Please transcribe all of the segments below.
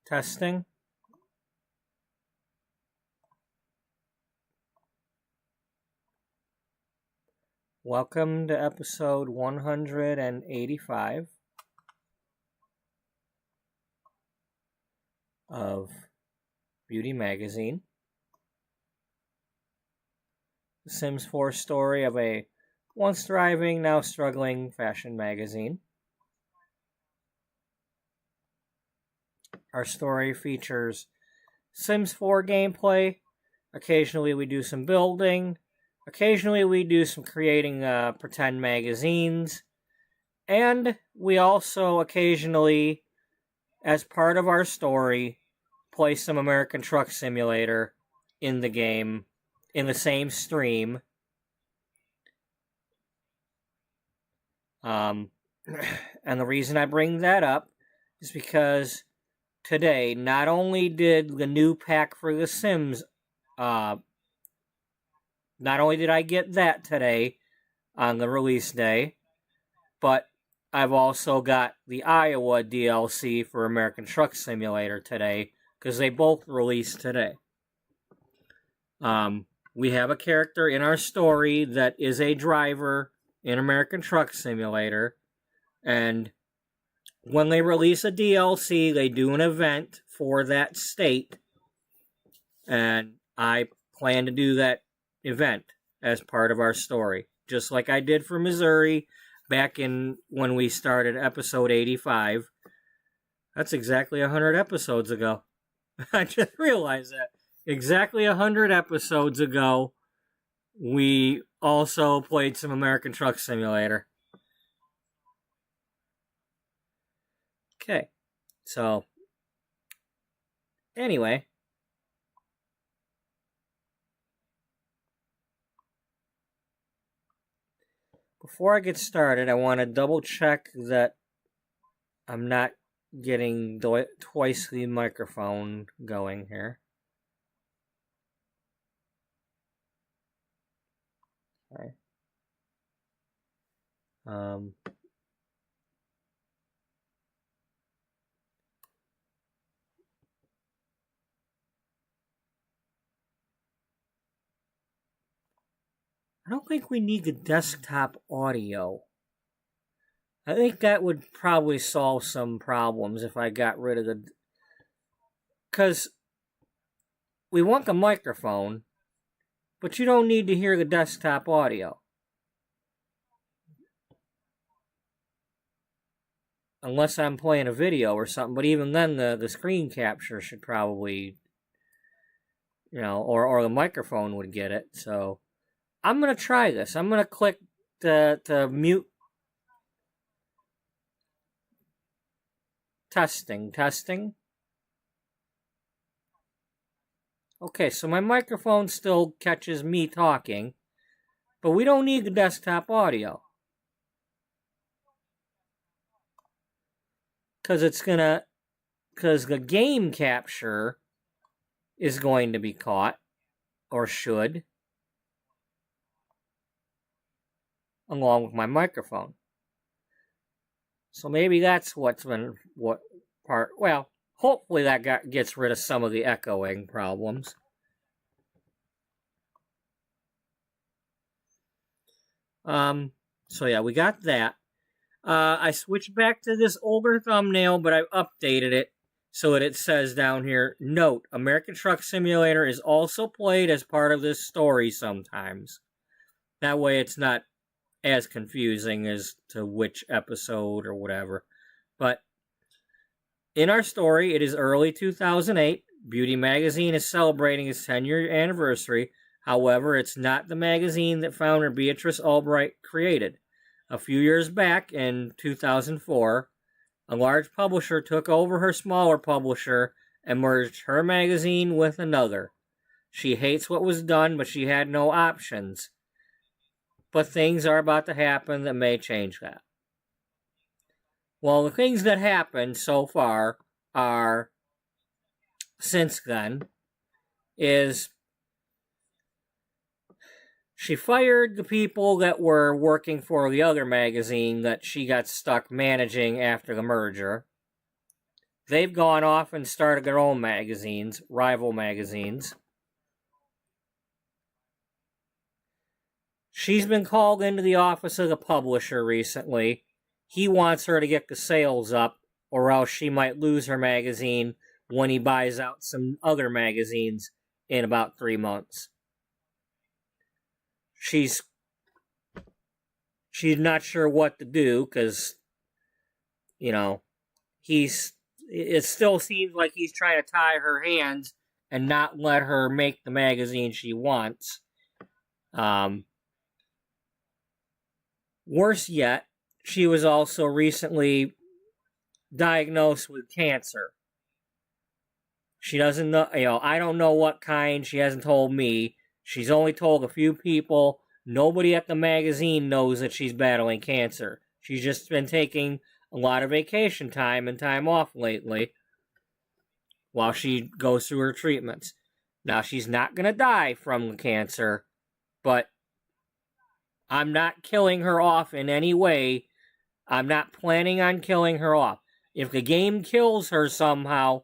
Testing. Welcome to episode 185 of Beauty Magazine. The Sims 4 story of a once thriving, now struggling fashion magazine. Our story features Sims 4 gameplay. Occasionally we do some building. Occasionally we do some creating pretend magazines. And we also occasionally, as part of our story, play some American Truck Simulator in the game, in the same stream. And the reason I bring that up is because today, not only did the new pack for The Sims, not only did I get that today on the release day, but I've also got the Iowa DLC for American Truck Simulator today, because they both released today. We have a character in our story that is a driver in American Truck Simulator, and when they release a DLC, they do an event for that state, and I plan to do that event as part of our story, just like I did for Missouri back in when we started episode 85. That's exactly 100 episodes ago. I just realized that. Exactly 100 episodes ago, we also played some American Truck Simulator. Okay, so anyway, before I get started, I want to double check that I'm not getting twice the microphone going here. Okay. I don't think we need the desktop audio. I think that would probably solve some problems if I got rid of the... Because we want the microphone, but you don't need to hear the desktop audio. Unless I'm playing a video or something, but even then the screen capture should probably, or the microphone would get it, so... I'm going to try this. I'm going to click to mute. Testing. Okay, so my microphone still catches me talking, but we don't need the desktop audio. Because the game capture is going to be caught, or should, along with my microphone. So maybe that's well, hopefully that gets rid of some of the echoing problems. So yeah, we got that. I switched back to this older thumbnail, but I've updated it so that it says down here, note, American Truck Simulator is also played as part of this story sometimes. That way it's not as confusing as to which episode or whatever. But in our story, it is early 2008. Beauty Magazine is celebrating its 10-year anniversary. However, it's not the magazine that founder Beatrice Ullbright created. A few years back, in 2004, a large publisher took over her smaller publisher and merged her magazine with another. She hates what was done, but she had no options. But things are about to happen that may change that. Well, the things that happened so far are, since then, is she fired the people that were working for the other magazine that she got stuck managing after the merger. they've gone off and started their own magazines, rival magazines. She's been called into the office of the publisher recently. He wants her to get the sales up, or else she might lose her magazine when he buys out some other magazines in about 3 months. She's not sure what to do because, you know, it still seems like he's trying to tie her hands and not let her make the magazine she wants. Worse yet, she was also recently diagnosed with cancer. She doesn't know, I don't know what kind. She hasn't told me. She's only told a few people. Nobody at the magazine knows that she's battling cancer. She's just been taking a lot of vacation time and time off lately while she goes through her treatments. Now, she's not going to die from the cancer, but I'm not killing her off in any way. I'm not planning on killing her off. If the game kills her somehow,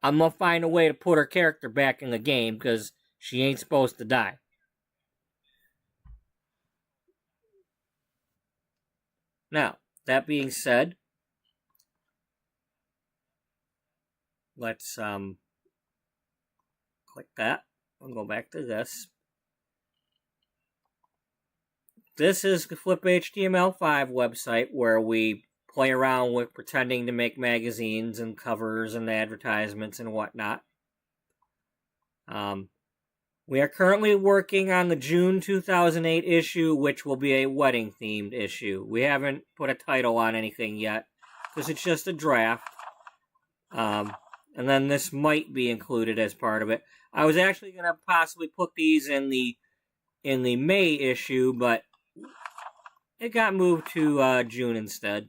I'm going to find a way to put her character back in the game because she ain't supposed to die. Now, that being said, let's click that. I'll go back to this. This is the Flip HTML5 website where we play around with pretending to make magazines and covers and advertisements and whatnot. We are currently working on the June 2008 issue, which will be a wedding-themed issue. We haven't put a title on anything yet, because it's just a draft. And then this might be included as part of it. I was actually going to possibly put these in the May issue, but it got moved to June instead.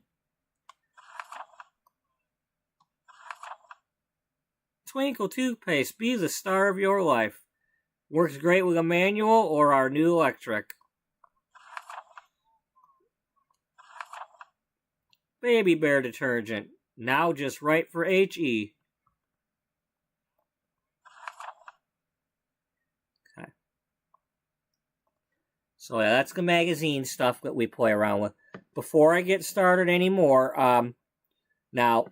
Twinkle Toothpaste, be the star of your life. Works great with a manual or our new electric. Baby Bear detergent, now just right for HE. Okay. So yeah, that's the magazine stuff that we play around with. Before I get started anymore, now,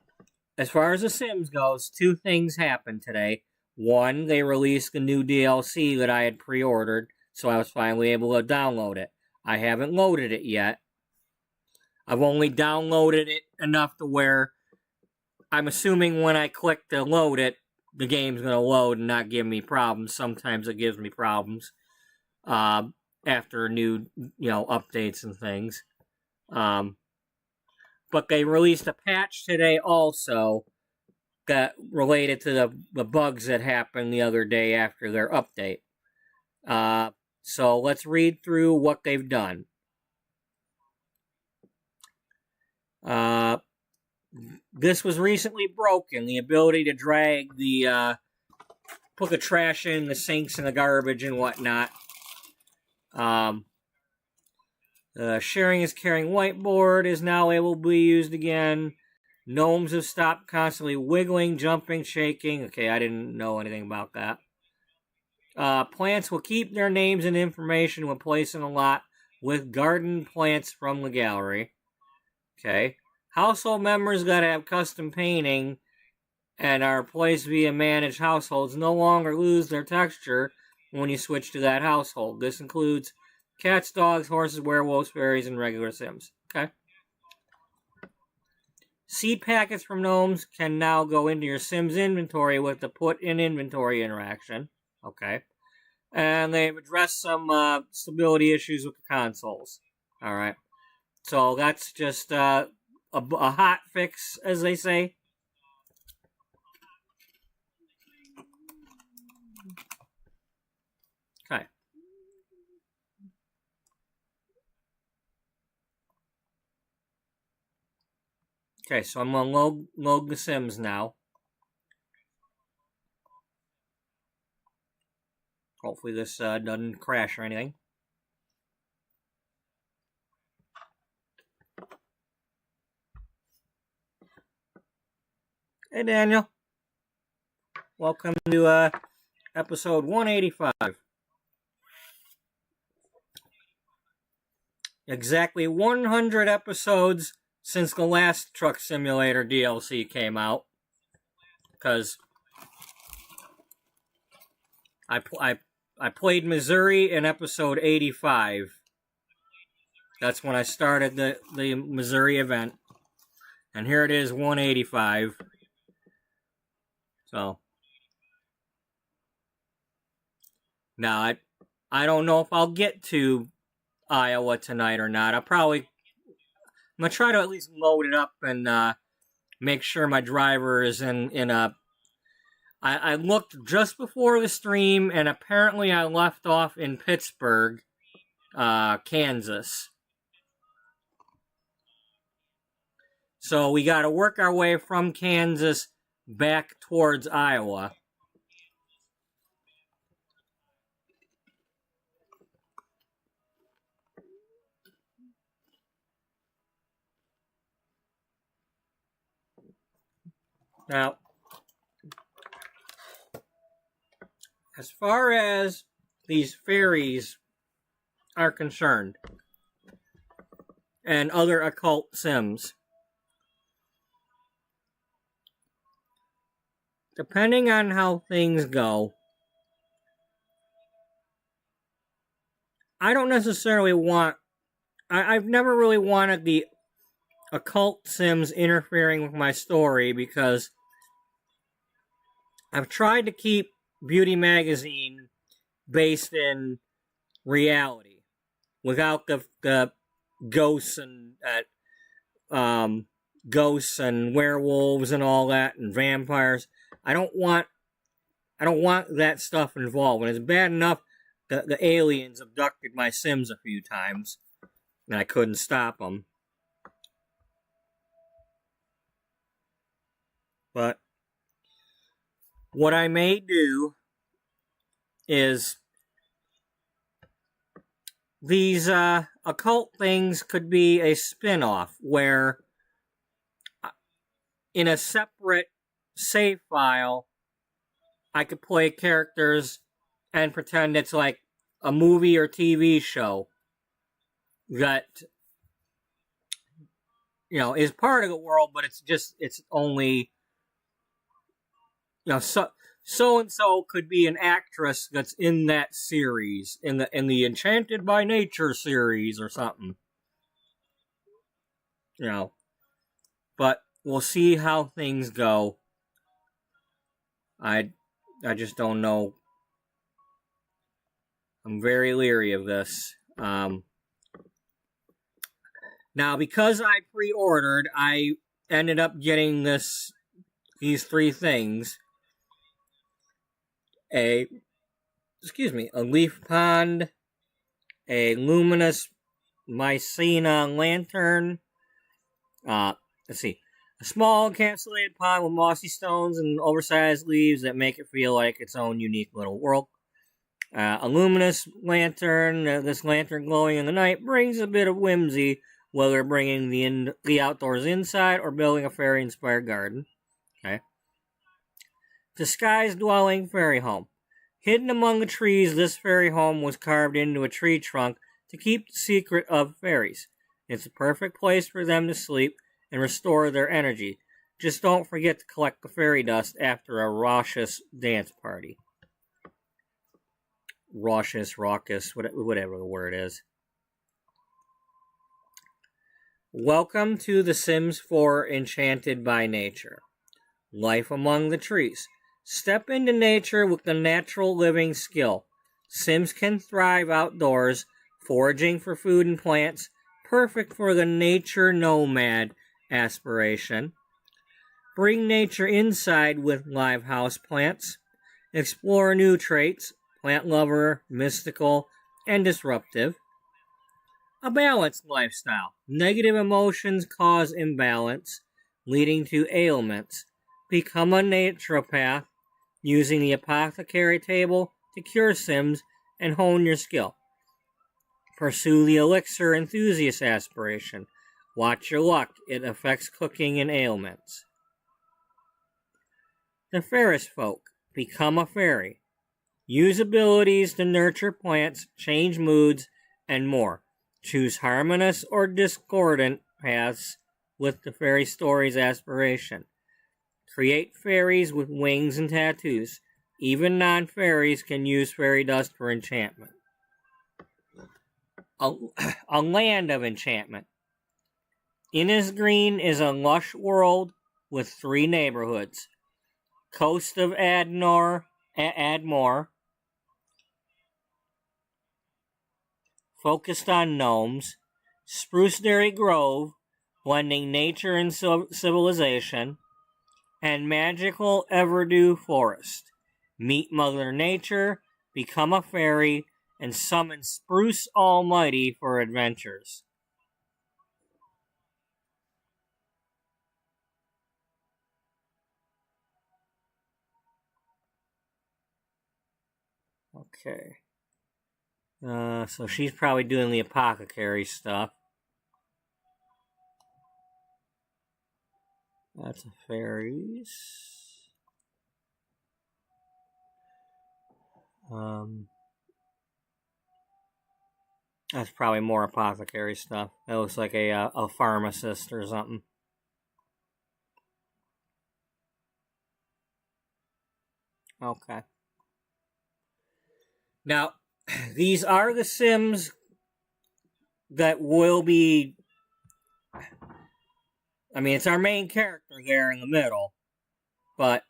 as far as The Sims goes, 2 things happened today. One, they released the new DLC that I had pre-ordered, so I was finally able to download it. I haven't loaded it yet. I've only downloaded it enough to where I'm assuming when I click to load it, the game's going to load and not give me problems. Sometimes it gives me problems after new, updates and things. But they released a patch today also that related to the bugs that happened the other day after their update. So let's read through what they've done. This was recently broken, the ability to drag put the trash in, the sinks and the garbage and whatnot. Sharing is caring whiteboard is now able to be used again. Gnomes have stopped constantly wiggling, jumping, shaking. Okay, I didn't know anything about that. Plants will keep their names and information when placed in a lot with garden plants from the gallery. Okay. Household members got to have custom painting and are placed via managed households no longer lose their texture when you switch to that household. This includes cats, dogs, horses, werewolves, fairies, and regular Sims. Okay. Seed packets from gnomes can now go into your Sims inventory with the put in inventory interaction. Okay. And they've addressed some stability issues with the consoles. Alright. So that's just a hot fix, as they say. Okay. Okay, so I'm going to load the Sims now. Hopefully this doesn't crash or anything. Hey, Daniel. Welcome to episode 185. Exactly 100 episodes since the last Truck Simulator DLC came out. Because I played Missouri in episode 85. That's when I started the Missouri event. And here it is, 185. So, now I don't know if I'll get to Iowa tonight or not. I'm going to try to at least load it up and make sure my driver is in a... I looked just before the stream, and apparently I left off in Pittsburgh, Kansas. So we got to work our way from Kansas back towards Iowa. Now, as far as these fairies are concerned, and other occult sims, depending on how things go, I don't necessarily want... I've never really wanted the occult sims interfering with my story because I've tried to keep Beauty Magazine based in reality without the ghosts and ghosts and werewolves and all that and vampires. I don't want that stuff involved. And it's bad enough that the aliens abducted my Sims a few times and I couldn't stop them. But what I may do is these occult things could be a spin-off where in a separate save file I could play characters and pretend it's like a movie or TV show that, you know, is part of the world, but it's only, you know, so and so could be an actress that's in that series, in the Enchanted by Nature series or something. You know. But we'll see how things go. I just don't know. I'm very leery of this. Now, because I pre-ordered, I ended up getting these three things. A leaf pond, a luminous mycena lantern. Let's see. A small encapsulated pond with mossy stones and oversized leaves that make it feel like its own unique little world. A luminous lantern. This lantern glowing in the night brings a bit of whimsy, whether bringing the outdoors inside or building a fairy-inspired garden. Okay. Disguised dwelling fairy home. Hidden among the trees, this fairy home was carved into a tree trunk to keep the secret of fairies. It's a perfect place for them to sleep and restore their energy. Just don't forget to collect the fairy dust after a raucous dance party. Raucous, whatever the word is. Welcome to The Sims 4 Enchanted by Nature. Life among the trees. Step into nature with the natural living skill. Sims can thrive outdoors, foraging for food and plants, perfect for the nature nomad aspiration. Bring nature inside with live house plants. Explore new traits, plant lover, mystical, and disruptive. A balanced lifestyle. Negative emotions cause imbalance, leading to ailments. Become a naturopath, using the apothecary table to cure Sims and hone your skill. Pursue the elixir enthusiast aspiration. Watch your luck. It affects cooking and ailments. The Ferris folk. Become a fairy. Use abilities to nurture plants, change moods, and more. Choose harmonious or discordant paths with the fairy story's aspiration. Create fairies with wings and tattoos. Even non-fairies can use fairy dust for enchantment. A land of enchantment. Innisgreen is a lush world with 3 neighborhoods. Coast of Admore, focused on gnomes. Spruceberry Grove, blending nature and civilization. And Magical Everdew Forest. Meet Mother Nature, become a fairy, and summon Spruce Almighty for adventures. Okay. So she's probably doing the apothecary stuff. That's a fairies. That's probably more apothecary stuff. That looks like a pharmacist or something. Okay. Now, these are the Sims that will be... I mean, it's our main character there in the middle, but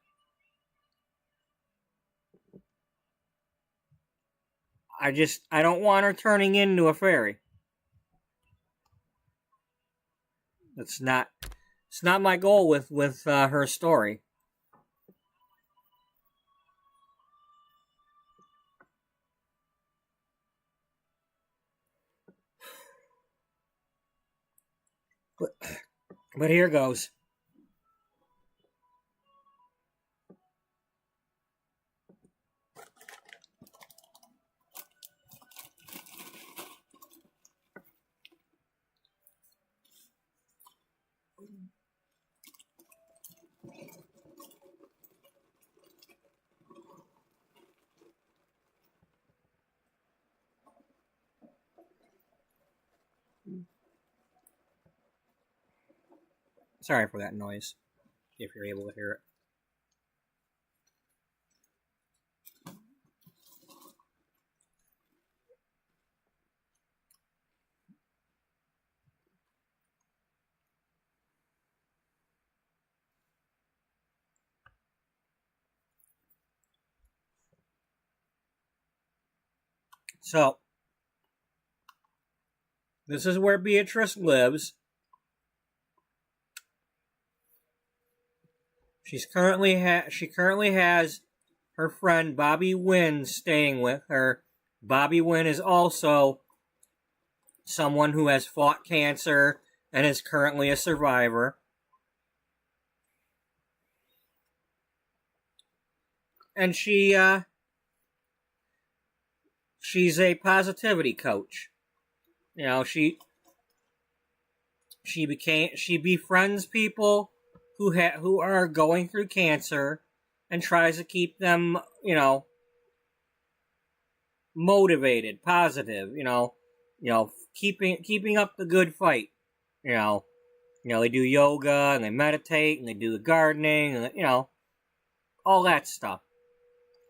I don't want her turning into a fairy. It's not my goal with her story. But here goes. Sorry for that noise, if you're able to hear it. So, this is where Beatrice lives. She currently has her friend Bobby Wynn staying with her. Bobby Wynn is also someone who has fought cancer and is currently a survivor. And she's a positivity coach. You know, she befriends people who are going through cancer and tries to keep them, you know, motivated, positive, keeping up the good fight. You know, they do yoga and they meditate and they do the gardening and all that stuff.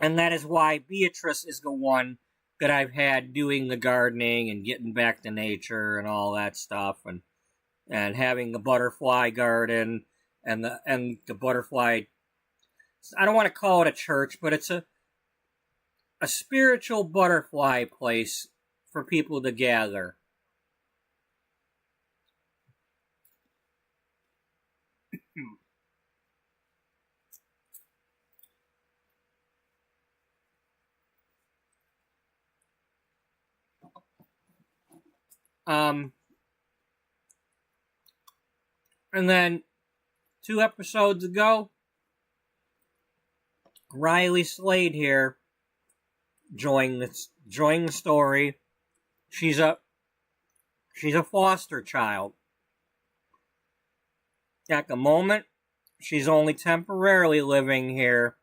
And that is why Beatrice is the one that I've had doing the gardening and getting back to nature and all that stuff, and having the butterfly garden and the butterfly. I don't want to call it a church, but it's a spiritual butterfly place for people to gather. And then 2 episodes ago, Riley Slade here joined the story. She's a foster child. At the moment, she's only temporarily living here.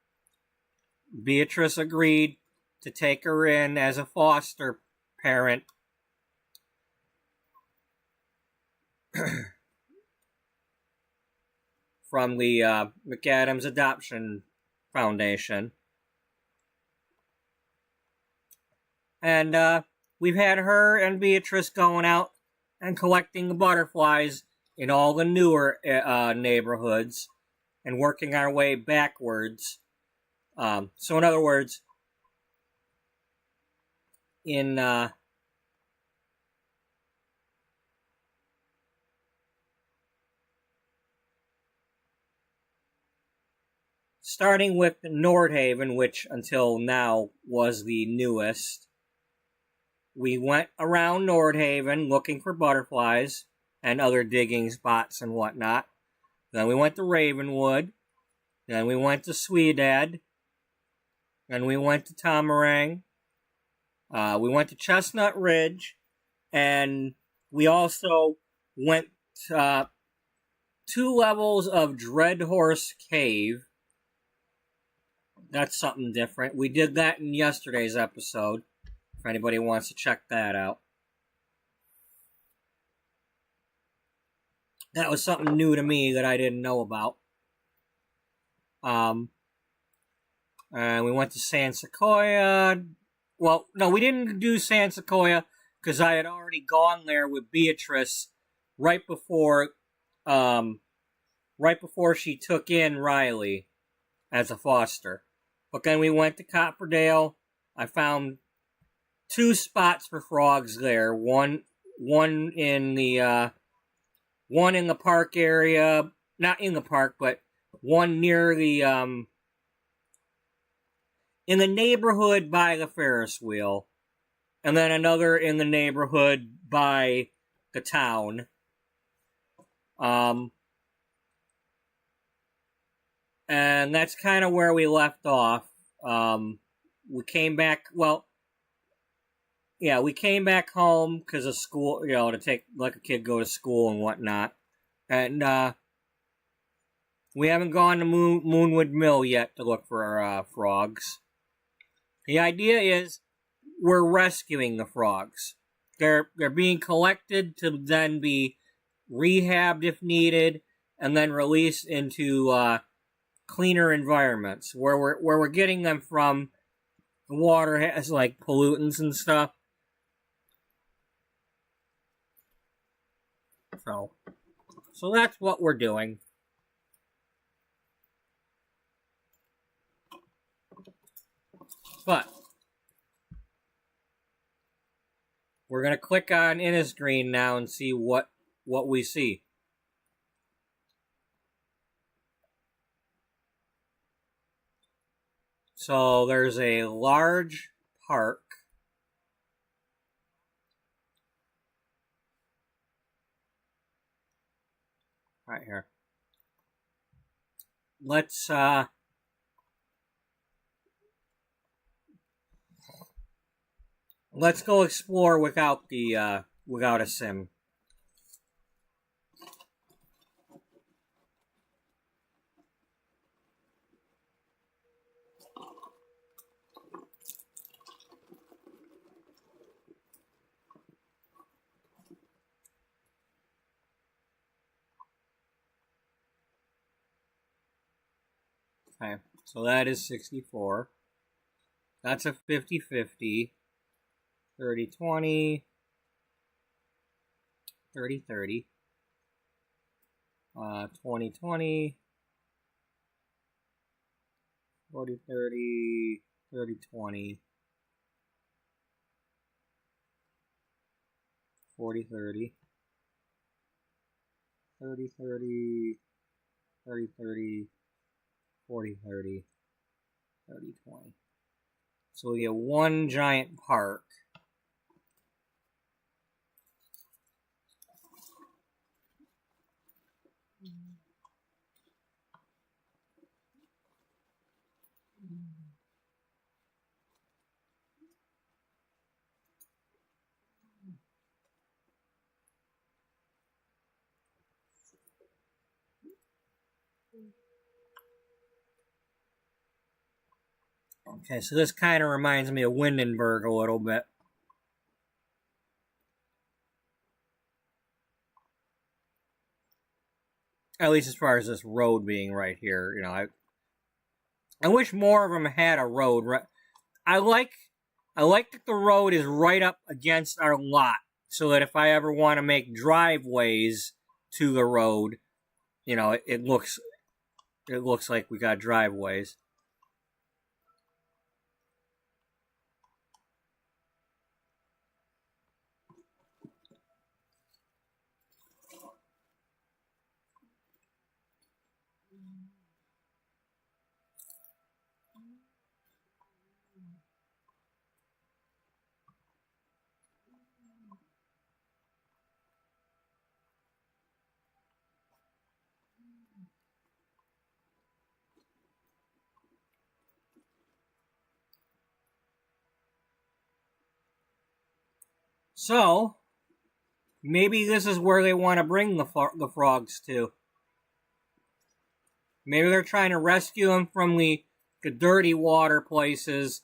Beatrice agreed to take her in as a foster parent. From the McAdams Adoption Foundation. And we've had her and Beatrice going out and collecting the butterflies in all the newer neighborhoods and working our way backwards. So in other words, in starting with Nordhaven, which until now was the newest, we went around Nordhaven looking for butterflies and other digging spots and whatnot. Then we went to Ravenwood. Then we went to Sweedad. Then we went to Tomarang. We went to Chestnut Ridge. And we also went 2 levels of Dreadhorse Cave. That's something different. We did that in yesterday's episode, if anybody wants to check that out. That was something new to me that I didn't know about. And we went to San Sequoia. Well, no, we didn't do San Sequoia because I had already gone there with Beatrice right before she took in Riley as a foster. But then we went to Copperdale. I found 2 spots for frogs there. One in the park area, not in the park, but one near the in the neighborhood by the Ferris wheel, and then another in the neighborhood by the town. And that's kind of where we left off. We came back, we came back home because of school, to let a kid go to school and whatnot. And we haven't gone to Moonwood Mill yet to look for frogs. The idea is we're rescuing the frogs. They're being collected to then be rehabbed if needed, and then released into cleaner environments where we're getting them from. The water has like pollutants and stuff. So that's what we're doing. But we're going to click on Innisgreen now and see what we see. So there's a large park. Right here. Let's go explore without a sim. Okay, so that is 64. That's a 50-50. 30-20. 30-30. 20-20. 40-30. 30-20. 40-30. 30-30. 30-30. 40-30. 30-20. So we get one giant park. Okay, so this kind of reminds me of Windenburg a little bit. At least as far as this road being right here. You know, I wish more of them had a road. I like that the road is right up against our lot, so that if I ever want to make driveways to the road, you know, it looks like we got driveways. So, maybe this is where they want to bring the frogs to. Maybe they're trying to rescue them from the dirty water places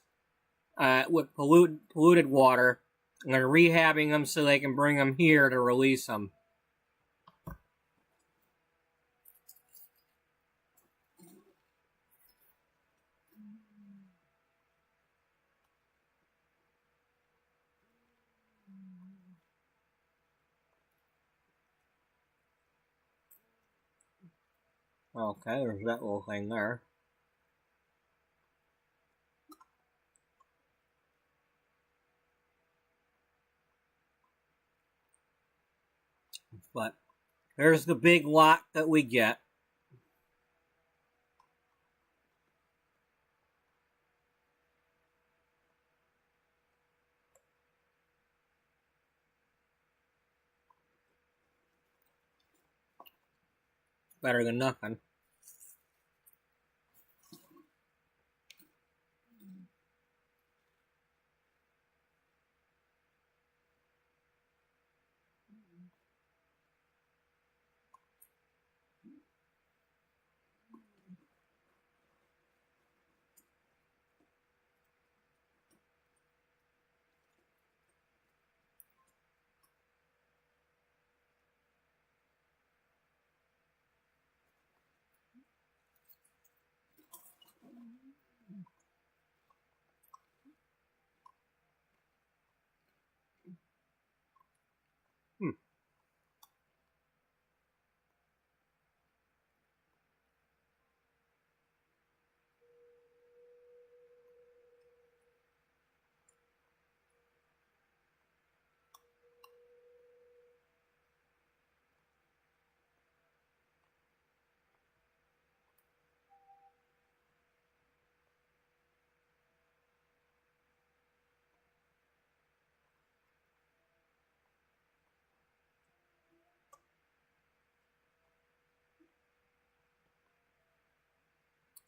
with polluted water, and they're rehabbing them so they can bring them here to release them. Okay, there's that little thing there. But there's the big lot that we get. Better than nothing.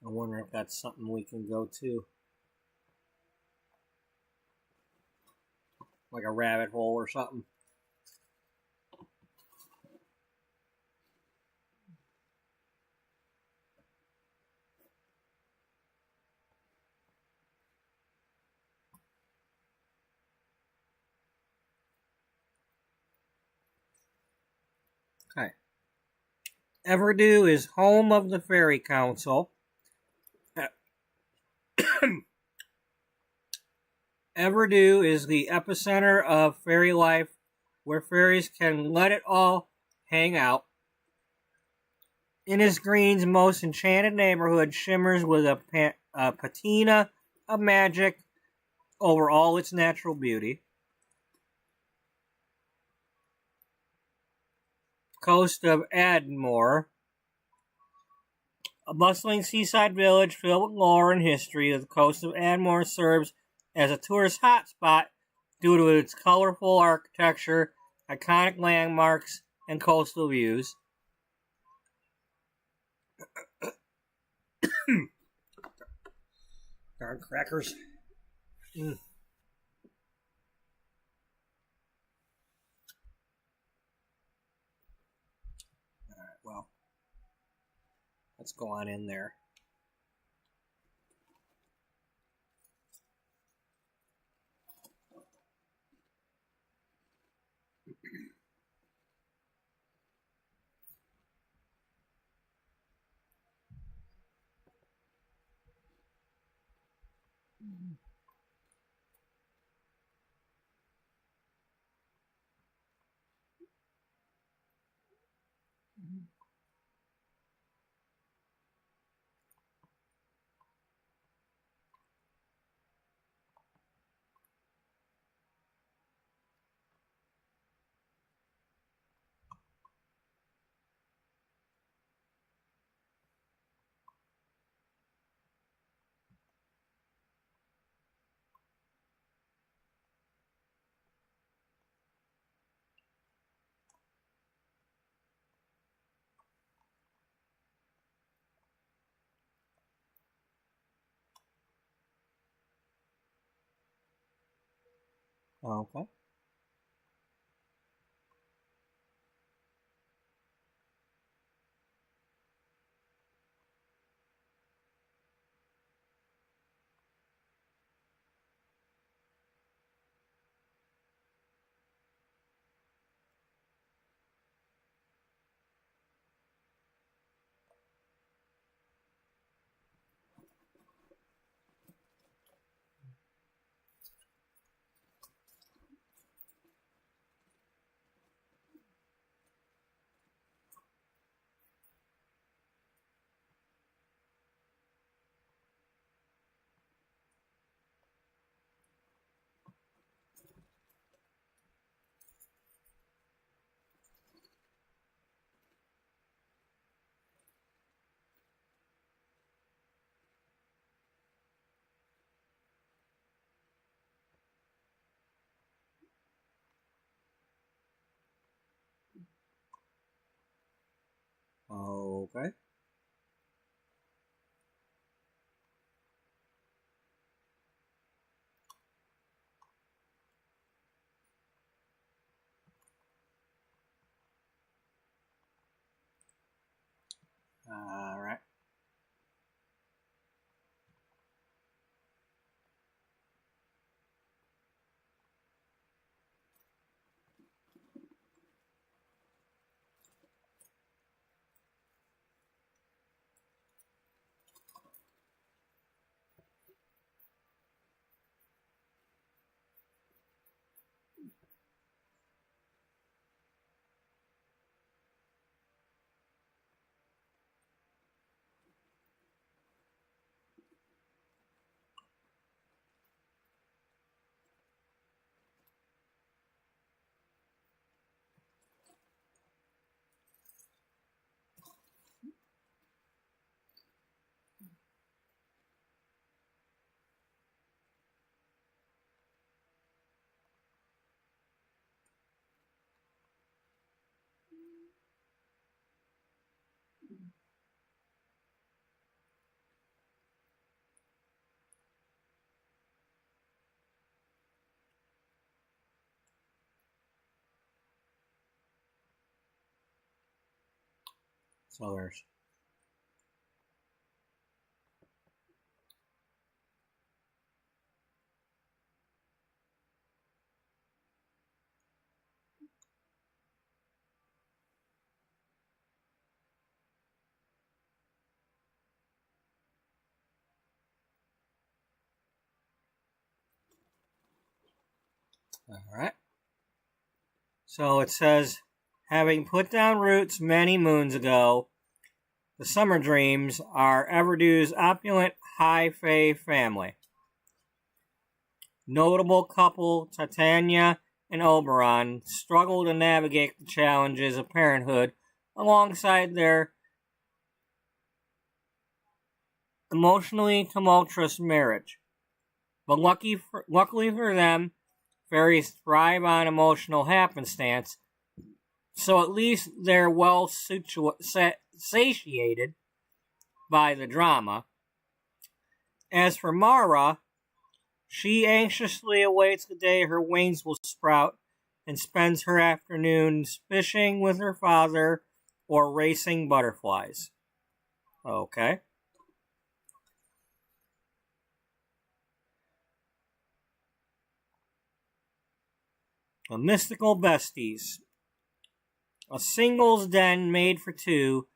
I wonder if that's something we can go to. Like a rabbit hole or something. Okay. Everdew is home of the Fairy Council. Everdew is the epicenter of fairy life, where fairies can let it all hang out. Innis Green's most enchanted neighborhood shimmers with a patina of magic over all its natural beauty. Coast of Admore, a bustling seaside village filled with lore and history. The coast of Admore serves as a tourist hotspot due to its colorful architecture, iconic landmarks, and coastal views. Darn crackers. Alright, well, let's go on in there. Okay. Okay. All right. So there's. All right. So it says, having put down roots many moons ago, the Summer Dreams are Everdue's opulent high fae family. Notable couple Titania and Oberon struggle to navigate the challenges of parenthood alongside their emotionally tumultuous marriage. But luckily for them, fairies thrive on emotional happenstance, so at least they're well satiated by the drama. As for Mara, she anxiously awaits the day her wings will sprout and spends her afternoons fishing with her father or racing butterflies. Okay. The Mystical Besties. A singles den made for two,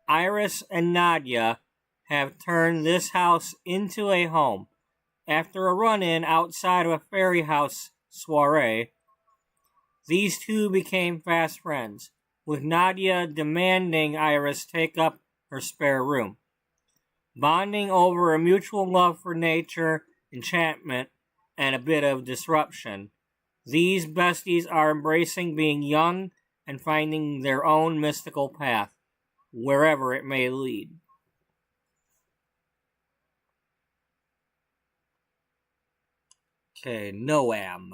Iris and Nadia have turned this house into a home. After a run-in outside of a fairy house soiree, these two became fast friends, with Nadia demanding Iris take up her spare room. Bonding over a mutual love for nature, enchantment, and a bit of disruption, these besties are embracing being young and finding their own mystical path, wherever it may lead. Okay, Noam.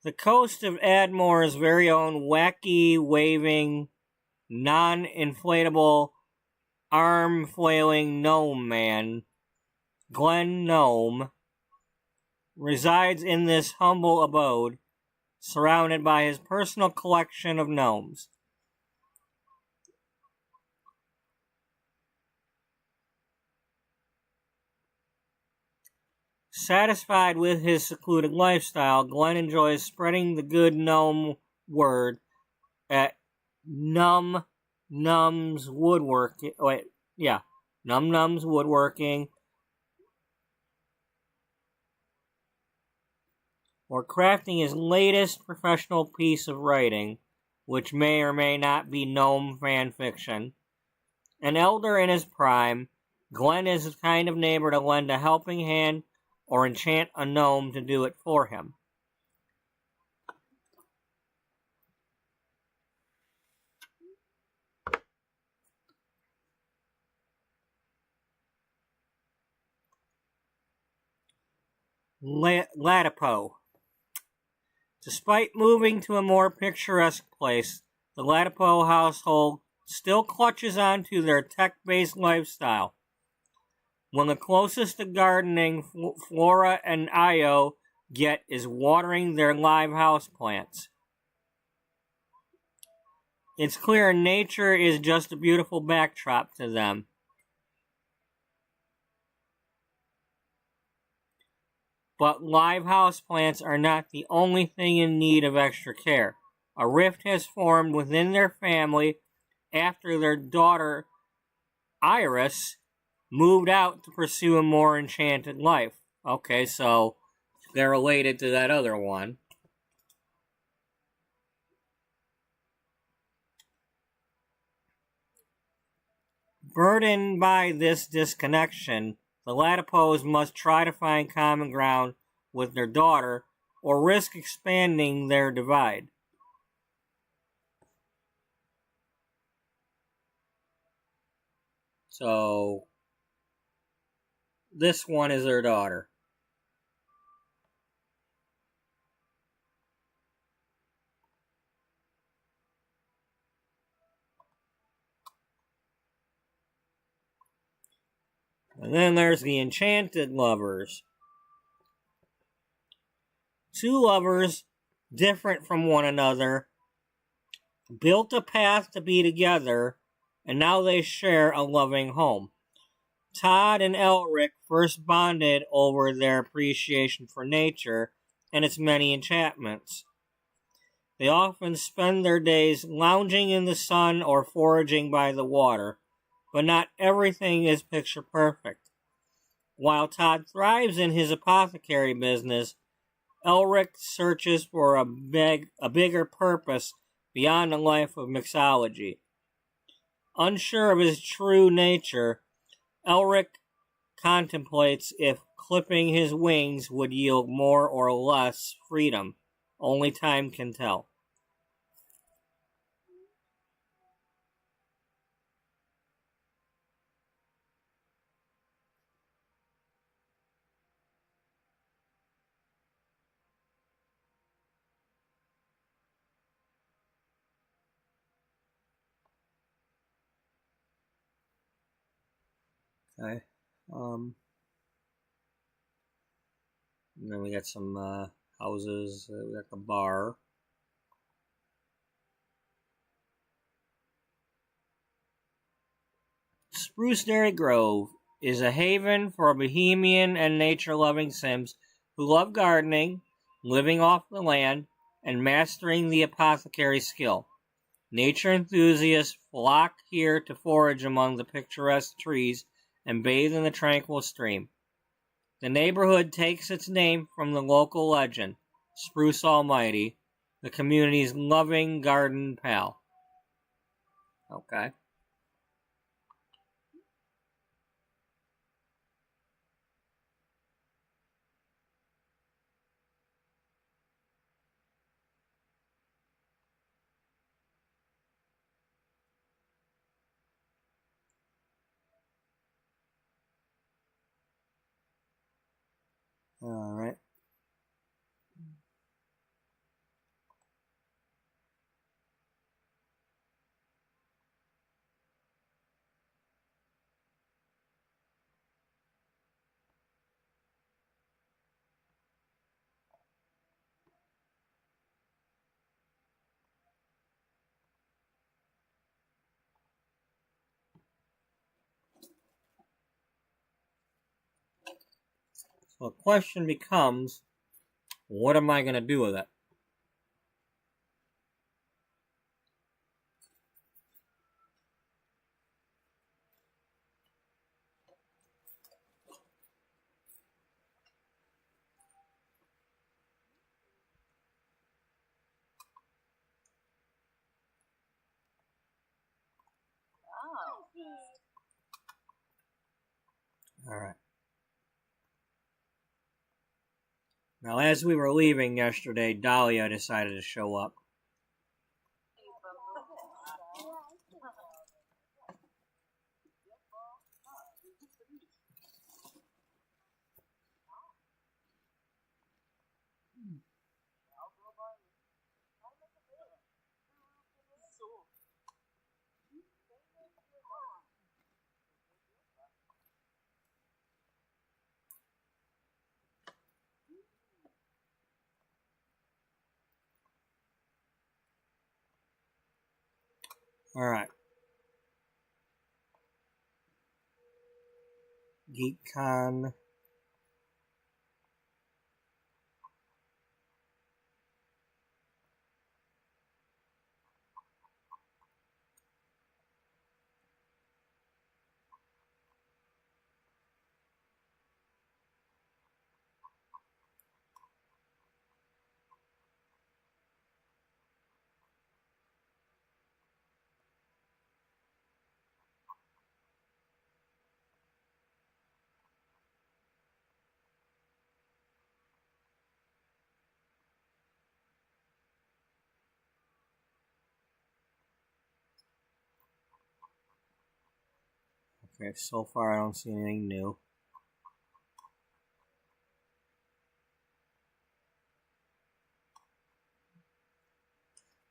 The coast of Ardmore's very own wacky, waving, non-inflatable, arm-flailing gnome man, Glen Gnome, resides in this humble abode, surrounded by his personal collection of gnomes. Satisfied with his secluded lifestyle, Glenn enjoys spreading the good gnome word at Num Num's Woodworking. Num Num's Woodworking, or crafting his latest professional piece of writing, which may or may not be gnome fan fiction. An elder in his prime, Glenn is the kind of neighbor to lend a helping hand or enchant a gnome to do it for him. Latipo. Despite moving to a more picturesque place, the Latipo household still clutches onto their tech-based lifestyle. When the closest to gardening Flora and Io get is watering their live house plants. It's clear nature is just a beautiful backdrop to them. But live house plants are not the only thing in need of extra care. A rift has formed within their family after their daughter, Iris, moved out to pursue a more enchanted life. Okay, so they're related to that other one. Burdened by this disconnection, the Latipos must try to find common ground with their daughter or risk expanding their divide. So, this one is their daughter. And then there's the enchanted lovers. Two lovers, different from one another, built a path to be together, and now they share a loving home. Todd and Elric first bonded over their appreciation for nature and its many enchantments. They often spend their days lounging in the sun or foraging by the water, but not everything is picture perfect. While Todd thrives in his apothecary business, Elric searches for a bigger purpose beyond the life of mixology. Unsure of his true nature, Elric contemplates if clipping his wings would yield more or less freedom. Only time can tell. Okay. And then we got some houses. We got the bar. Spruceberry Grove is a haven for bohemian and nature-loving Sims who love gardening, living off the land, and mastering the apothecary skill. Nature enthusiasts flock here to forage among the picturesque trees and bathe in the tranquil stream. The neighborhood takes its name from the local legend, Spruce Almighty, the community's loving garden pal. Okay. All right. So the question becomes, what am I going to do with it? All right. Now, as we were leaving yesterday, Dahlia decided to show up. All right. GeekCon. Okay, so far I don't see anything new.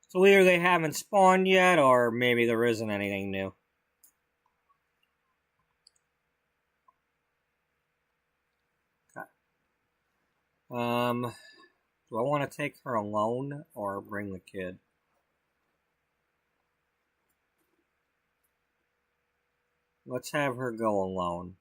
So either they haven't spawned yet, or maybe there isn't anything new. Okay. Do I want to take her alone or bring the kid? Let's have her go alone.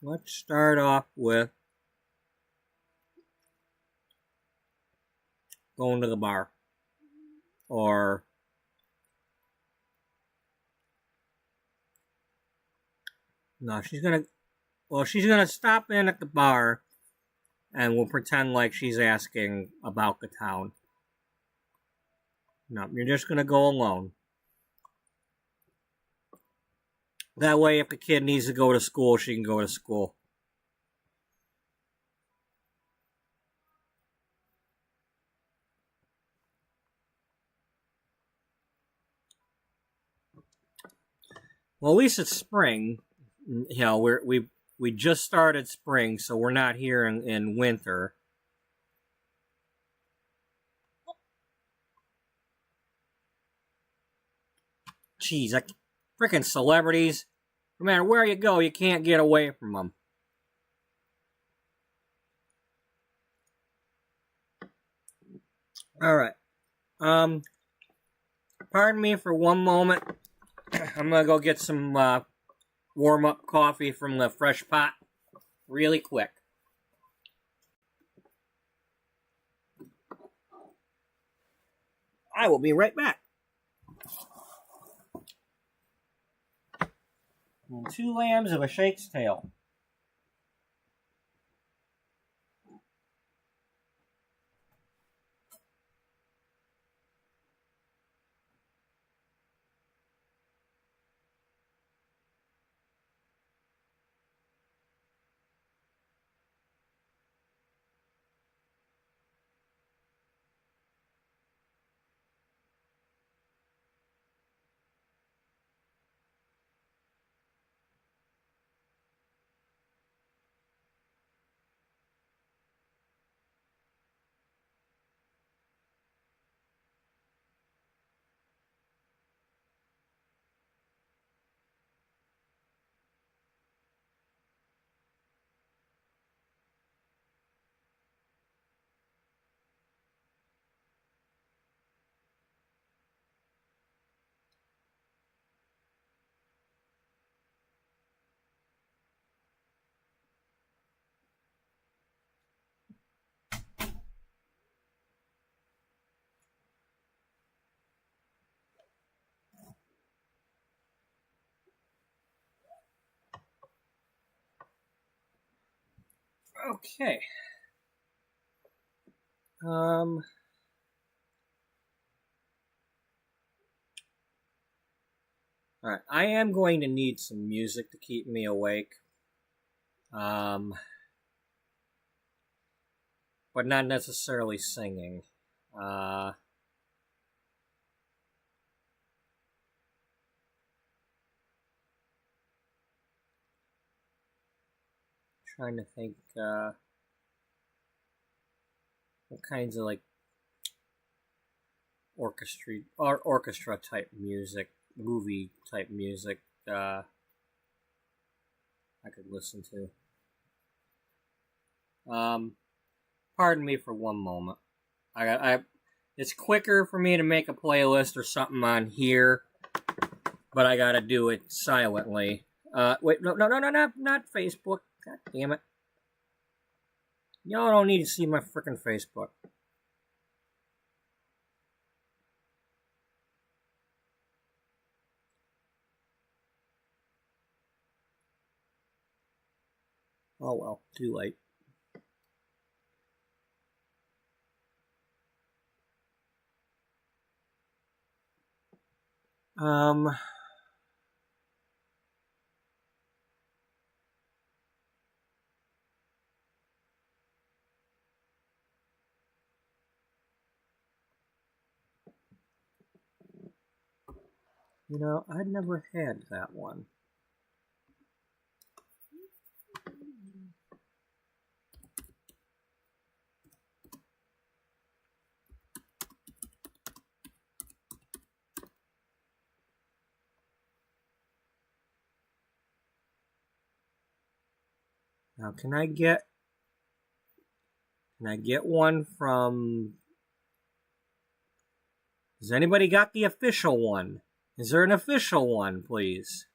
Let's start off with going to the bar. Or no, she's gonna stop in at the bar and we'll pretend like she's asking about the town. No, you're just gonna go alone. That way, if the kid needs to go to school, she can go to school. Well, at least it's spring. You know, we just started spring, so we're not here in winter. Jeez, like freaking celebrities. No matter where you go, you can't get away from them. All right. Pardon me for one moment. I'm gonna go get some warm up coffee from the fresh pot really quick. I will be right back. And 2 lambs of a shake's tail. Okay. All right. I am going to need some music to keep me awake. But not necessarily singing. Trying to think what kinds of like orchestra type music, movie type music I could listen to. Pardon me for one moment. It's quicker for me to make a playlist or something on here, but I gotta do it silently. Wait, no, not Facebook. God damn it. Y'all don't need to see my frickin' Facebook. Oh well, too late. You know, I'd never had that one. Now, can I get one from... Has anybody got the official one? Is there an official one, please?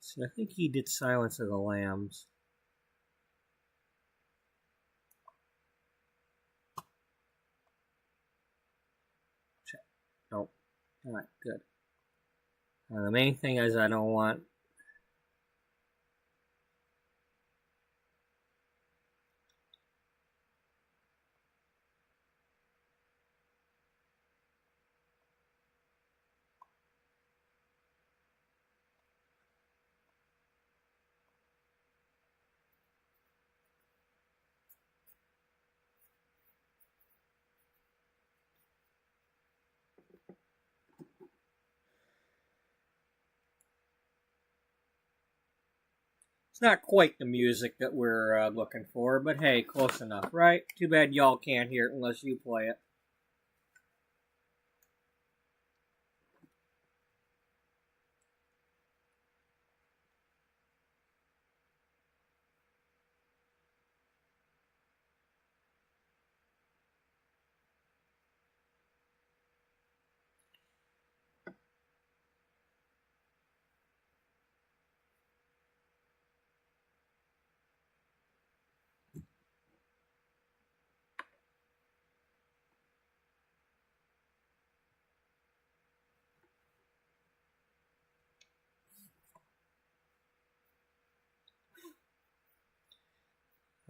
See, I think he did Silence of the Lambs. Check. Nope. Alright, good. The main thing is I don't want... It's not quite the music that we're looking for, but hey, close enough, right? Too bad y'all can't hear it unless you play it.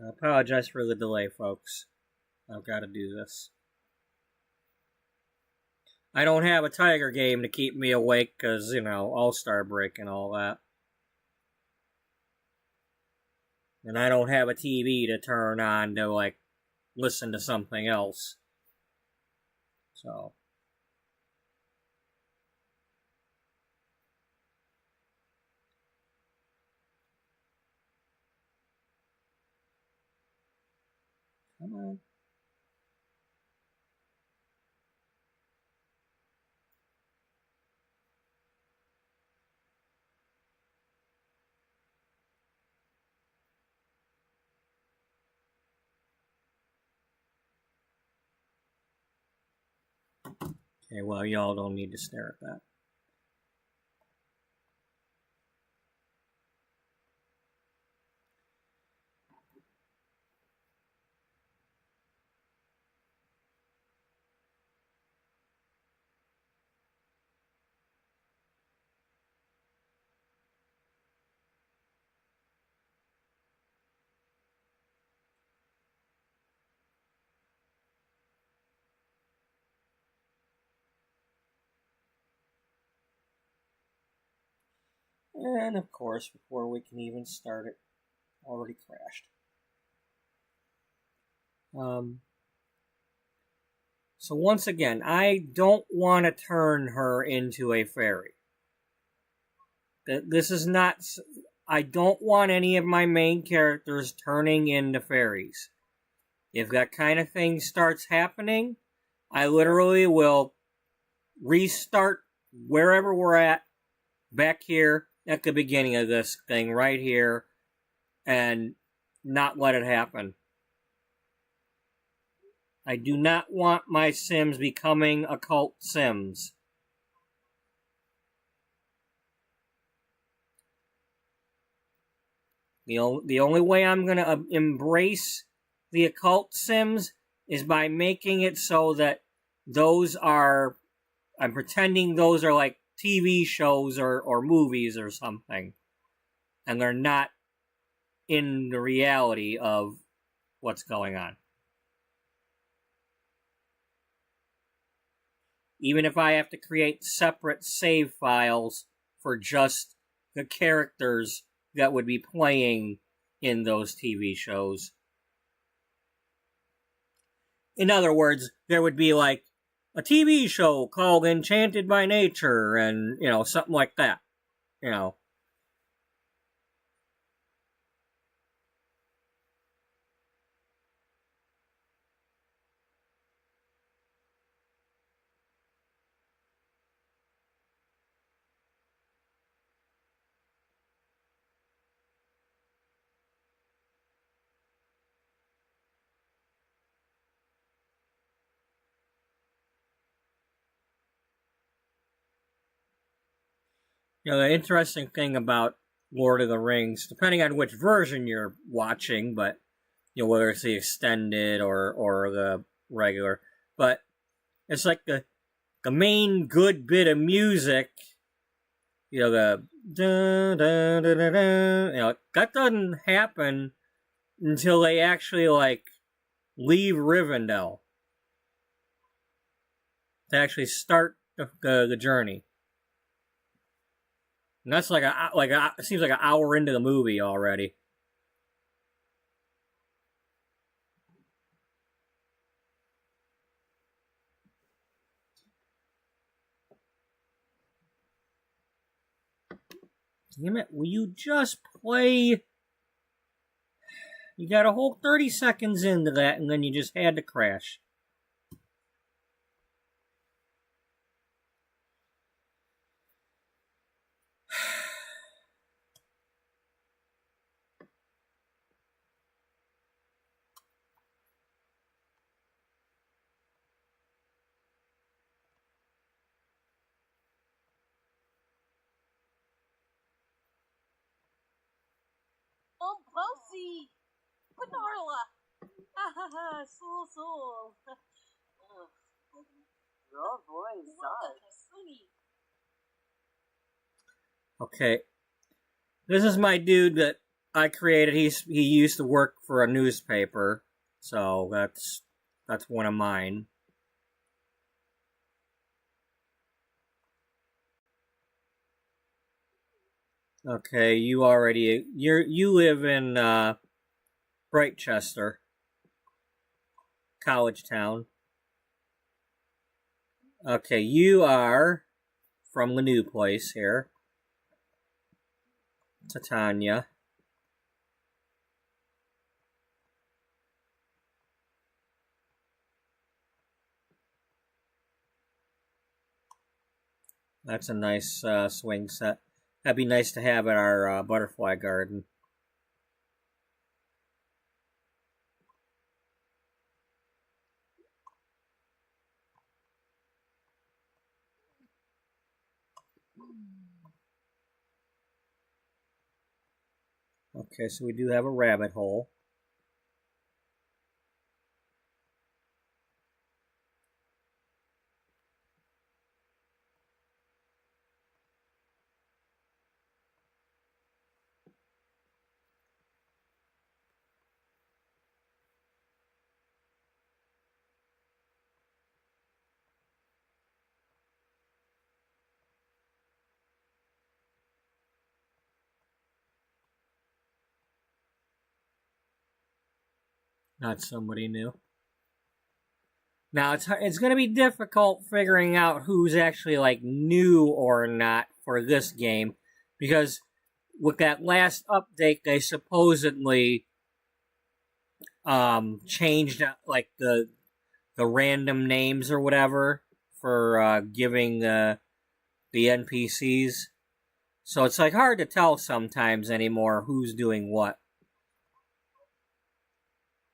I apologize for the delay, folks. I've got to do this. I don't have a Tiger game to keep me awake because, All-Star break and all that. And I don't have a TV to turn on to, listen to something else. So. Come on. Okay, well, y'all don't need to stare at that. And, of course, before we can even start it, already crashed. So once again, I don't want to turn her into a fairy. This is not... I don't want any of my main characters turning into fairies. If that kind of thing starts happening, I literally will restart wherever we're at, back here, at the beginning of this thing, right here, and not let it happen. I do not want my Sims becoming occult Sims. The only way I'm going to embrace the occult Sims is by making it so that those are... I'm pretending those are like TV shows or movies or something. And they're not in the reality of what's going on. Even if I have to create separate save files for just the characters that would be playing in those TV shows. In other words, there would be like a TV show called Enchanted by Nature and, something like that. The interesting thing about Lord of the Rings, depending on which version you're watching, but, whether it's the extended or the regular, but it's like the main good bit of music, the da, da, da, da, da, that doesn't happen until they actually, leave Rivendell to actually start the journey. And that's it seems like an hour into the movie already. Damn it, will you just play You got a whole 30 seconds into that, and then you just had to crash. Bossy! Benarla! Hahaha, soul. Your voice, Okay. This is my dude that I created. He used to work for a newspaper, so that's one of mine. Okay, you live in Brightchester, College Town. Okay, you are from the new place here, Titania. That's a nice swing set. That'd be nice to have at our butterfly garden. Okay, so we do have a rabbit hole. Not somebody new. Now it's going to be difficult figuring out who's actually like new or not for this game, because with that last update they supposedly changed like the random names or whatever for giving the NPCs. So it's like hard to tell sometimes anymore who's doing what.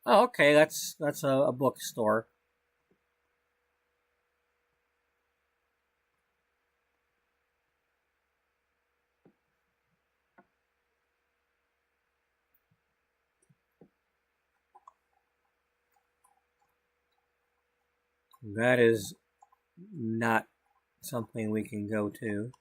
Oh, okay, that's a bookstore. That is not something we can go to.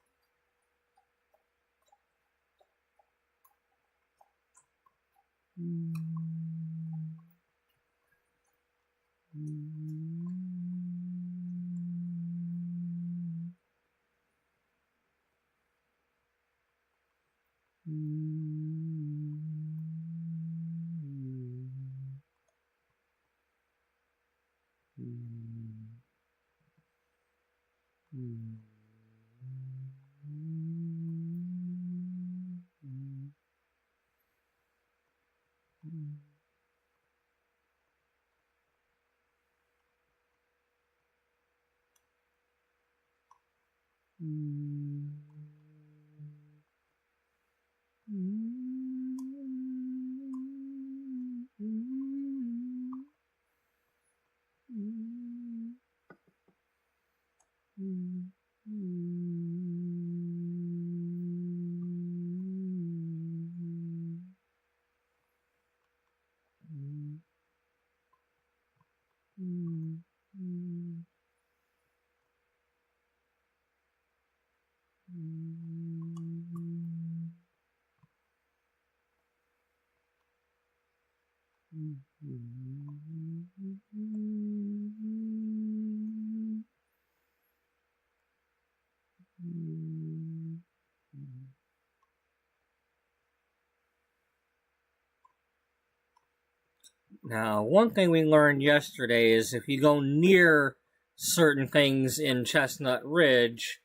Now, one thing we learned yesterday is if you go near certain things in Chestnut Ridge,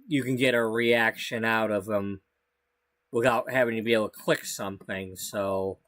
you can get a reaction out of them without having to be able to click something. So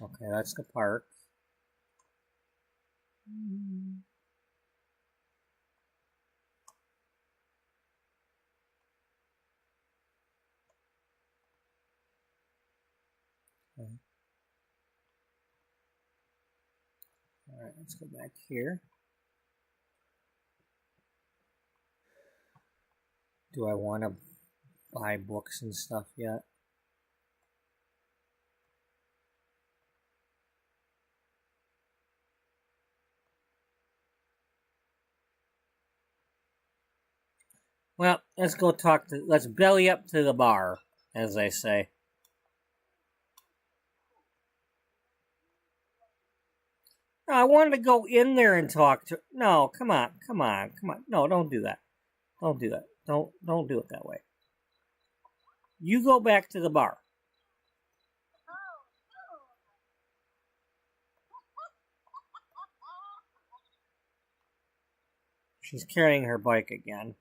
Okay, that's the park. Okay. All right, let's go back here. Do I want to buy books and stuff yet? Well, let's go let's belly up to the bar, as they say. No, I wanted to go in there and talk to. No, come on. No, don't do that. Don't do that. Don't do it that way. You go back to the bar. She's carrying her bike again.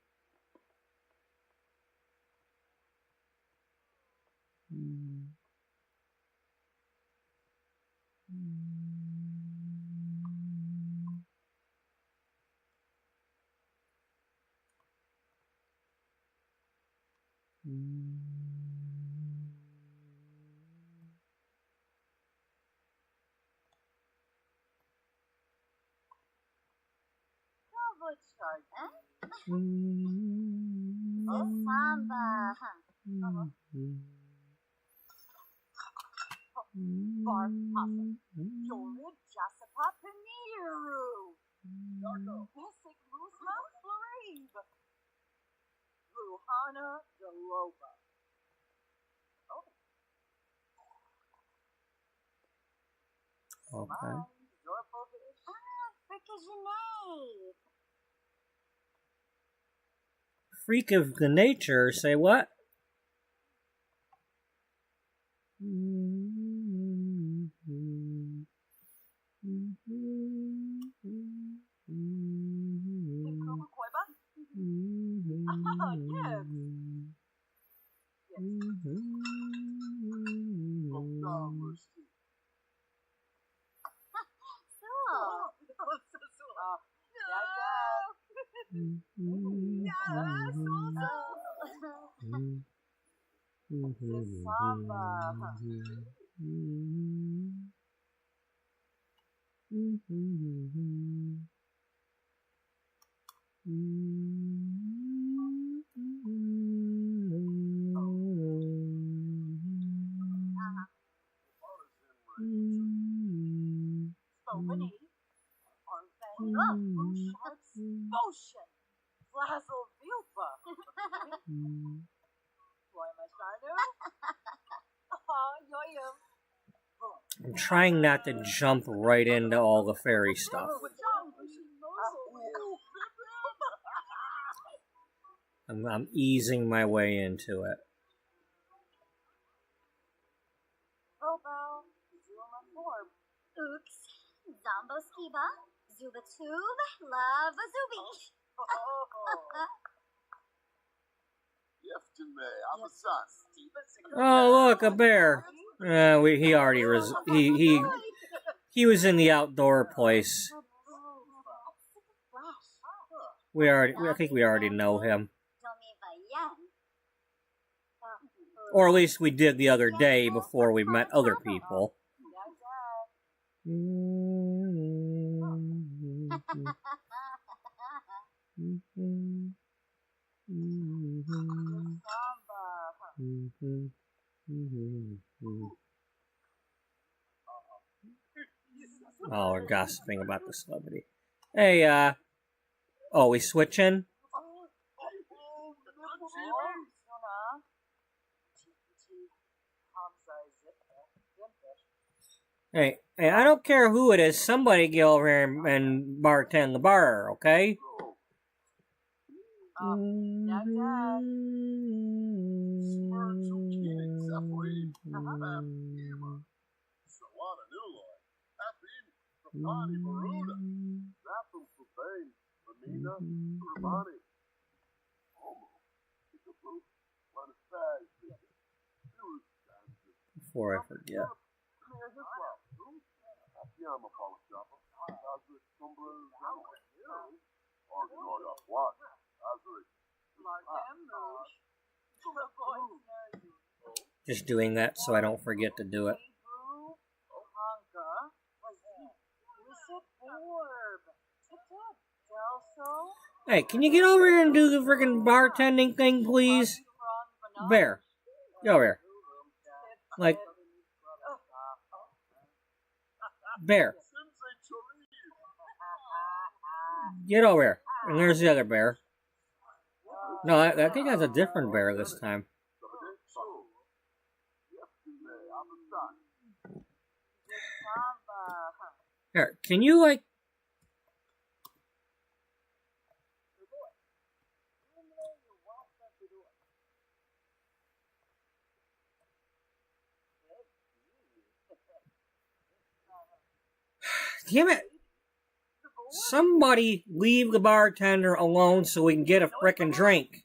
Samba. Barf possum. Yorid Jasipa Paniru. Basic Musma Florib. Ruhana Deloba. Okay. Frickagenade. Freak of the nature. Say what? I'm trying not to jump right into all the fairy stuff. I'm easing my way into it. Ooks, Zombo Skiba, Zubatube, Lava Zubi. Oh, look, a bear. He already he was in the outdoor place. I think we already know him. Or at least we did the other day before we met other people. Oh, we're gossiping about the celebrity. Hey, oh, we switching? Hey, I don't care who it is. Somebody get over here and bartend the bar, okay? Before I forget. Just doing that so I don't forget to do it. Hey, can you get over here and do the freaking bartending thing, please? Bear, get over here. Like, Bear. Get over here. And there's the other bear. No, I think that's a different bear this time. Here, can you, like... Damn it! Somebody leave the bartender alone so we can get a frickin' drink.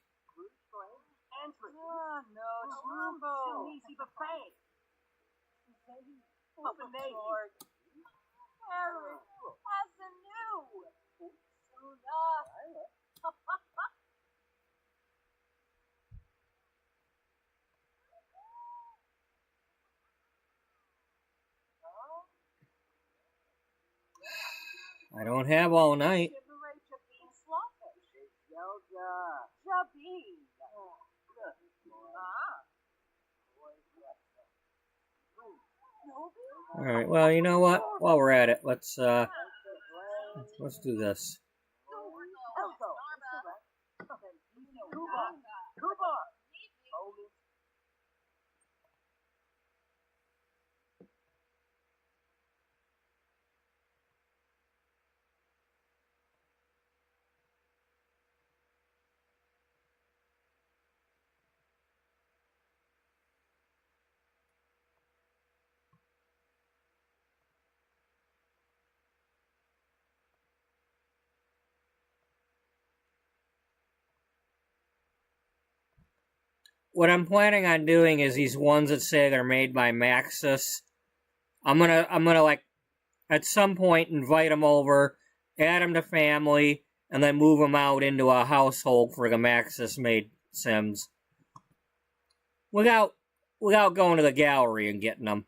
I don't have all night. Alright, well, you know what? While we're at it, let's do this. What I'm planning on doing is these ones that say they're made by Maxis. I'm gonna like at some point invite them over, add them to family, and then move them out into a household for the Maxis made Sims. Without going to the gallery and getting them.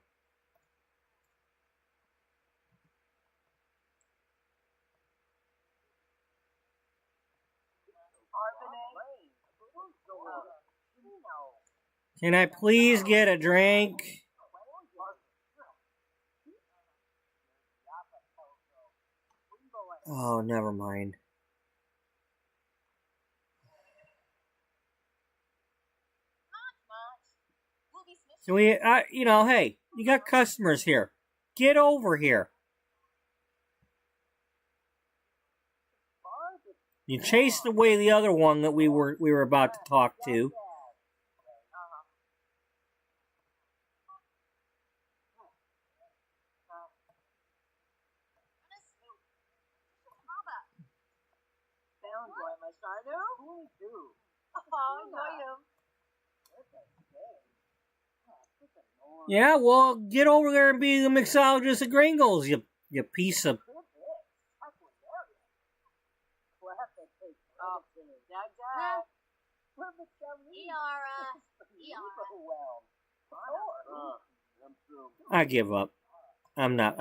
Can I please get a drink? Oh, never mind. Can we, you know, hey, you got customers here. Get over here. You chased away the other one that we were about to talk to. Yeah, well, get over there and be the mixologist of Gringles, you piece of... Well, I give up. I'm not.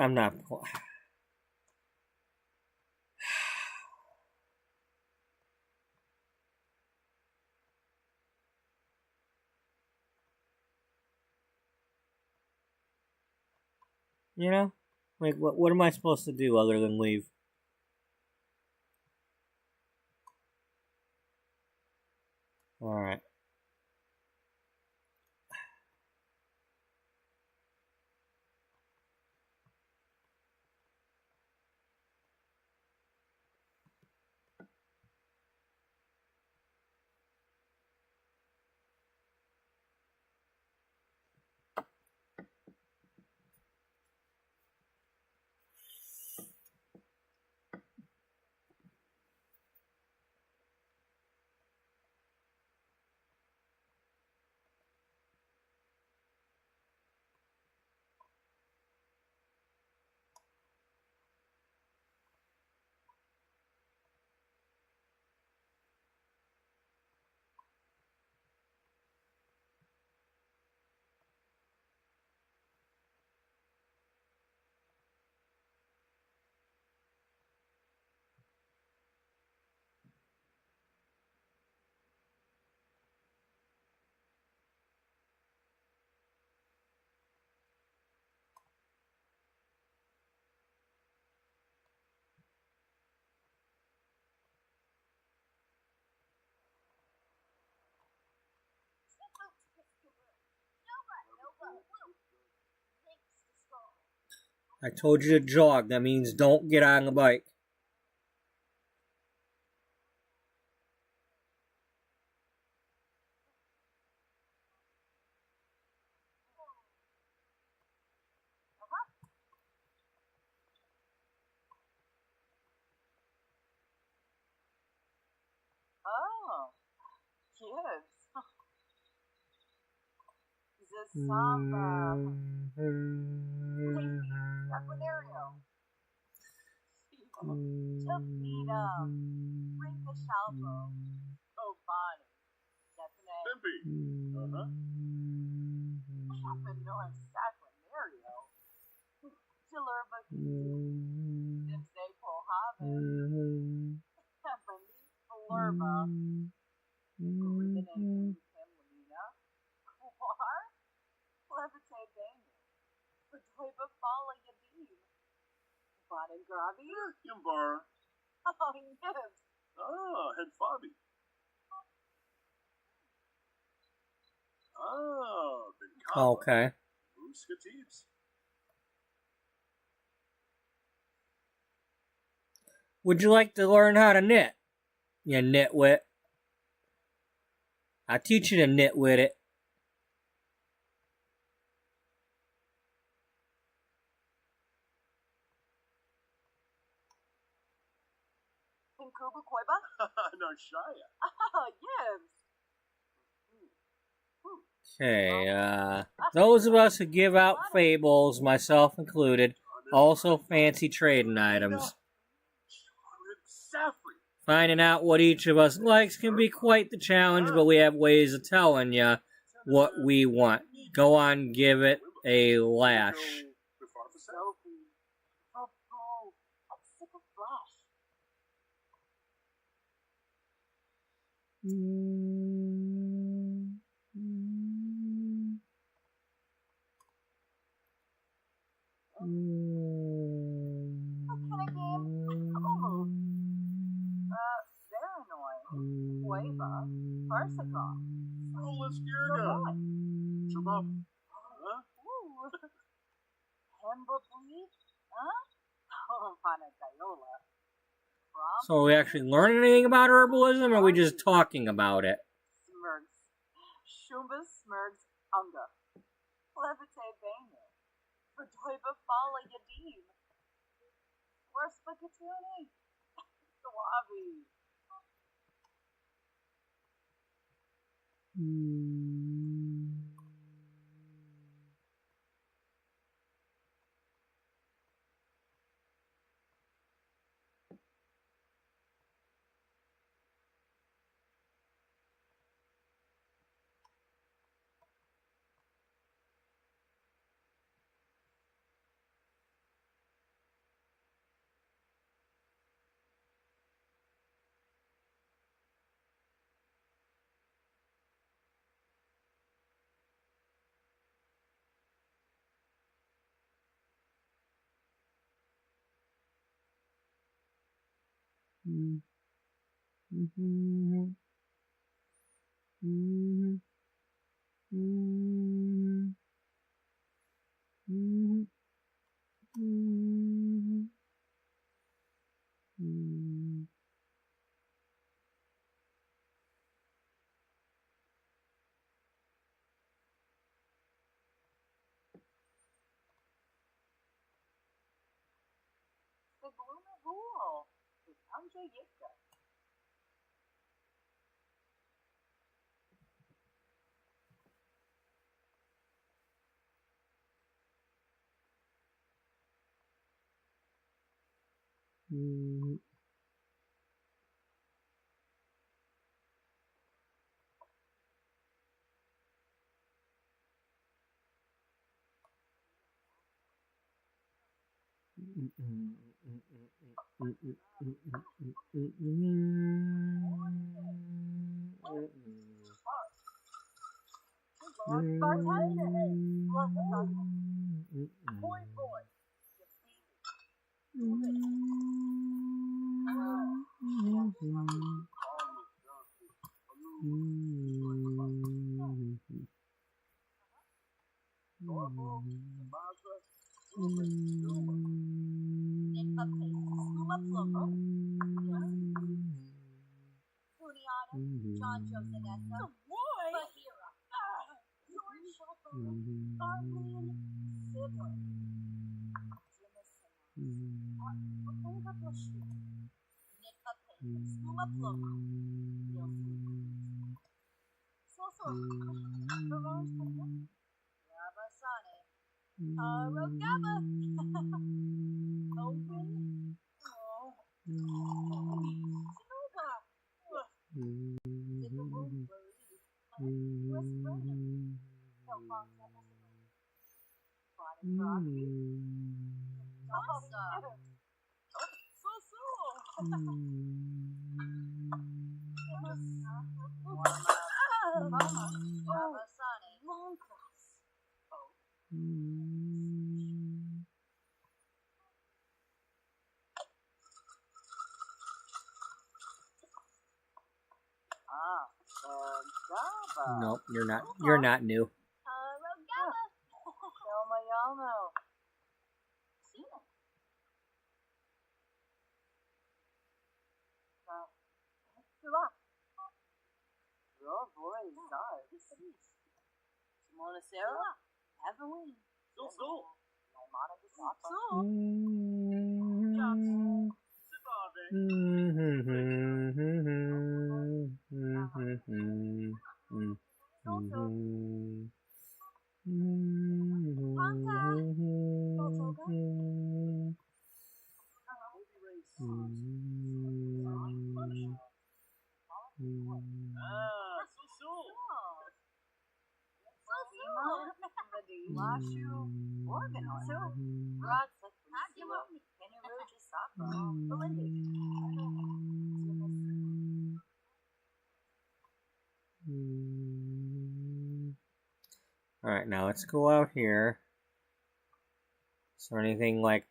You know, like what am I supposed to do other than leave? All right. I told you to jog. That means don't get on the bike. oh, yes. This Secretarial. Tavina. Bring the shallow. Oh, Bonnie. Definitely. Simpy. Uh-huh. North Sacranario. Chillerba. Dimsday Pohave. Stephanie. Flurba. Green and Camlina. Quar. Levite Bane. Betäuber Fala Yadim. Bonnie Gravi. Yumbar. Oh, yes. Ah, Head Fabi. Ah, Ben Kava. Okay. Skatives. Would you like to learn how to knit? You nitwit. I teach you to knit with it. Pinkuba Koiba? No, Shia. Oh, yes. Okay, those of us who give out fables, myself included, also fancy trading items. Chocolate Saffron. Finding out what each of us likes can be quite the challenge, but we have ways of telling you what we want. Go on, give it a lash. Sophie. Oh, oh. I'm sick of flash. What kind of game? Oh. Very annoying. Wava. Parsicon. Oh, let's hear it. Shabab. Huh? Ooh. Hemba Bleed? Huh? Oh, Panagayola. So are we actually learning anything about herbalism, or are we just talking about it? Smurgs. Shumba Smurgs Unga. Levite Bane. Betäuber Fala Yadim. Where's Spaghetti? Suave. The Glamour Rule. Tamże jeszcze. Boy, boy. John Josephessa, Bahira, George Shelton, Arlene, Sibling, Olga Blashu, Nika Payne, Skuma Pluma, Soso, Orange Puma, Rabasane, Rogaba, Open, Sinuba, West Brandon, Alfonso, Bonnie Crosby, Tossa, Soso, Rabasane, Longcross, Gaba. Nope, you're not new. Rogaba. Yelmo Yelmo. Cena. Sula. Your boy is dark. Simona Sarah. Evelyn. So. My Monica Sapa. Lashu, Oregon, Rod, Hagima, Kenny Rouge, Sapa, Belinda. All right, now let's go out here. Is there anything like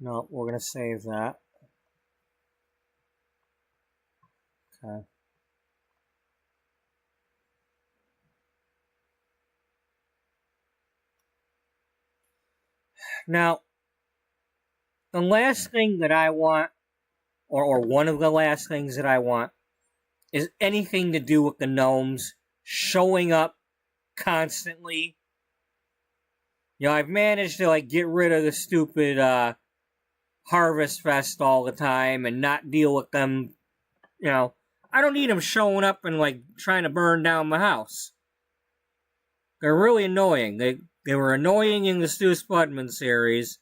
no, we're going to save that. Okay. Now, the last thing that I want, or one of the last things that I want, is anything to do with the gnomes showing up constantly. You know, I've managed to, like, get rid of the stupid, Harvest Fest all the time and not deal with them. You know, I don't need them showing up and like trying to burn down my house. They're really annoying. They were annoying in the Stu Spudman series,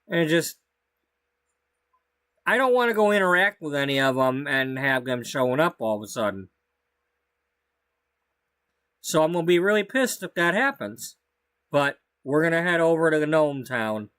and it just I don't want to go interact with any of them and have them showing up all of a sudden. So I'm gonna be really pissed if that happens. But we're gonna head over to the Gnome Town.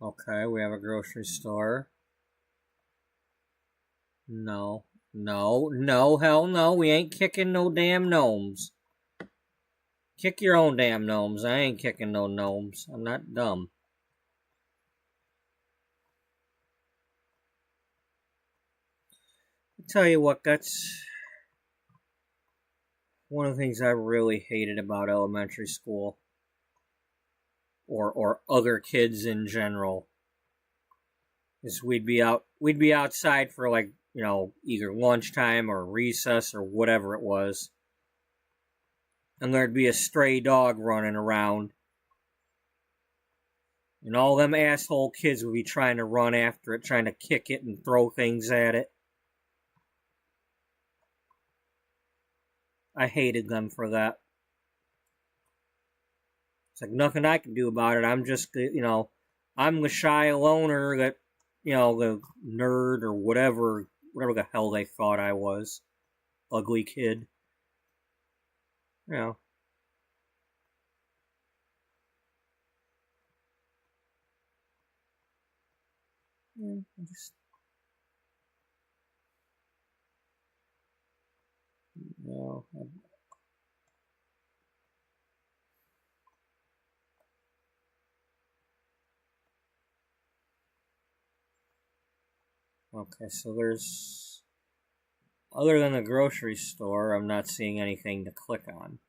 Okay, we have a grocery store. No, hell no. We ain't kicking no damn gnomes. Kick your own damn gnomes. I ain't kicking no gnomes. I'm not dumb. I tell you what, that's one of the things I really hated about elementary school. Or other kids in general. Is we'd be outside for like, you know, either lunchtime or recess or whatever it was. And there'd be a stray dog running around. And all them asshole kids would be trying to run after it, trying to kick it and throw things at it. I hated them for that. It's like nothing I can do about it. I'm just, you know, I'm the shy loner that, you know, the nerd or whatever the hell they thought I was. Ugly kid. You know. Yeah, I just... No. Okay, so there's... Other than the grocery store, I'm not seeing anything to click on.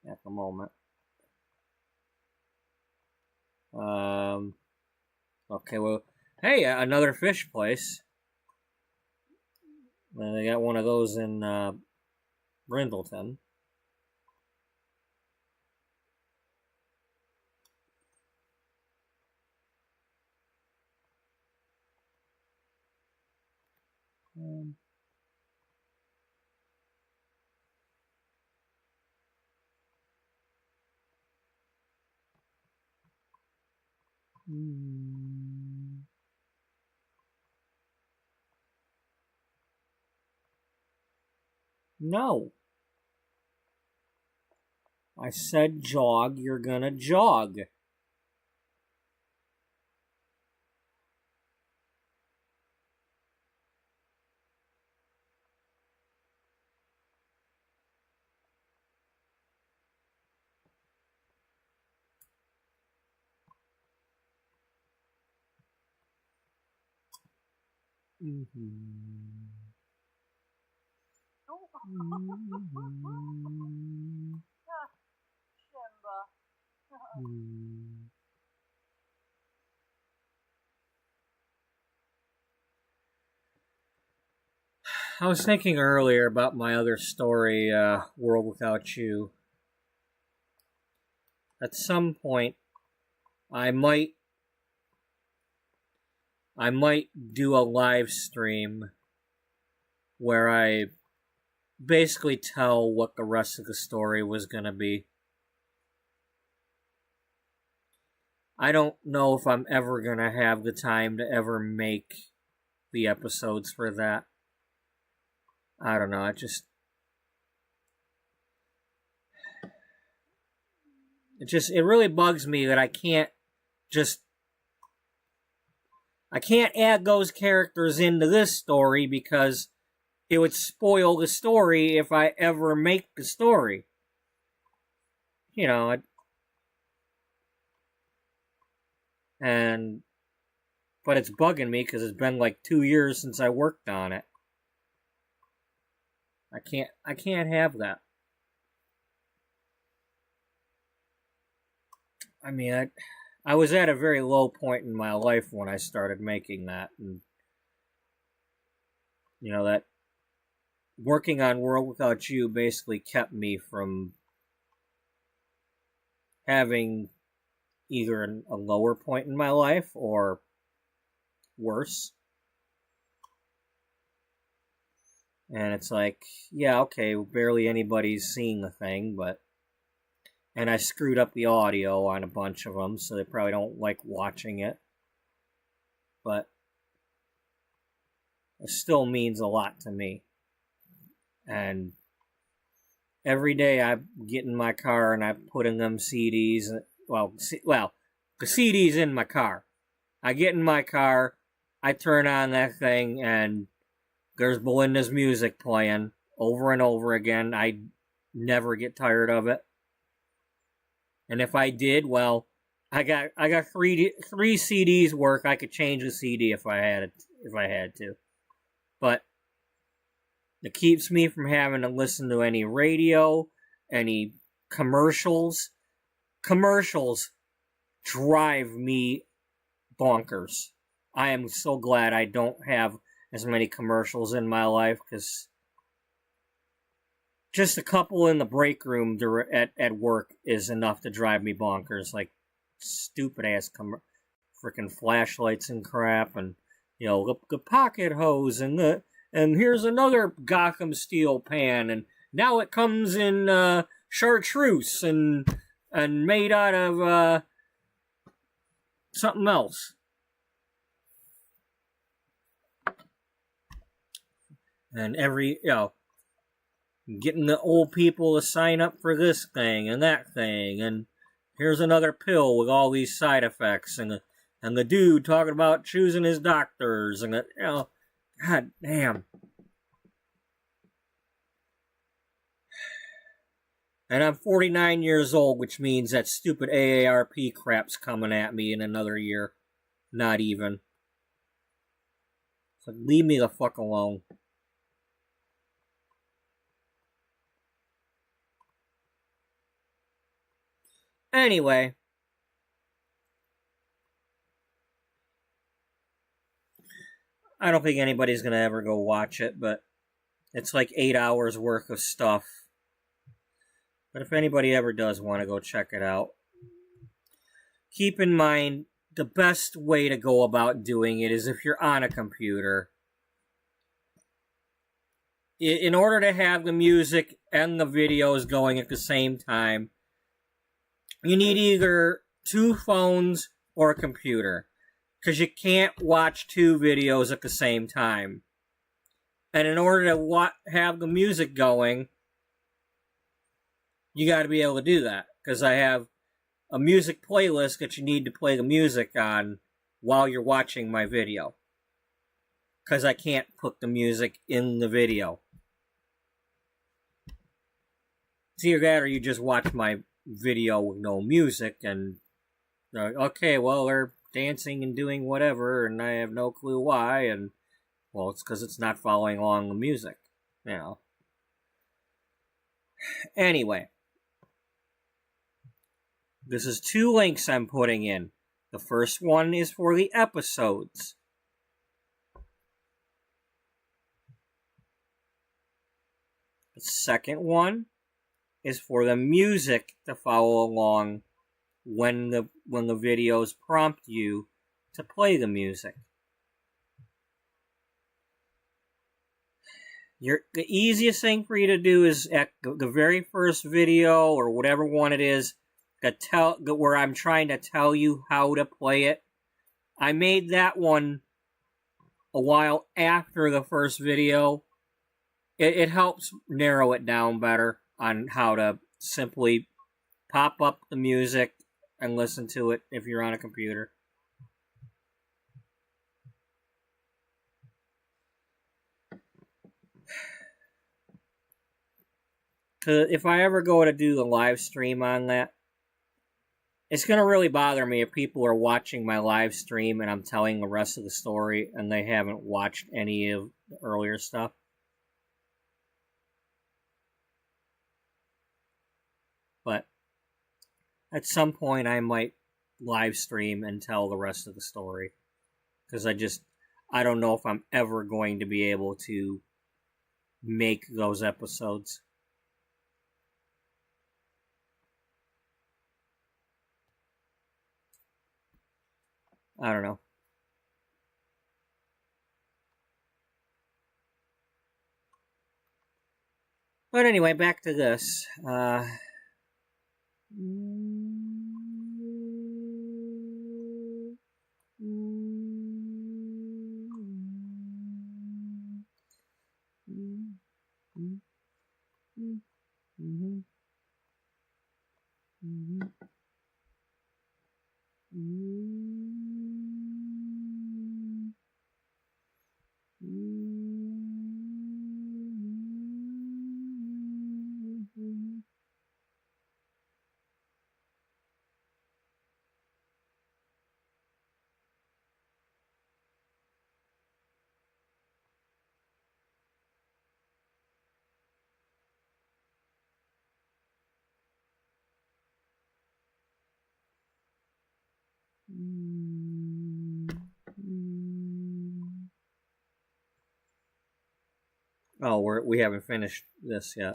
At the moment. Okay, well... Hey, another fish place. They got one of those in Brindleton. No. I said jog, you're gonna jog. Simba. I was thinking earlier about my other story, World Without You. At some point, I might do a live stream where I basically tell what the rest of the story was gonna be. I don't know if I'm ever gonna have the time to ever make the episodes for that. I don't know, it really bugs me that I can't add those characters into this story because it would spoil the story if I ever make the story. You know, but it's bugging me because it's been like 2 years since I worked on it. I can't have that. I mean, I was at a very low point in my life when I started making that, and you know, that working on World Without You basically kept me from having either a lower point in my life or worse. And it's like, yeah, okay, barely anybody's seeing the thing, and I screwed up the audio on a bunch of them, so they probably don't like watching it. But it still means a lot to me. And every day I get in my car and I put in them CDs. Well, the CD's in my car. I get in my car, I turn on that thing, and there's Belinda's music playing over and over again. I never get tired of it. And if I did, well, I got three CDs worth. I could change the CD if I had to. But it keeps me from having to listen to any radio, any commercials. Commercials drive me bonkers. I am so glad I don't have as many commercials in my life, because just a couple in the break room at work is enough to drive me bonkers. Like stupid ass freaking flashlights and crap, and you know, the pocket hose, and here's another Gotham steel pan, and now it comes in chartreuse and made out of something else. And getting the old people to sign up for this thing and that thing, and here's another pill with all these side effects, and the dude talking about choosing his doctors, and god damn. And I'm 49 years old, which means that stupid AARP crap's coming at me in another year. Not even. So leave me the fuck alone. Anyway, I don't think anybody's gonna ever go watch it, but it's like 8 hours worth of stuff. But if anybody ever does want to go check it out, keep in mind the best way to go about doing it is if you're on a computer. In order to have the music and the videos going at the same time, you need either 2 phones or a computer, because you can't watch 2 videos at the same time. And in order to have the music going, you got to be able to do that, because I have a music playlist that you need to play the music on while you're watching my video, because I can't put the music in the video. It's either that or you just watch my video with no music, and okay, well, they're dancing and doing whatever, and I have no clue why, and well, it's because it's not following along the music, you know. Anyway, this is 2 links I'm putting in. The first one is for the episodes. The second one is for the music to follow along when the videos prompt you to play the music. The easiest thing for you to do is at the very first video or whatever one it is, where I'm trying to tell you how to play it. I made that one a while after the first video. It helps narrow it down better on how to simply pop up the music and listen to it if you're on a computer. If I ever go to do the live stream on that, it's going to really bother me if people are watching my live stream and I'm telling the rest of the story and they haven't watched any of the earlier stuff. But at some point I might live stream and tell the rest of the story. Because I don't know if I'm ever going to be able to make those episodes. I don't know. But anyway, back to this. Oh, we haven't finished this yet.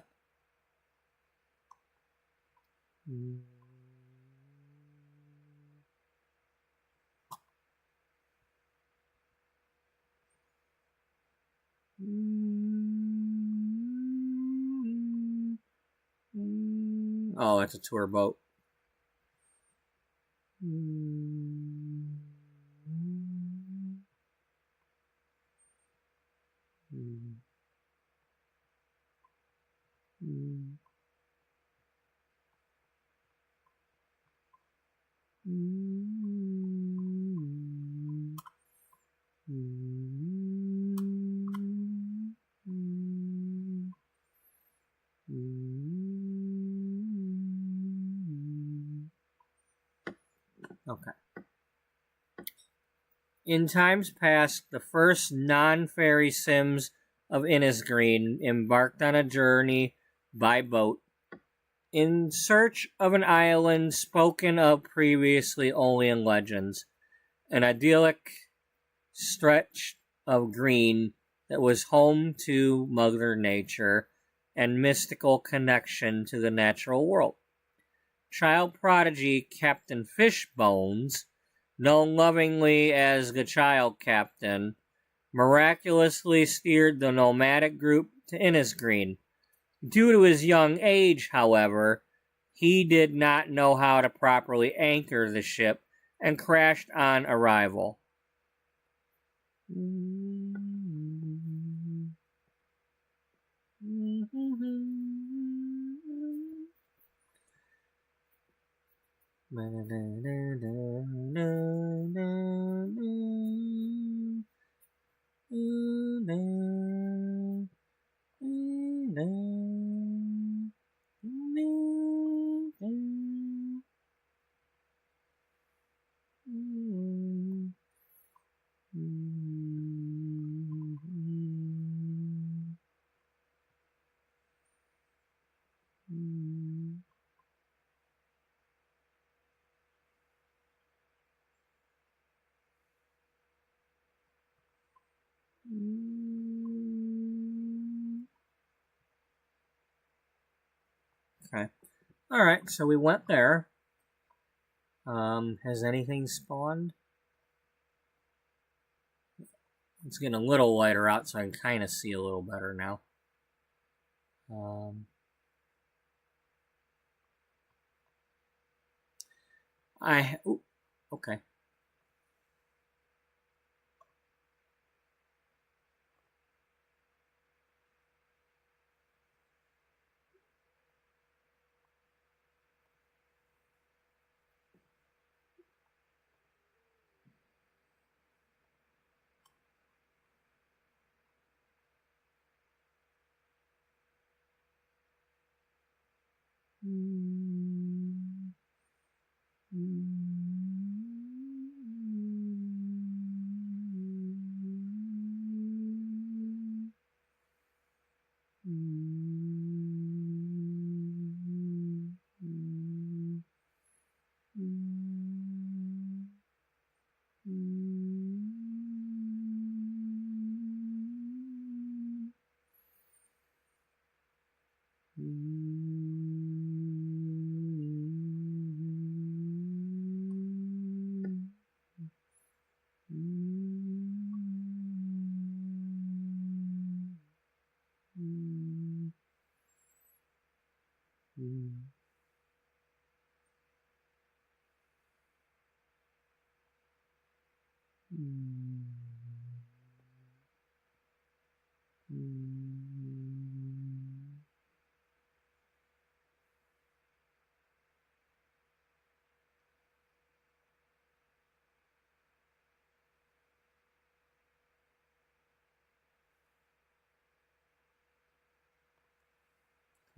Oh, that's a tour boat. Okay. In times past, the first non-fairy Sims of Innisgreen embarked on a journey by boat in search of an island spoken of previously only in legends, an idyllic stretch of green that was home to Mother Nature and mystical connection to the natural world. Child prodigy Captain Fishbones, known lovingly as the Child Captain, miraculously steered the nomadic group to Innisgreen. Due to his young age, however, he did not know how to properly anchor the ship and crashed on arrival. Okay. Alright, so we went there. Has anything spawned? It's getting a little lighter out, so I can kind of see a little better now. Ooh, okay.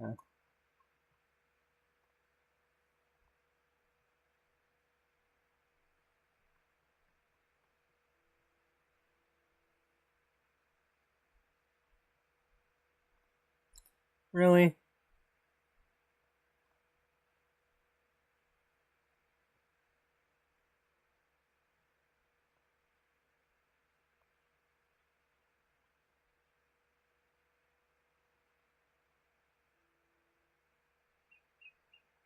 Okay. Really?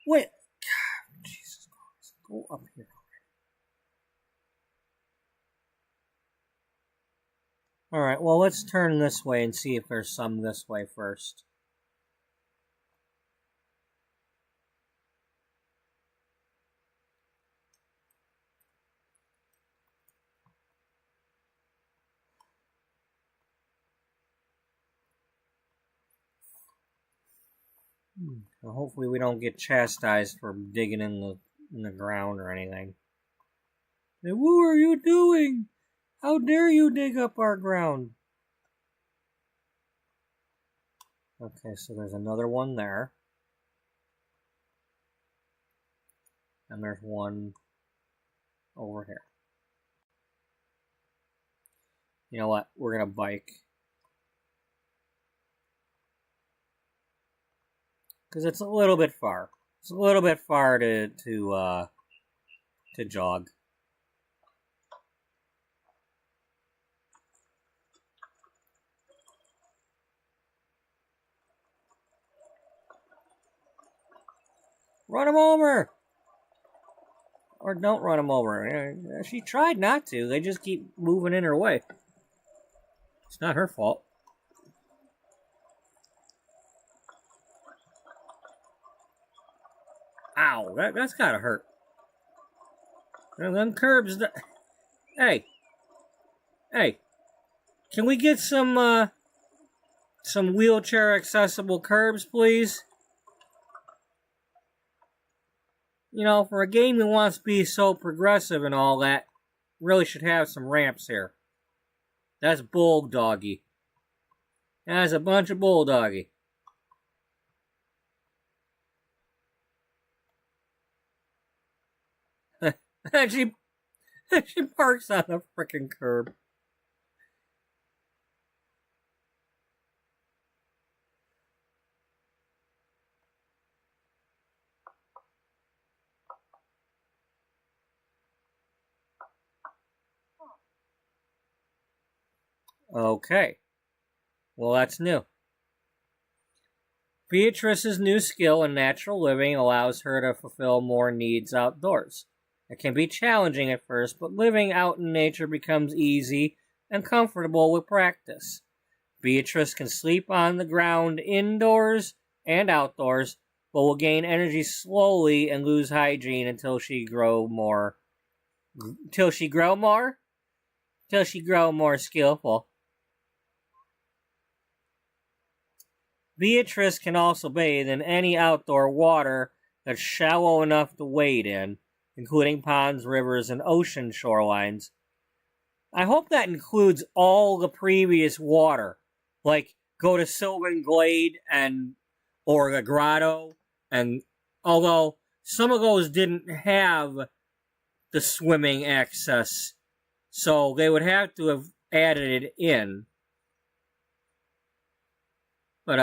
Wait. God, Jesus Christ. Go up here. Alright, well, let's turn this way and see if there's some this way first. Well, hopefully we don't get chastised for digging in the ground or anything. Hey, what are you doing? How dare you dig up our ground? Okay, so there's another one there. And there's one over here. You know what? We're gonna bike. Because it's a little bit far. It's a little bit far to jog. Run him over! Or don't run him over. She tried not to. They just keep moving in her way. It's not her fault. Ow, that's gotta hurt. Them curbs. Hey, can we get some wheelchair accessible curbs, please? You know, for a game that wants to be so progressive and all that, really should have some ramps here. That's bulldoggy. That's a bunch of bulldoggy. she parks on the frickin' curb. Okay. Well, that's new. Beatrice's new skill in natural living allows her to fulfill more needs outdoors. It can be challenging at first, but living out in nature becomes easy and comfortable with practice. Beatrice can sleep on the ground indoors and outdoors, but will gain energy slowly and lose hygiene until she grow more skillful. Beatrice can also bathe in any outdoor water that's shallow enough to wade in, including ponds, rivers, and ocean shorelines. I hope that includes all the previous water. Like, go to Sylvan Glade and or the Grotto, and although some of those didn't have the swimming access, so they would have to have added it in. But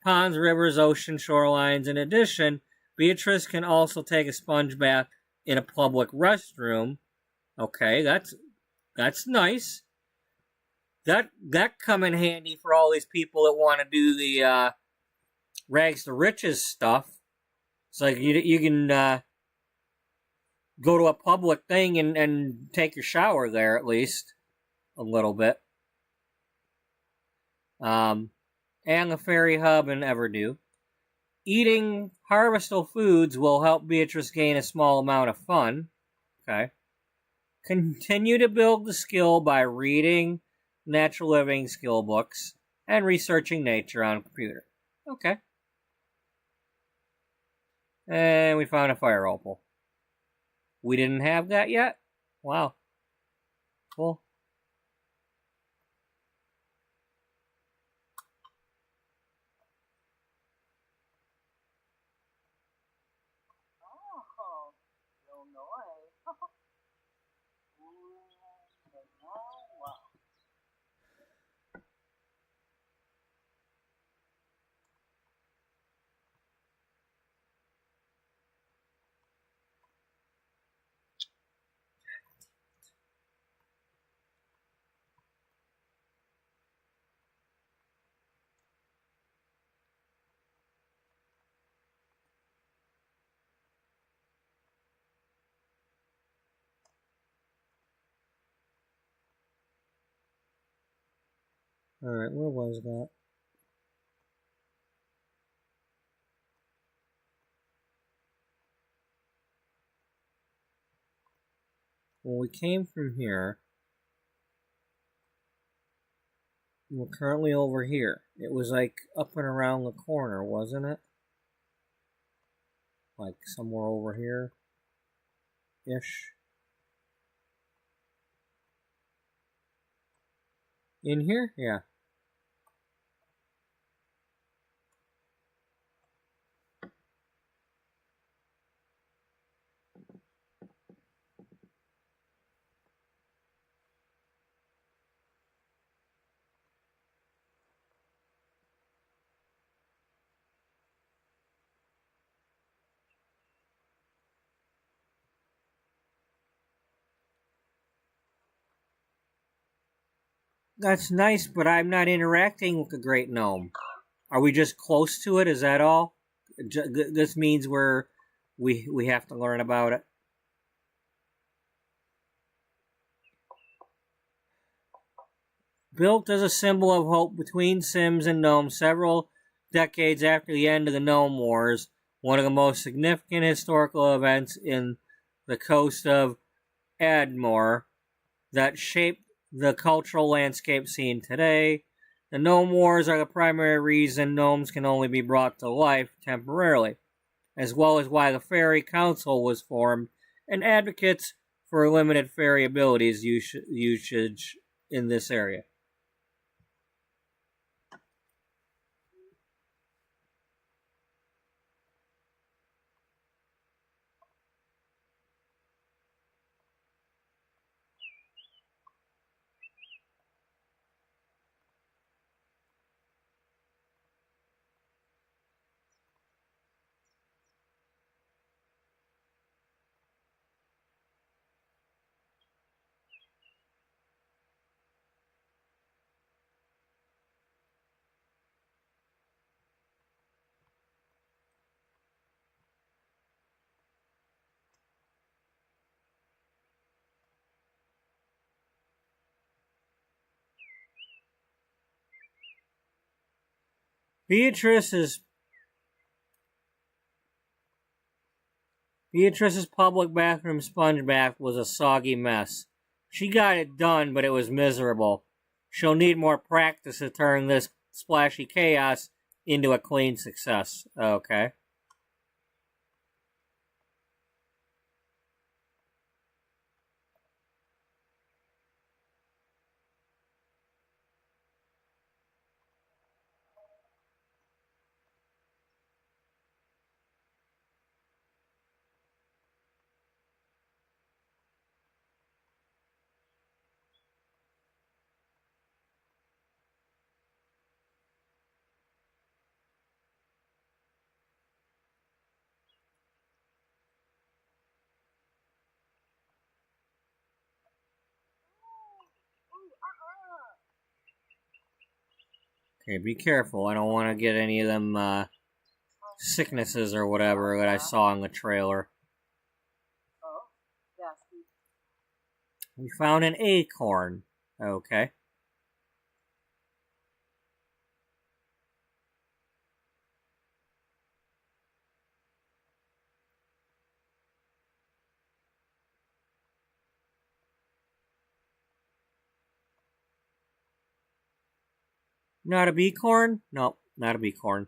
ponds, rivers, ocean shorelines. In addition, Beatrice can also take a sponge bath in a public restroom. Okay, that's nice. That come in handy for all these people that want to do the rags to riches stuff. It's like you can go to a public thing and take your shower there at least a little bit. And the Fairy Hub and Everdew. Eating harvestable foods will help Beatrice gain a small amount of fun. Okay. Continue to build the skill by reading natural living skill books and researching nature on a computer. Okay. And we found a fire opal. We didn't have that yet? Wow. Cool. Oh, Illinois. Wow. Alright, where was that? Well, we came from here. We're currently over here. It was like up and around the corner, wasn't it? Like somewhere over here ish. In here? Yeah. That's nice, but I'm not interacting with the Great Gnome. Are we just close to it? Is that all? This means we have to learn about it. Built as a symbol of hope between Sims and Gnomes several decades after the end of the Gnome Wars, one of the most significant historical events in the coast of Admore that shaped the cultural landscape seen today. The Gnome Wars are the primary reason gnomes can only be brought to life temporarily, as well as why the Fairy Council was formed and advocates for limited fairy abilities usage in this area. Beatrice's public bathroom sponge bath was a soggy mess. She got it done, but it was miserable. She'll need more practice to turn this splashy chaos into a clean success. Okay. Okay, be careful. I don't want to get any of them sicknesses or whatever that I saw in the trailer. Oh, that's good. We found an acorn. Okay. Not a bee corn? Nope, not a bee corn.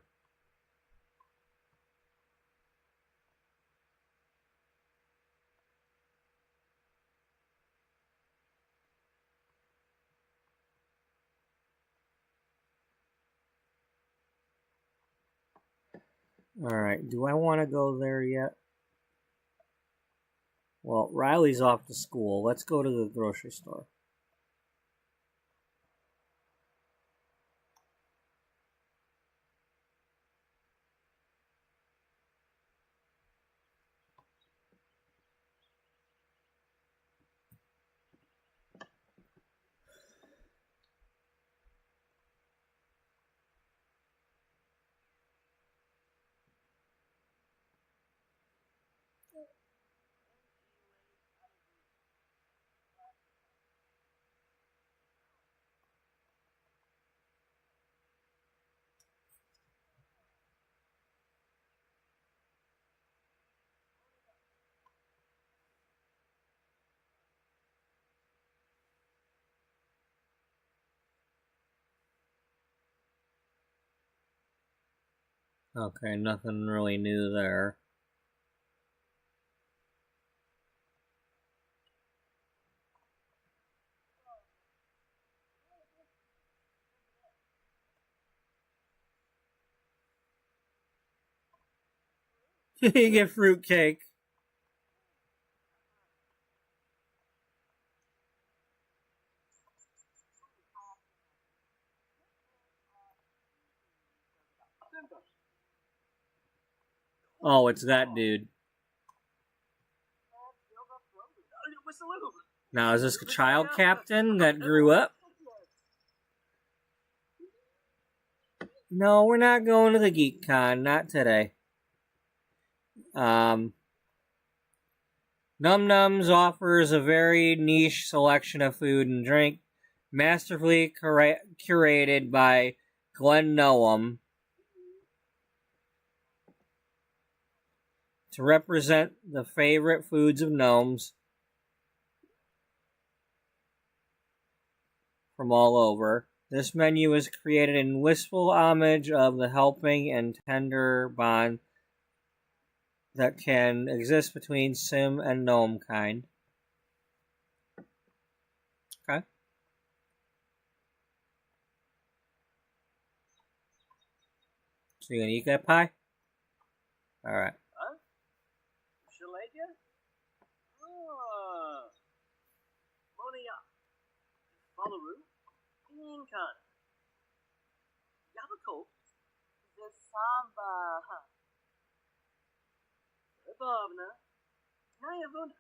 Alright, do I want to go there yet? Well, Riley's off to school. Let's go to the grocery store. Okay, nothing really new there. You get fruitcake. Oh, it's that dude. Now, is this a child captain that grew up? No, we're not going to the Geek Con. Not today. Num Nums offers a very niche selection of food and drink, masterfully curated by Glenn Noam to represent the favorite foods of gnomes from all over. This menu is created in wistful homage of the helping and tender bond that can exist between sim and gnome kind. Okay. So you gonna eat that pie? Alright. Huh? Shalaga? Ah. Monia. Allure. Incan. Yabako. The samba. Bobna. Nayavuna.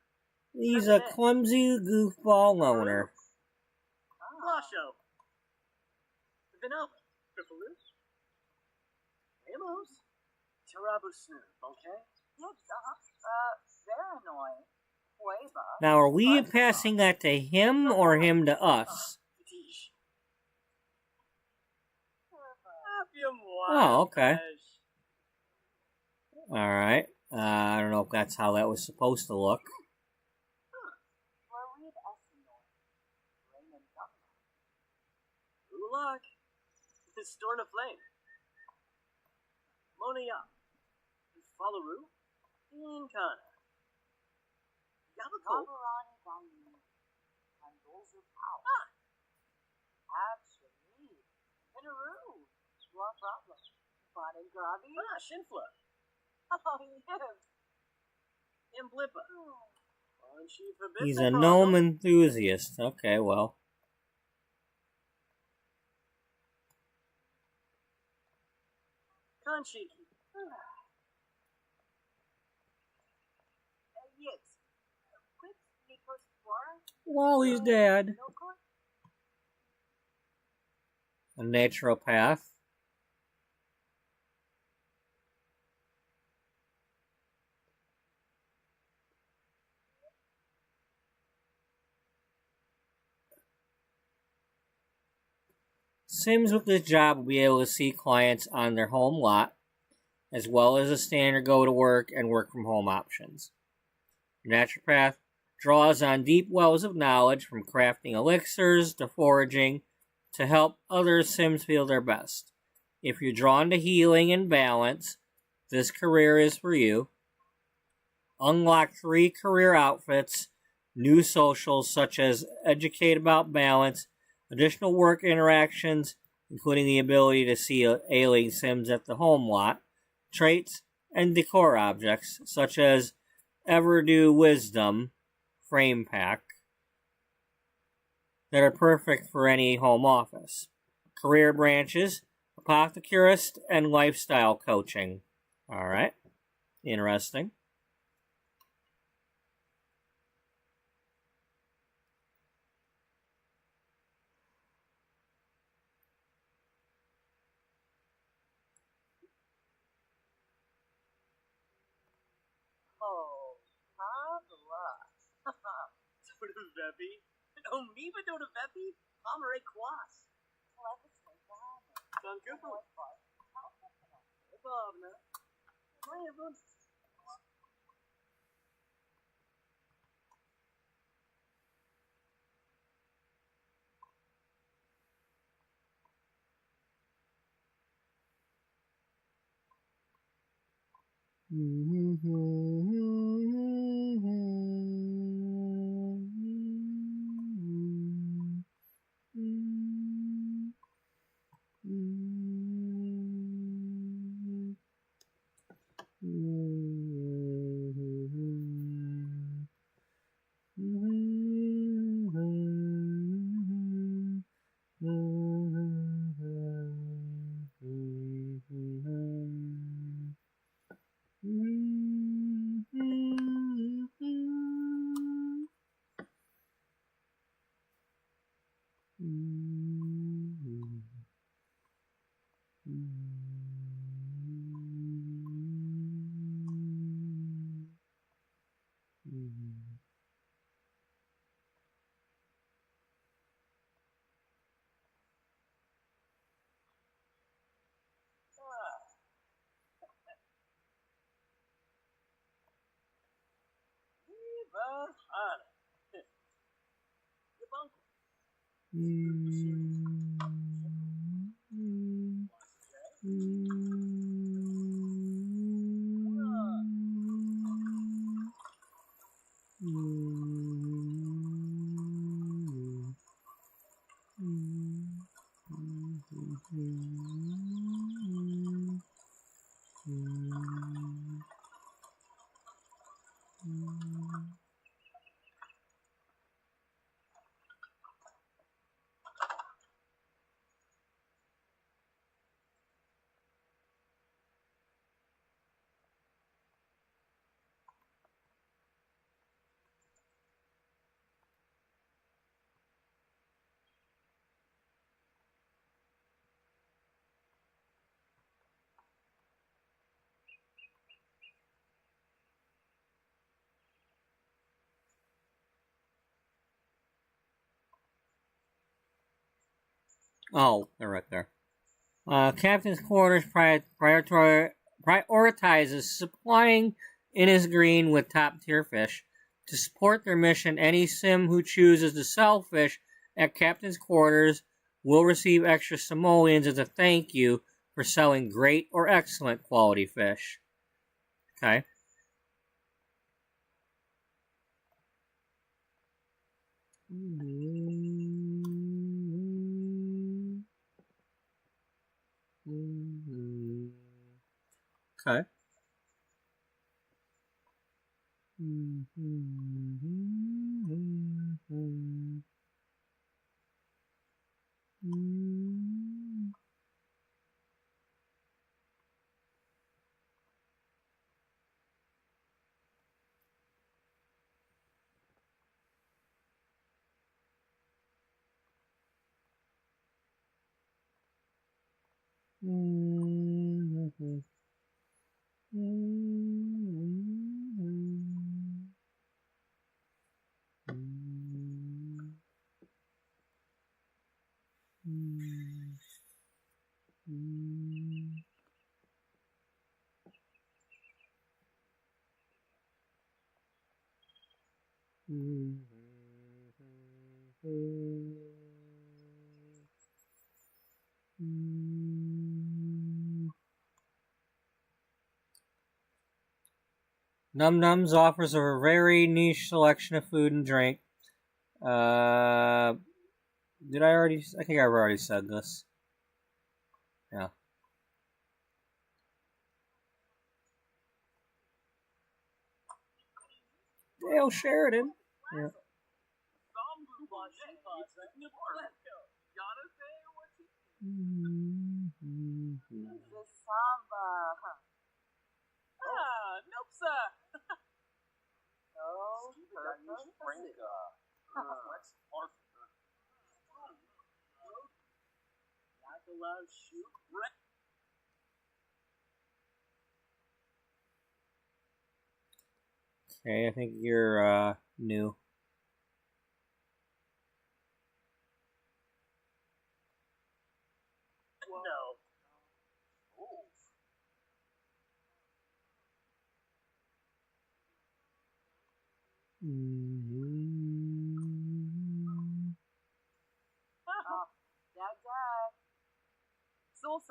He's a clumsy goofball loner. Lasho. Vanilla. Tripaloo. Amos. Tarabu Snoop, okay? Yes, very annoying. Quava. Now, are we passing that to him or him to us? Oh, okay. Alright. I don't know if that's how that was supposed to look. Ulak. Storn of Flame. Monia. Fallaru. Inkana. Yabako. Absolutely. Pinaroo. What problem? Botting groggy? Shinfla. Oh, yes. Imblippa. He's a gnome enthusiast. Okay, well. Kanshiki. Yes. Quick, Nikos War. Wally's dad. A naturopath. Sims with this job will be able to see clients on their home lot, as well as the standard go-to-work and work-from-home options. Your naturopath draws on deep wells of knowledge from crafting elixirs to foraging to help other Sims feel their best. If you're drawn to healing and balance, this career is for you. Unlock 3 career outfits, new socials such as educate about balance, additional work interactions, including the ability to see ailing Sims at the home lot, traits, and decor objects such as Everdo Wisdom frame pack that are perfect for any home office. Career branches, apothecurist, and lifestyle coaching. Alright, interesting. Oh, Pavla. Dodovepi. Oh, Miva Dodovepi. Amare Quas. Sankupu. Bobna. Mayavun. Oh, they're right there. Captain's quarters prioritizes supplying Innis Green with top-tier fish. To support their mission, any sim who chooses to sell fish at Captain's quarters will receive extra simoleons as a thank you for selling great or excellent quality fish. Okay. Okay. Num Nums offers a very niche selection of food and drink. Did I already? I think I've already said this. Yeah. Dale Sheridan. Yeah. The samba. Nope, sir. Oh, Okay, I think you're new. No. Dad. So.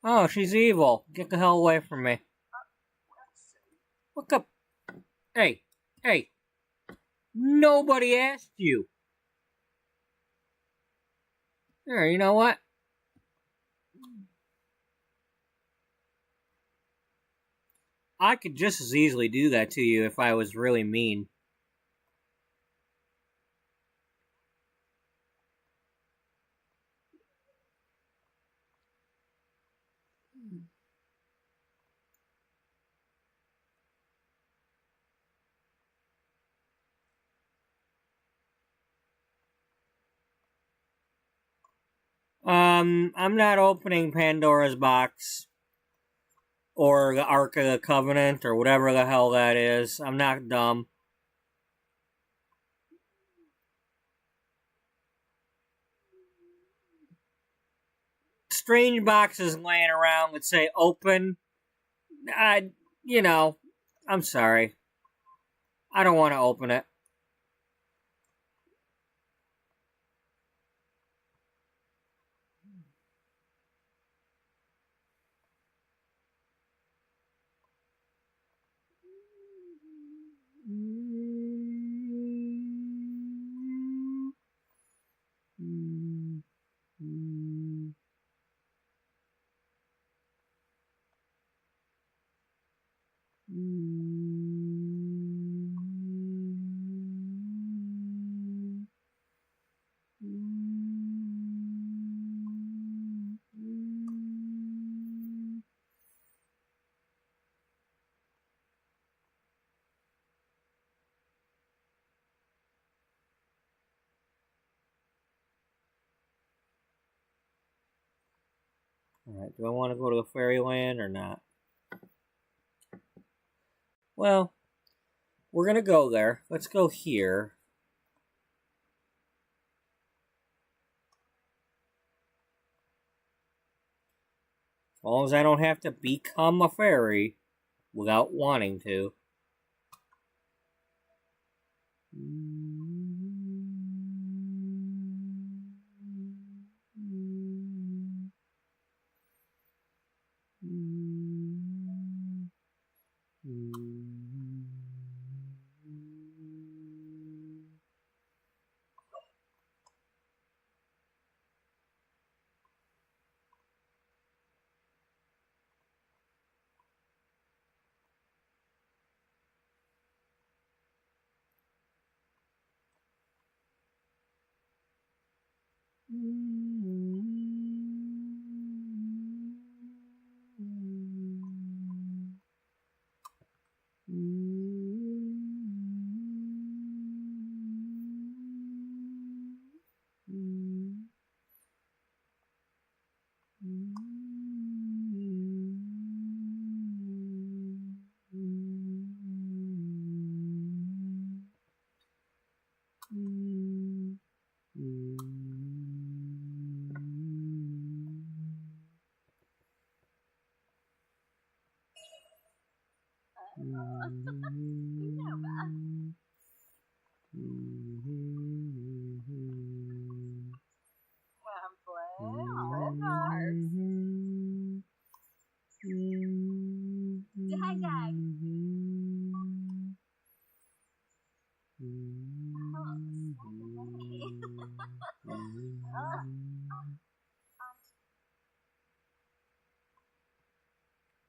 Oh, she's evil. Get the hell away from me. Look up. Hey. Nobody asked you. There, you know what? I could just as easily do that to you if I was really mean. I'm not opening Pandora's box or the Ark of the Covenant or whatever the hell that is. I'm not dumb. Strange boxes laying around that say open. I'm sorry. I don't want to open it. Alright, do I want to go to Fairyland or not? Well, we're going to go there. Let's go here. long as I don't have to become a fairy without wanting to.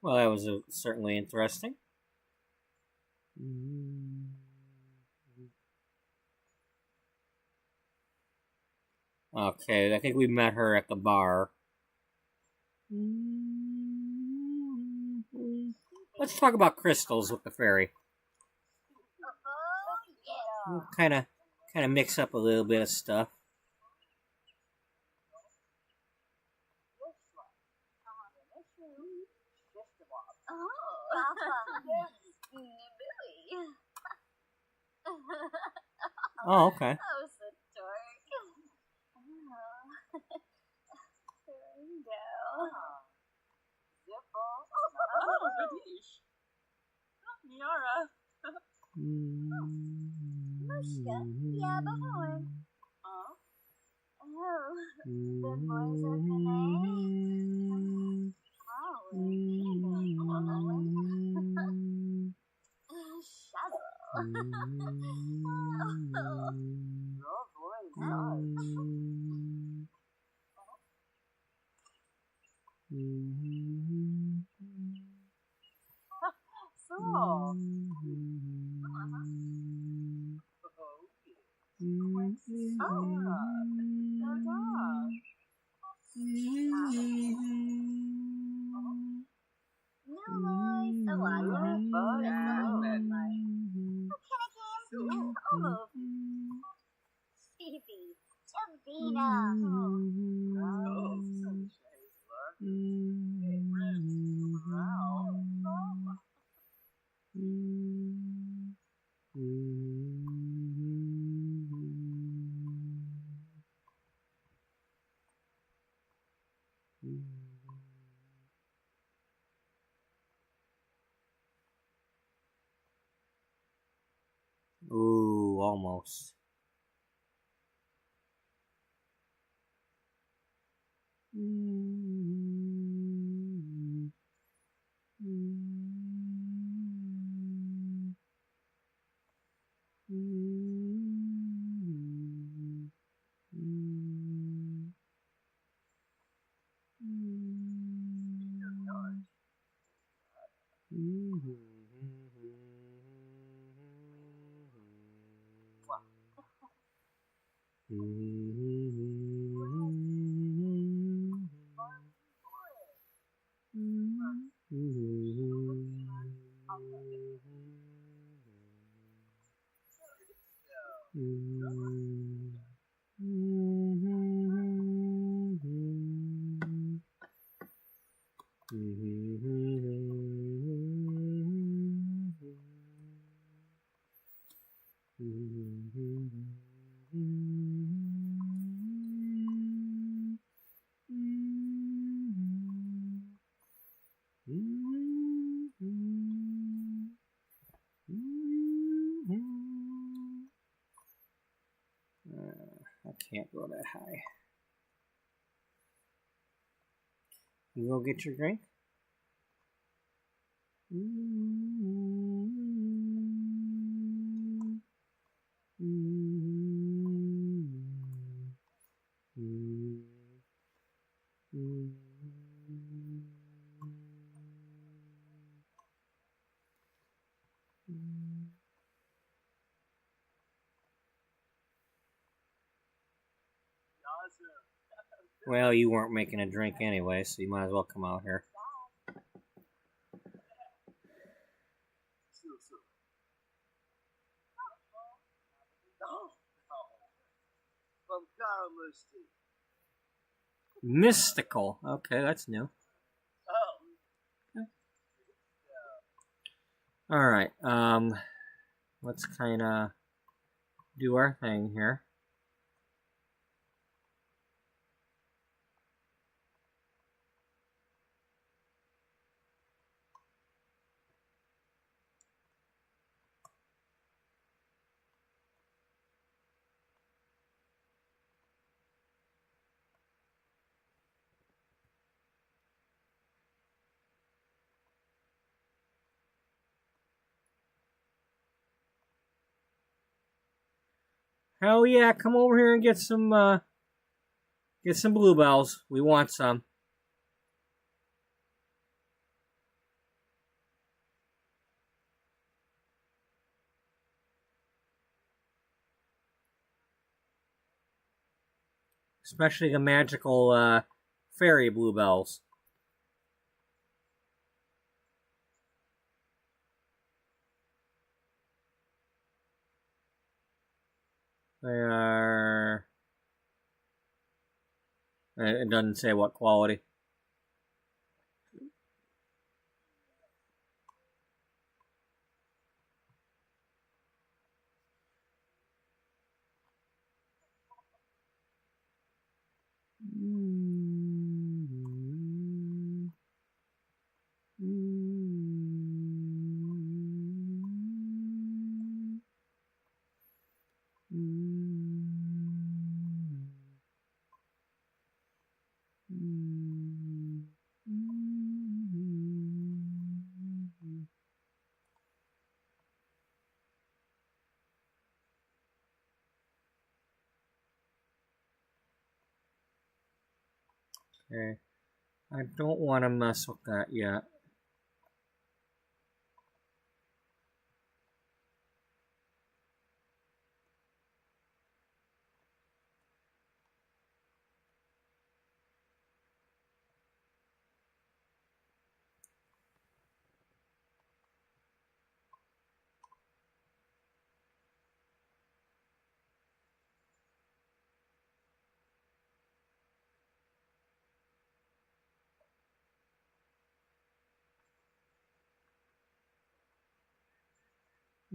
Well, that was certainly interesting. Okay, I think we met her at the bar. Let's talk about crystals with the fairy. We'll kind of mix up a little bit of stuff. Oh, okay. Beatrice. Miara. Mushka, yeah, bahon. Oh, the boys are finished. Oh, Shadow. Your voice does. So. No boys. Oh, I love Stevie, Davina. Ooh, almost. can't go that high. You go get your drink? Well, you weren't making a drink anyway, so you might as well come out here. Mystical. Okay, that's new. All right. Let's kind of do our thing here. Hell yeah, come over here and get some bluebells. We want some. Especially the magical fairy bluebells. They are... It doesn't say what quality. Okay. I don't want to mess with that yet.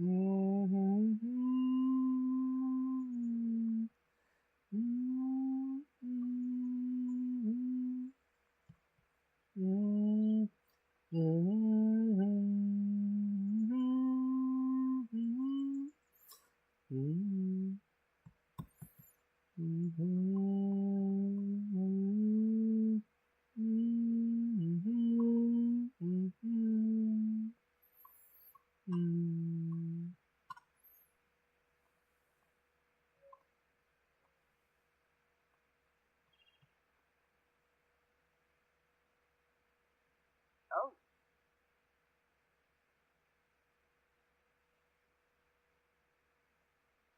Oh,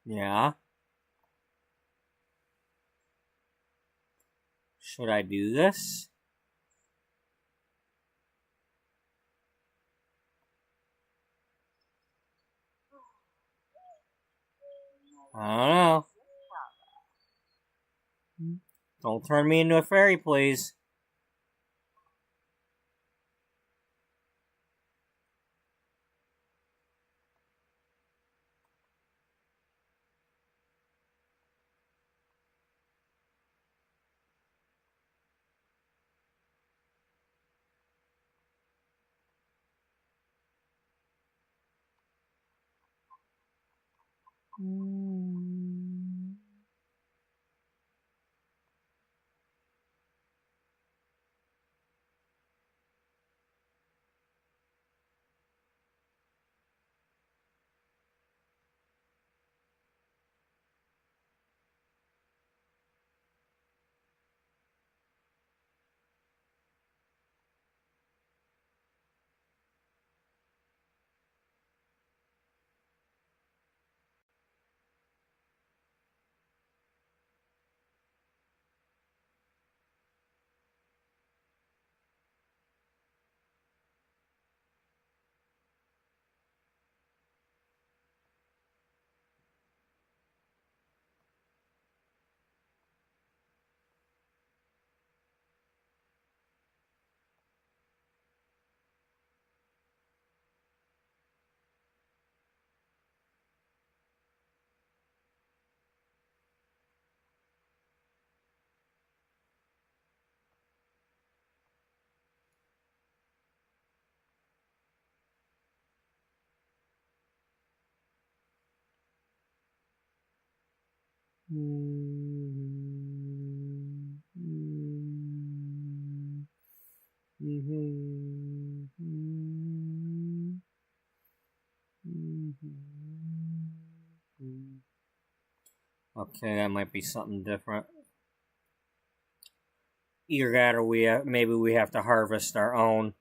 Yeah. Should I do this? I don't know. Don't turn me into a fairy, please. Okay, that might be something different. Either that, or maybe we have to harvest our own.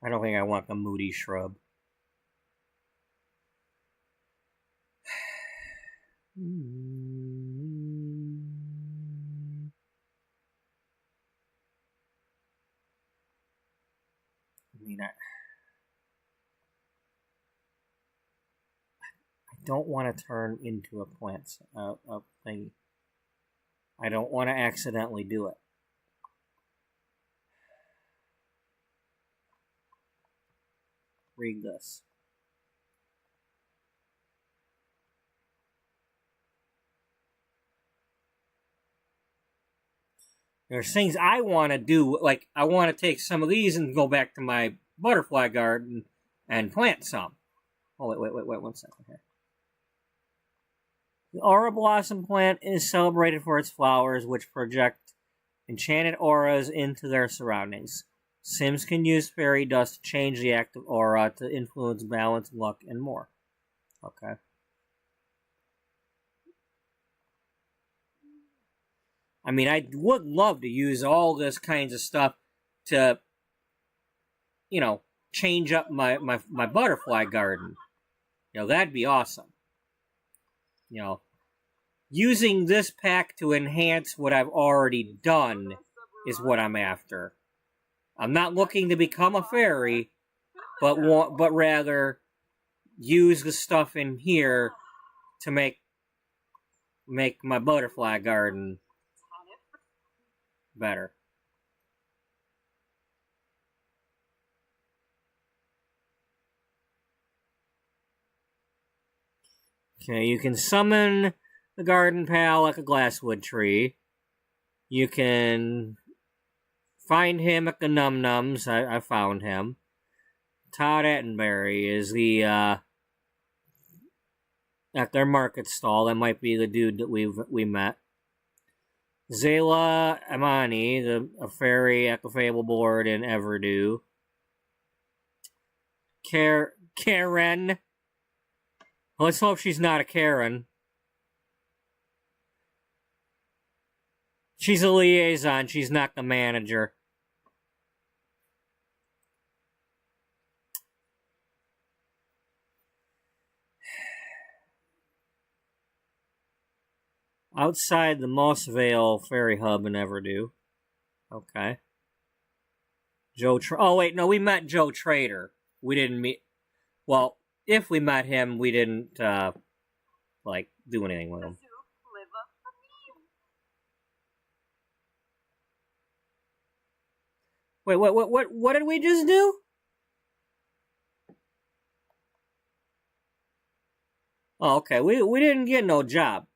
I don't think I want the moody shrub. I mean, I don't want to turn into a plant thing. I don't want to accidentally do it. Read this. There's things I want to do, like I want to take some of these and go back to my butterfly garden and plant some. Oh, wait, 1 second here. The aura blossom plant is celebrated for its flowers, which project enchanted auras into their surroundings. Sims can use fairy dust to change the active aura to influence balance, luck, and more. Okay. I mean, I would love to use all this kinds of stuff to, change up my butterfly garden. That'd be awesome. Using this pack to enhance what I've already done is what I'm after. I'm not looking to become a fairy, but rather use the stuff in here to make my butterfly garden better. Okay, you can summon the garden pal like a glasswood tree. You can find him at the Num Nums. I found him. Todd Attenberry is the at their market stall. That might be the dude that we met. Zayla Amani, a fairy at the Fable board in Everdew. Karen. Let's hope she's not a Karen. She's a liaison. She's not the manager. Outside the Mossvale Ferry Hub in Everdew. Okay. Oh, wait, no, we met Joe Trader. We didn't meet... Well, if we met him, we didn't, do anything with him. Wait, what did we just do? Oh, okay, we didn't get no job.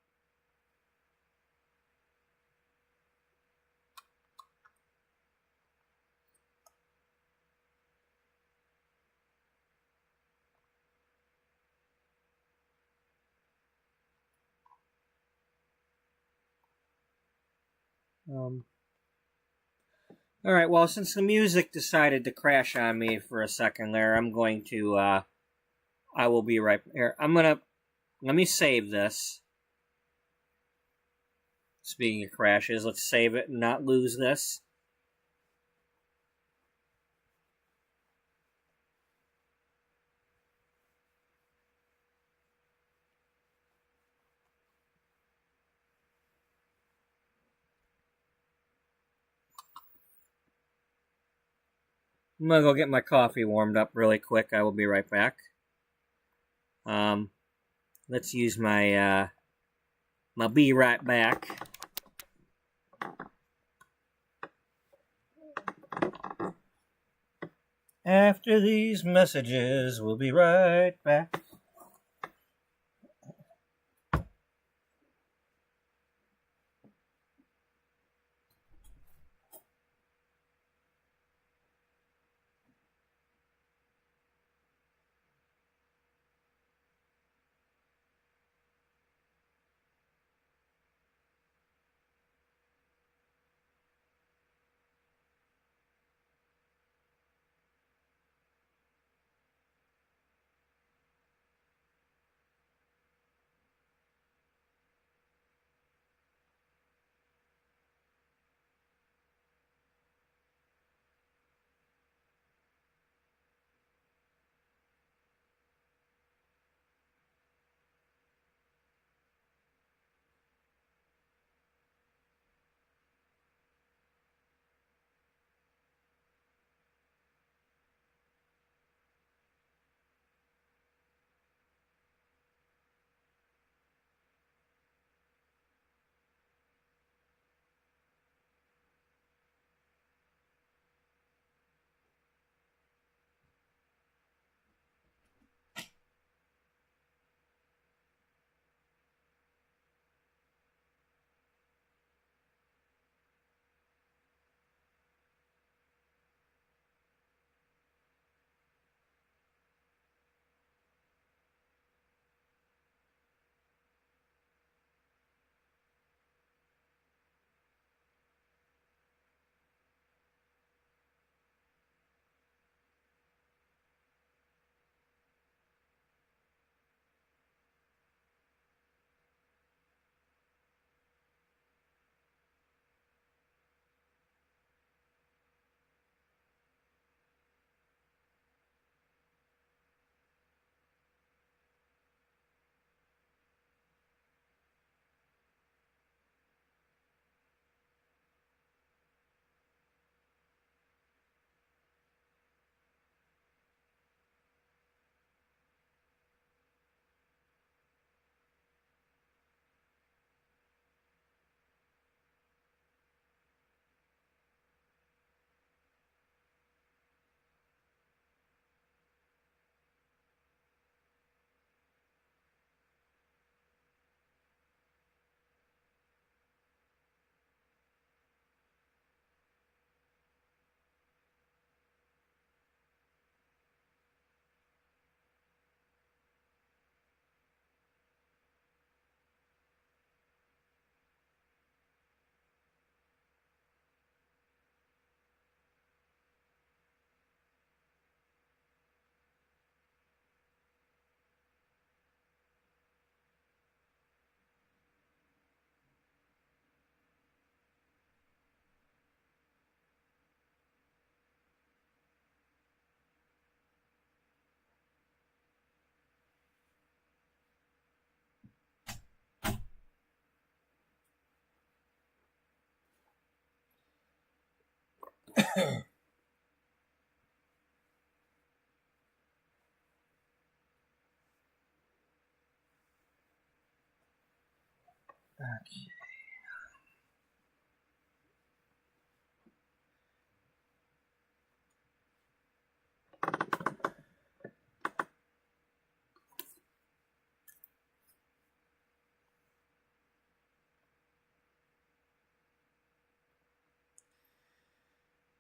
Alright, well, since the music decided to crash on me for a second there, I'm going to, I will be right here. Let me save this. Speaking of crashes, let's save it and not lose this. I'm gonna go get my coffee warmed up really quick. I will be right back. Let's use my my be right back. After these messages, we'll be right back.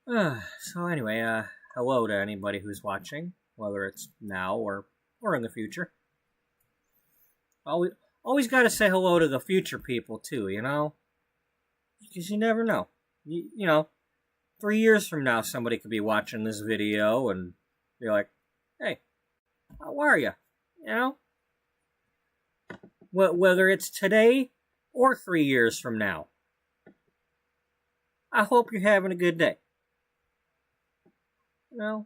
So anyway, hello to anybody who's watching, whether it's now or in the future. Always got to say hello to the future people too, you know, because you never know. You know, 3 years from now, somebody could be watching this video and be like, hey, how are you? You know? Whether it's today or 3 years from now. I hope you're having a good day. You know?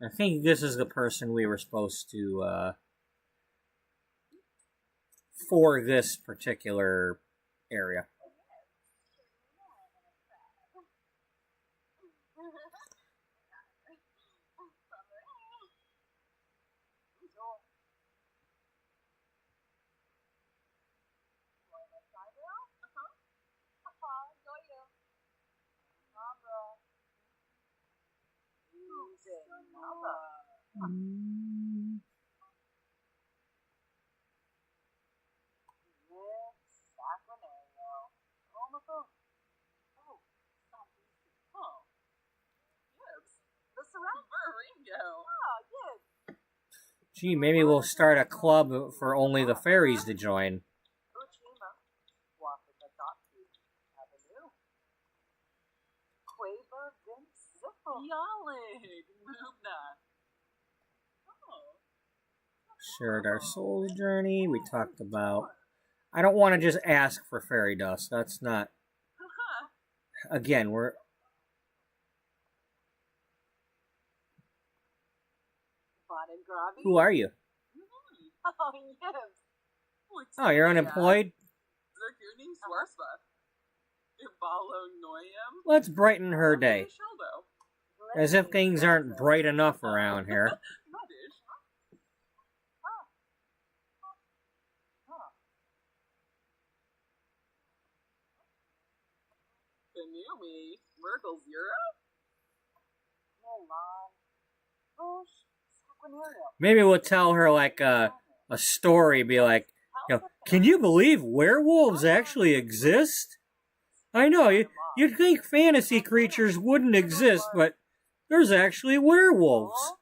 I think this is the person we were supposed to, for this particular area. Gee, maybe we'll start a club for only the fairies to join. Shared our soul's journey. We talked about... I don't want to just ask for fairy dust. That's not... Again, we're... Who are you? Oh, you're unemployed? Let's brighten her day. As if things aren't bright enough around here. Maybe we'll tell her like a story, be like, you know, can you believe werewolves actually exist? I know, you'd think fantasy creatures wouldn't exist, but there's actually werewolves.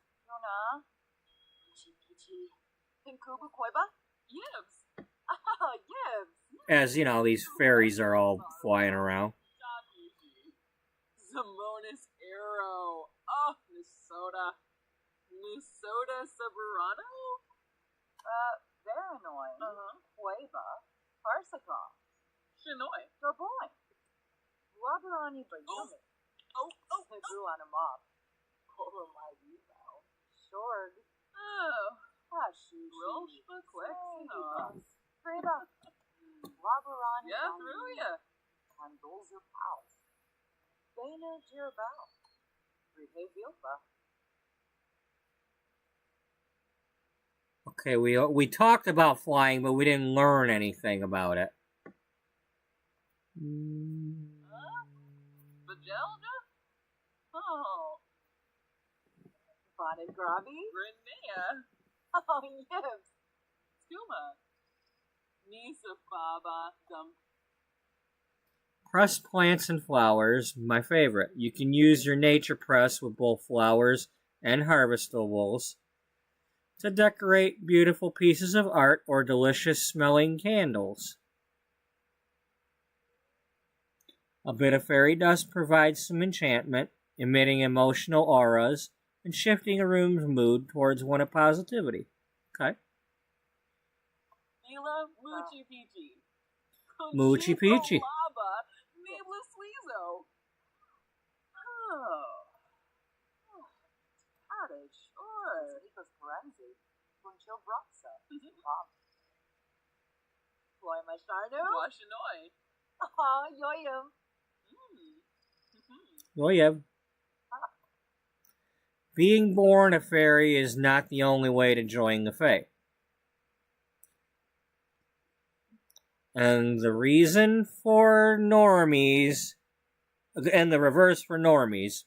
As, you know, these fairies are all flying around. Minnesota Soberano? Veranoy, Cueva, Parsacon, Shinoy, Darboy, Wabarani Bayumi, Higuanamop, Colomayibo, Shorg, Hashi, Rilshba, Quexino, Freda, Wabarani, Handolzer Pau, Bena Jirabao, Rihe Vilpa. Okay, we talked about flying, but we didn't learn anything about it. Bajelja? Oh. Bonnet Grobby? Renea? Oh, yes. Skuma? Nisa Baba Dum. Pressed plants and flowers, my favorite. You can use your nature press with both flowers and harvestables to decorate beautiful pieces of art or delicious-smelling candles. A bit of fairy dust provides some enchantment, emitting emotional auras and shifting a room's mood towards one of positivity. Okay. Mila Moochie Peachy. Moochie Peachy. Nameless Weezo. Oh. Cottage. Or. Forenzi. Punchil Broxa. Mom. Floy Masharno. Washinoy. Ah, Yoyum. Yoyev. Being born a fairy is not the only way to join the Fae. And the reason for normies, and the reverse for normies,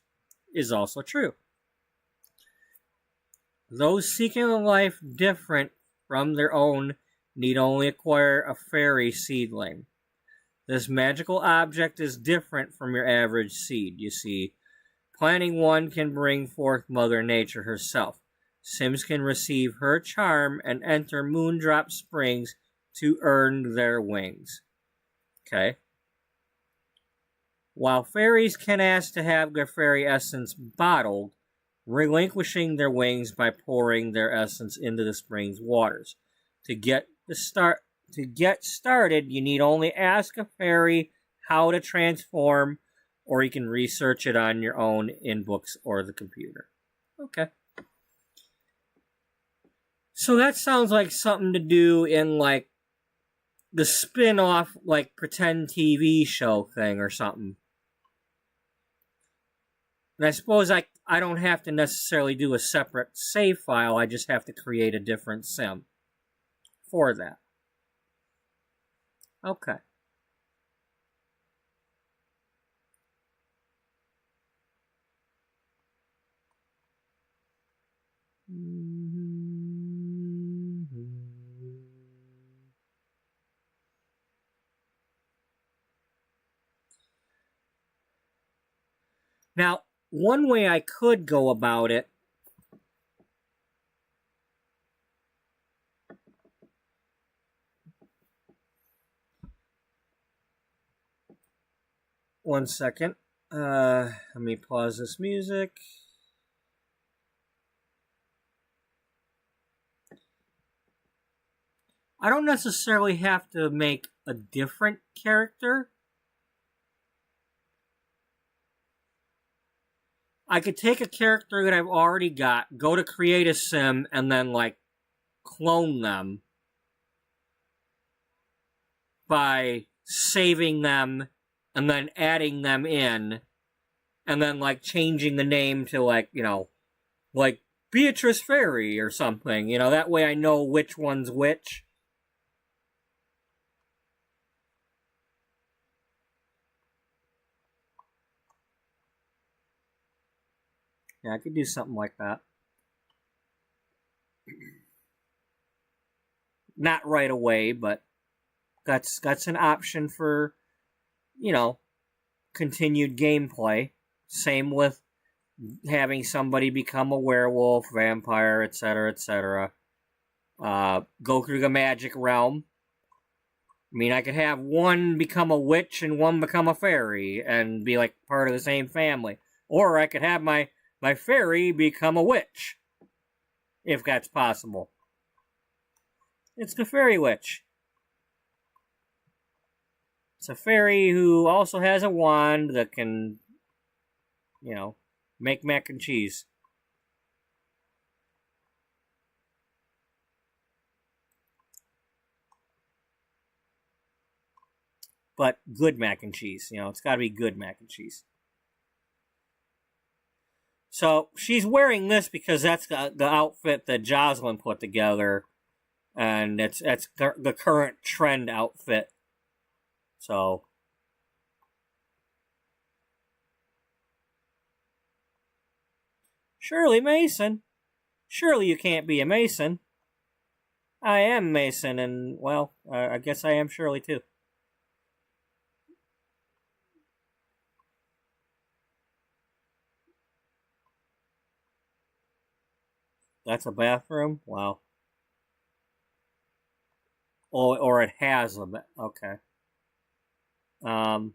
is also true. Those seeking a life different from their own need only acquire a fairy seedling. This magical object is different from your average seed, you see. Planting one can bring forth Mother Nature herself. Sims can receive her charm and enter Moondrop Springs to earn their wings. Okay. While fairies can ask to have their fairy essence bottled, relinquishing their wings by pouring their essence into the spring's waters. To get started, you need only ask a fairy how to transform, or you can research it on your own in books or the computer. Okay. So that sounds like something to do in like the spin-off like pretend TV show thing or something. And I suppose I don't have to necessarily do a separate save file. I just have to create a different sim for that. Okay. Now, one way I could go about it one second. Let me pause this music. I don't necessarily have to make a different character. I could take a character that I've already got, go to create a sim, and then, like, clone them by saving them and then adding them in, and then, like, changing the name to, like, you know, like Beatrice Fairy or something. You know, that way I know which one's which. Yeah, I could do something like that. Not right away, but that's an option for, you know, continued gameplay. Same with having somebody become a werewolf, vampire, etc., etc. Go through the magic realm. I mean, I could have one become a witch and one become a fairy and be like part of the same family. Or I could have my fairy become a witch, if that's possible. It's the fairy witch. It's a fairy who also has a wand that can, you know, make mac and cheese. But good mac and cheese. You know, it's got to be good mac and cheese. So she's wearing this because that's the outfit that Jocelyn put together, and that's the current trend outfit. So Shirley Mason, surely you can't be a Mason. I am Mason, and well, I guess I am Shirley too. That's a bathroom? Wow. Oh, or it has a okay. Um.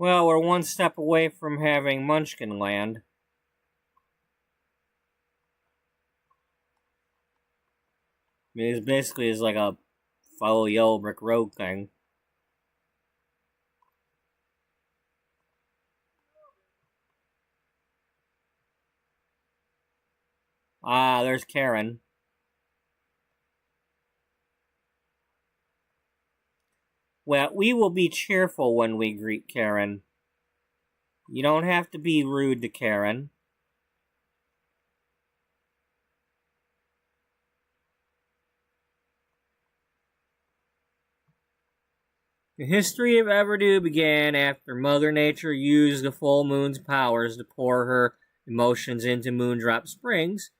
Well, we're one step away from having Munchkin Land. I mean, it basically is like a follow Yellow Brick Road thing. Ah, there's Karen. Well, we will be cheerful when we greet Karen. You don't have to be rude to Karen. The history of Everdew began after Mother Nature used the full moon's powers to pour her emotions into Moondrop Springs,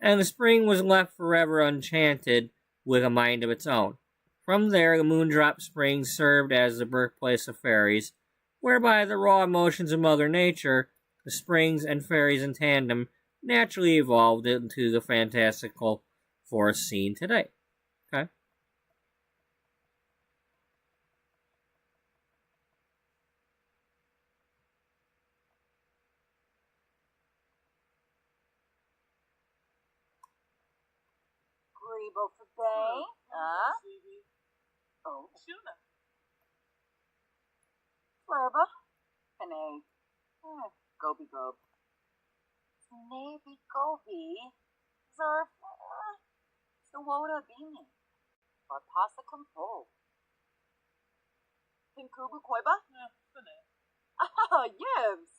and the spring was left forever enchanted with a mind of its own. From there, the Moondrop Springs served as the birthplace of fairies, whereby the raw emotions of Mother Nature, the springs and fairies in tandem, naturally evolved into the fantastical forest seen today. Okay? Grebo for Bay. Huh? Oh. Tuna. Flurba. Panay. Gobi Gob. Maybe Gobi. Zarf. Sawoda Bini. Barpasa Kumpo. Pinkubu Koiba? Ah, Yibs.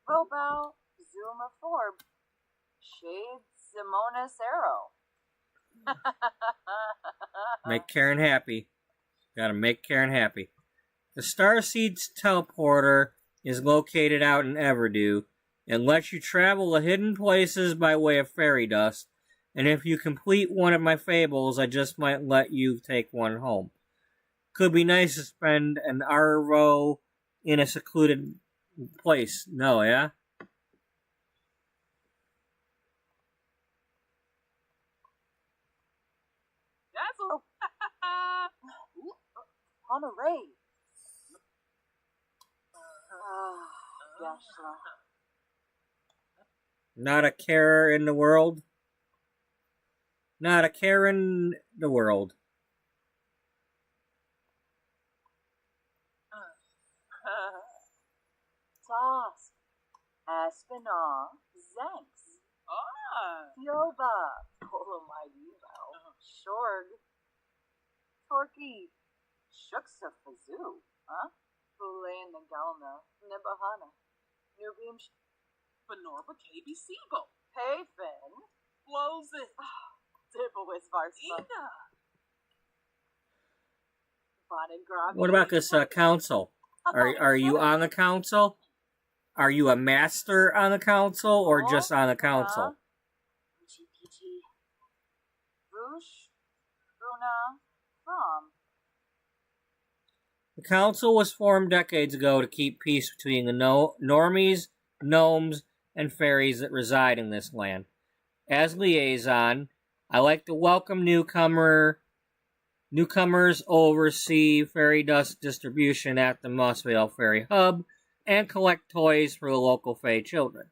Robel. Zuma Forb. Shade Simona Sero. Make Karen happy. Gotta make Karen happy. The Starseeds teleporter is located out in Everdew and lets you travel to hidden places by way of fairy dust, and if you complete one of my fables, I just might let you take one home. Could be nice to spend an arvo in a secluded place. No, yeah? Dazzle. Honoré. Yashla. Not a care in the world. Not a care in the world. Toss. Aspinall. Zanks. Yoba. Polomidivo. Shorg. Torky. Shuksa Fazoo. Huh? Bule Nagalna. Nibahana. Nubim. Benorba KB Sibo. Payfin. Blows it. Dibawis Varspa. Ina. Bonnegrog. What about this council? Are you on the council? Are you a master on the council or just on the council? Peachy. Roosh. Bruna. From. The council was formed decades ago to keep peace between the normies, gnomes, and fairies that reside in this land. As liaison, I like to welcome newcomers oversee fairy dust distribution at the Mossvale Fairy Hub and collect toys for the local Fae children.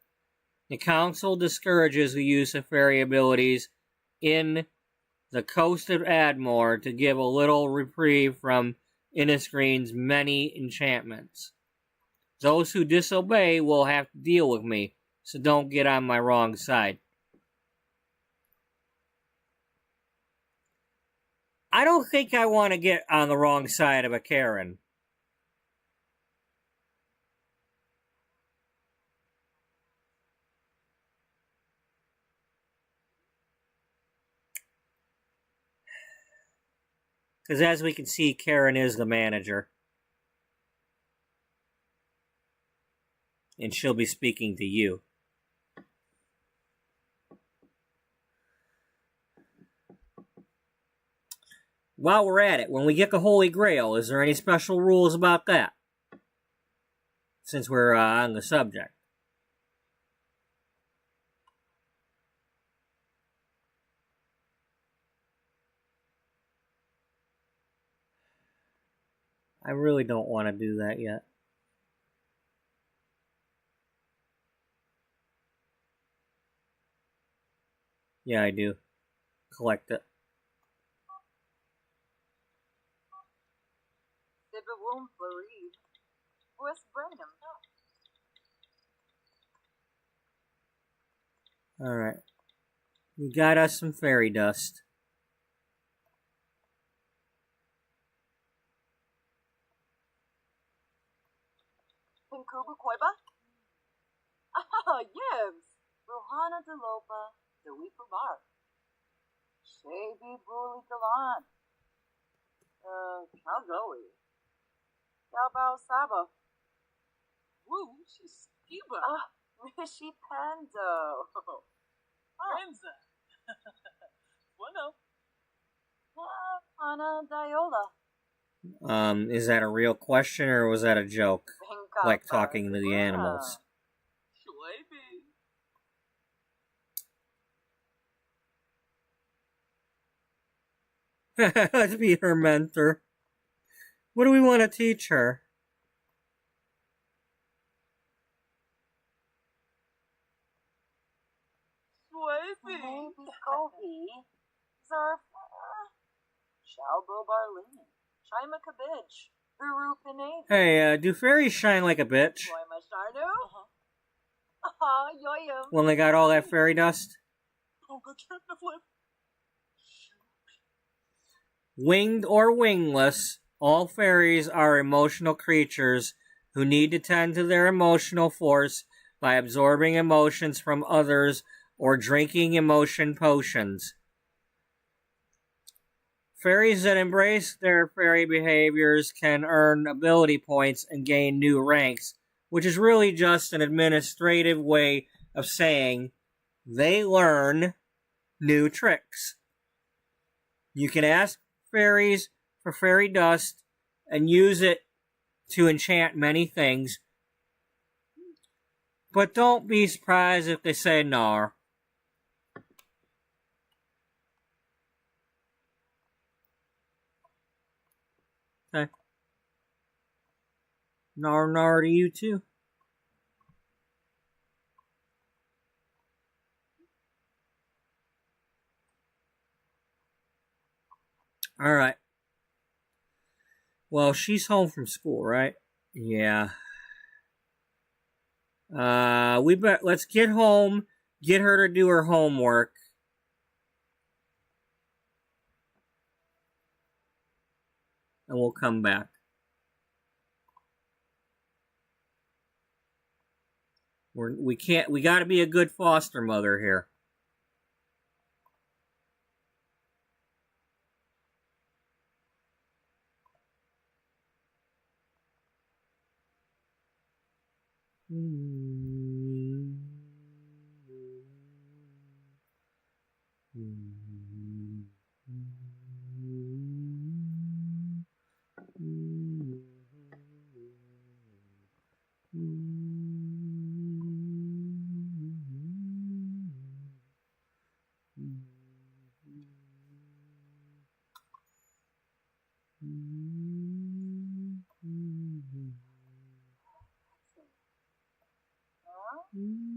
The council discourages the use of fairy abilities in the coast of Admore to give a little reprieve from Innisgreen's many enchantments. Those who disobey will have to deal with me, so don't get on my wrong side. I don't think I want to get on the wrong side of a Karen. Because as we can see, Karen is the manager. And she'll be speaking to you. While we're at it, when we get the Holy Grail, is there any special rules about that? Since we're on the subject. I really don't want to do that yet. Yeah, I do. Collect it. Sibawum Floride. West Brenham. Alright. We got us some fairy dust. Pinkubu Koiba? Yibs! Rohana Delopa, Deweeper Bar. Shaby Buli Galan. Zoe. How about Saba? Woo, she's Skiba. Rishi Pando. Renza. Bueno. Ana Diola. Is that a real question or was that a joke? Venka Like talking to the Parthaguna. animals. Shwaybe. Let's be her mentor. What do we want to teach her? Shwaybe. Maybe Kohi. Zarfa. Shalbo Barlin. Shaima Kabij. Uru Pinay. Hey, do fairies shine like a bitch? Joima Sharnu. Yoyum. When they got all that fairy dust? Polka trip to flip. Winged or wingless, all fairies are emotional creatures who need to tend to their emotional force by absorbing emotions from others or drinking emotion potions. Fairies that embrace their fairy behaviors can earn ability points and gain new ranks, which is really just an administrative way of saying they learn new tricks. You can ask fairies for fairy dust and use it to enchant many things, but don't be surprised if they say no. Okay. Nar to you too. All right. Well, she's home from school, right? Yeah. Let's get home, get her to do her homework. And we'll come back. We got to be a good foster mother here.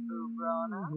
Ubrana.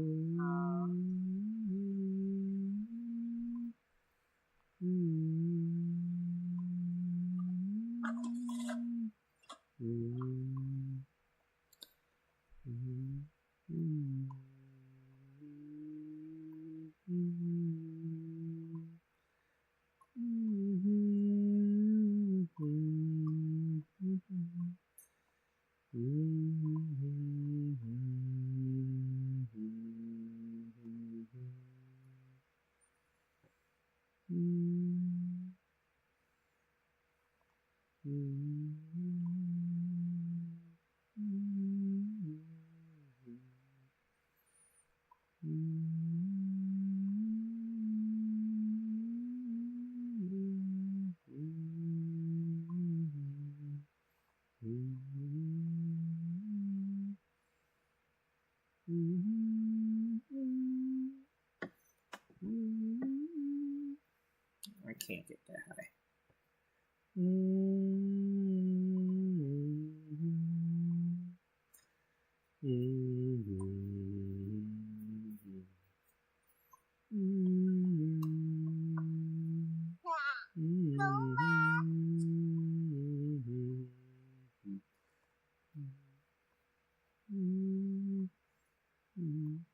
I can't get that high.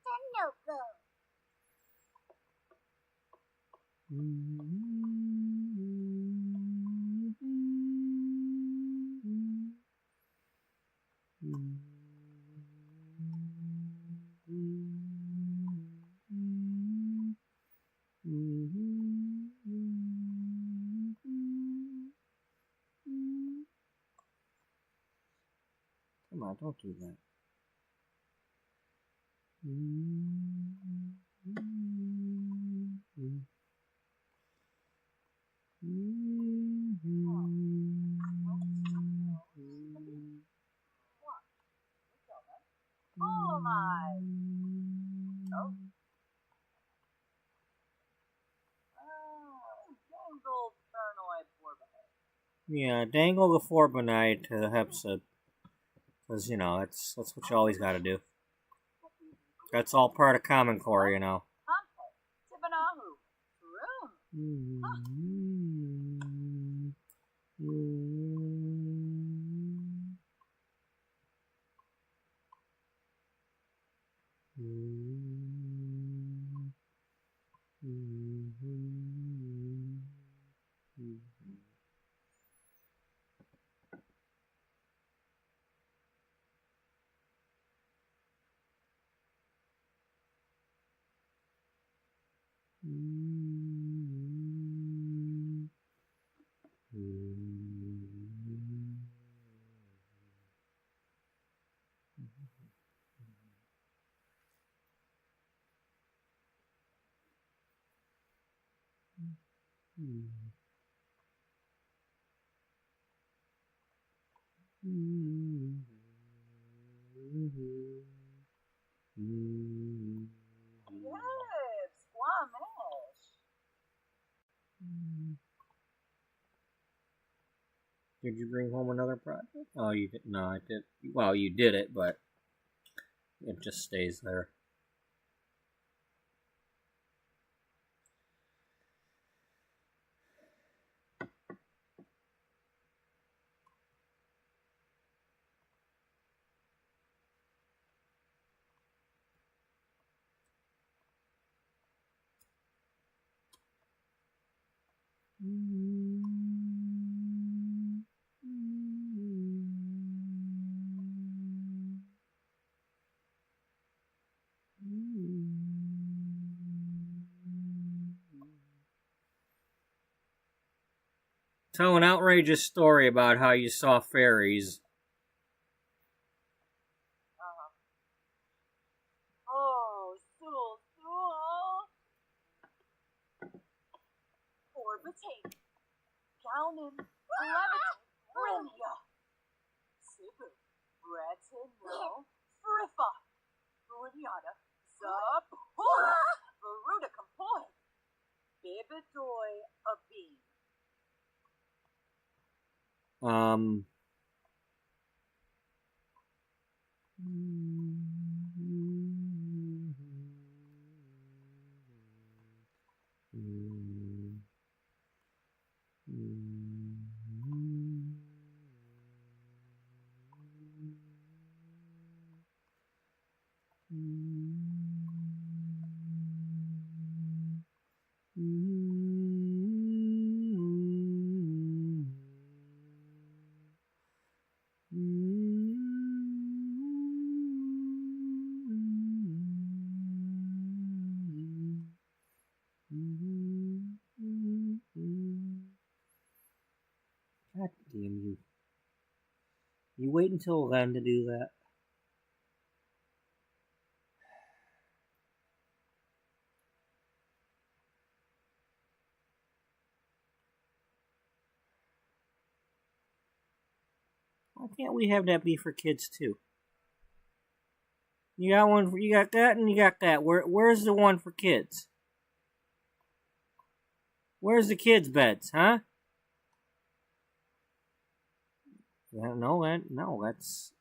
Tanogo. on, don't do that. Oh my! Oh. Dangled paranoid forebear. Yeah, dangle the forbonite to the hepsid. Because, you know, that's what you always gotta do. That's all part of Common Core, you know. Tibanahu. Yes, Squamish. Did you bring home another project? Oh, you did. No, I did. Well, you did it, but it just stays there. Tell an outrageous story about how you saw fairies. Oh, Sewell. Orbitate. Gownin. Levitate. Brenia. Sibu. Retinil. Friffa. Bunyada. Zapula. Veruda Compoy. Bibidoy a bean. God damn you. You wait until then to do that. Why can't we have that be for kids too? You got one. You got that, and you got that. Where's the one for kids? Where's the kids' beds, huh? No, that's.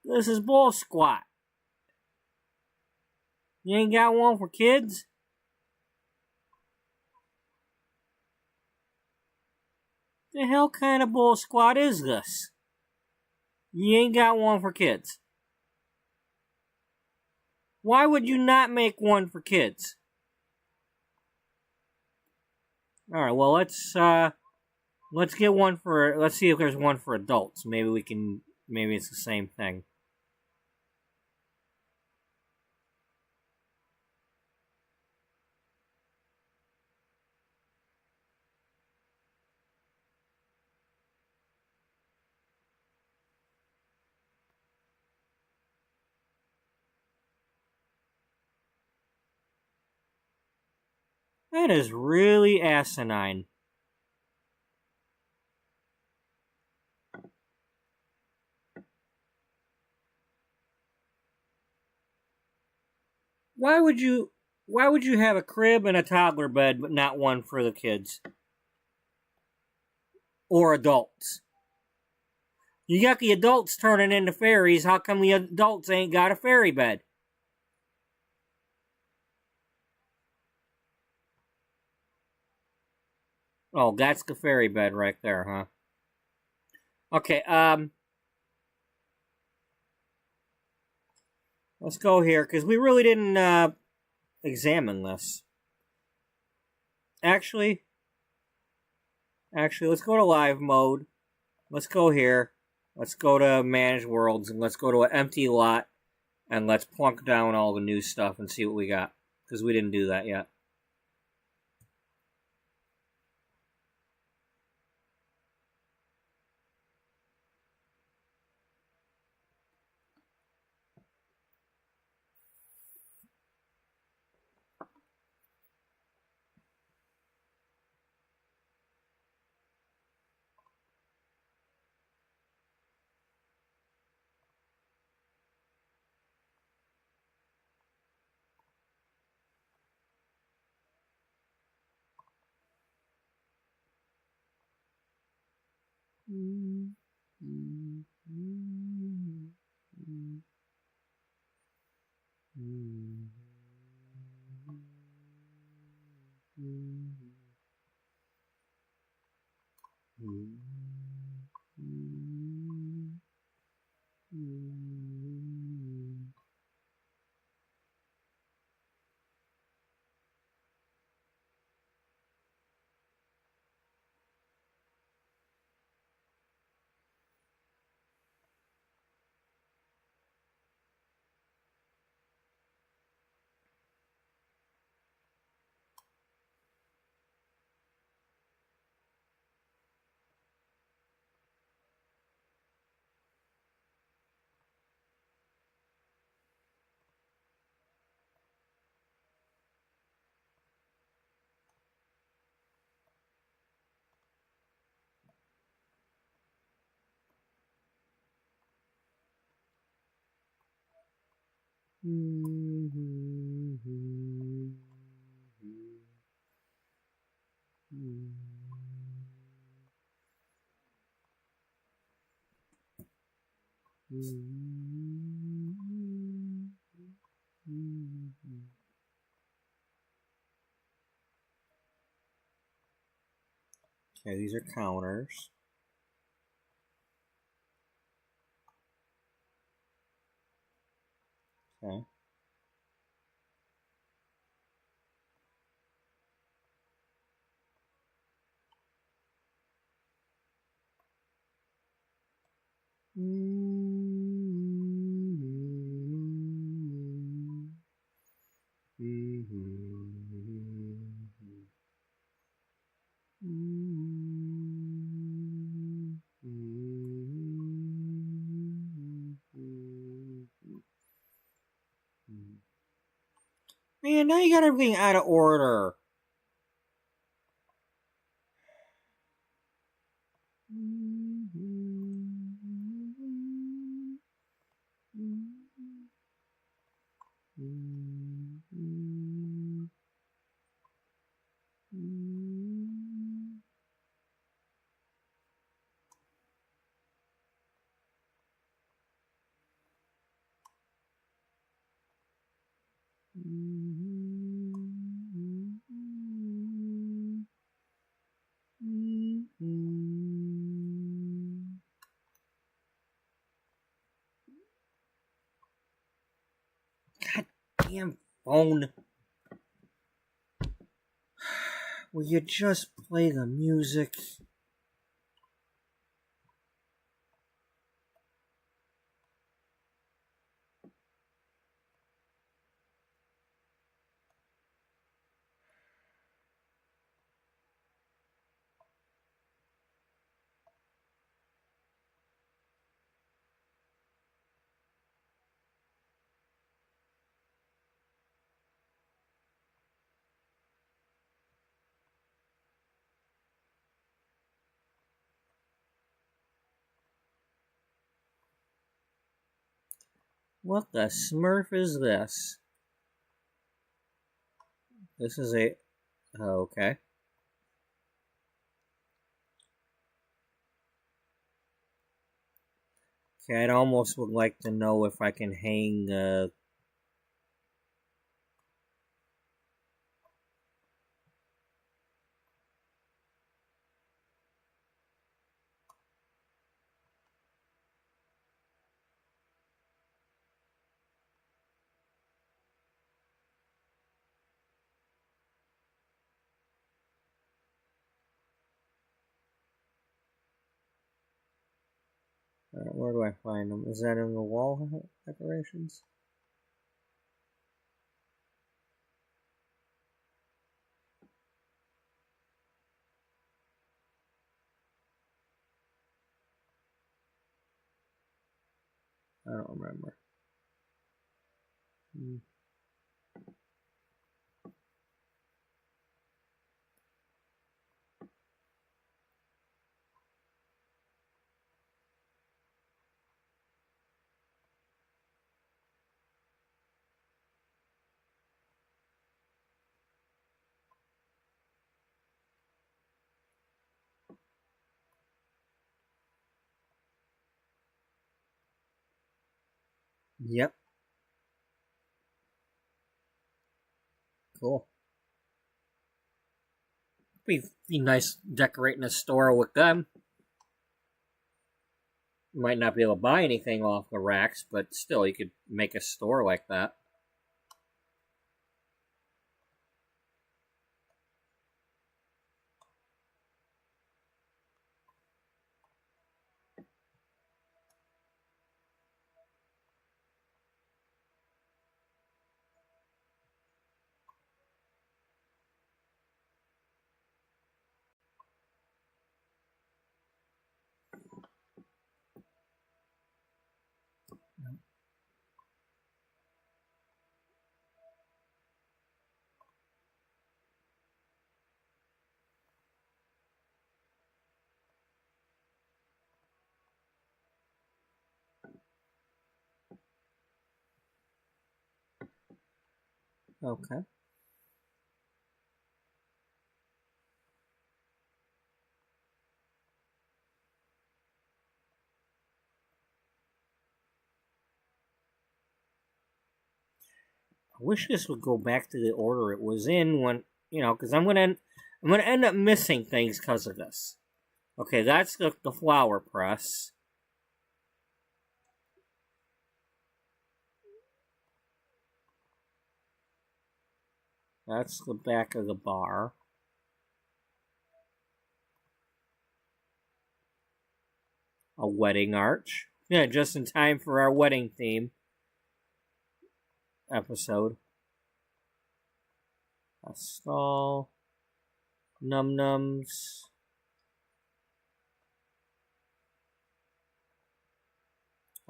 This is bull squat. You ain't got one for kids? The hell kind of bull squat is this? You ain't got one for kids. Why would you not make one for kids? Alright, well let's get one for, let's see if there's one for adults. Maybe it's the same thing. That is really asinine. Why would you have a crib and a toddler bed but not one for the kids? Or adults? You got the adults turning into fairies, how come the adults ain't got a fairy bed? Oh, that's the fairy bed right there, huh? Okay, let's go here, because we really didn't, examine this. Actually, let's go to live mode. Let's go here. Let's go to manage worlds, and let's go to an empty lot, and let's plunk down all the new stuff and see what we got, because we didn't do that yet. Okay, these are counters. Okay. Man, now you got everything out of order. God damn phone. Will you just play the music? What the smurf is this? This is a... Okay. Okay, I'd almost would like to know if I can hang... where do I find them? Is that in the wall decorations? I don't remember. Yep. Cool. Be nice decorating a store with them. You might not be able to buy anything off the racks, but still, you could make a store like that. Okay. I wish this would go back to the order it was in when, because I'm gonna end up missing things because of this. Okay, that's the flower press. That's the back of the bar. A wedding arch. Yeah, just in time for our wedding theme episode. A stall. Num-nums.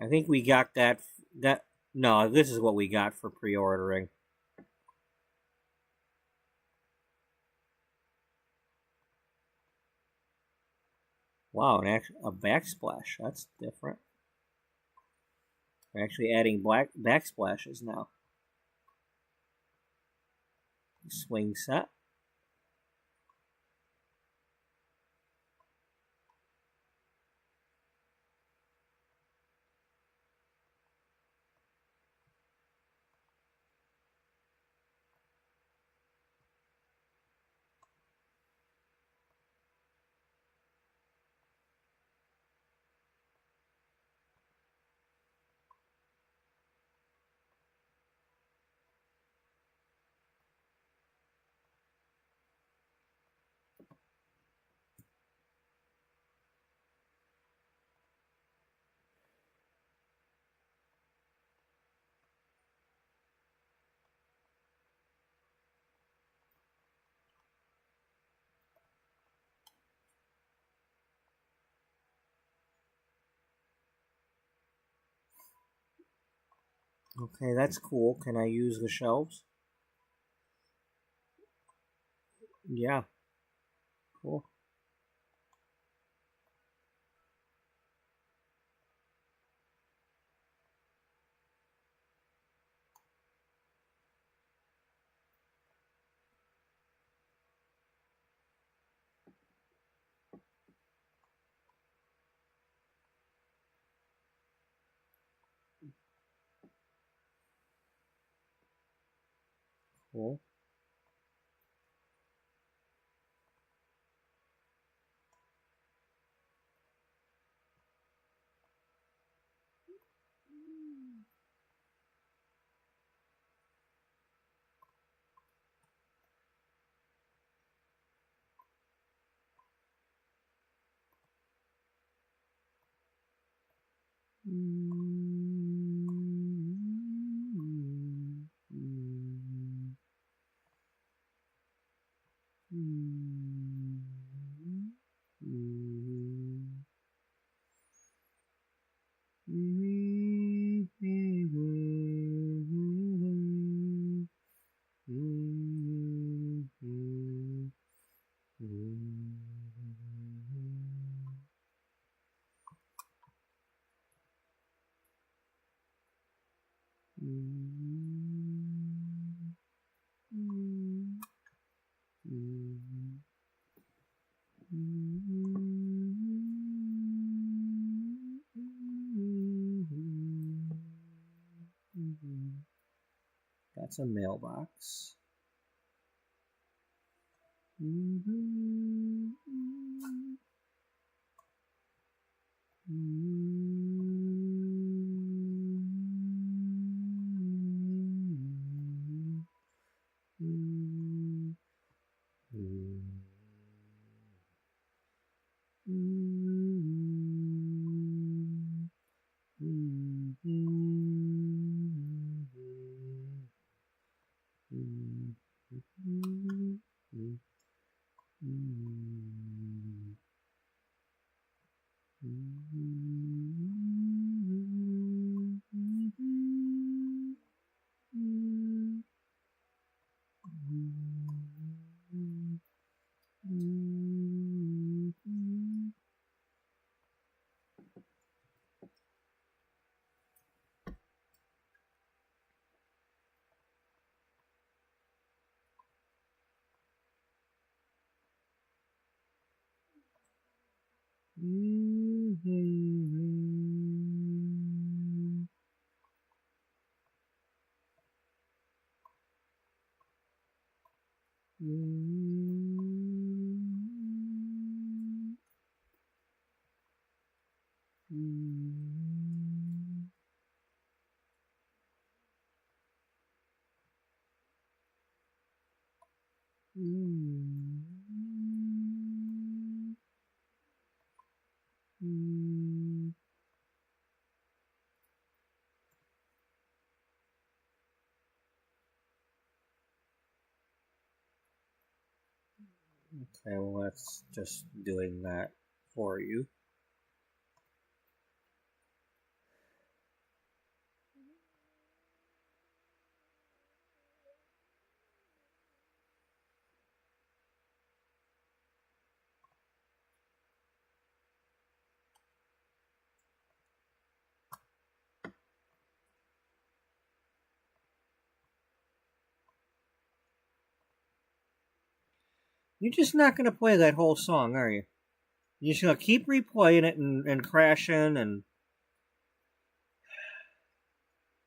I think we got that. No, this is what we got for pre-ordering. Wow, a backsplash. That's different. We're actually adding black backsplashes now. Swing set. Okay, that's cool. Can I use the shelves? Yeah. Cool. Cool. That's a mailbox. Okay, well, that's just doing that for you. You're just not going to play that whole song, are you? You're just going to keep replaying it and crashing, and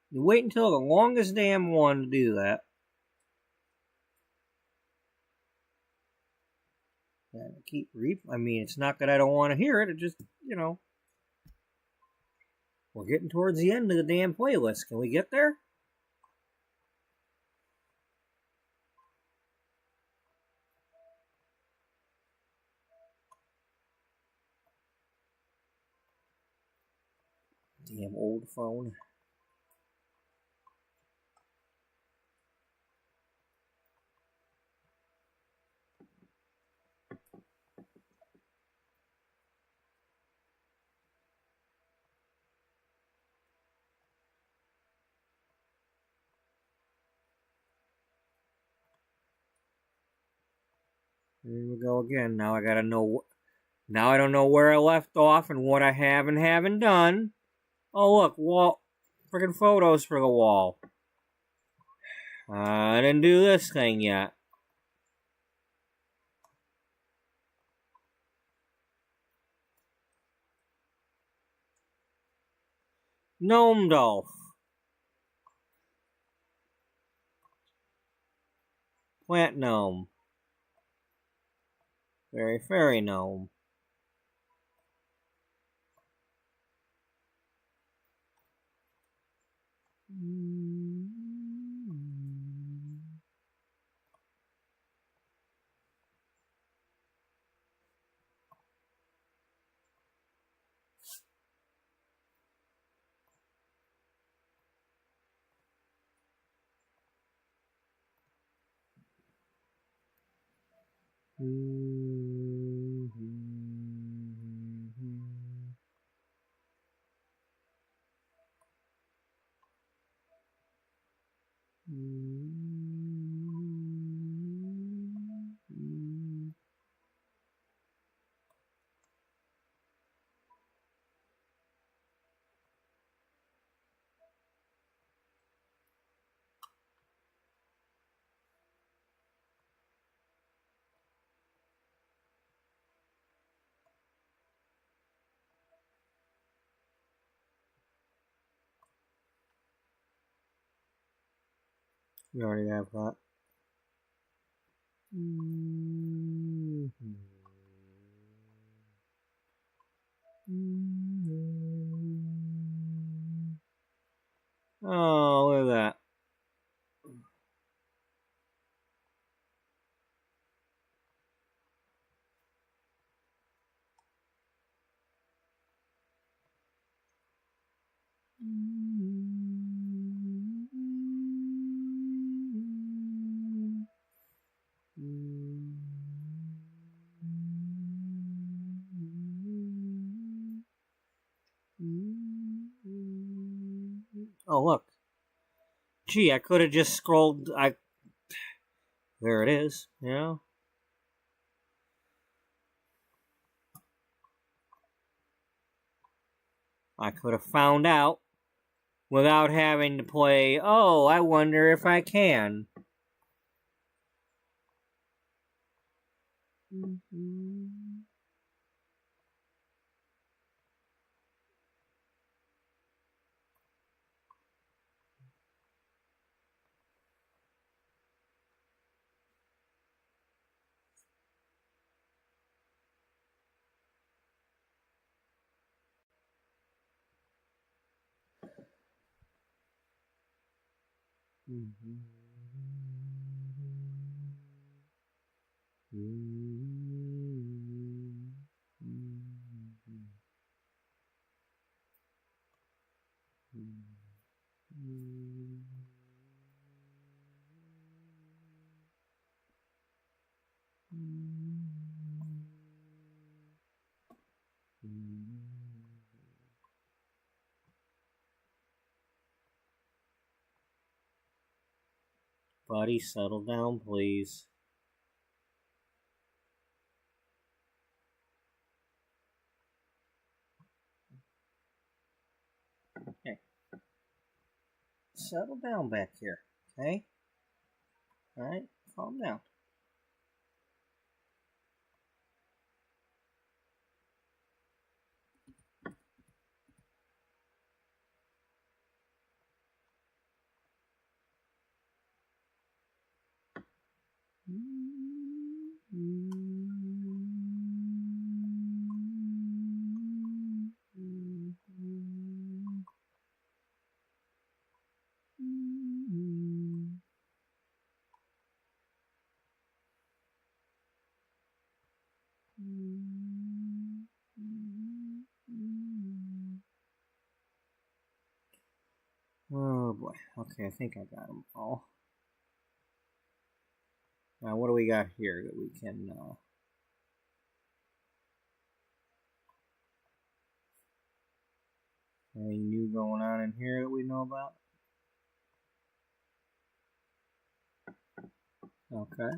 you wait until the longest damn one to do that. And I mean, it's not that I don't want to hear it, it just, we're getting towards the end of the damn playlist. Can we get there? Damn old phone. Here we go again. Now I gotta know. Now I don't know where I left off and what I have and haven't done. Oh look, wall, freaking photos for the wall. I didn't do this thing yet. Gnome Dolph. Plant gnome. Fairy gnome. We already have that. Oh, look at that. Oh, look. Gee, I could have just scrolled. There it is, you know? I could have found out without having to play, oh, I wonder if I can. Buddy, settle down, please. Okay. Settle down back here, okay? Alright, calm down. Oh boy. Okay, I think I got them all. Now, what do we got here that we can, anything new going on in here that we know about? Okay.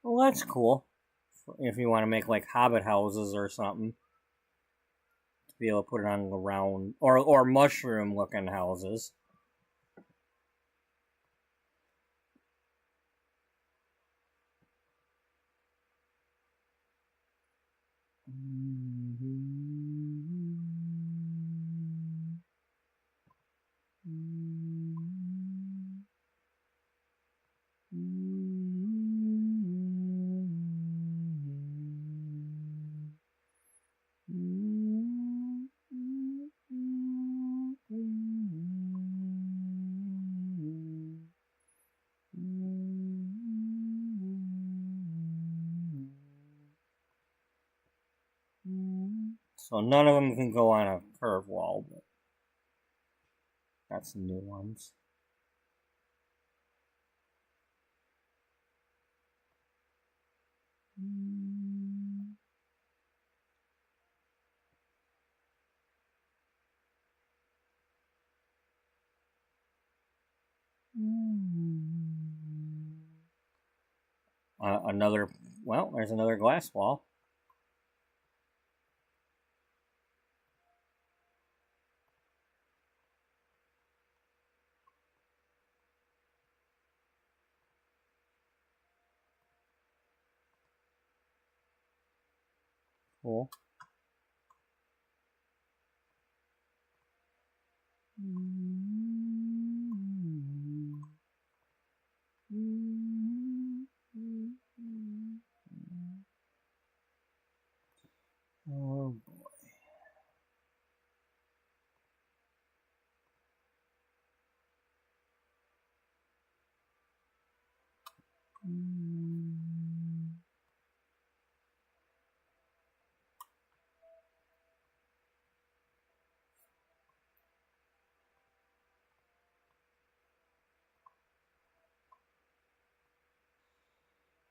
Well, that's cool. If you want to make like hobbit houses or something, to be able to put it on the round or mushroom looking houses. So none of them can go on a curve wall, but got some new ones. There's another glass wall. Cool. Oh boy.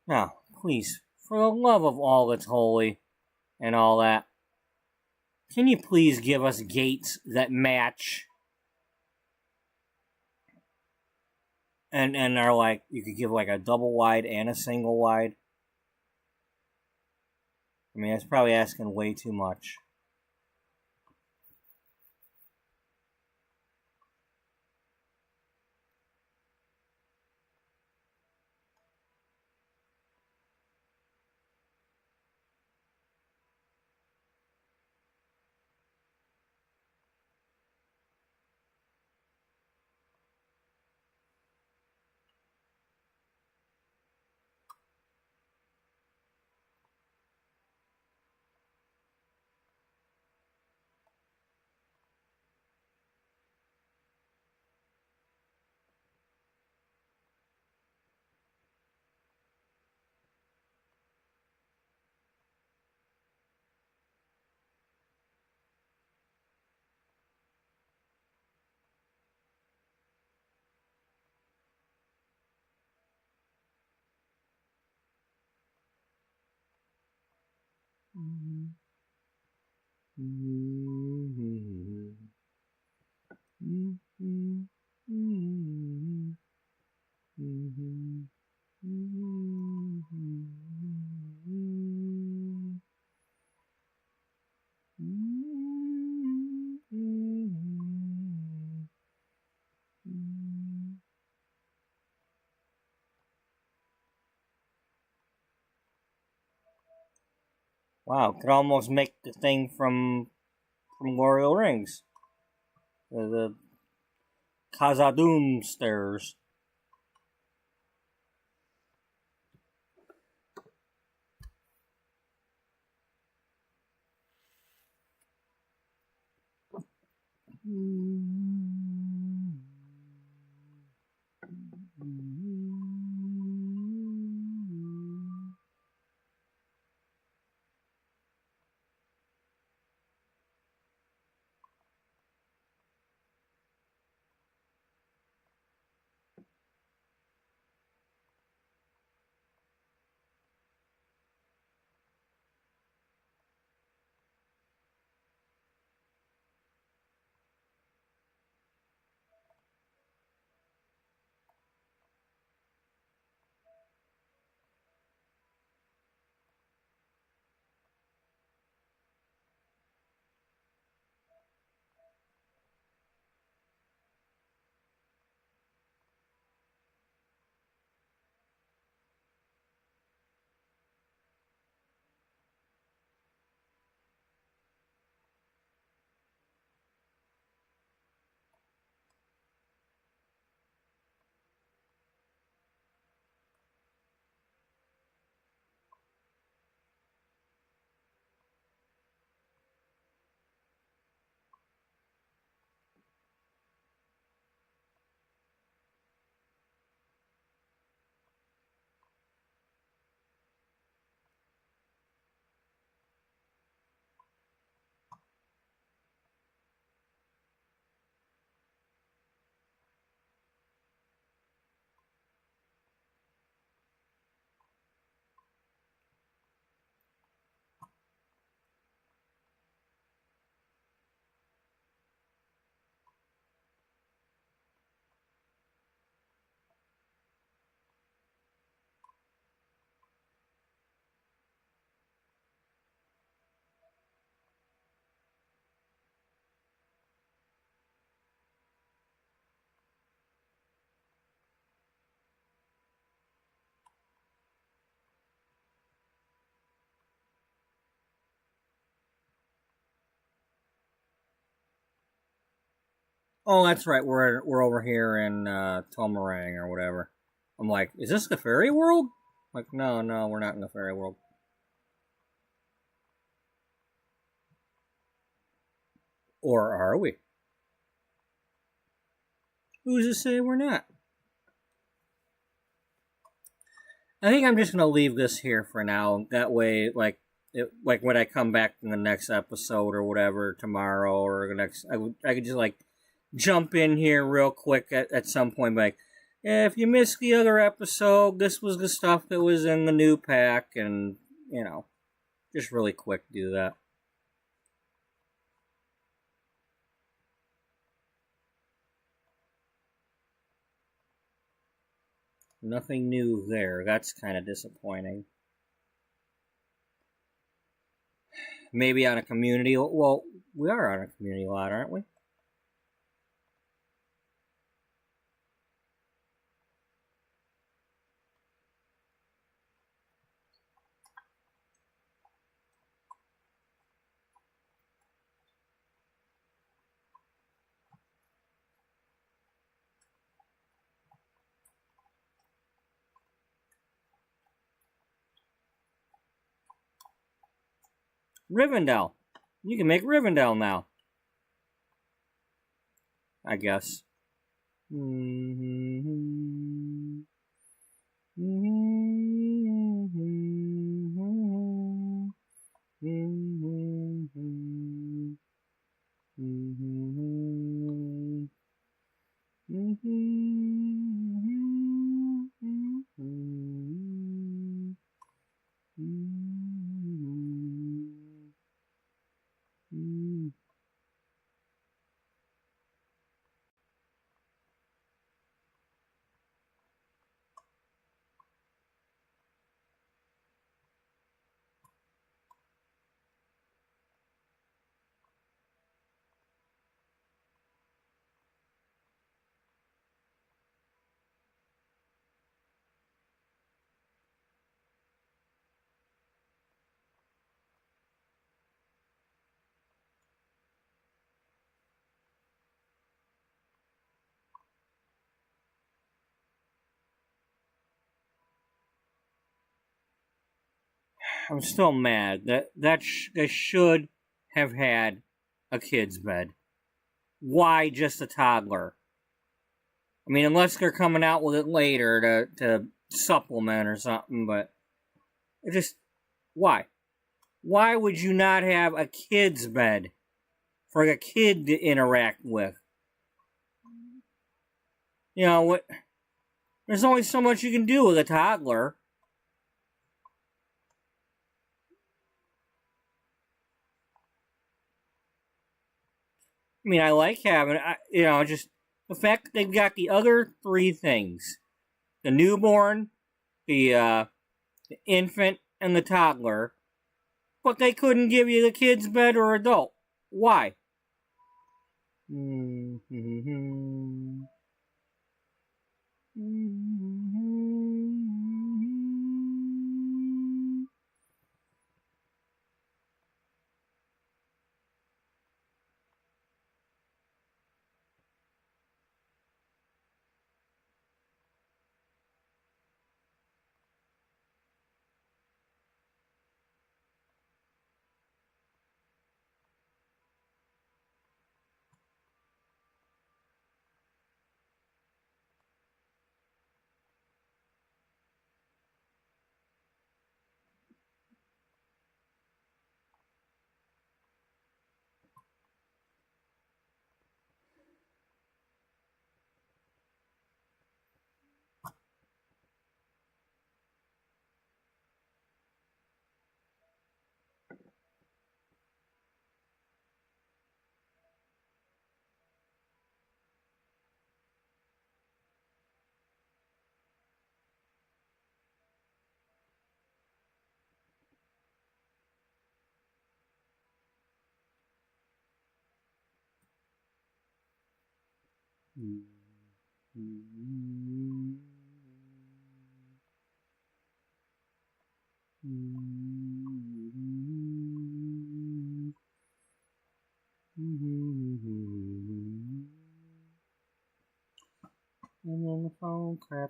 Now, please, for the love of all that's holy and all that, can you please give us gates that match? And are like, you could give like a double wide and a single wide. I mean, that's probably asking way too much. Wow, could almost make the thing from Lord of the Rings. The Khazad-dûm stairs. Oh, that's right. We're over here in Tomarang or whatever. I'm like, is this the fairy world? Like, no, we're not in the fairy world. Or are we? Who's to say we're not? I think I'm just gonna leave this here for now. That way, like when I come back in the next episode or whatever tomorrow or the next, I could just like jump in here real quick at some point. Like, yeah, if you missed the other episode, this was the stuff that was in the new pack, and just really quick do that. Nothing new there. That's kind of disappointing. Maybe on a community. Well, we are on a community lot, aren't we? Rivendell. You can make Rivendell now. I guess. I'm still mad that they should have had a kid's bed. Why just a toddler? I mean, unless they're coming out with it later to supplement or something, but it just why? Why would you not have a kid's bed for a kid to interact with? What? There's only so much you can do with a toddler. I mean, I like having, just the fact that they've got the other three things: the newborn, the infant, and the toddler, but they couldn't give you the kid's bed or adult. Why?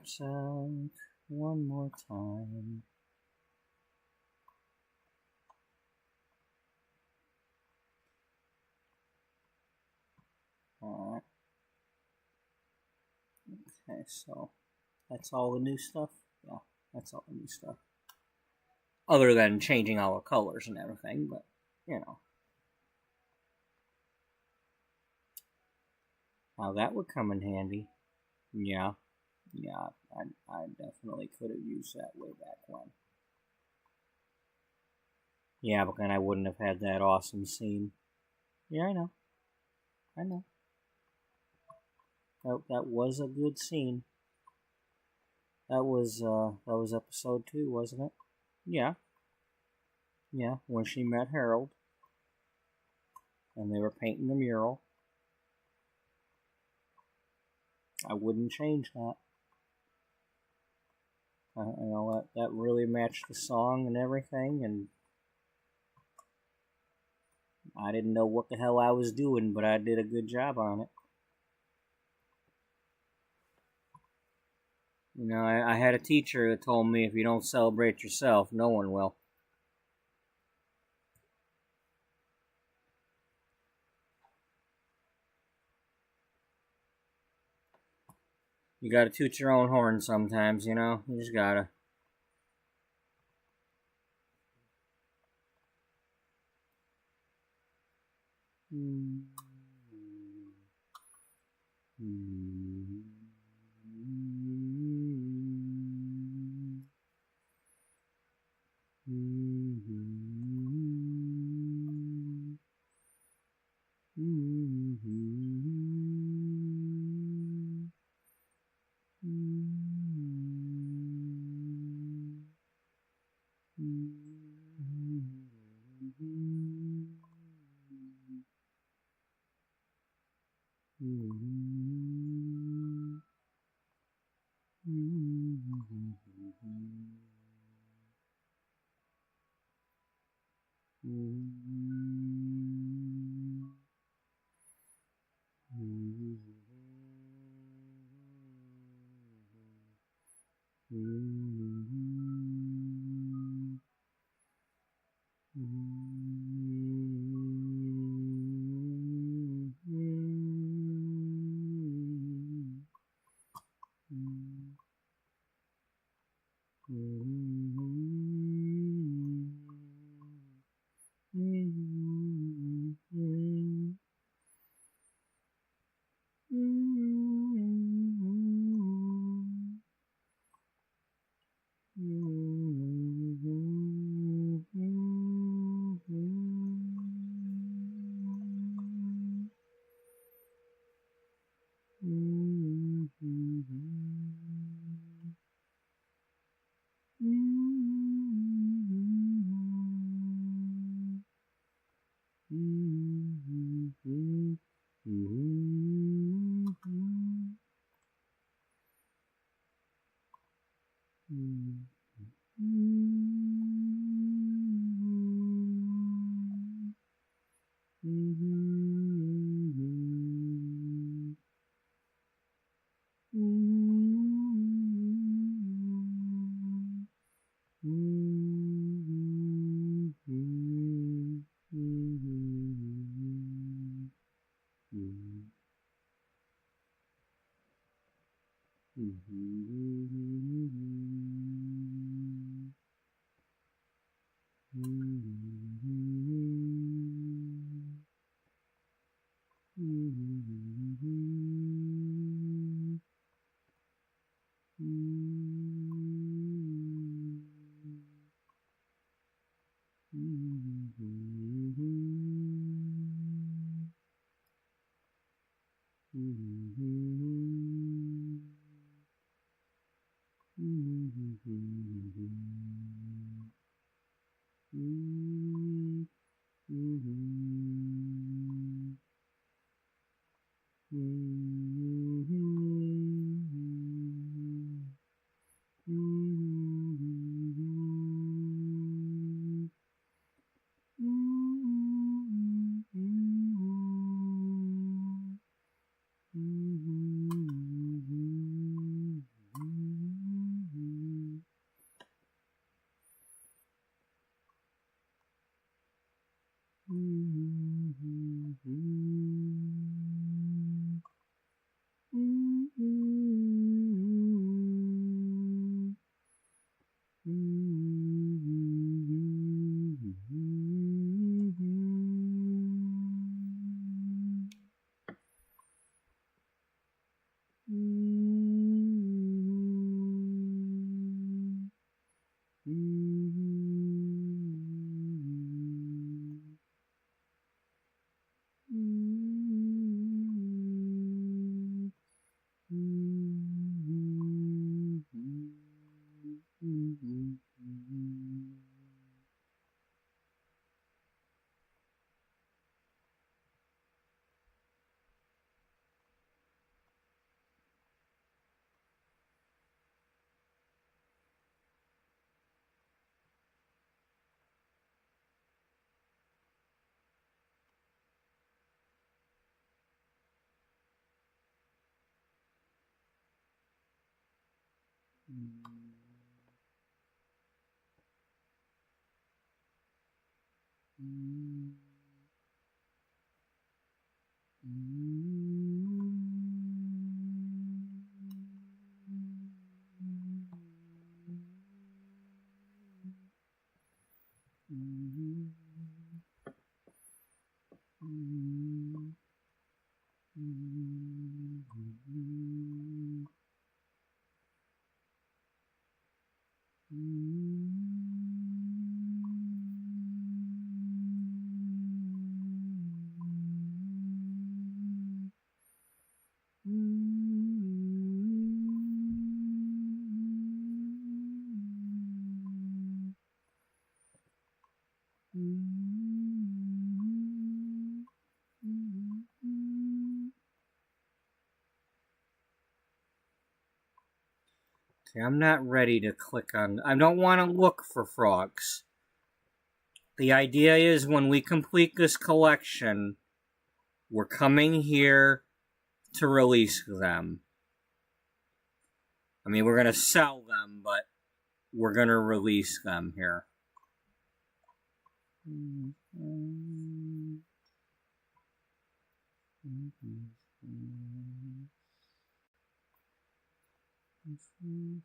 Scrapsack one more time. Alright. Okay, so that's all the new stuff? Yeah, that's all the new stuff. Other than changing all the colors and everything, but, you know. Now that would come in handy. Yeah, I definitely could have used that way back when. Yeah, but then I wouldn't have had that awesome scene. Yeah, I know. I know. That was a good scene. That was episode 2, wasn't it? Yeah. Yeah, when she met Harold. And they were painting the mural. I wouldn't change that. You know, that really matched the song and everything, and I didn't know what the hell I was doing, but I did a good job on it. You know, I had a teacher that told me if you don't celebrate yourself, no one will. You gotta toot your own horn sometimes, you know? You just gotta. Okay, I'm not ready to click on... I don't want to look for frogs. The idea is when we complete this collection, we're coming here to release them. I mean, we're going to sell them, but we're going to release them here. Let's see.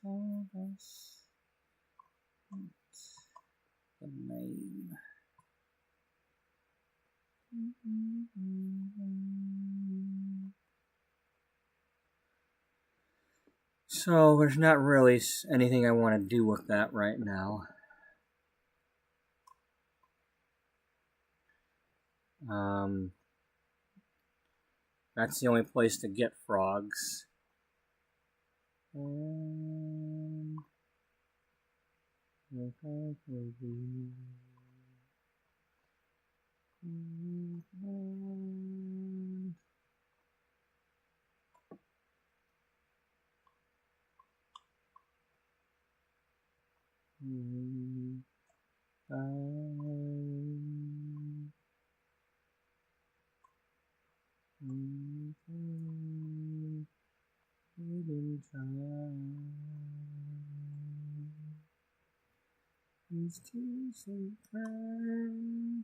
Told us the name. So there's not really anything I want to do with that right now. That's the only place to get frogs. These two so kind.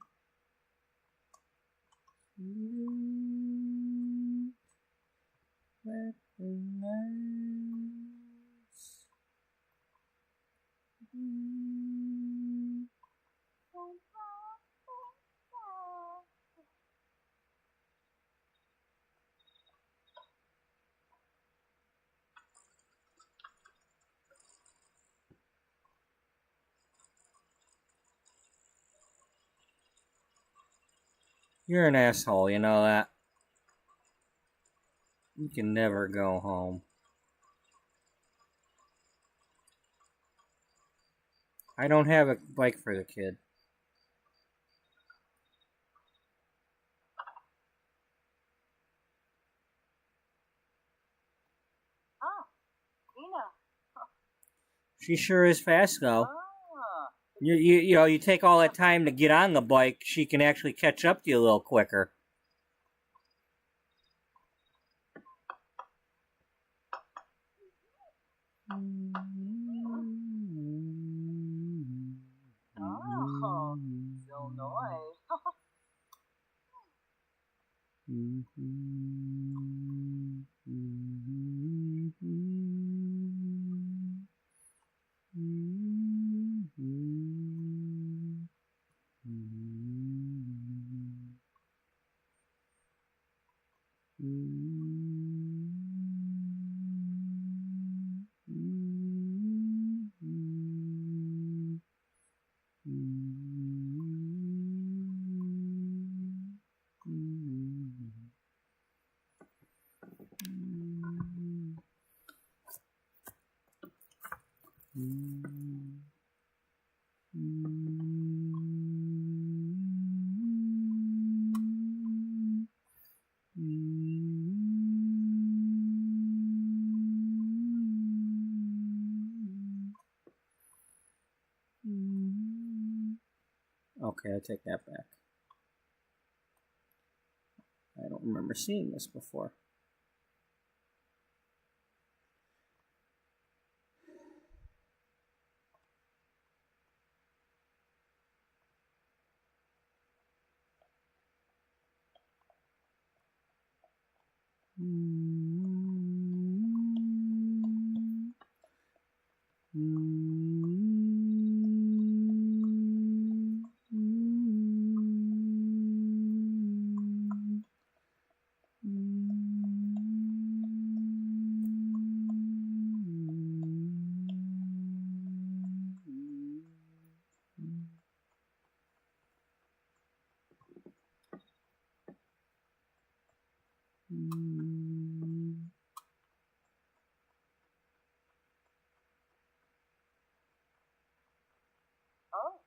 Recognize. You're an asshole, you know that? You can never go home. I don't have a bike for the kid. She sure is fast, though. Ah. You know, you take all that time to get on the bike, she can actually catch up to you a little quicker. Oh, Illinois. Okay, I take that back. I don't remember seeing this before. Oh.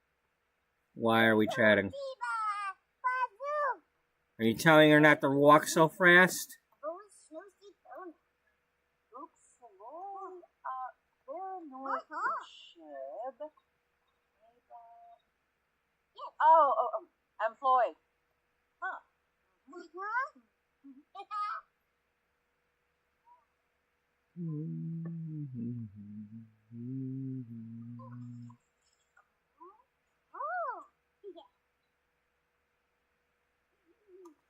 Why are we chatting? Biba! Bazoo! Are you telling her not to walk so fast? Bones snoozy bone. Oops, hello. Very noisy Shib. Yes. Oh, employee. Huh. Oh, yeah.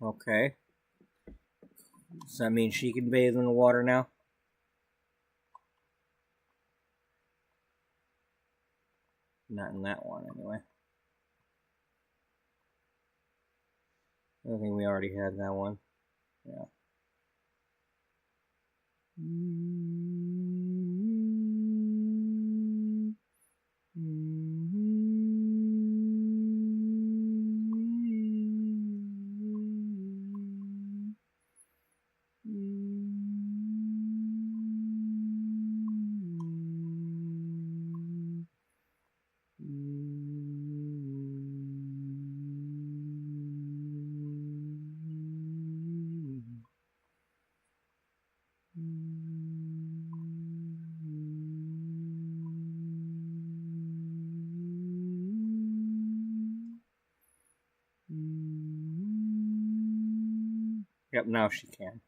Okay. Does that mean she can bathe in the water now? Not in that one, anyway. I think we already had that one. Yeah. Yep, now she can.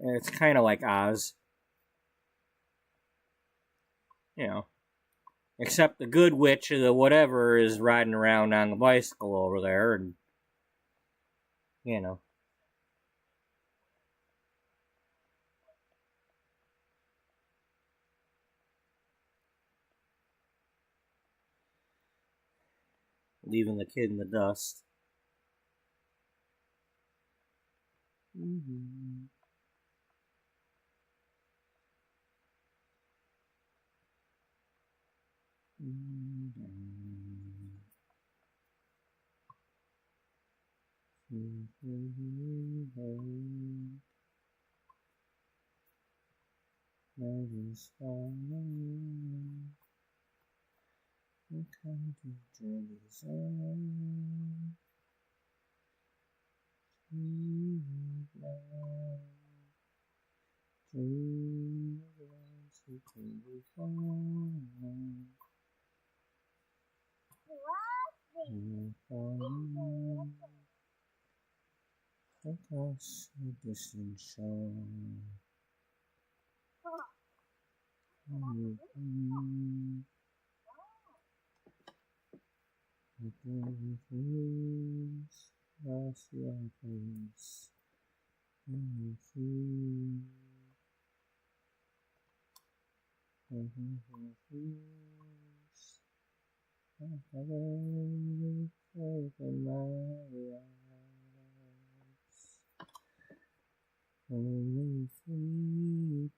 It's kind of like Oz. You know. Except the good witch or the whatever is riding around on the bicycle over there and, you know. Leaving the kid in the dust. Across a distant shore. Across your face. Open my eyes. Only sleeping,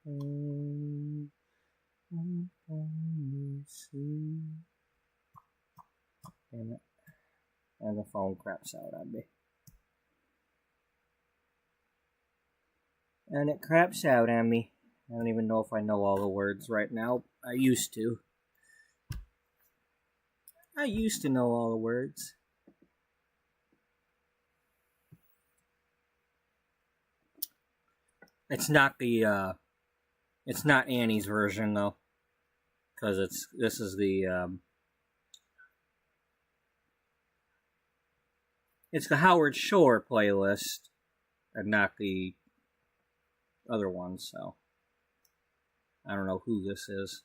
what only see. And the phone craps out on me. And it craps out on me. I don't even know if I know all the words right now. I used to. I used to know all the words. It's not the it's not Annie's version though, because this is the it's the Howard Shore playlist, and not the other one. So I don't know who this is.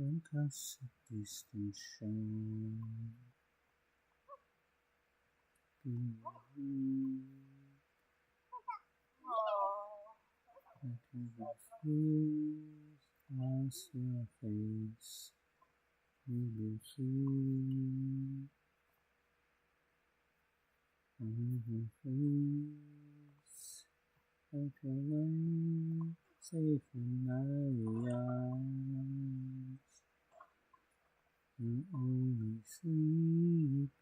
Across a distant shore. Across your face, you will see. On your face, out your way, safe in my arms. You're only sleeping.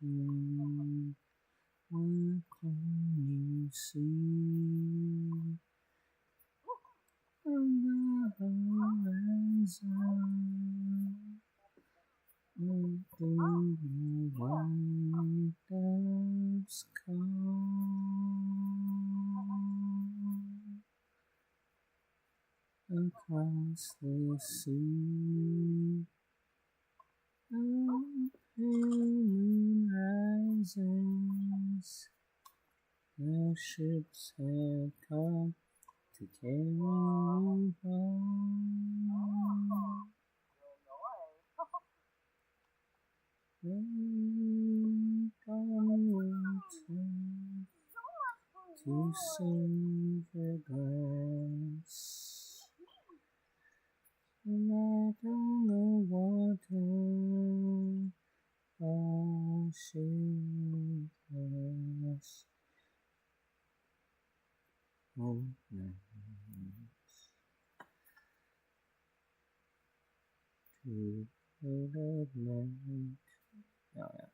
What can you see on the horizon? Open your white doves come across the sea. Oh, pale moon rises. The ships have come to carry you home. To silver glass, light on the water, all shivers Good night. Oh, yeah.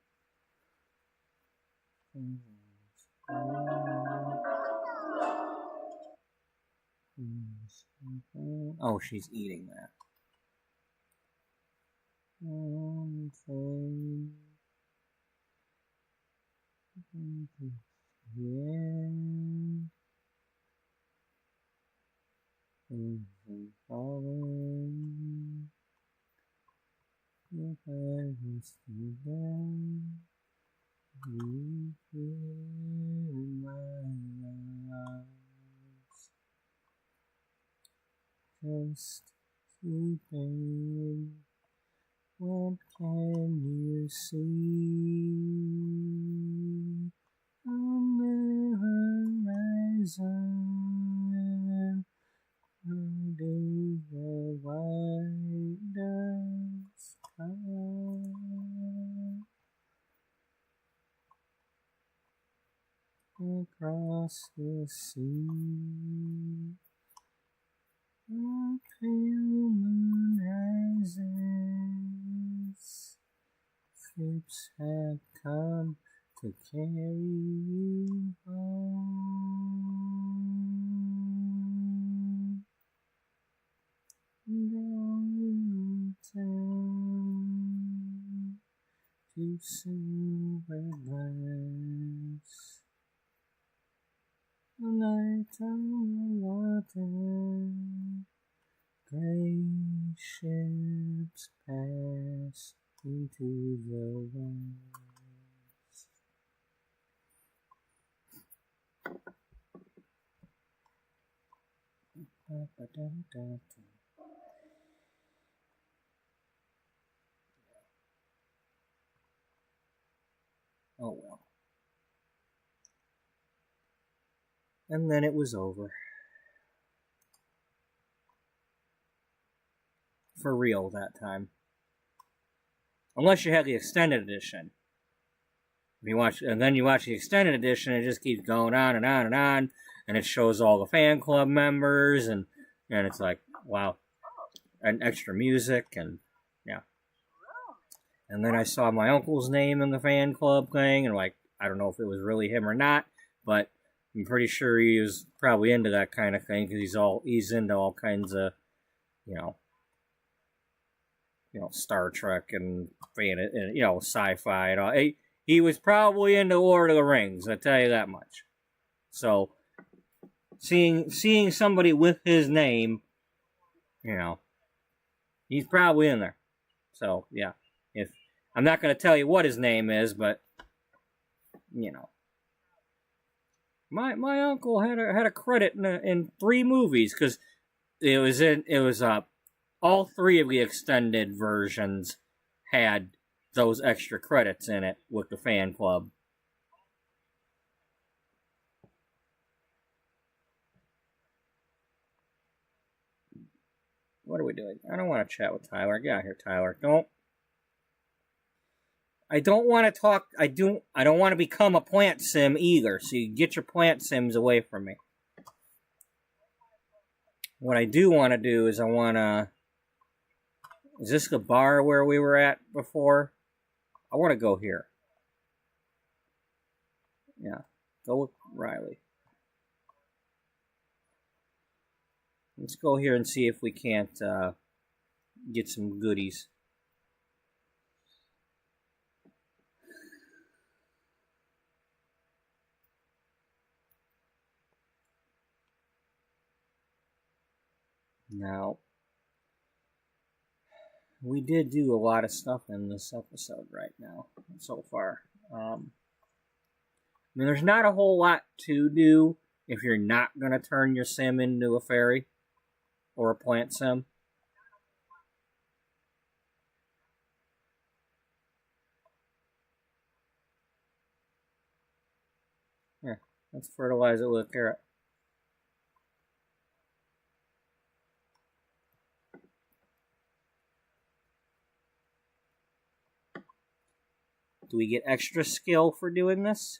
Oh, she's eating that. Just sleeping. What can you see on the horizon? Under the white sky. Across the sea, a pale moon rises. Ships have come to carry you home. Down town to silver lights. Light on the water, gray ships pass into the west. Oh well. And then it was over. For real that time. Unless you have the extended edition. If you watch, and then you watch the extended edition, it just keeps going on and on and on, and it shows all the fan club members, and it's like, wow, and extra music, and yeah. And then I saw my uncle's name in the fan club thing, and like, I don't know if it was really him or not, but I'm pretty sure he was probably into that kind of thing because he's into all kinds of, you know, Star Trek and sci-fi and all. He was probably into Lord of the Rings, I tell you that much. So seeing somebody with his name, he's probably in there. So yeah, if I'm not going to tell you what his name is, but my uncle had a credit in 3 movies because it was all 3 of the extended versions had those extra credits in it with the fan club. What are we doing? I don't want to chat with Tyler. Get out here, Tyler. I don't want to talk. I don't want to become a plant sim either. So you get your plant sims away from me. What I do want to do is is this the bar where we were at before? I want to go here. Yeah, go with Riley. Let's go here and see if we can't get some goodies. Now, we did do a lot of stuff in this episode right now, so far. I mean, there's not a whole lot to do if you're not going to turn your sim into a fairy or a plant sim. Here, let's fertilize it with a carrot. Do we get extra skill for doing this?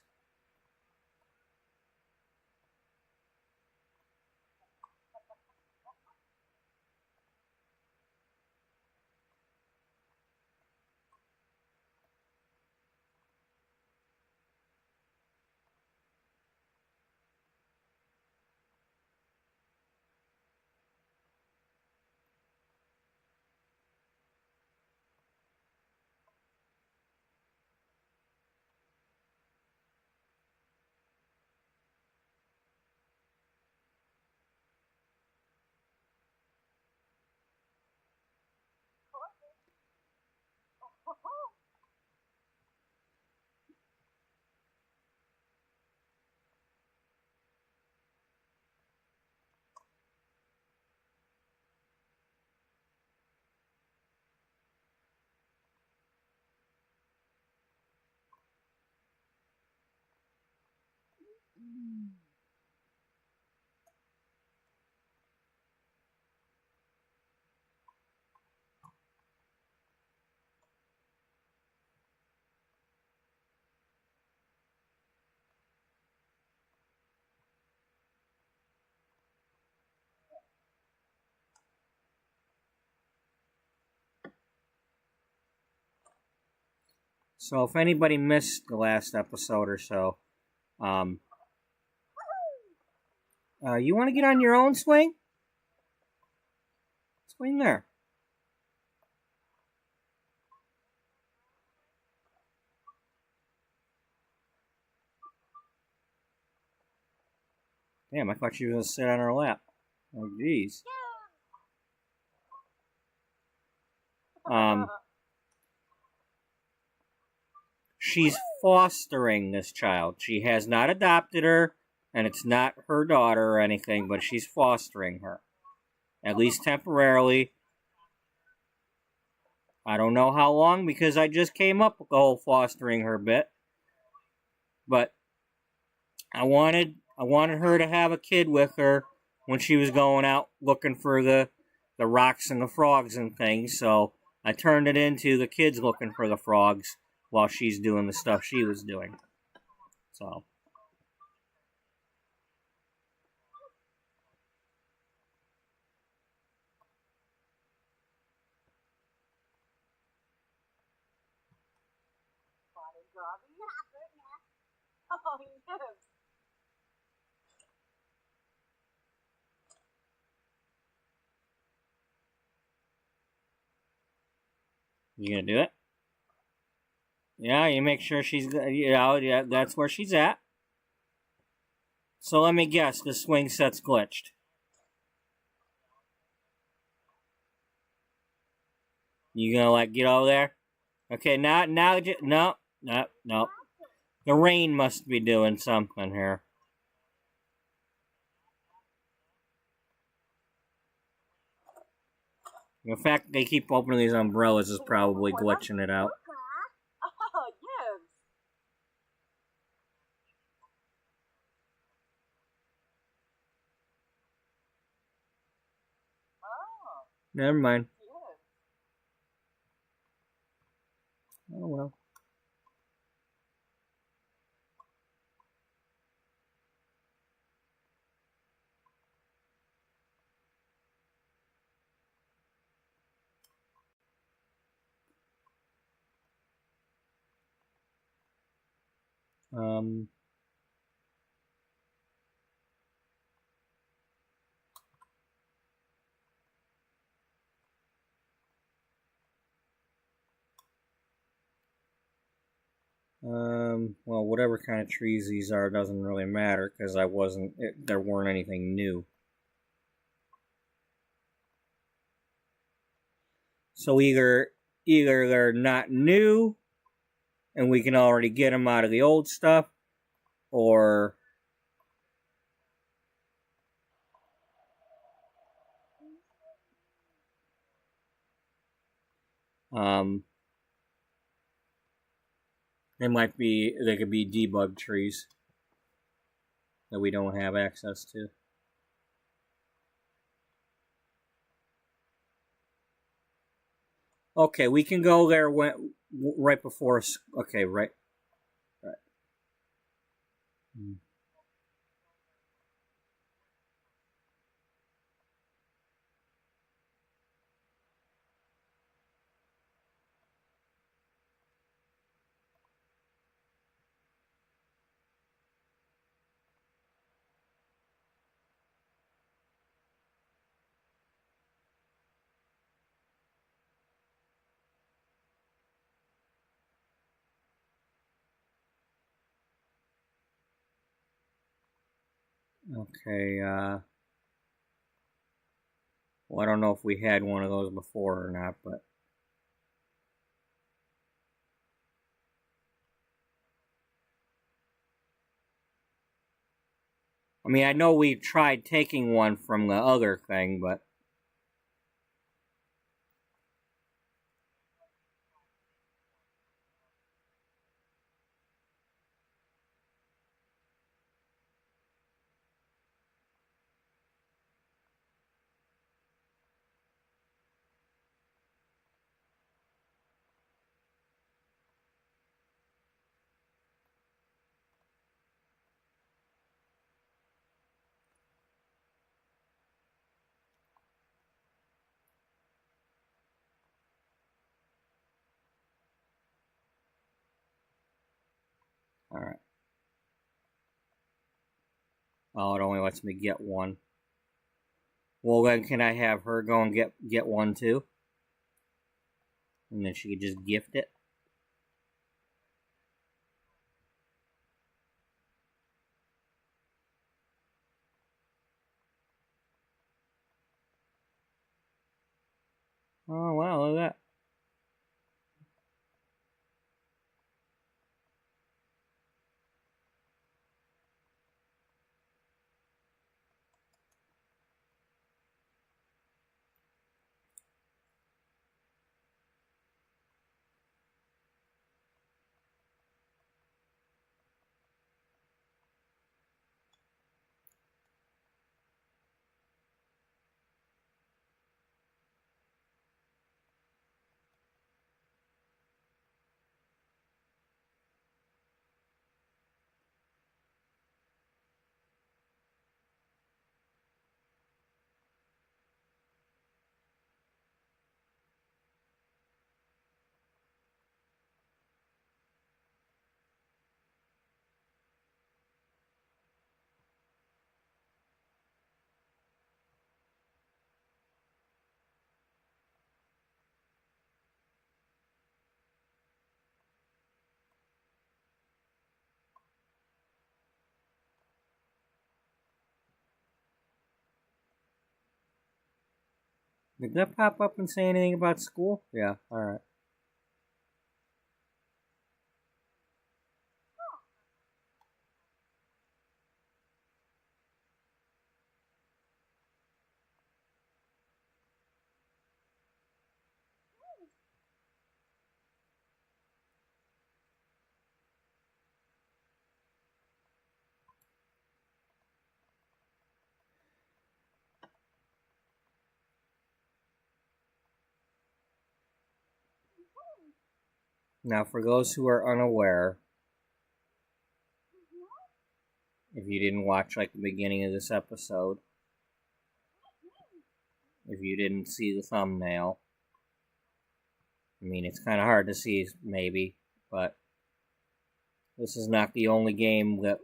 So if anybody missed the last episode or so, you want to get on your own swing? Swing there. Damn, I thought she was going to sit on her lap. Oh, geez. She's fostering this child. She has not adopted her, and it's not her daughter or anything, but she's fostering her. At least temporarily. I don't know how long, because I just came up with the whole fostering her bit. But I wanted her to have a kid with her when she was going out looking for the rocks and the frogs and things, so I turned it into the kids looking for the frogs while she's doing the stuff she was doing. So. Oh, yes. You gonna do it? Yeah, you make sure she's, yeah, that's where she's at. So let me guess, the swing set's glitched. You gonna, get over there? Okay, no. The rain must be doing something here. The fact they keep opening these umbrellas is probably glitching it out. Oh, yes. Oh, Never mind. yes. Oh well. Um. Well, whatever kind of trees these are doesn't really matter because there weren't anything new. So either they're not new, and we can already get them out of the old stuff, or they could be debug trees that we don't have access to. Okay, we can go there right before. Okay, right. Okay. Well, I don't know if we had one of those before or not, but. I mean, I know we tried taking one from the other thing, but. Alright. Oh, it only lets me get one. Well, then can I have her go and get one too? And then she could just gift it? Oh, wow, look at that. Did that pop up and say anything about school? Yeah, alright. Now, for those who are unaware, if you didn't watch like the beginning of this episode, if you didn't see the thumbnail, I mean, it's kind of hard to see, maybe, but this is not the only game that,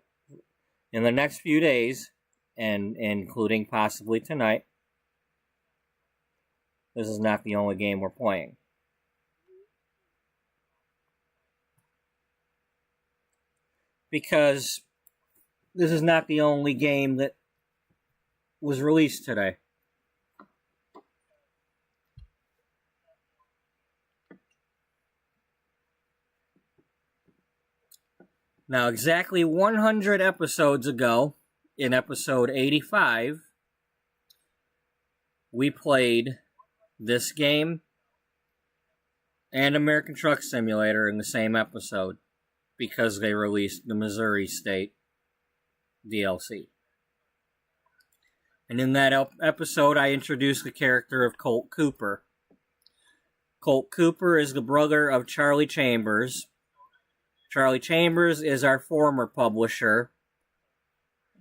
in the next few days, and including possibly tonight, this is not the only game we're playing. Because this is not the only game that was released today. Now, exactly 100 episodes ago, in episode 85, we played this game and American Truck Simulator in the same episode because they released the Missouri State DLC. And in that episode, I introduced the character of Colt Cooper. Colt Cooper is the brother of Charlie Chambers. Charlie Chambers is our former publisher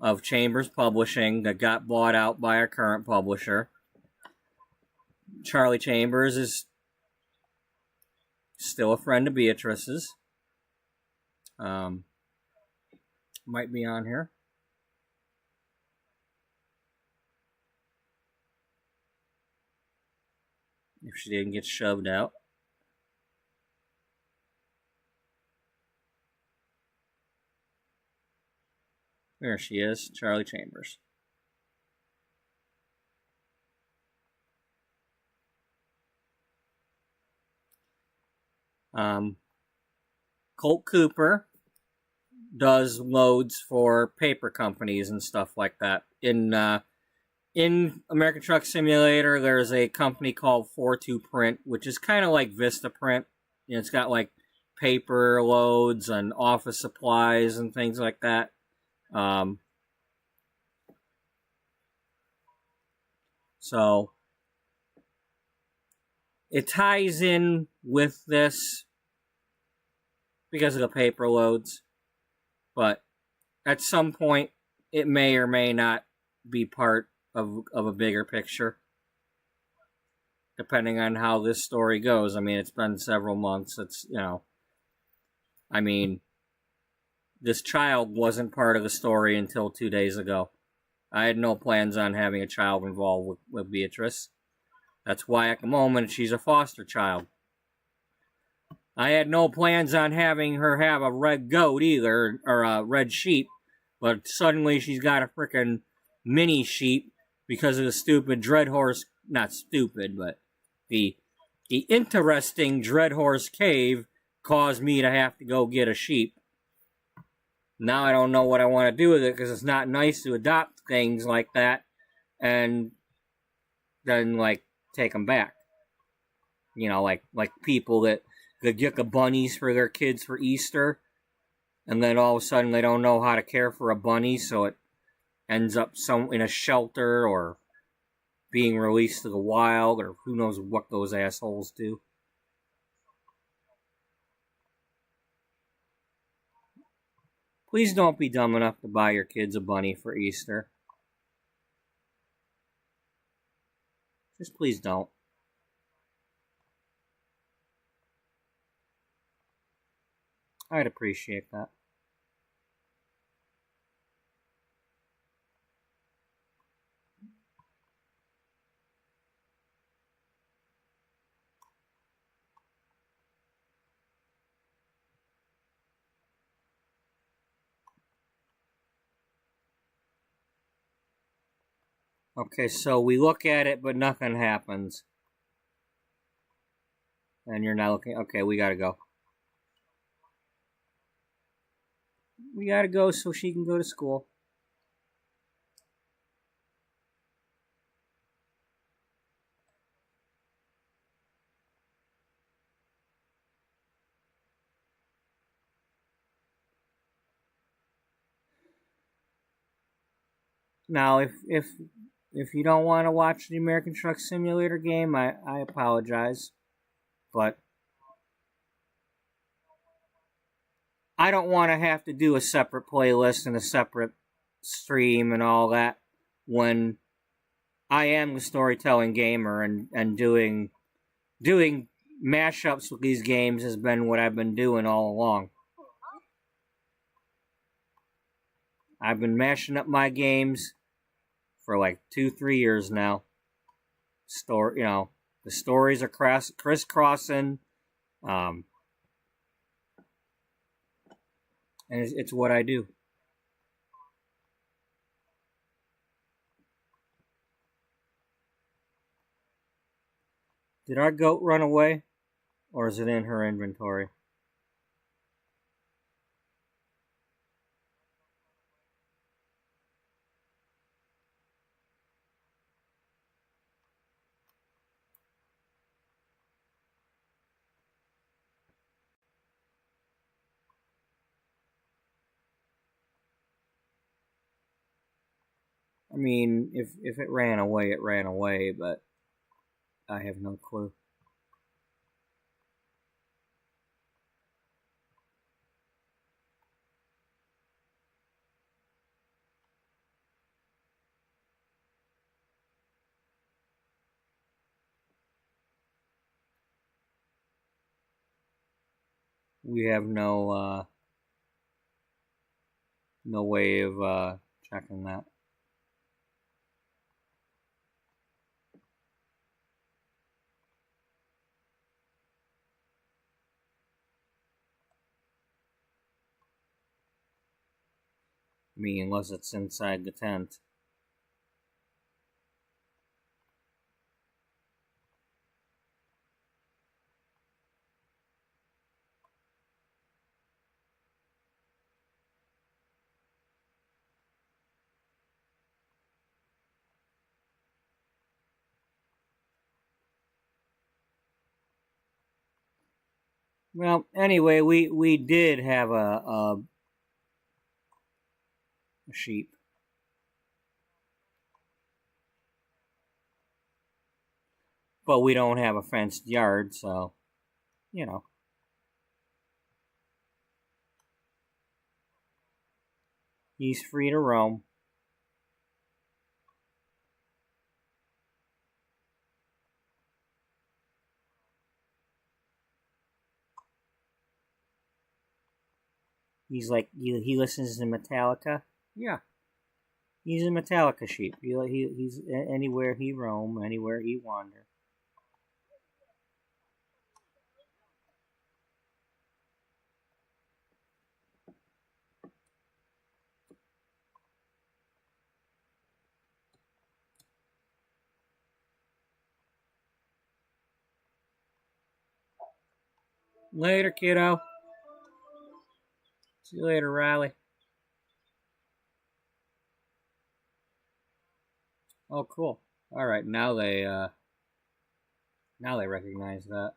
of Chambers Publishing that got bought out by our current publisher. Charlie Chambers is still a friend of Beatrice's. Might be on here. If she didn't get shoved out. There she is, Charlie Chambers. Colt Cooper does loads for paper companies and stuff like that. In American Truck Simulator, there's a company called 42 Print, which is kind of like Vista Print. You know, it's got like paper loads and office supplies and things like that. So it ties in with this because of the paper loads, but at some point it may or may not be part of a bigger picture, depending on how this story goes. I mean, it's been several months. It's, you know, I mean, this child wasn't part of the story until 2 days ago. I had no plans on having a child involved with Beatrice. That's why at the moment she's a foster child. I had no plans on having her have a red goat either, or a red sheep, but suddenly she's got a frickin' mini sheep because of the stupid Dreadhorse, not stupid, but the interesting Dreadhorse cave caused me to have to go get a sheep. Now I don't know what I want to do with it because it's not nice to adopt things like that and then, like, take them back. You know, like people that get the bunnies for their kids for Easter, and then all of a sudden they don't know how to care for a bunny, so it ends up in a shelter or being released to the wild, or who knows what those assholes do. Please don't be dumb enough to buy your kids a bunny for Easter. Just please don't. I'd appreciate that. Okay, so we look at it, but nothing happens. And you're not looking. Okay, we gotta go. We gotta go so she can go to school. Now, if you don't want to watch the American Truck Simulator game, I apologize. But I don't want to have to do a separate playlist and a separate stream and all that when I am the storytelling gamer, and doing mashups with these games has been what I've been doing all along. I've been mashing up my games for like 2-3 years now. The stories are crisscrossing, and it's what I do. Did our goat run away, or is it in her inventory? I mean, if it ran away, but I have no clue. We have no way of checking that. I mean, unless it's inside the tent. Well, anyway, we did have a sheep. But we don't have a fenced yard, so, you know. He's free to roam. He's like, he listens to Metallica. Yeah. He's a Metallica sheep. He's anywhere he roam, anywhere he wander. Later, kiddo. See you later, Riley. Oh, cool. All right, now they recognize that.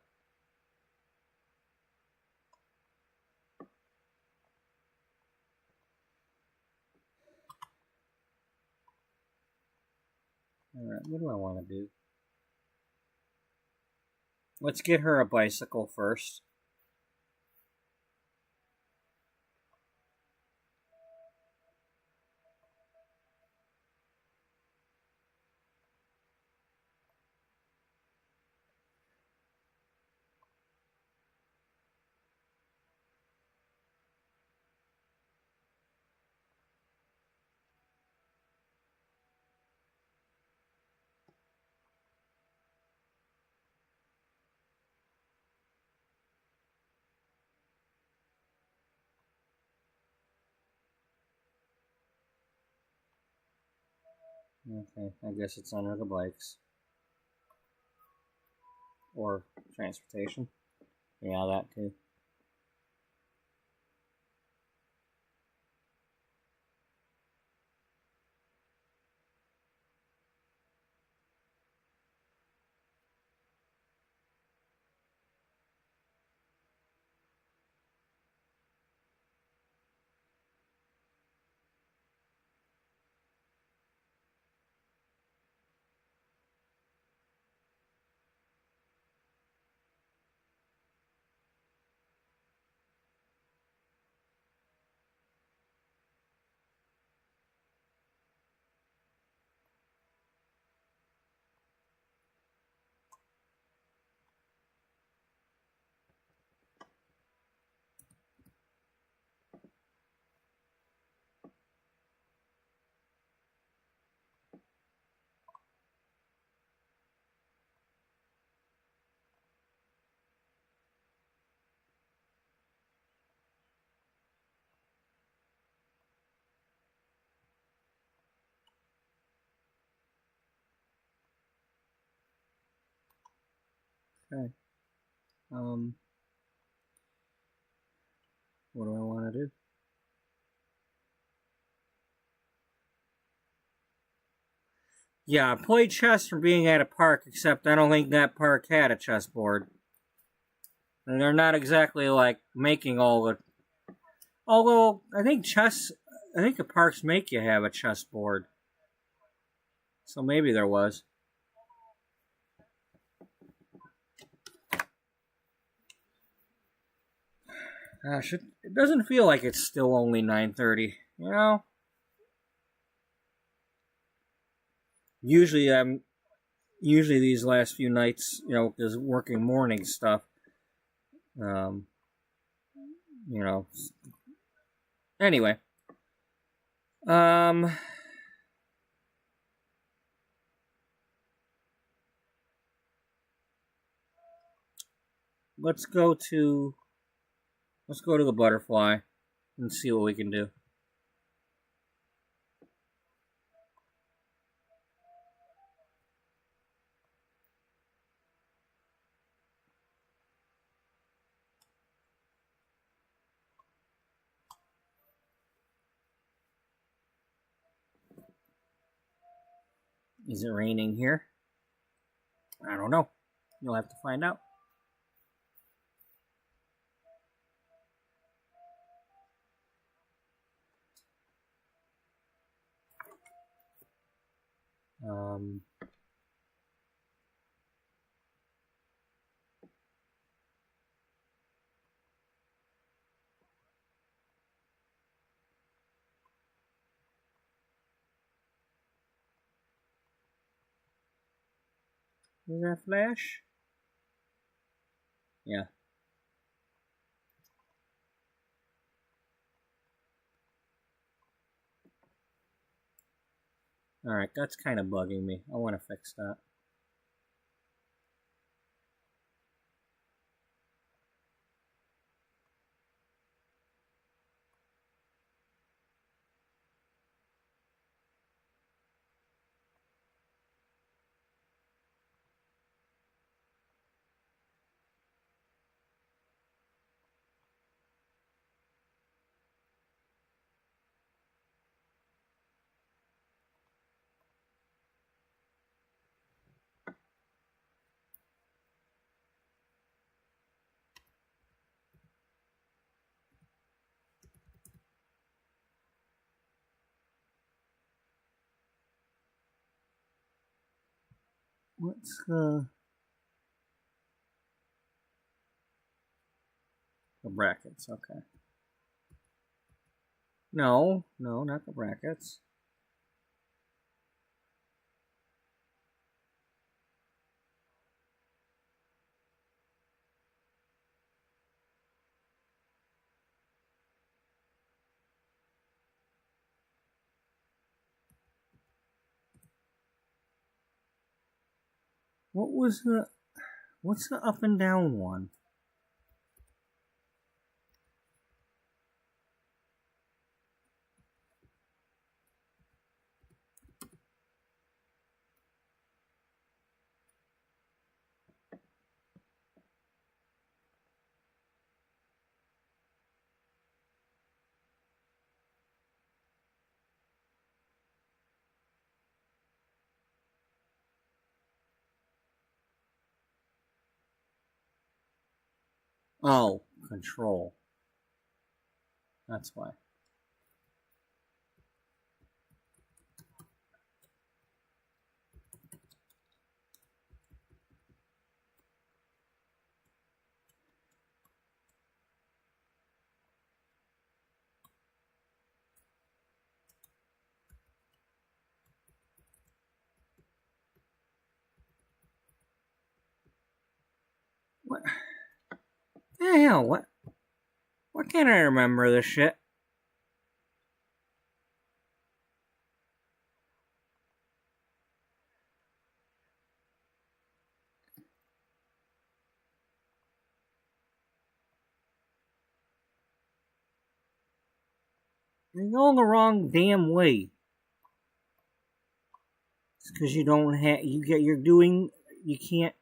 All right, what do I want to do? Let's get her a bicycle first. Okay, I guess it's under the bikes. Or transportation. Yeah, that too. Okay. What do I want to do? Yeah, I played chess for being at a park, except I don't think that park had a chessboard. And they're not exactly like making all the. Although I think the parks make you have a chessboard. So maybe there was. Gosh, it doesn't feel like it's still only 9:30. You know. Usually these last few nights, because working morning stuff. Um, you know. Anyway. Um. Let's go to the butterfly and see what we can do. Is it raining here? I don't know. You'll have to find out. Is that flash? Yeah. Alright, that's kind of bugging me. I want to fix that. What's the brackets? Okay. No, not the brackets. What's the up and down one? Oh, control. That's why. What the hell? What can't I remember this shit? You're going the wrong damn way. It's because you don't have. You can't.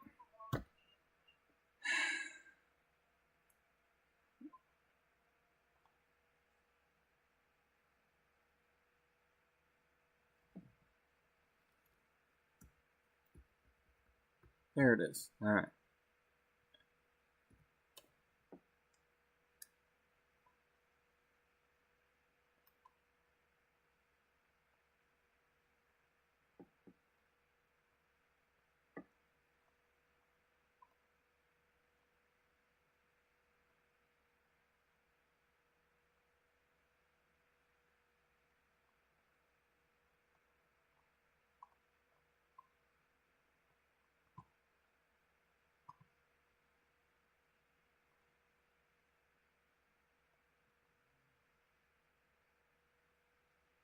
There it is. All right.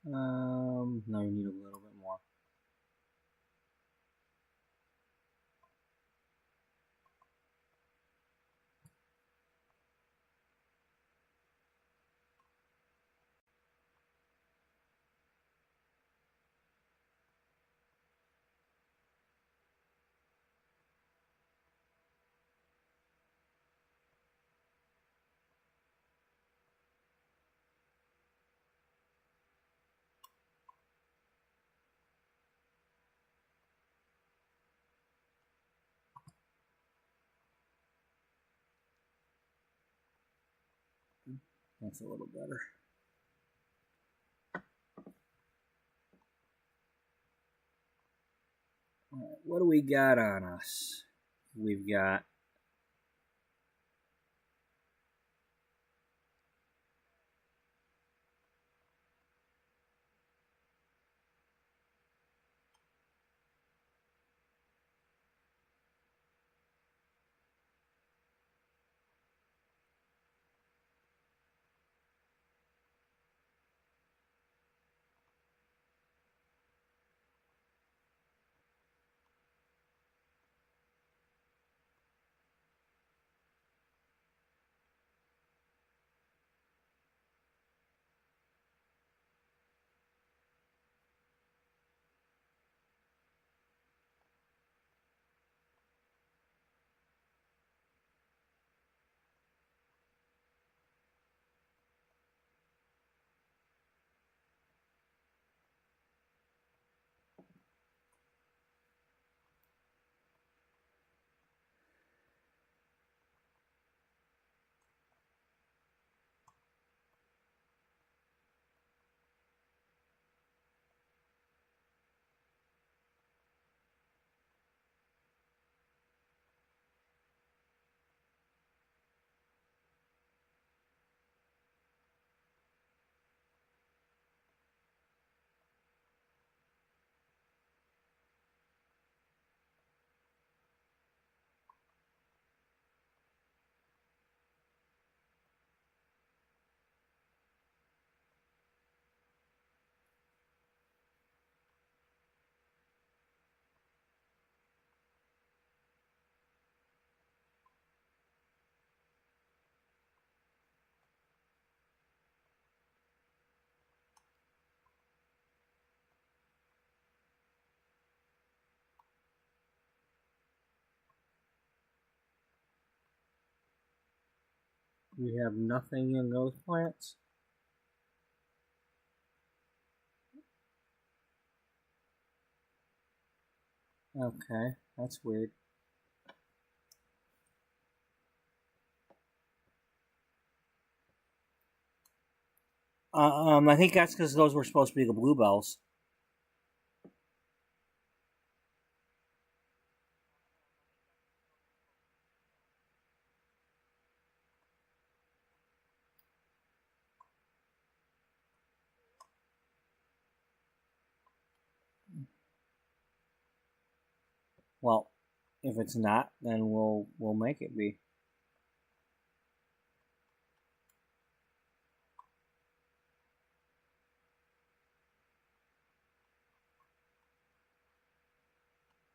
No, you need a little bit more. That's a little better. All right, what do we got on us? We've got We have nothing in those plants. Okay, that's weird. I think that's because those were supposed to be the bluebells. Well, if it's not, then we'll make it be.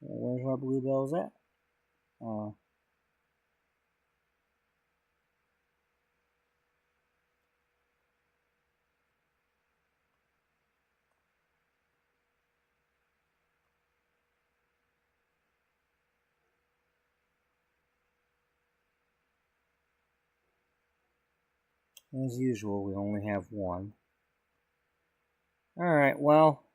Where's our bluebells at? As usual, we only have one. Alright, well.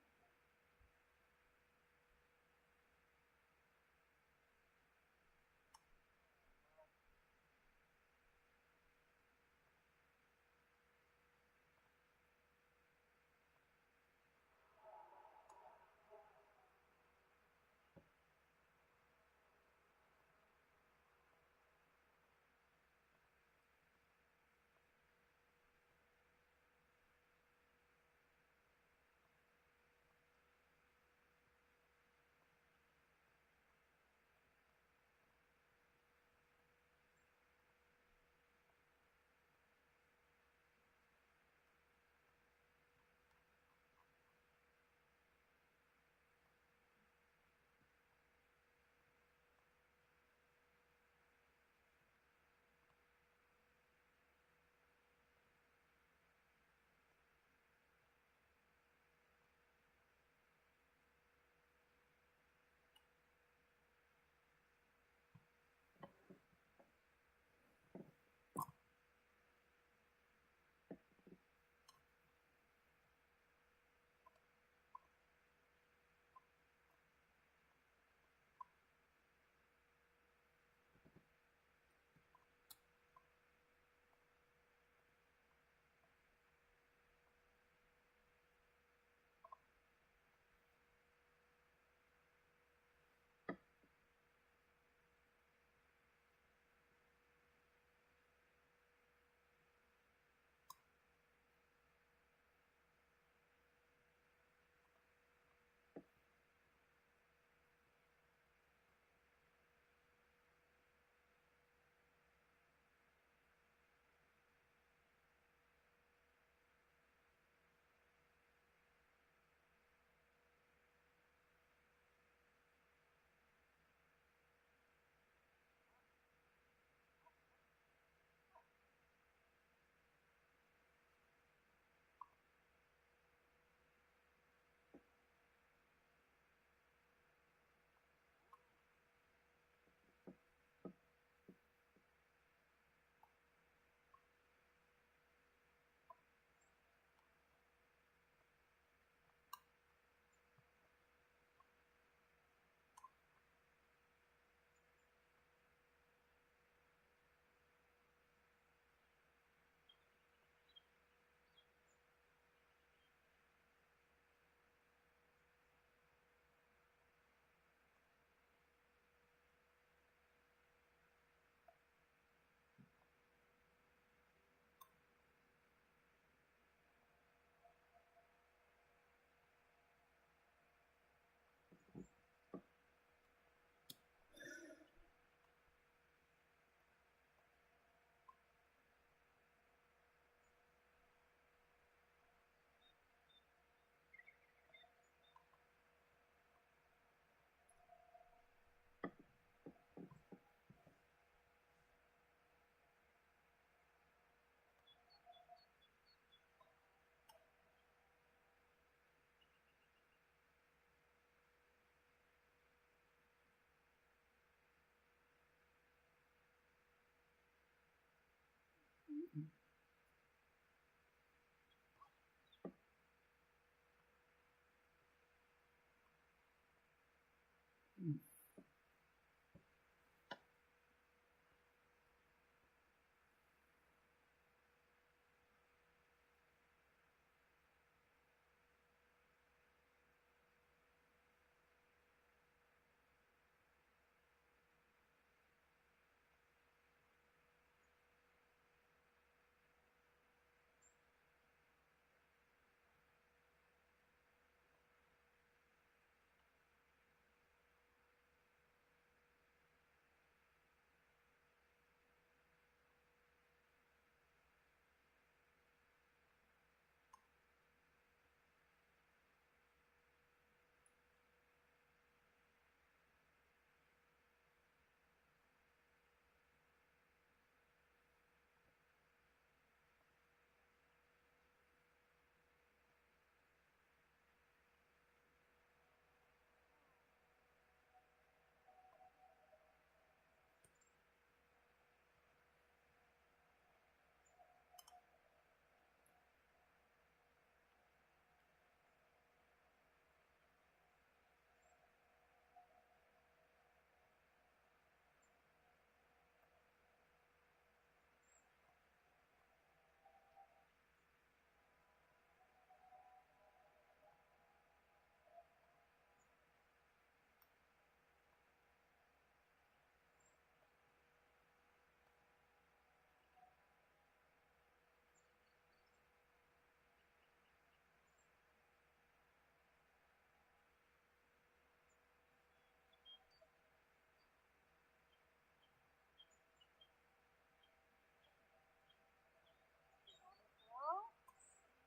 Well,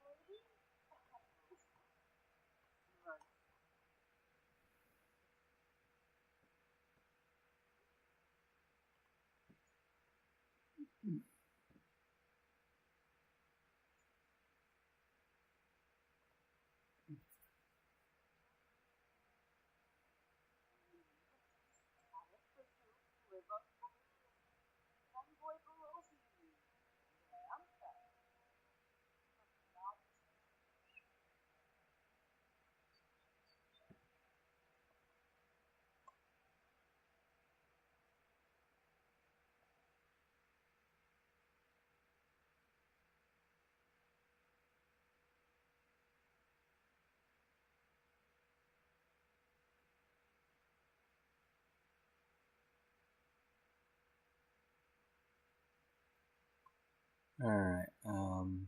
maybe. Right. Live up to young boy below you. I'm sorry. Alright, okay.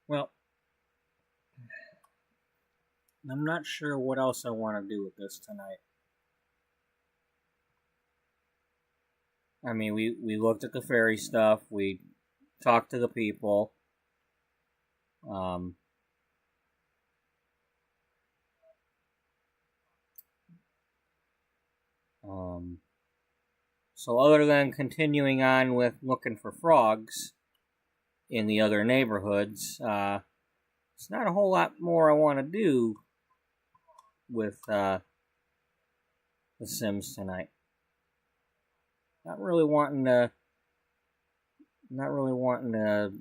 Well, I'm not sure what else I want to do with this tonight. I mean, we looked at the fairy stuff, we talked to the people. Um, so other than continuing on with looking for frogs in the other neighborhoods, it's not a whole lot more I want to do with The Sims tonight. Not really wanting to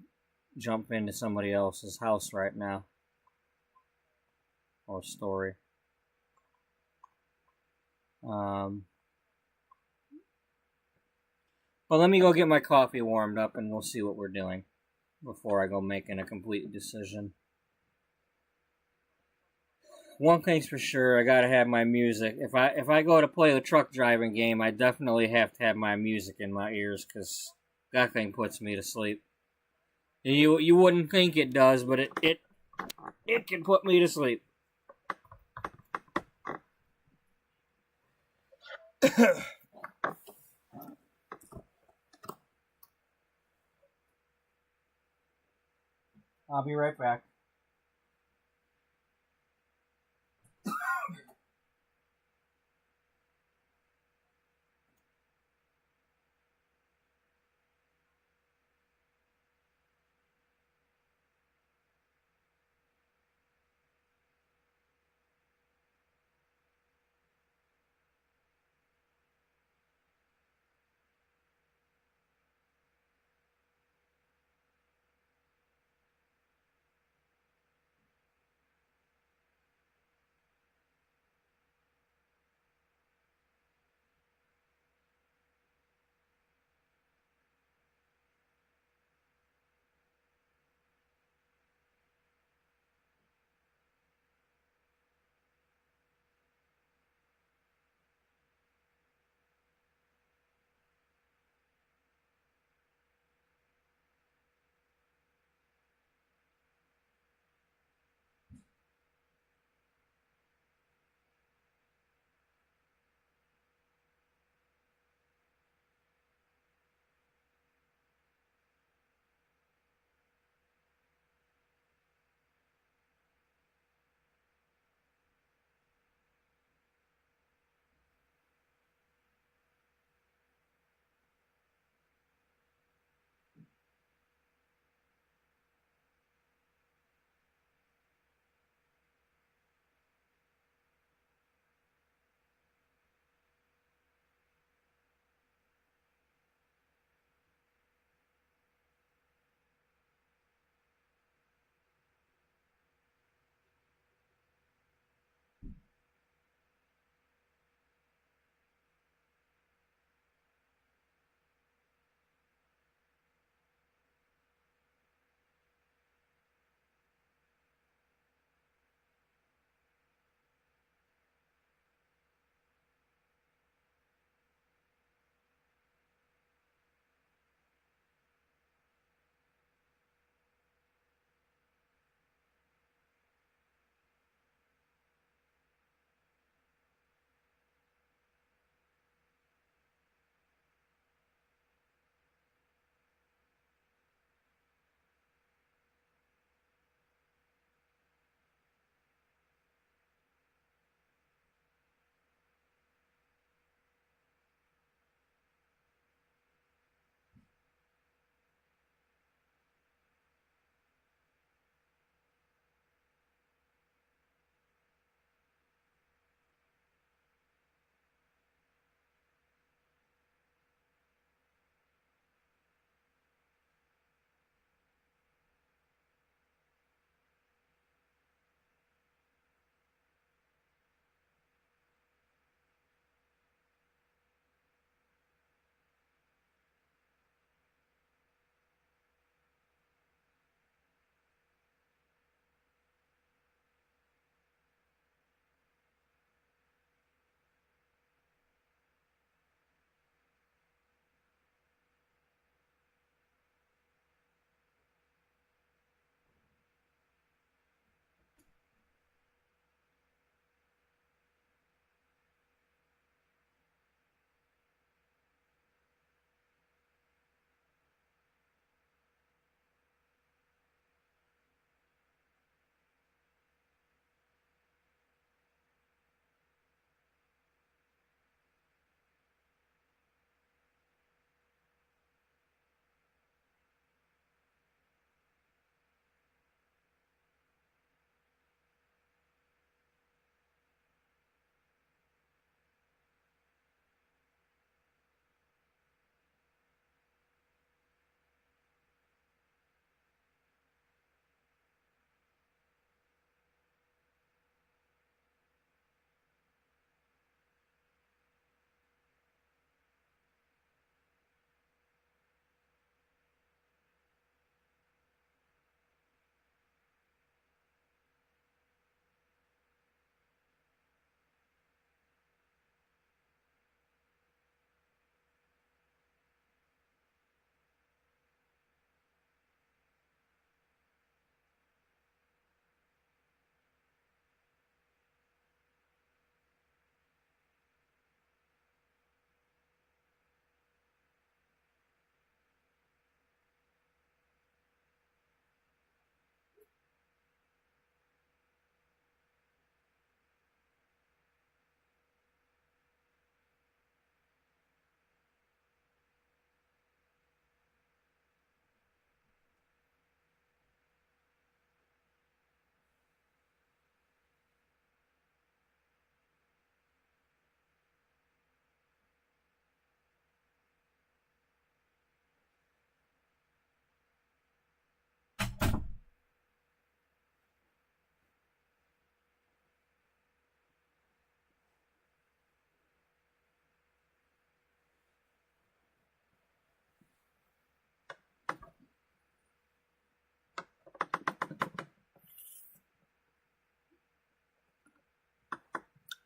jump into somebody else's house right now or story. But let me go get my coffee warmed up and we'll see what we're doing before I go making a complete decision. one thing's for sure, I gotta have my music. If I go to play the truck driving game, I definitely have to have my music in my ears because that thing puts me to sleep. You wouldn't think it does, but it can put me to sleep. I'll be right back.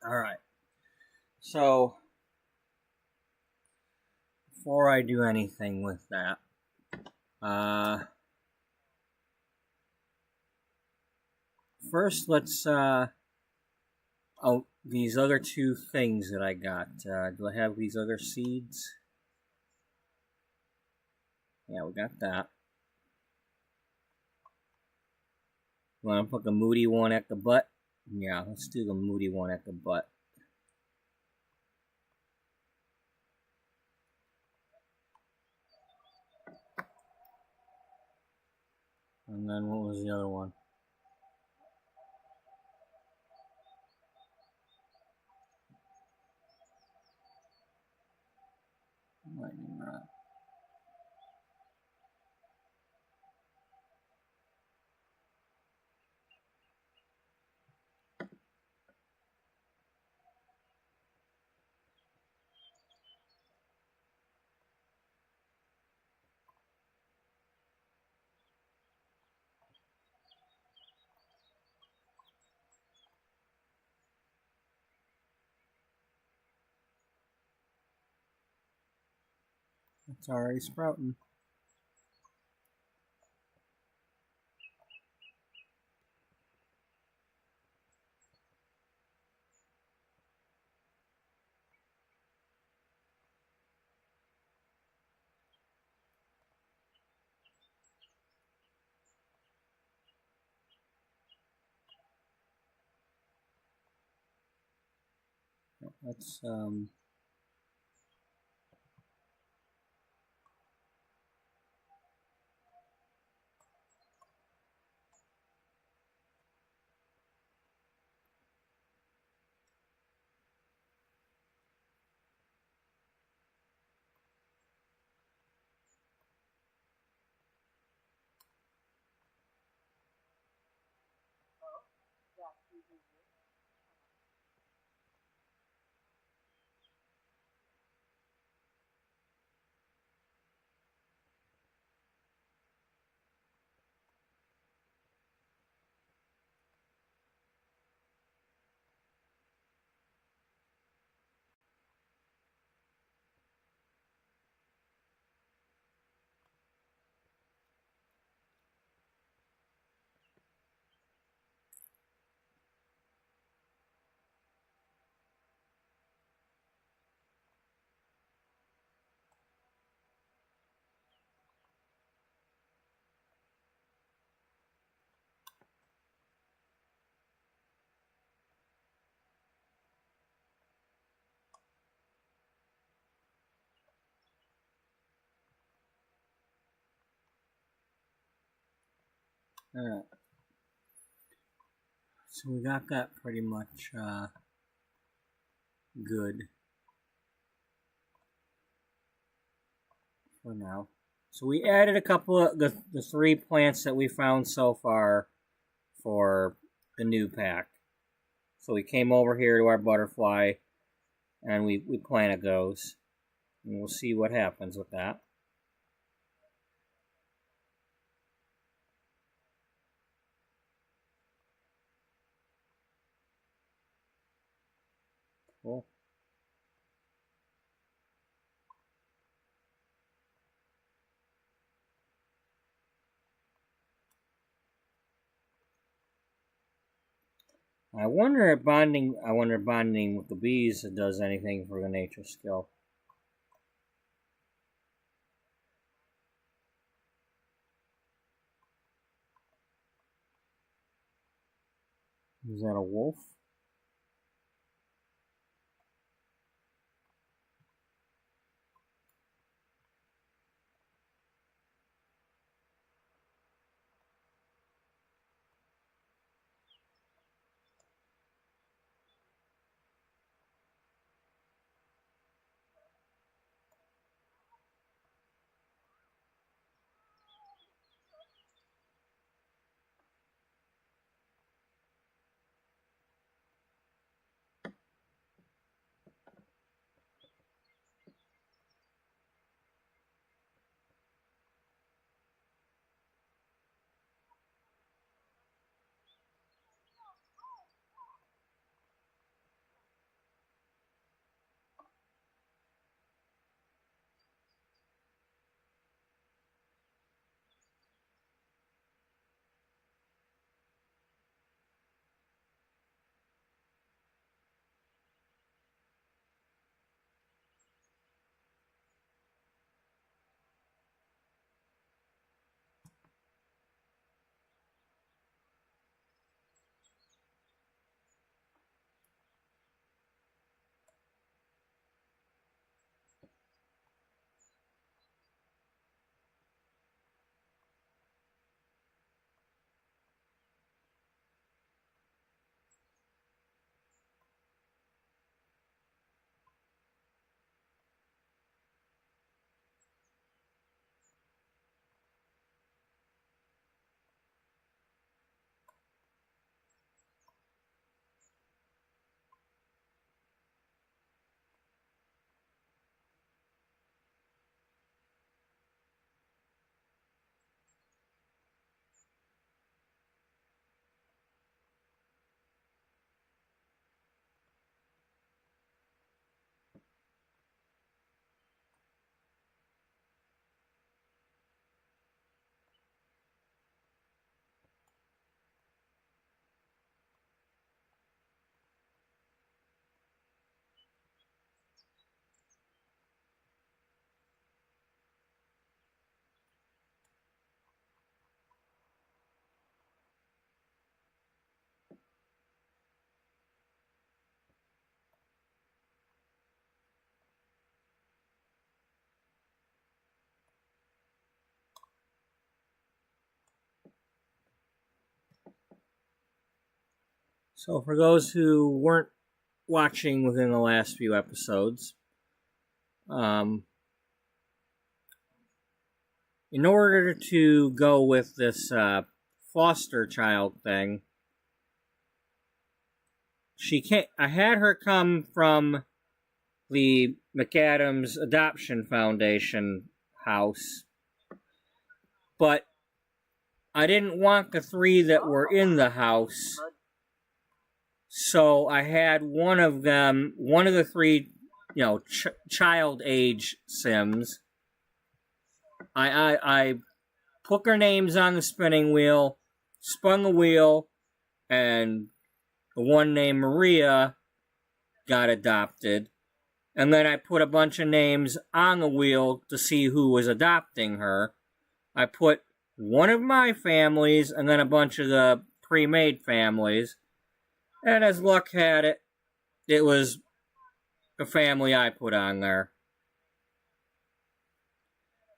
Alright. So, before I do anything with that, first let's, these other two things that I got. Do I have these other seeds? Yeah, we got that. Want to put the moody one at the butt? Yeah, let's do the moody one at the butt. And then what was the other one? Lightning rod. It's already sprouting. Let's Alright. So we got that pretty much good for now. So we added a couple of the 3 plants that we found so far for the new pack. So we came over here to our butterfly and we planted those. And we'll see what happens with that. Cool. I wonder if bonding with the bees does anything for the nature skill. Is that a wolf? So for those who weren't watching within the last few episodes, in order to go with this foster child thing, I had her come from the McAdams Adoption Foundation house, but I didn't want the 3 that were in the house, so I had one of the 3, child age Sims. I put their names on the spinning wheel, spun the wheel, and the one named Maria got adopted. And then I put a bunch of names on the wheel to see who was adopting her. I put one of my families and then a bunch of the pre-made families. And as luck had it, it was the family I put on there,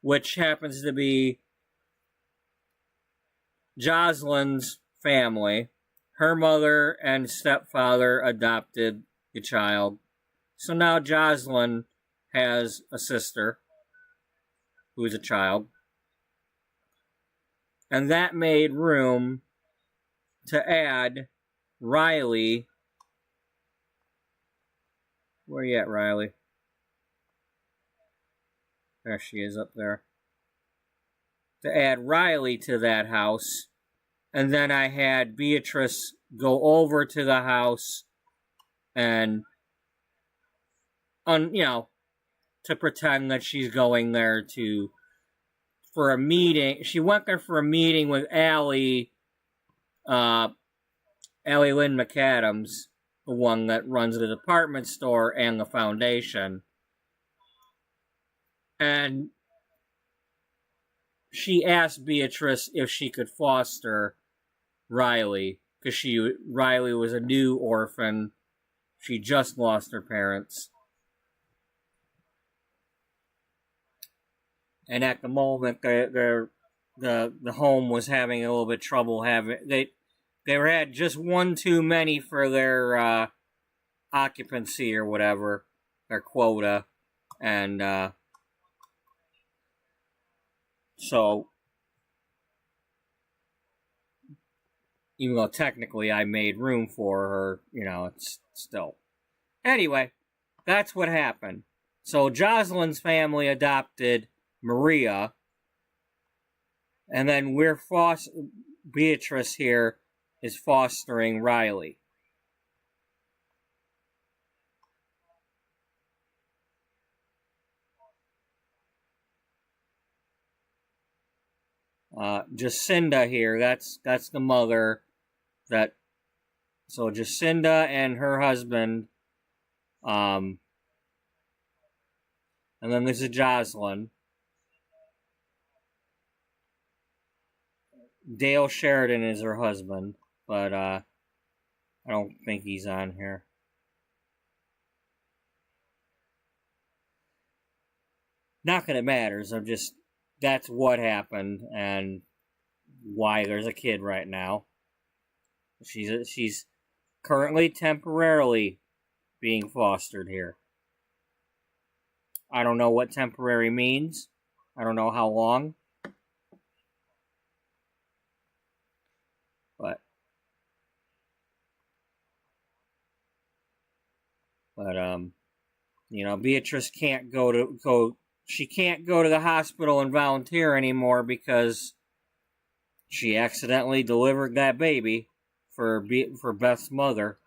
which happens to be Jocelyn's family. Her mother and stepfather adopted the child. So now Jocelyn has a sister who is a child. And that made room to add Riley. Where you at, Riley? There she is up there. To add Riley to that house. And then I had Beatrice go over to the house and, to pretend that she's going there for a meeting. She went there for a meeting with Allie Lynn McAdams, the one that runs the department store and the foundation. And she asked Beatrice if she could foster Riley, because Riley was a new orphan. She just lost her parents. And at the moment, the home was having a little bit of trouble they had just one too many for their occupancy or whatever, their quota, and so even though technically I made room for her, it's still. Anyway, that's what happened. So Jocelyn's family adopted Maria, and then Beatrice here is fostering Riley. Jacinda here, that's the mother. So Jacinda and her husband, and then this is Jocelyn. Dale Sheridan is her husband, but I don't think he's on here. Not that it matters. That's what happened and why there's a kid right now. She's currently temporarily being fostered here. I don't know what temporary means. I don't know how long. But Beatrice can't she can't go to the hospital and volunteer anymore because she accidentally delivered that baby for Beth's mother.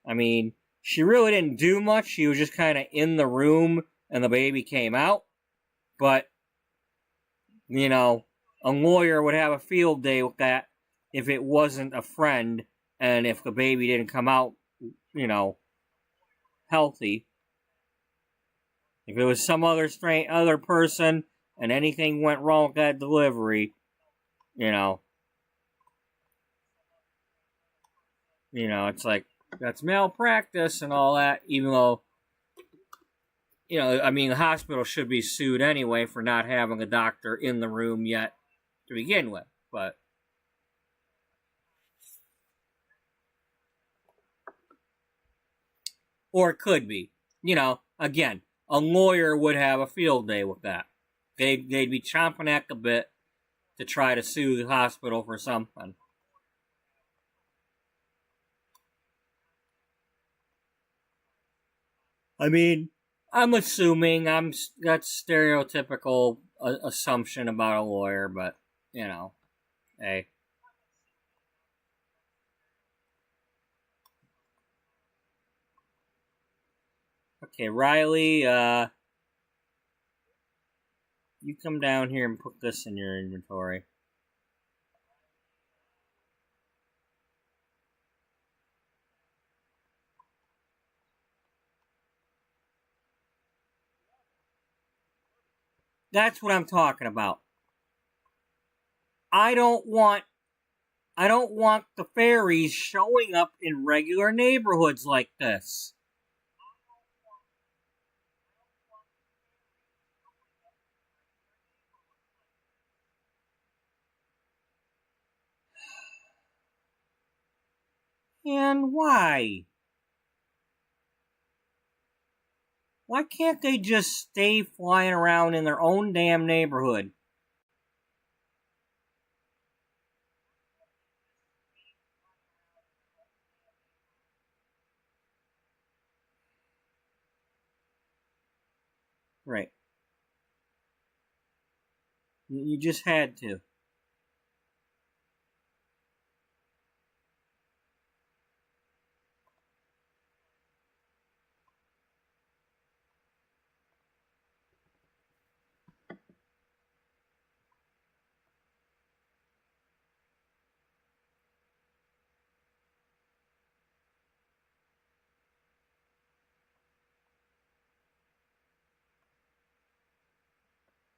I mean, she really didn't do much. She was just kind of in the room and the baby came out. But, a lawyer would have a field day with that if it wasn't a friend and if the baby didn't come out, healthy. If it was some other person and anything went wrong with that delivery, it's like, that's malpractice and all that, even though, the hospital should be sued anyway for not having a doctor in the room yet to begin with, but Or it could be. You know, again, a lawyer would have a field day with that. They'd be chomping at the bit to try to sue the hospital for something. I mean, I'm assuming that's stereotypical assumption about a lawyer, but you know, hey. Okay, Riley, you come down here and put this in your inventory. That's what I'm talking about. I don't want the fairies showing up in regular neighborhoods like this. And why? Why can't they just stay flying around in their own damn neighborhood? Right. You just had to.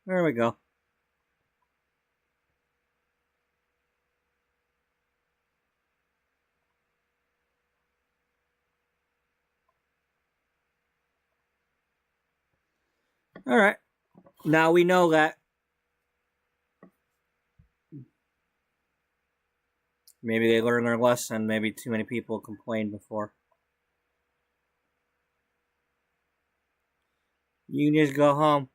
There we go. Alright. Now we know that. Maybe they learned their lesson. Maybe too many people complained before. You can just go home.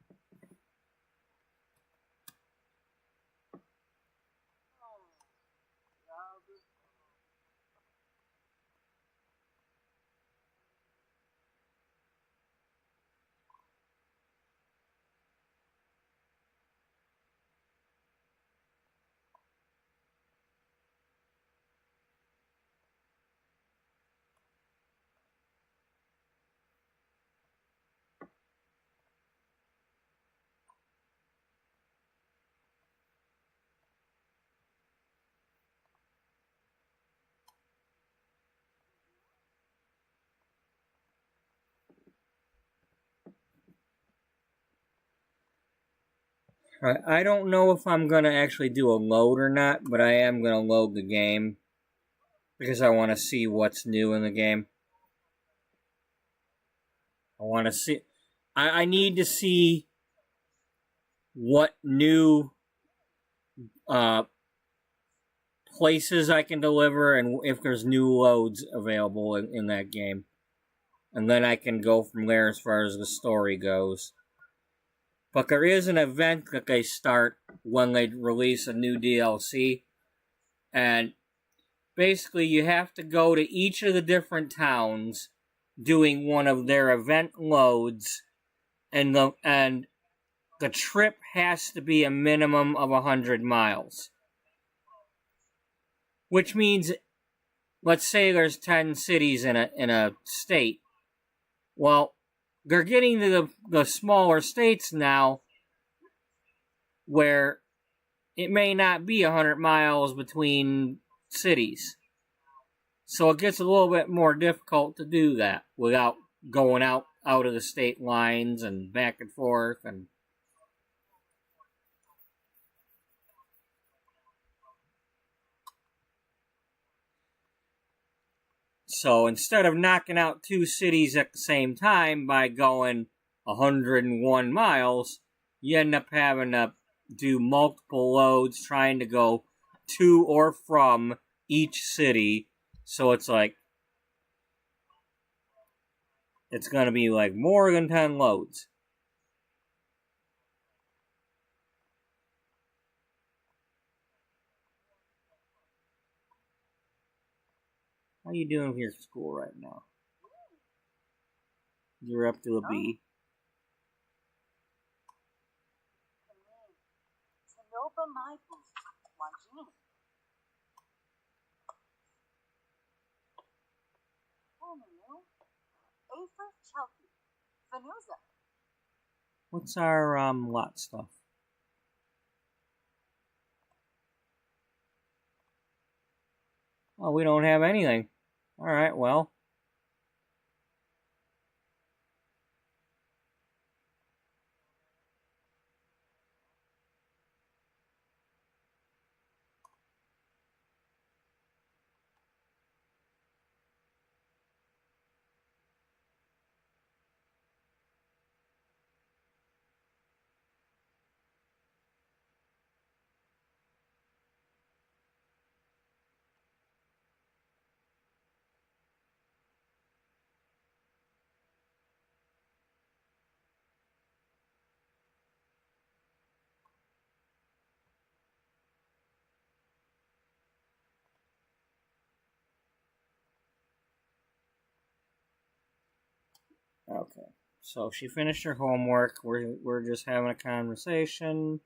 I don't know if I'm going to actually do a load or not, but I am going to load the game because I want to see what's new in the game. I want to see. I need to see what new places I can deliver and if there's new loads available in that game. And then I can go from there as far as the story goes. But there is an event that they start when they release a new DLC. And basically you have to go to each of the different towns doing one of their event loads. And the trip has to be a minimum of 100 miles. Which means, let's say there's 10 cities in a state. Well, they're getting to the smaller states now where it may not be 100 miles between cities. So it gets a little bit more difficult to do that without going out of the state lines and back and forth and so instead of knocking out 2 cities at the same time by going 101 miles, you end up having to do multiple loads trying to go to or from each city. So it's like it's going to be like more than 10 loads. How you doing with your school right now? You're up to a B. Tanoba my boots. Wanjini. Ominu. Afer Chelky. Vanuza. What's our lot stuff? Oh, we don't have anything. Alright, well. Okay. So she finished her homework. We're just having a conversation.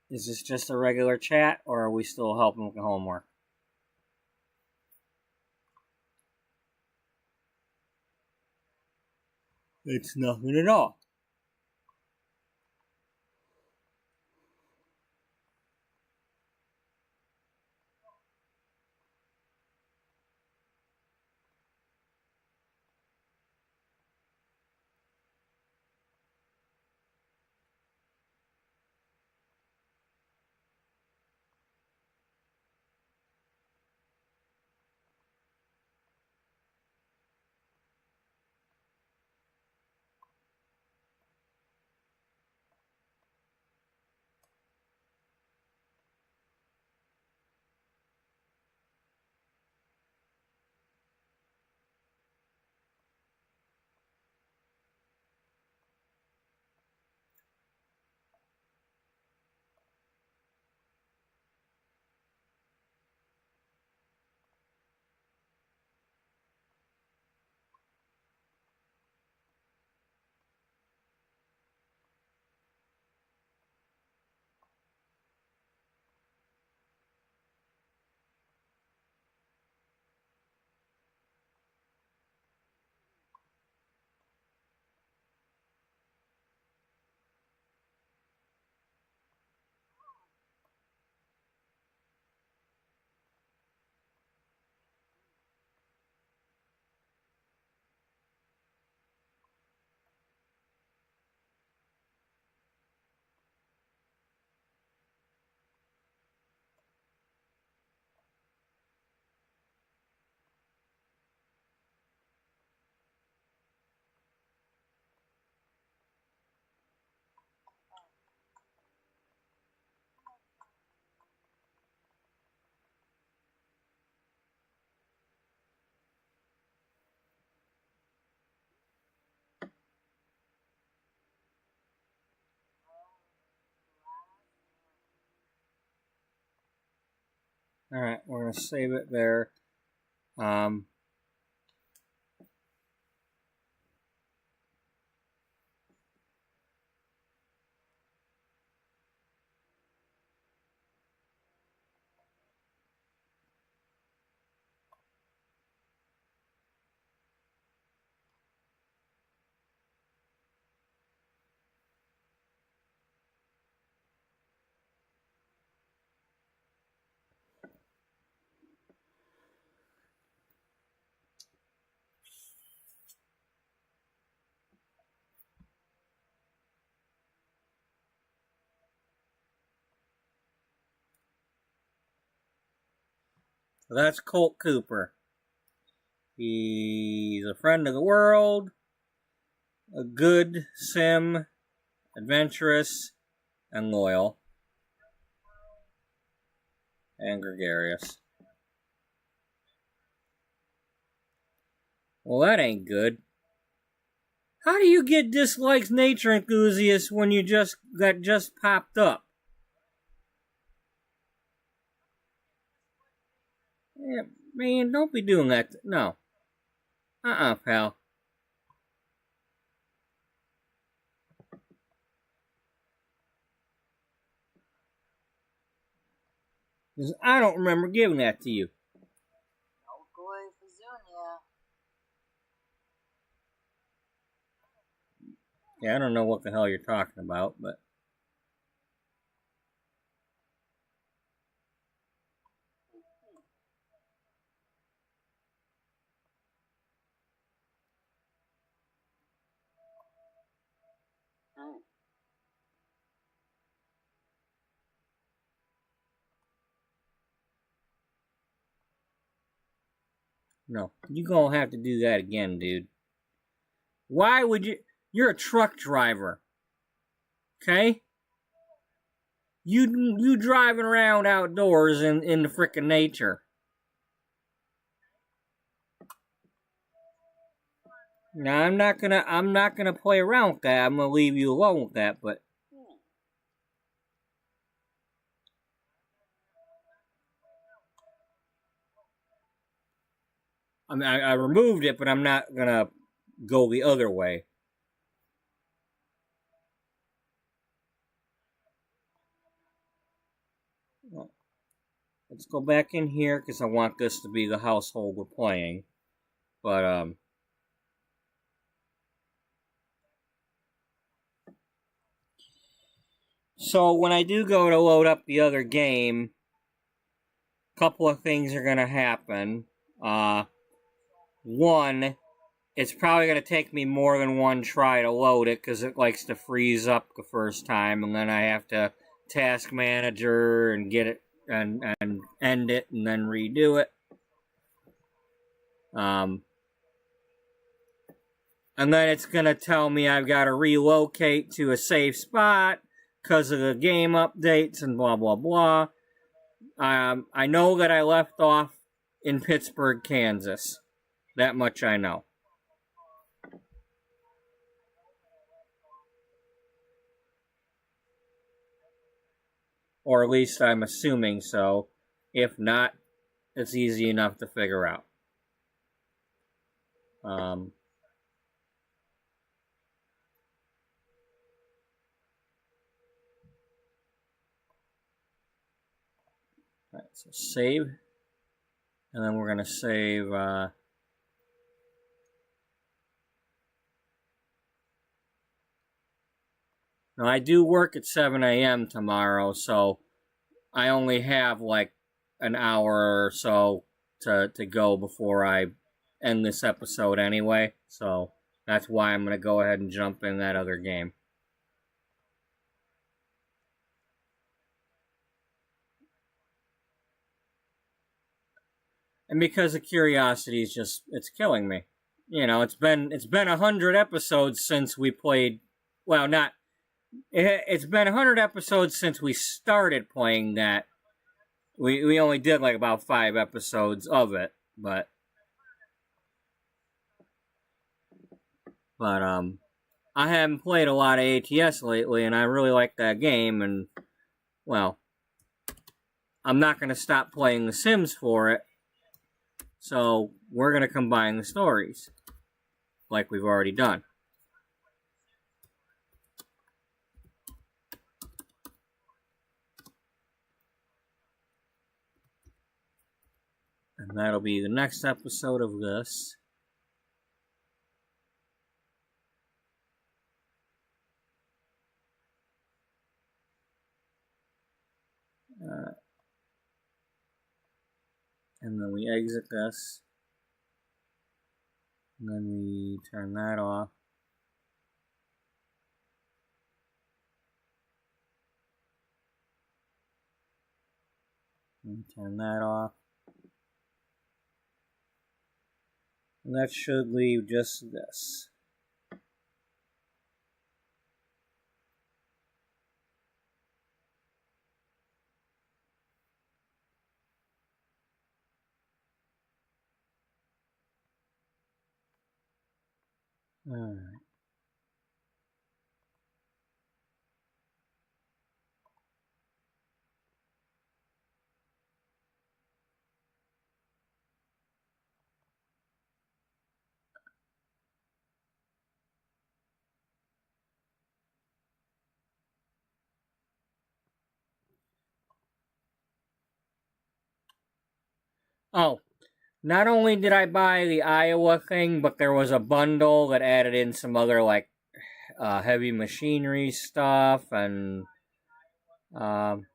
Is this just a regular chat, or are we still helping with the homework? It's nothing at all. Alright, we're going to save it there. So that's Colt Cooper. He's a friend of the world, a good sim, adventurous, and loyal, and gregarious. Well, that ain't good. How do you get dislikes nature enthusiasts when you just popped up? Yeah, man, don't be doing that. No. Pal. 'Cause I don't remember giving that to you. Algoy Fazunia. Yeah, I don't know what the hell you're talking about, but... No, you gonna have to do that again, dude. Why would you... You're a truck driver. Okay? You driving around outdoors in the frickin' nature. Now I'm not gonna play around with that. I'm gonna leave you alone with that, but I mean I removed it, but I'm not gonna go the other way. Let's go back in here because I want this to be the household we're playing. But so when I do go to load up the other game, a couple of things are gonna happen. One, it's probably gonna take me more than one try to load it because it likes to freeze up the first time, and then I have to task manager and get it and end it and then redo it. And then it's gonna tell me I've got to relocate to a safe spot because of the game updates and blah blah blah. I know that I left off in Pittsburgh, Kansas. That much I know. Or at least I'm assuming so. If not, it's easy enough to figure out. Alright, so save. And then we're going to save... Now, I do work at 7 a.m. tomorrow, so I only have like an hour or so to go before I end this episode anyway. So that's why I'm going to go ahead and jump in that other game. And because of curiosity, it's killing me. You know, it's been 100 episodes since we played. Well, not. It's been 100 episodes since we started playing that. We only did like about 5 episodes of it, but I haven't played a lot of ATS lately, and I really like that game. And well, I'm not going to stop playing The Sims for it. So we're going to combine the stories, like we've already done. And that'll be the next episode of this. And then we exit this. And then we turn that off. And turn that off. And that should leave just this. Alright. Oh, not only did I buy the Iowa thing, but there was a bundle that added in some other, like, heavy machinery stuff and, um,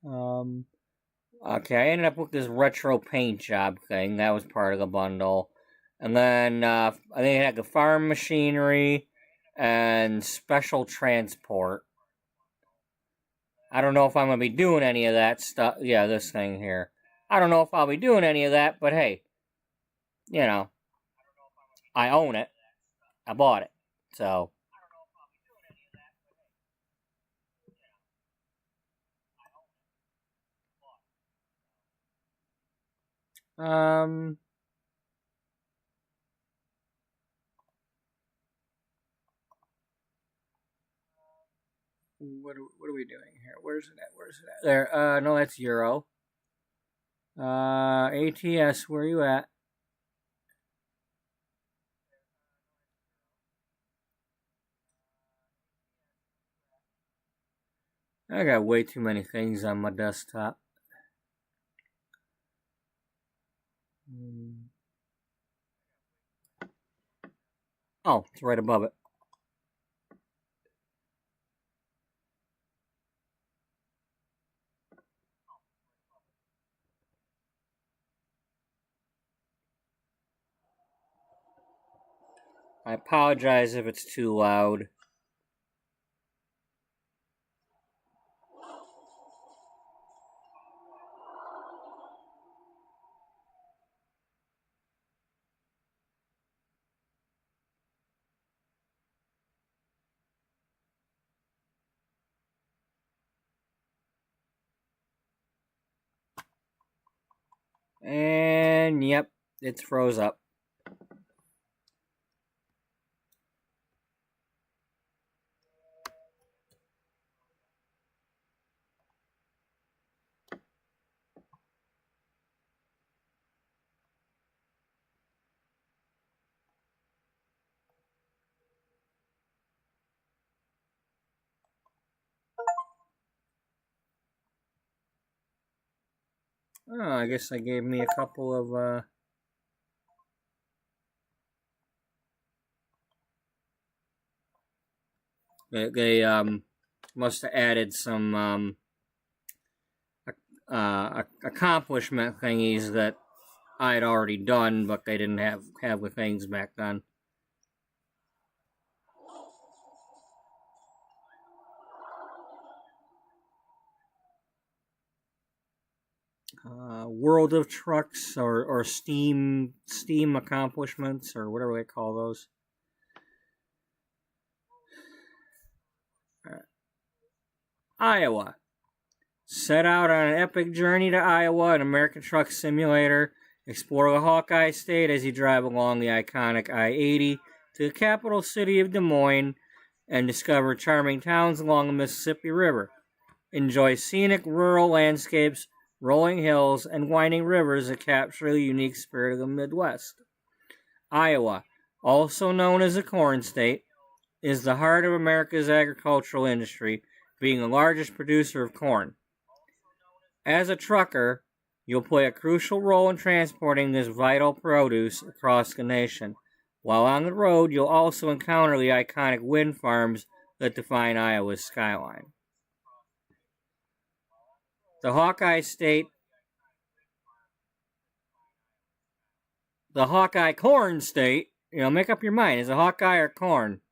um, okay, I ended up with this retro paint job thing. That was part of the bundle. And then, I think it had the farm machinery and special transport. I don't know if I'm going to be doing any of that stuff. Yeah, this thing here. I don't know if I'll be doing any of that, but hey, you know, I own it. I bought it. So, um, what are we doing here? Where's it at? Where's it at? There. No, that's Euro. ATS, where are you at? I got way too many things on my desktop. Oh, it's right above it. I apologize if it's too loud. And yep, it's froze up. Oh, I guess they gave me a couple of, they must have added some, accomplishment thingies that I had already done, but they didn't have the things back then. World of Trucks or Steam accomplishments or whatever they call those. Iowa. Set out on an epic journey to Iowa, an American Truck Simulator. Explore the Hawkeye State as you drive along the iconic I-80 to the capital city of Des Moines and discover charming towns along the Mississippi River. Enjoy scenic rural landscapes, rolling hills, and winding rivers that capture the unique spirit of the Midwest. Iowa, also known as the Corn State, is the heart of America's agricultural industry, being the largest producer of corn. As a trucker, you'll play a crucial role in transporting this vital produce across the nation. While on the road, you'll also encounter the iconic wind farms that define Iowa's skyline. The Hawkeye State, the Hawkeye Corn State, make up your mind, is it Hawkeye or corn?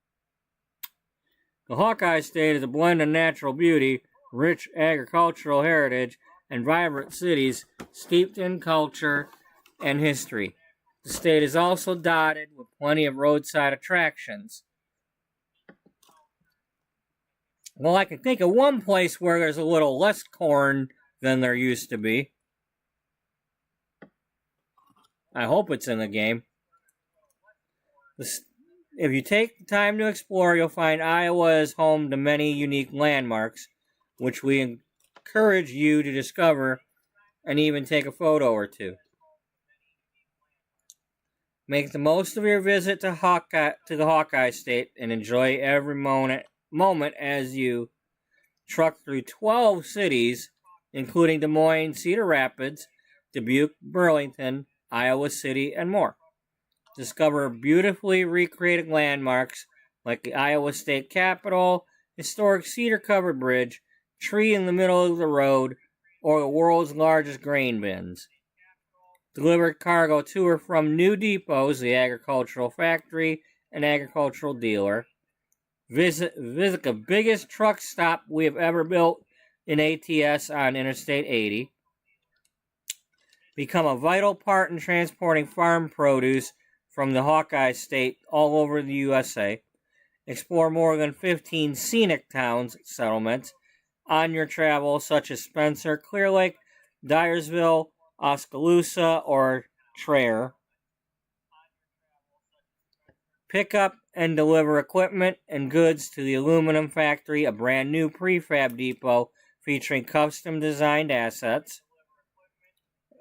The Hawkeye State is a blend of natural beauty rich agricultural heritage, and vibrant cities steeped in culture and history. The state is also dotted with plenty of roadside attractions. Well, I can think of one place where there's a little less corn than there used to be. I hope it's in the game. If you take the time to explore, you'll find Iowa is home to many unique landmarks, which we encourage you to discover and even take a photo or two. Make the most of your visit to the Hawkeye State and enjoy every moment as you truck through 12 cities, including Des Moines, Cedar Rapids, Dubuque, Burlington, Iowa City, and more. Discover beautifully recreated landmarks like the Iowa State Capitol, historic cedar-covered bridge, tree in the middle of the road, or the world's largest grain bins. Delivered cargo to or from new depots, the agricultural factory and agricultural dealer. Visit the biggest truck stop we have ever built in ATS on Interstate 80. Become a vital part in transporting farm produce from the Hawkeye State all over the USA. Explore more than 15 scenic towns, settlements, on your travels, such as Spencer, Clear Lake, Dyersville, Oskaloosa, or Traer. Pick up and deliver equipment and goods to the aluminum factory, a brand new prefab depot featuring custom designed assets.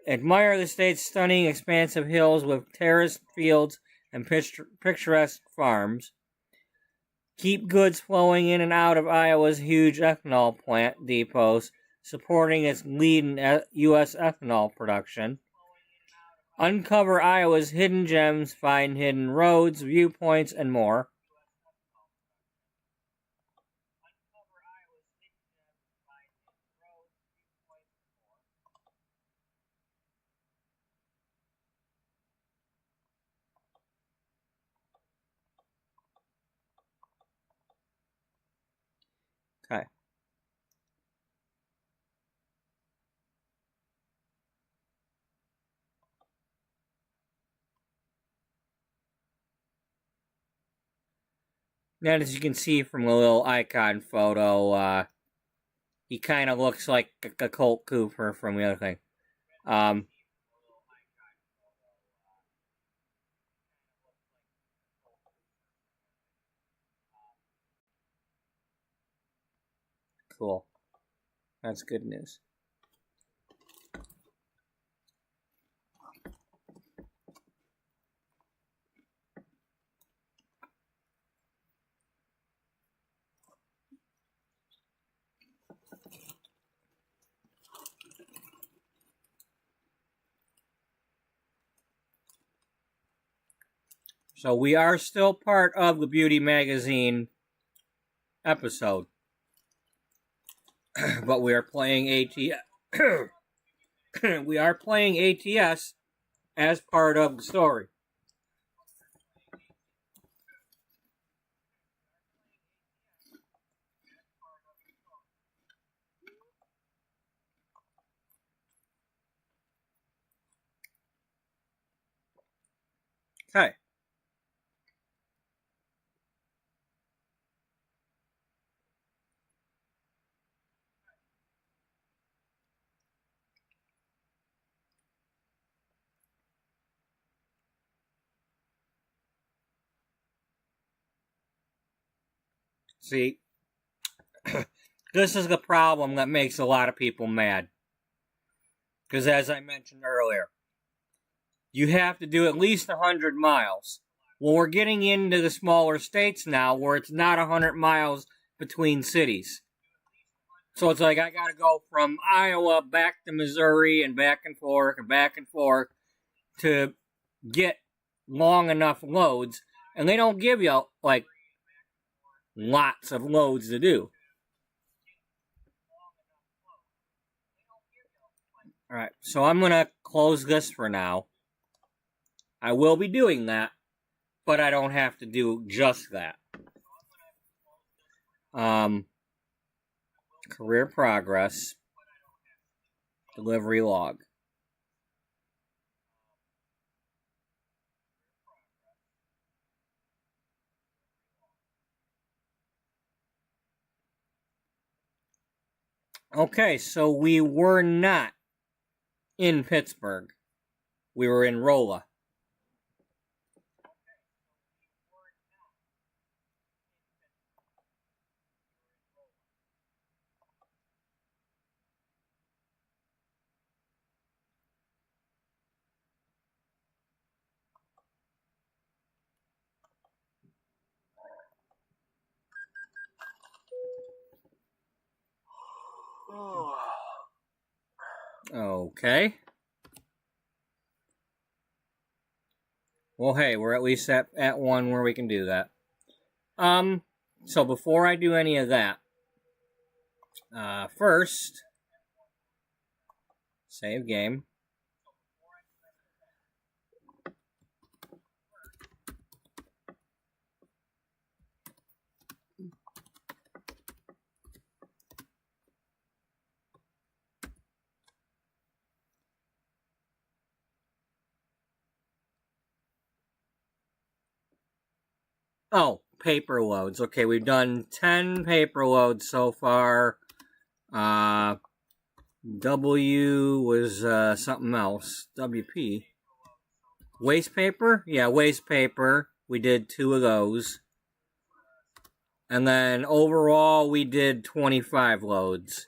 Admire the state's stunning expansive hills with terraced fields and picturesque farms. Keep goods flowing in and out of Iowa's huge ethanol plant depots, supporting its lead in U.S. ethanol production. Uncover Iowa's hidden gems, find hidden roads, viewpoints, and more. Okay. Now, as you can see from the little icon photo, he kind of looks like a Colt Cooper from the other thing. Cool. That's good news. So we are still part of the Beauty Magazine episode. But we are playing ATS. We are playing ATS as part of the story. Okay. See, this is the problem that makes a lot of people mad. Because as I mentioned earlier, you have to do at least 100 miles. Well, we're getting into the smaller states now where it's not 100 miles between cities. So it's like I got to go from Iowa back to Missouri and back and forth to get long enough loads. And they don't give you, like, lots of loads to do. Alright, so I'm going to close this for now. I will be doing that, but I don't have to do just that. Because Career progress. Delivery log. Okay, so we were not in Pittsburgh. We were in Rolla. Okay. Well, hey, we're at least at one where we can do that. So before I do any of that, first, save game. Oh, paper loads. Okay, we've done 10 paper loads so far. W was something else. WP. Waste paper? Yeah, waste paper. We did 2 of those. And then overall, we did 25 loads.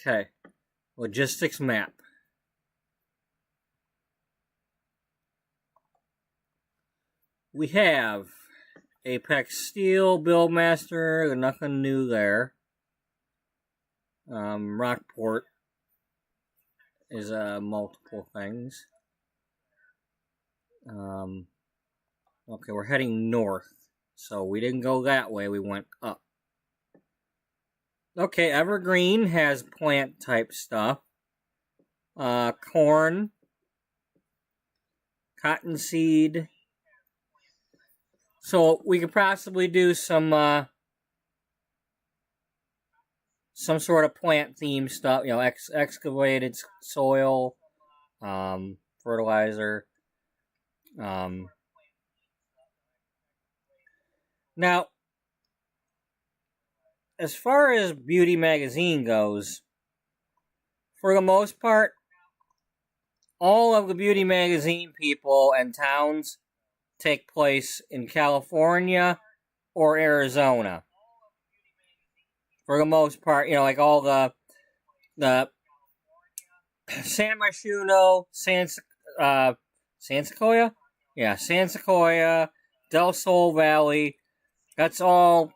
Okay. Logistics map. We have Apex Steel, Buildmaster, nothing new there. Rockport is multiple things. Okay, we're heading north. So we didn't go that way, we went up. Okay, Evergreen has plant type stuff. Corn. Cottonseed. So we could possibly do some sort of plant theme stuff, you know, excavated soil, fertilizer. Now, as far as Beauty Magazine goes, for the most part, all of the Beauty Magazine people and towns take place in California or Arizona. For the most part, you know, like all the San Myshuno, San Sequoia? Yeah, San Sequoia, Del Sol Valley, that's all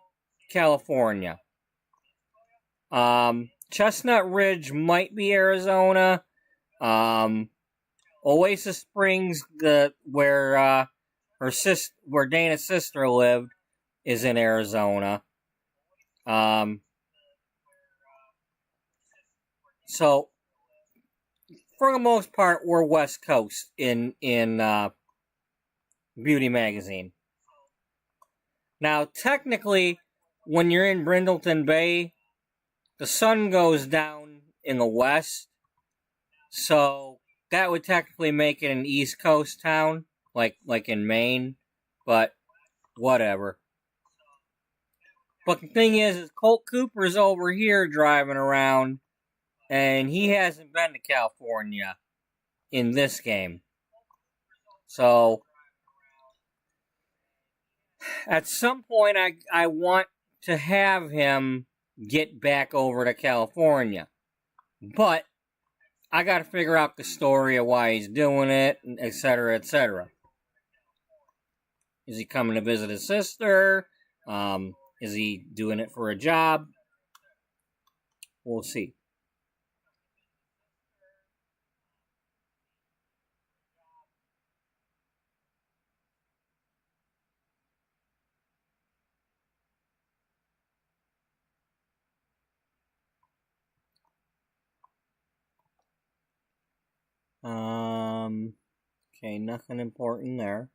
California. Chestnut Ridge might be Arizona. Oasis Springs, where Dana's sister lived, is in Arizona. So for the most part, we're West Coast in Beauty Magazine. Now, technically, when you're in Brindleton Bay, the sun goes down in the west, so that would technically make it an East Coast town, like in Maine, but whatever. But the thing is Colt Cooper's over here driving around, and he hasn't been to California in this game. So, at some point, I want to have him get back over to California. But I got to figure out the story of why he's doing it, etc., etc. Is he coming to visit his sister? Is he doing it for a job? We'll see. Okay, nothing important there.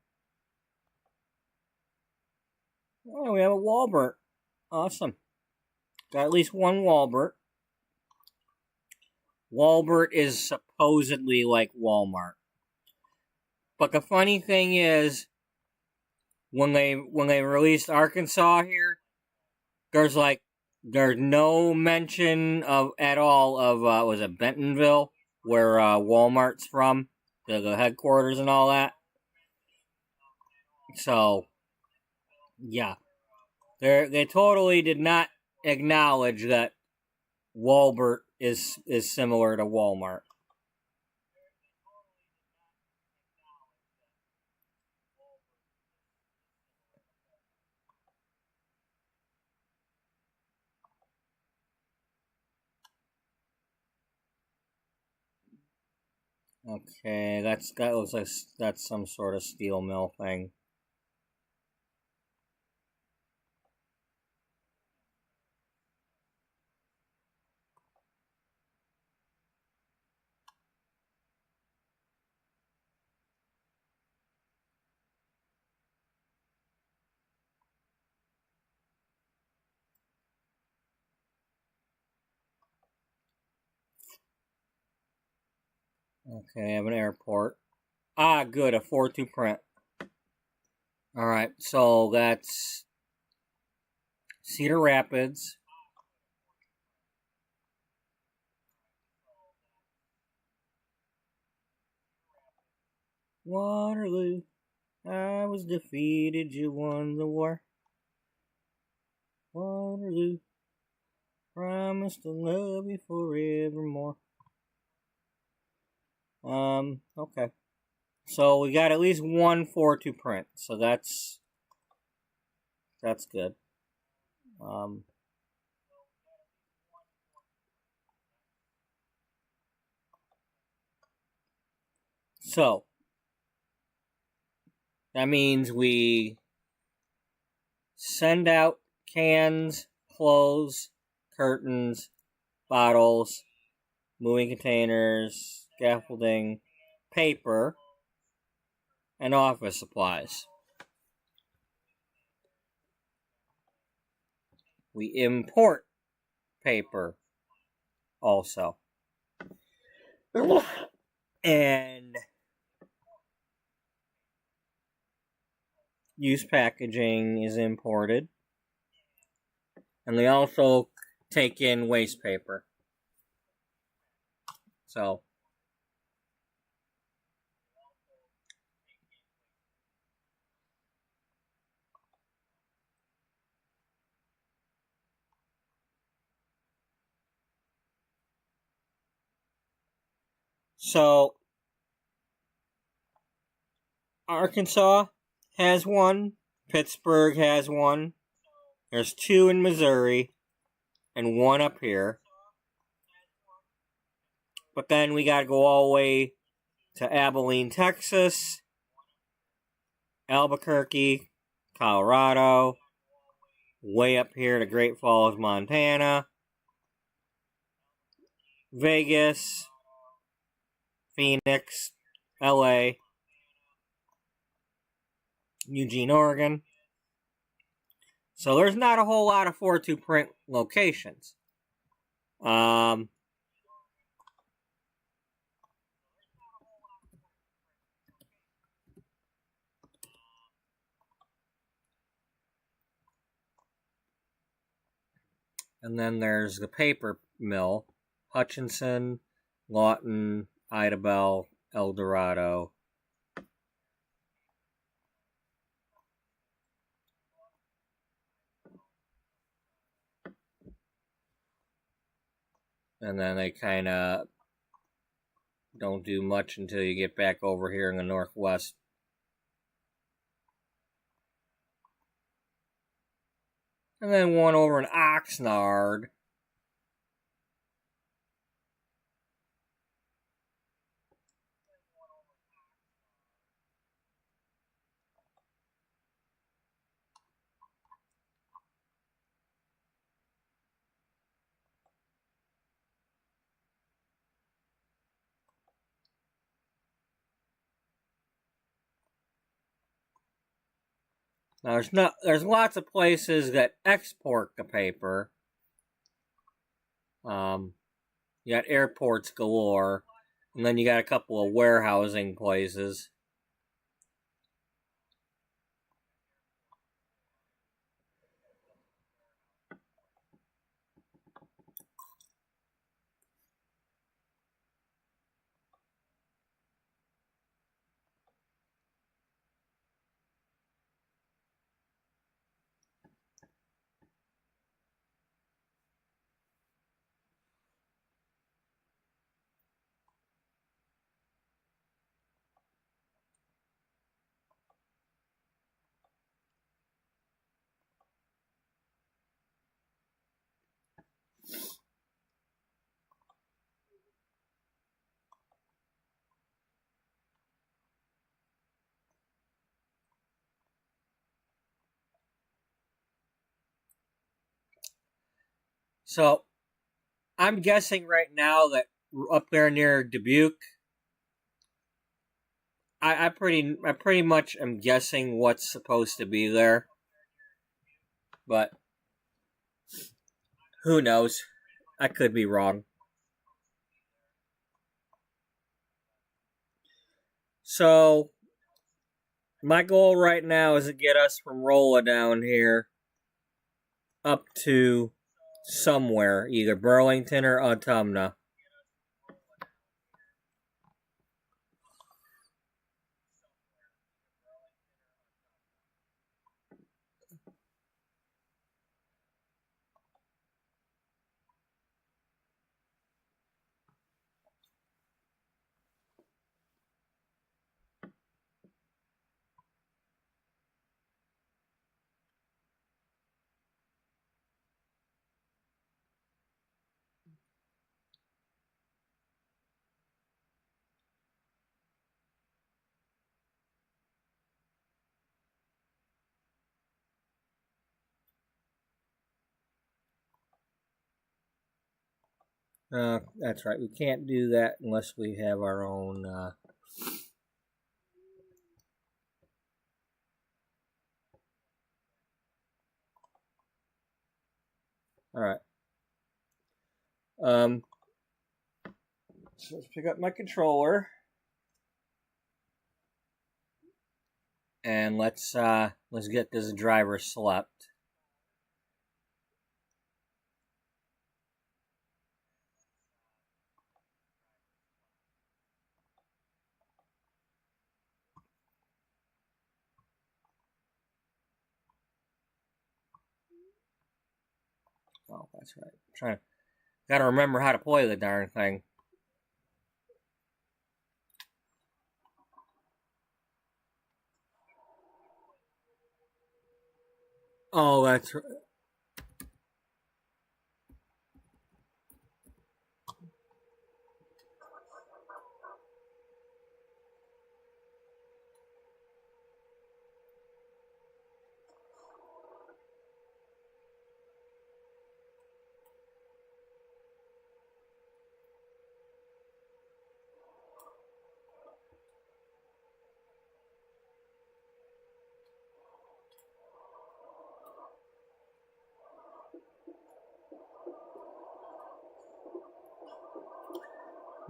Oh, we have a Walbert. Awesome. Got at least one Walbert. Walbert is supposedly like Walmart. But the funny thing is, when they released Arkansas here, there's no mention of at all of was it Bentonville, where Walmart's from, the headquarters and all that. So yeah, they totally did not acknowledge that Walbert is similar to Walmart. Okay, that looks like that's some sort of steel mill thing. Okay, I have an airport. Ah, good, a 4-2 print. Alright, so that's Cedar Rapids. Waterloo, I was defeated, you won the war. Waterloo, promise to love you forevermore. Okay. So we got at least one 4-2 print, so that's good. So that means we send out cans, clothes, curtains, bottles, moving containers, scaffolding, paper, and office supplies. We import paper also. And used packaging is imported. And they also take in waste paper. So Arkansas has one. Pittsburgh has one. There's 2 in Missouri. And 1 up here. But then we gotta go all the way to Abilene, Texas. Albuquerque, Colorado. Way up here to Great Falls, Montana. Vegas. Phoenix. LA. Eugene, Oregon. So there's not a whole lot of 4-2 print locations. And then there's the paper mill. Hutchinson, Lawton, Idabel, El Dorado. And then they kind of don't do much until you get back over here in the Northwest. And then one over in Oxnard. Now, there's lots of places that export the paper. You got airports galore, and then you got a couple of warehousing places. So, I'm guessing right now that up there near Dubuque, I pretty much am guessing what's supposed to be there, but who knows? I could be wrong. So, my goal right now is to get us from Rolla down here up to somewhere, either Burlington or Autumna. That's right. We can't do that unless we have our own. All right. So let's pick up my controller, and let's get this driver slept. Oh, that's right. Gotta remember how to play the darn thing. Oh, that's right.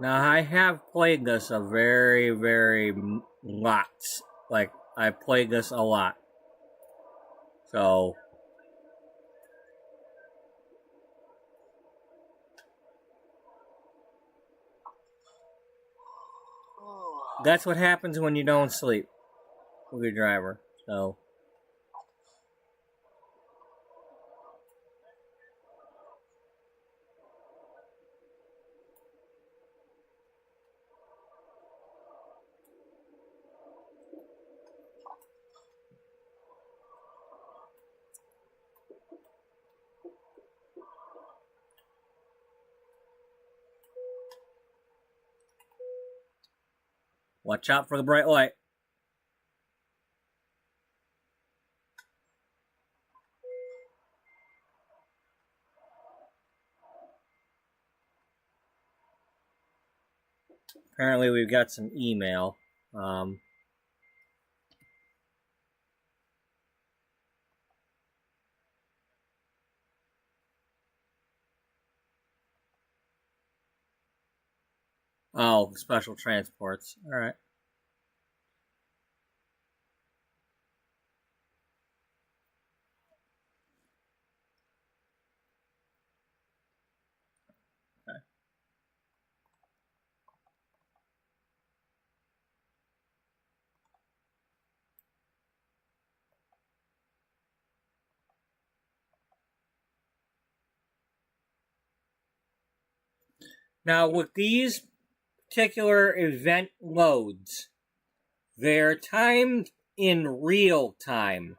Now, I have played this a very, very lots. Like, I've played this a lot. So, that's what happens when you don't sleep with your driver. So, watch out for the bright light. Apparently, we've got some email. Oh, special transports. All right. Okay. Now, with these particular event loads, they're timed in real time.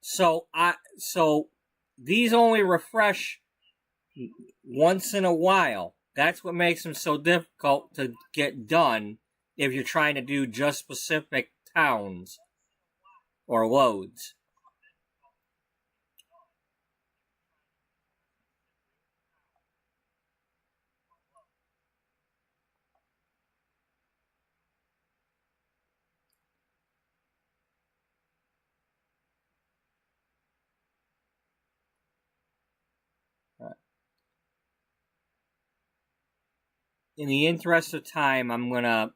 So these only refresh once in a while. That's what makes them so difficult to get done if you're trying to do just specific towns or loads. In the interest of time, I'm gonna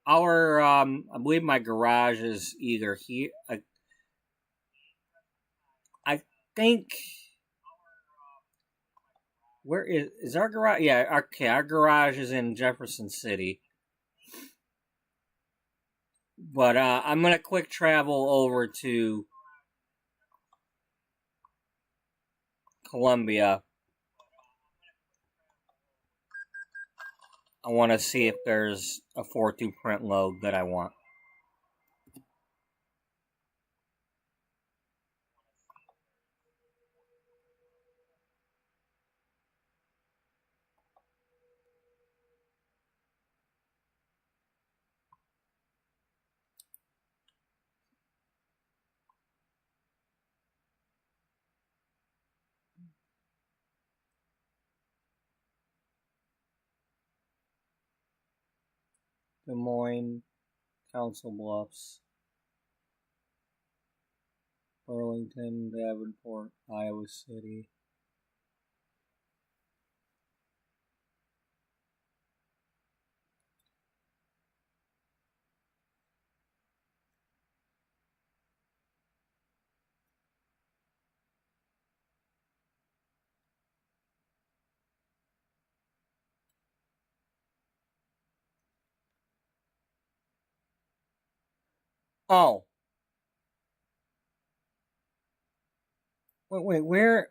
I believe my garage is either here. I think where is our garage? Yeah, okay, our garage is in Jefferson City. But I'm gonna quick travel over to Columbia. I want to see if there's a 4-2 print load that I want. Des Moines, Council Bluffs, Burlington, Davenport, Iowa City. Oh. Wait, where?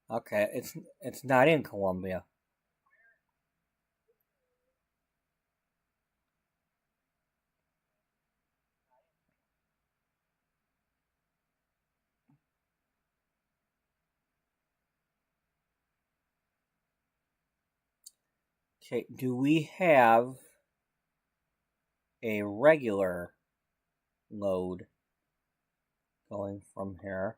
Okay, it's not in Columbia. Okay, do we have a regular load going from here?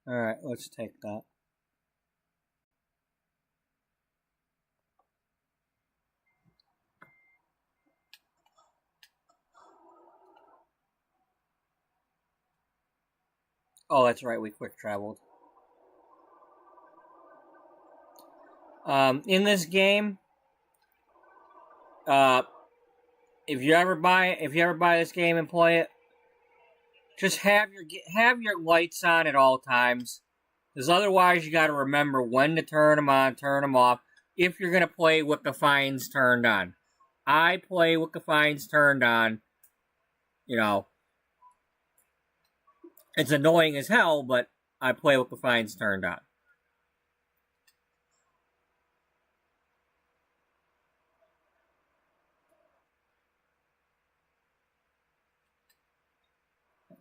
Alright, let's take that. Oh, that's right, we quick traveled. In this game, if you ever buy this game and play it, just have your lights on at all times, because otherwise you got to remember when to turn them on, turn them off. If you're gonna play with the fines turned on, I play with the fines turned on. You know, It's annoying as hell, but I play with the fines turned on.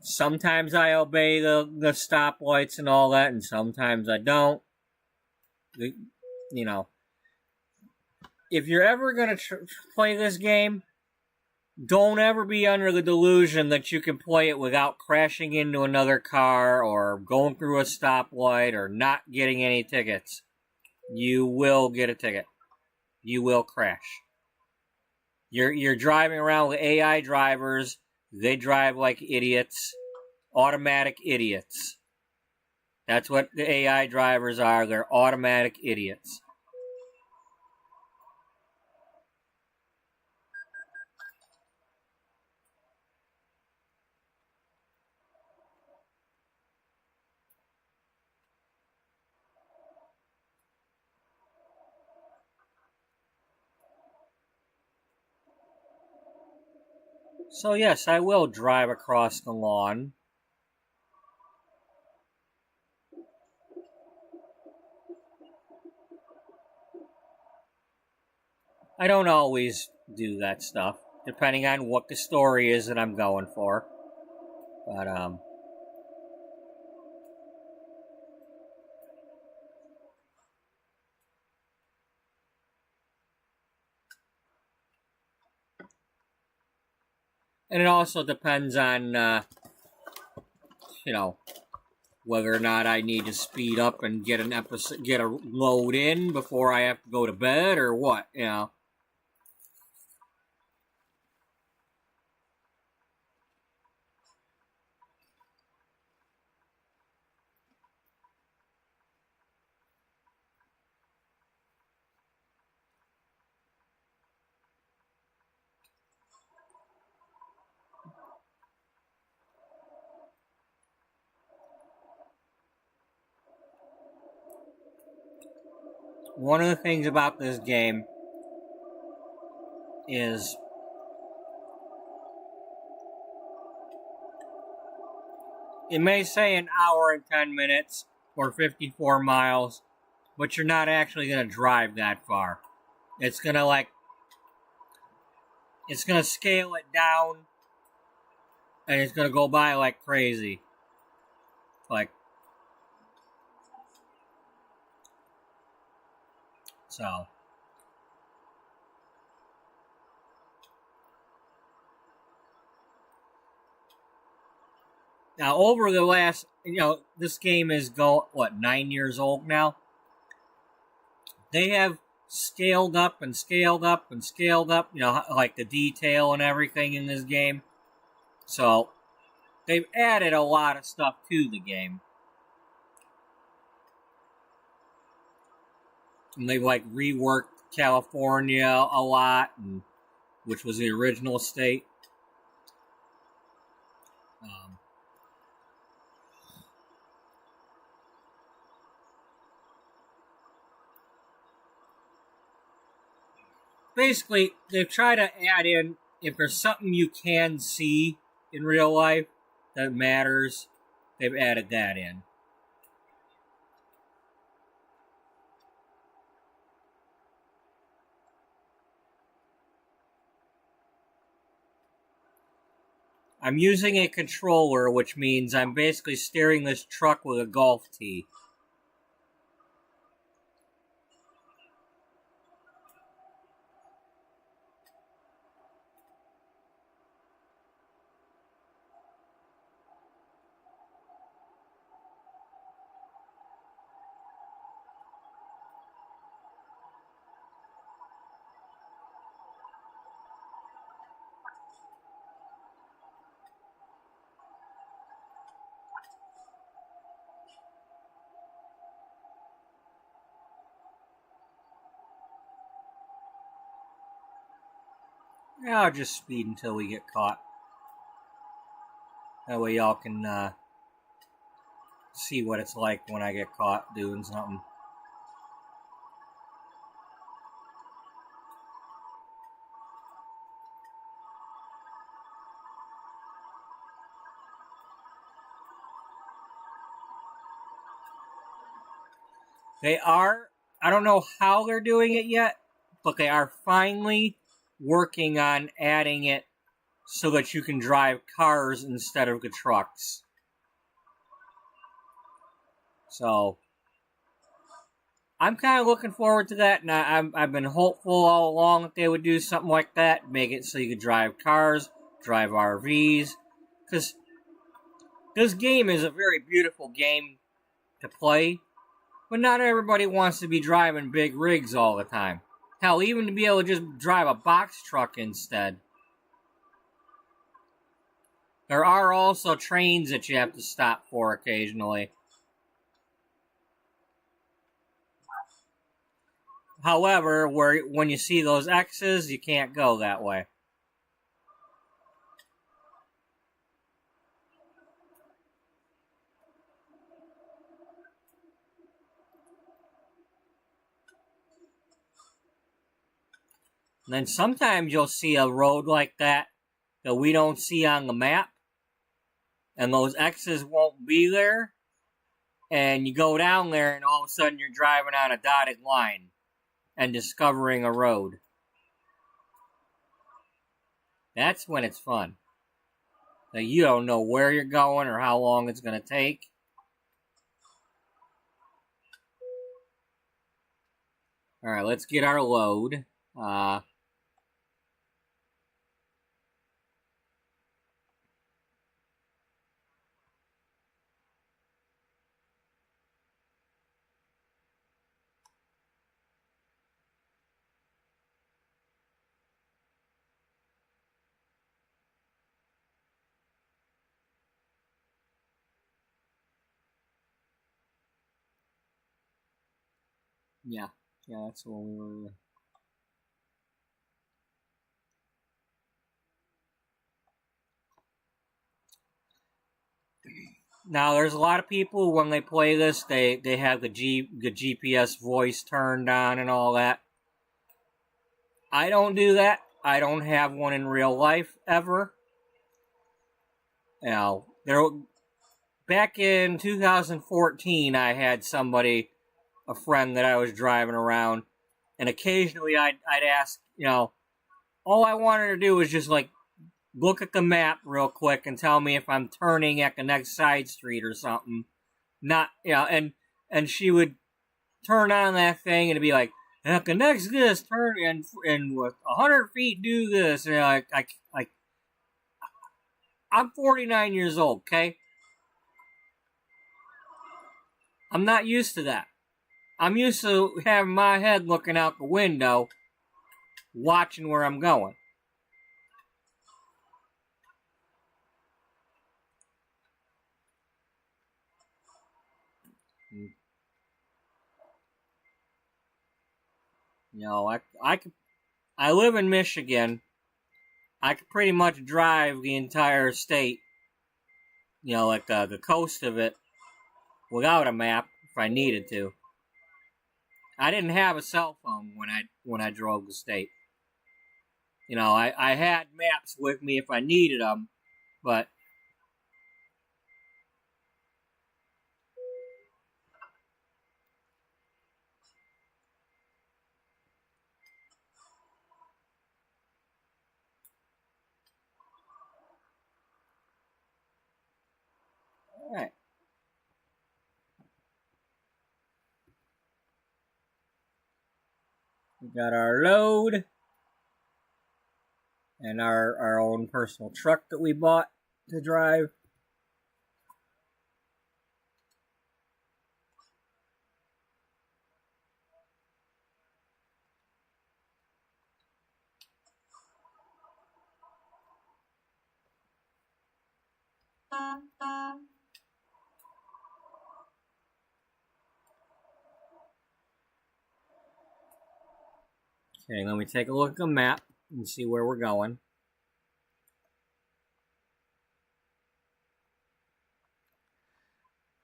Sometimes I obey the stoplights and all that, and sometimes I don't. You know, if you're ever going to play this game, don't ever be under the delusion that you can play it without crashing into another car or going through a stoplight or not getting any tickets. You will get a ticket. You will crash. You're driving around with AI drivers. They drive like idiots. Automatic idiots. That's what the AI drivers are. They're automatic idiots. So yes, I will drive across the lawn. I don't always do that stuff, depending on what the story is that I'm going for. But, and it also depends on, whether or not I need to speed up and get get a load in before I have to go to bed or what, One of the things about this game is it may say an hour and 10 minutes or 54 miles, but you're not actually going to drive that far. It's going to it's going to scale it down and it's going to go by like crazy. So. Now, over the last, this game is 9 years old now? They have scaled up and scaled up and scaled up, like the detail and everything in this game. So, they've added a lot of stuff to the game. And they've, reworked California a lot, which was the original state. Basically, they've tried to add in, if there's something you can see in real life that matters, they've added that in. I'm using a controller, which means I'm basically steering this truck with a golf tee. Yeah, I'll just speed until we get caught. That way y'all can see what it's like when I get caught doing something. They are, I don't know how they're doing it yet, but they are finally working on adding it so that you can drive cars instead of the trucks. So, I'm kind of looking forward to that, and I've been hopeful all along that they would do something like that, make it so you could drive cars, drive RVs, because this game is a very beautiful game to play, but not everybody wants to be driving big rigs all the time. Hell, even to be able to just drive a box truck instead. There are also trains that you have to stop for occasionally. However, when you see those X's, you can't go that way. And then sometimes you'll see a road like that we don't see on the map, and those X's won't be there, and you go down there and all of a sudden you're driving on a dotted line and discovering a road. That's when it's fun. Like, you don't know where you're going or how long it's going to take. Alright, let's get our load. Yeah, that's what we were. Now, there's a lot of people, when they play this, they have the GPS voice turned on and all that. I don't do that. I don't have one in real life, ever. You know, back in 2014, I had a friend that I was driving around, and occasionally I'd ask, all I wanted to do was just, look at the map real quick and tell me if I'm turning at the next side street or something. Not, and she would turn on that thing and it'd be like, at the next this, turn and with 100 feet do this. And I'm 49 years old, okay? I'm not used to that. I'm used to having my head looking out the window, watching where I'm going. I live in Michigan. I could pretty much drive the entire state, the coast of it, without a map if I needed to. I didn't have a cell phone when I drove the state. I had maps with me if I needed them, but all right. We got our load and our own personal truck that we bought to drive. Okay, let me take a look at the map and see where we're going.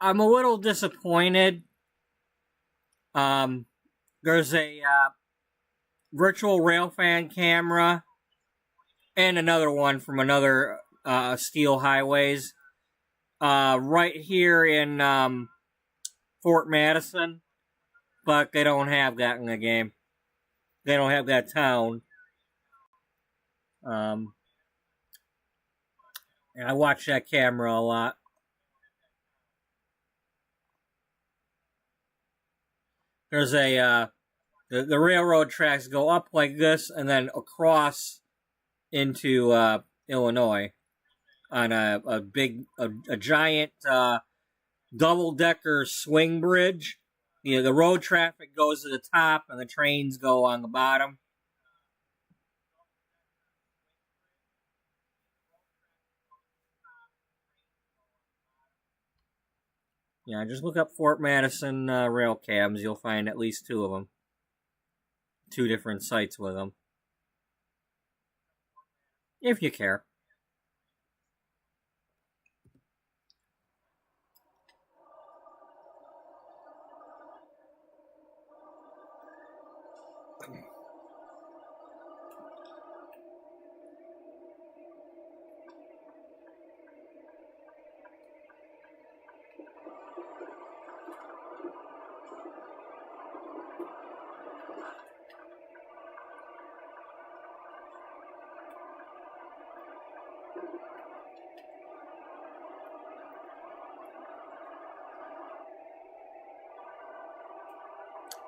I'm a little disappointed. There's a virtual railfan camera and another one from another Steel Highways right here in Fort Madison. but they don't have that in the game. They don't have that town. And I watch that camera a lot. There's a the railroad tracks go up like this and then across into Illinois on a giant double-decker swing bridge. You know, the road traffic goes to the top and the trains go on the bottom. Yeah, just look up Fort Madison rail cabs. You'll find at least two of them. Two different sites with them. If you care.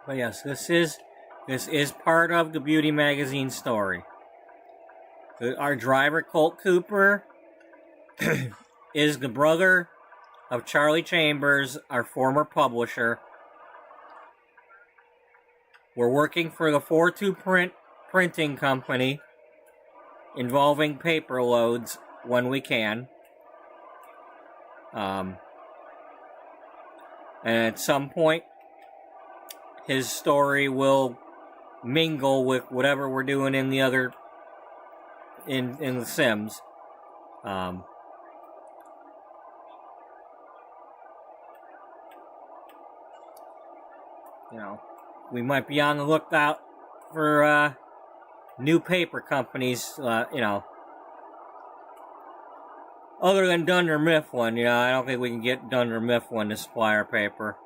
But yes, this is part of the Beauty Magazine story. Our driver, Colt Cooper, is the brother of Charlie Chambers, our former publisher. We're working for the 42 printing company, involving paper loads when we can. And at some point, his story will mingle with whatever we're doing in the other in the Sims. You know, we might be on the lookout for new paper companies. You know, other than Dunder Mifflin. You know, I don't think we can get Dunder Mifflin to supply our paper.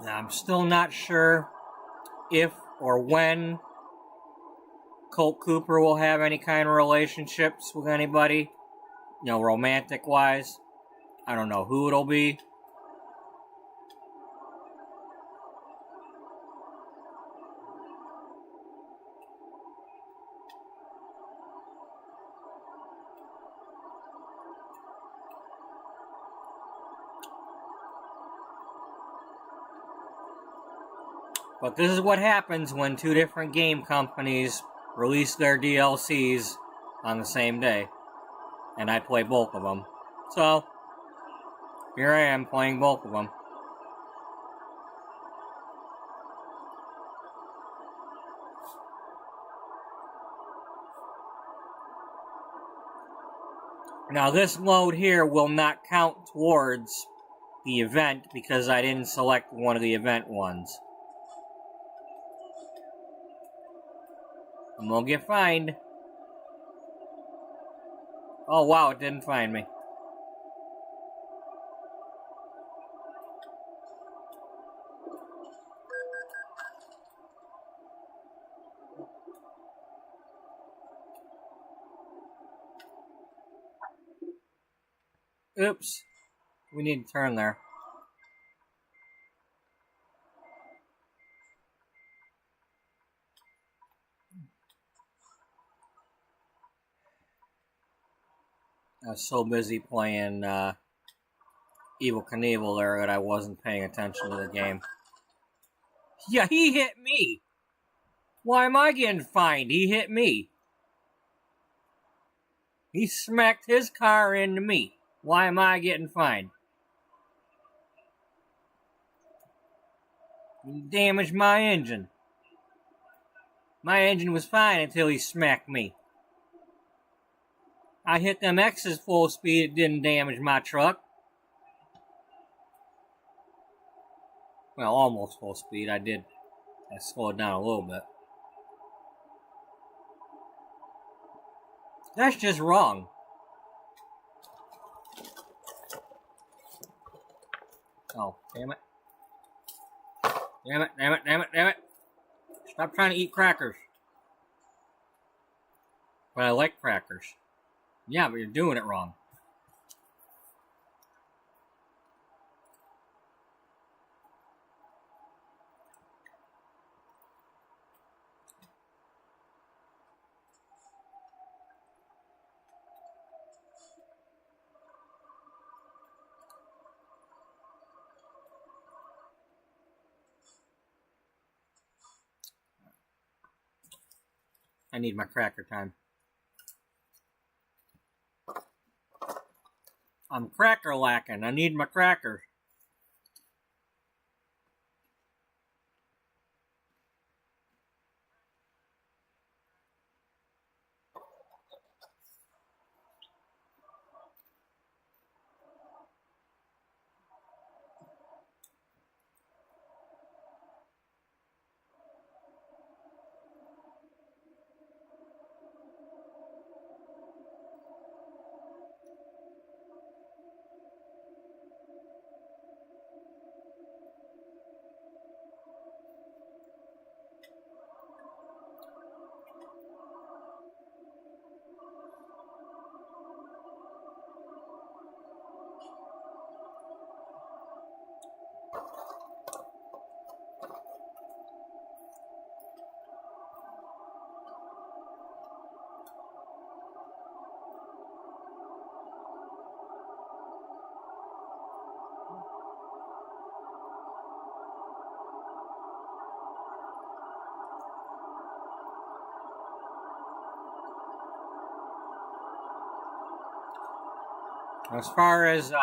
Now, I'm still not sure if or when Colt Cooper will have any kind of relationships with anybody, you know, romantic-wise. I don't know who it'll be. But this is what happens when two different game companies release their DLCs on the same day. And I play both of them. So, here I am playing both of them. Now this load here will not count towards the event because I didn't select one of the event ones. I'm gonna get fined. Oh wow, it didn't find me. Oops. We need to turn there. I was so busy playing Evil Knievel there that I wasn't paying attention to the game. Yeah, he hit me! Why am I getting fined? He hit me. He smacked his car into me. Why am I getting fined? He damaged my engine. My engine was fine until he smacked me. I hit them X's full speed, it didn't damage my truck. Well, almost full speed. I slowed down a little bit. That's just wrong. Oh, damn it. Damn it, damn it, damn it, damn it. Stop trying to eat crackers. But I like crackers. Yeah, but you're doing it wrong. I need my cracker time. I'm cracker lacking. I need my crackers. As far as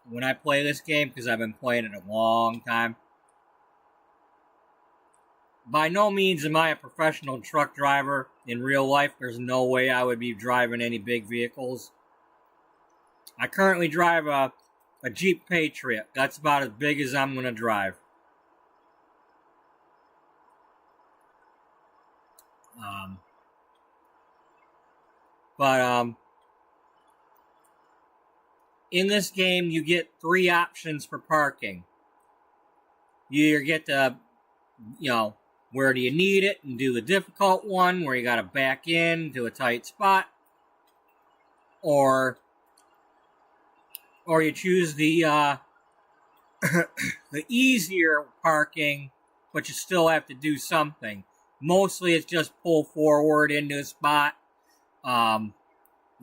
when I play this game, because I've been playing it a long time, by no means am I a professional truck driver in real life. There's no way I would be driving any big vehicles. I currently drive a Jeep Patriot. That's about as big as I'm going to drive. In this game, you get 3 options for parking. You either get the, where do you need it, and do the difficult one, where you got to back in to a tight spot, or you choose the the easier parking, but you still have to do something. Mostly, it's just pull forward into a spot.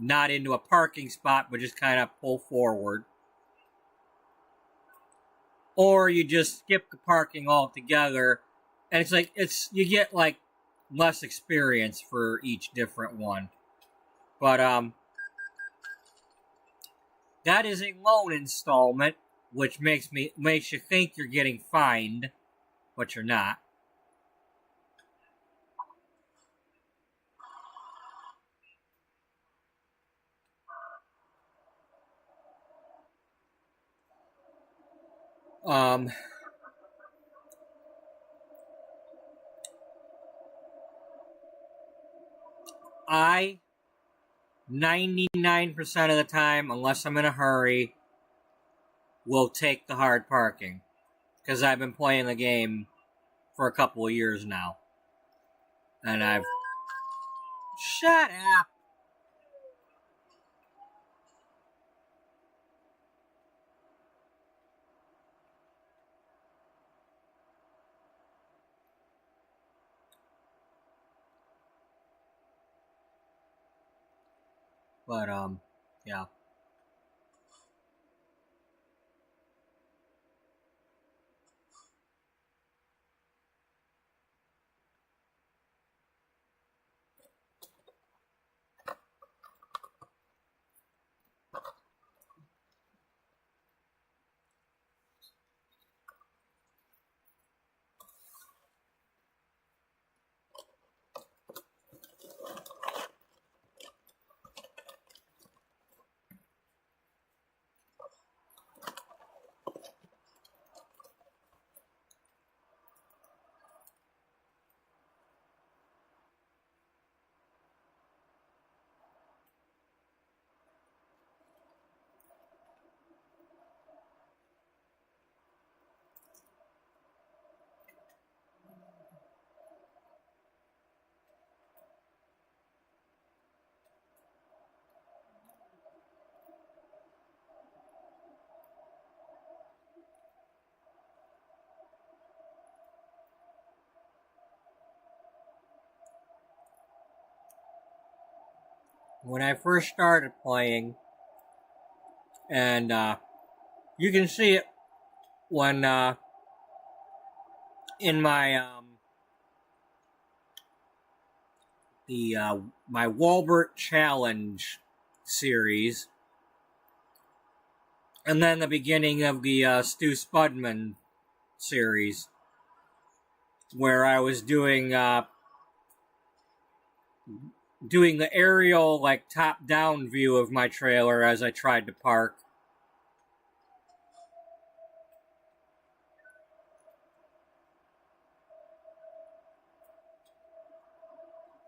Not into a parking spot, but just kind of pull forward. Or you just skip the parking altogether And it's like, you get like less experience for each different one. But, that is a loan installment, which makes you think you're getting fined, but you're not. I 99% of the time, unless I'm in a hurry, will take the hard parking. Because I've been playing the game for a couple of years now. And I've... Shut up! But, yeah. When I first started playing, and, you can see it when, in my, my Walbert Challenge series, and then the beginning of the, Stu Spudman series, where I was doing the aerial, like, top-down view of my trailer as I tried to park.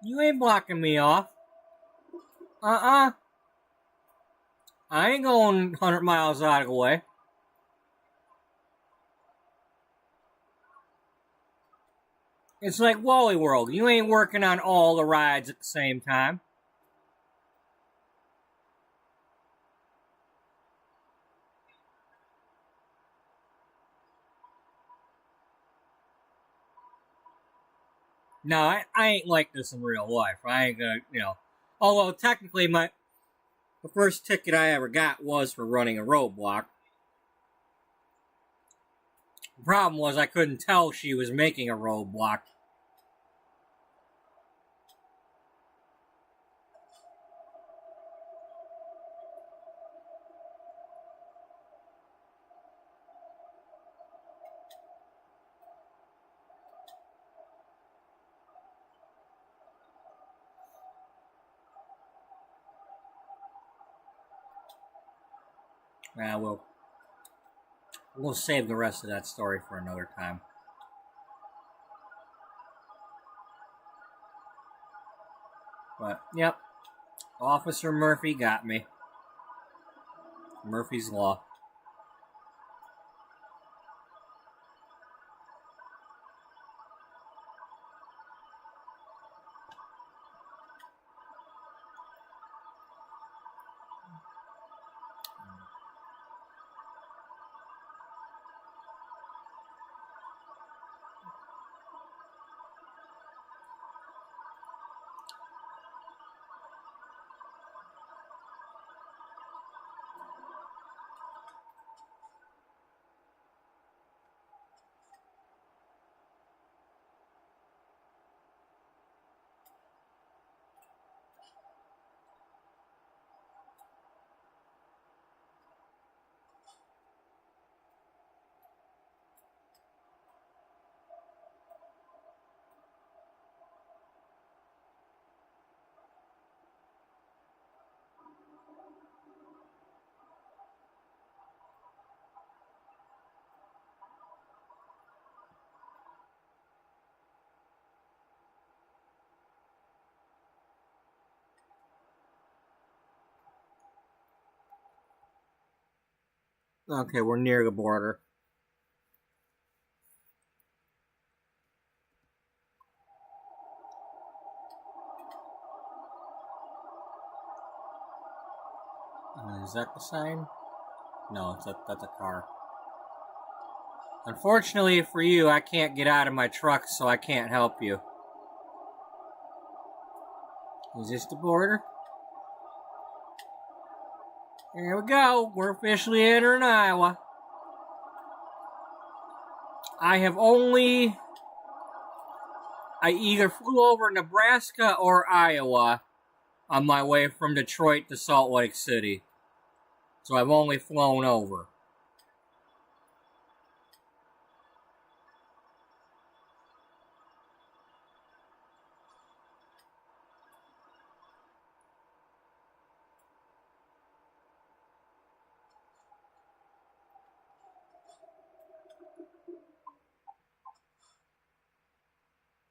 You ain't blocking me off. I ain't going 100 miles out of the way. It's like Wally World. You ain't working on all the rides at the same time. No, I ain't like this in real life. I ain't gonna, Although, technically, the first ticket I ever got was for running a roadblock. The problem was I couldn't tell she was making a roadblock. We'll save the rest of that story for another time. But, yep. Officer Murphy got me. Murphy's Law. Okay, we're near the border. Is that the sign? No, that's a car. Unfortunately for you, I can't get out of my truck, so I can't help you. Is this the border? There we go. We're officially entering Iowa. I either flew over Nebraska or Iowa on my way from Detroit to Salt Lake City. So I've only flown over.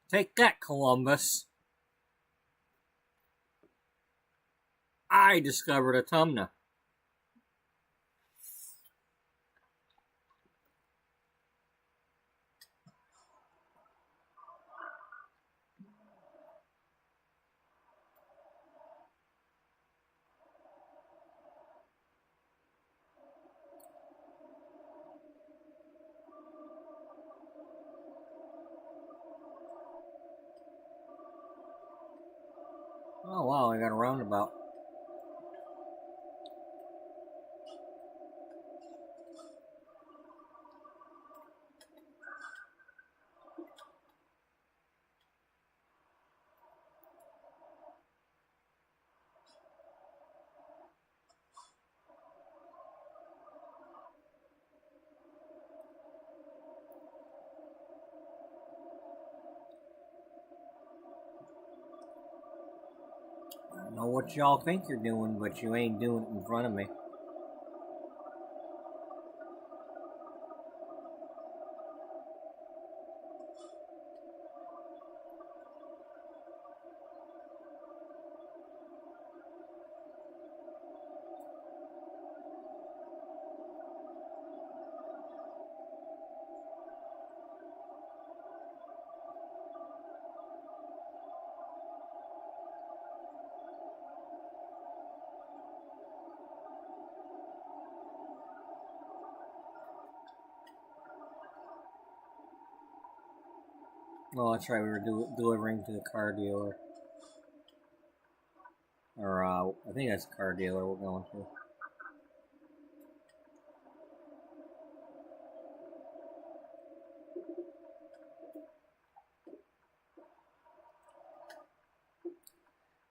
Take that, Columbus. I discovered Autumna. Oh wow, I got a roundabout. I don't know what y'all think you're doing, but you ain't doing it in front of me. Oh, that's right, we were delivering to the car dealer. Or, I think that's the car dealer we're going to.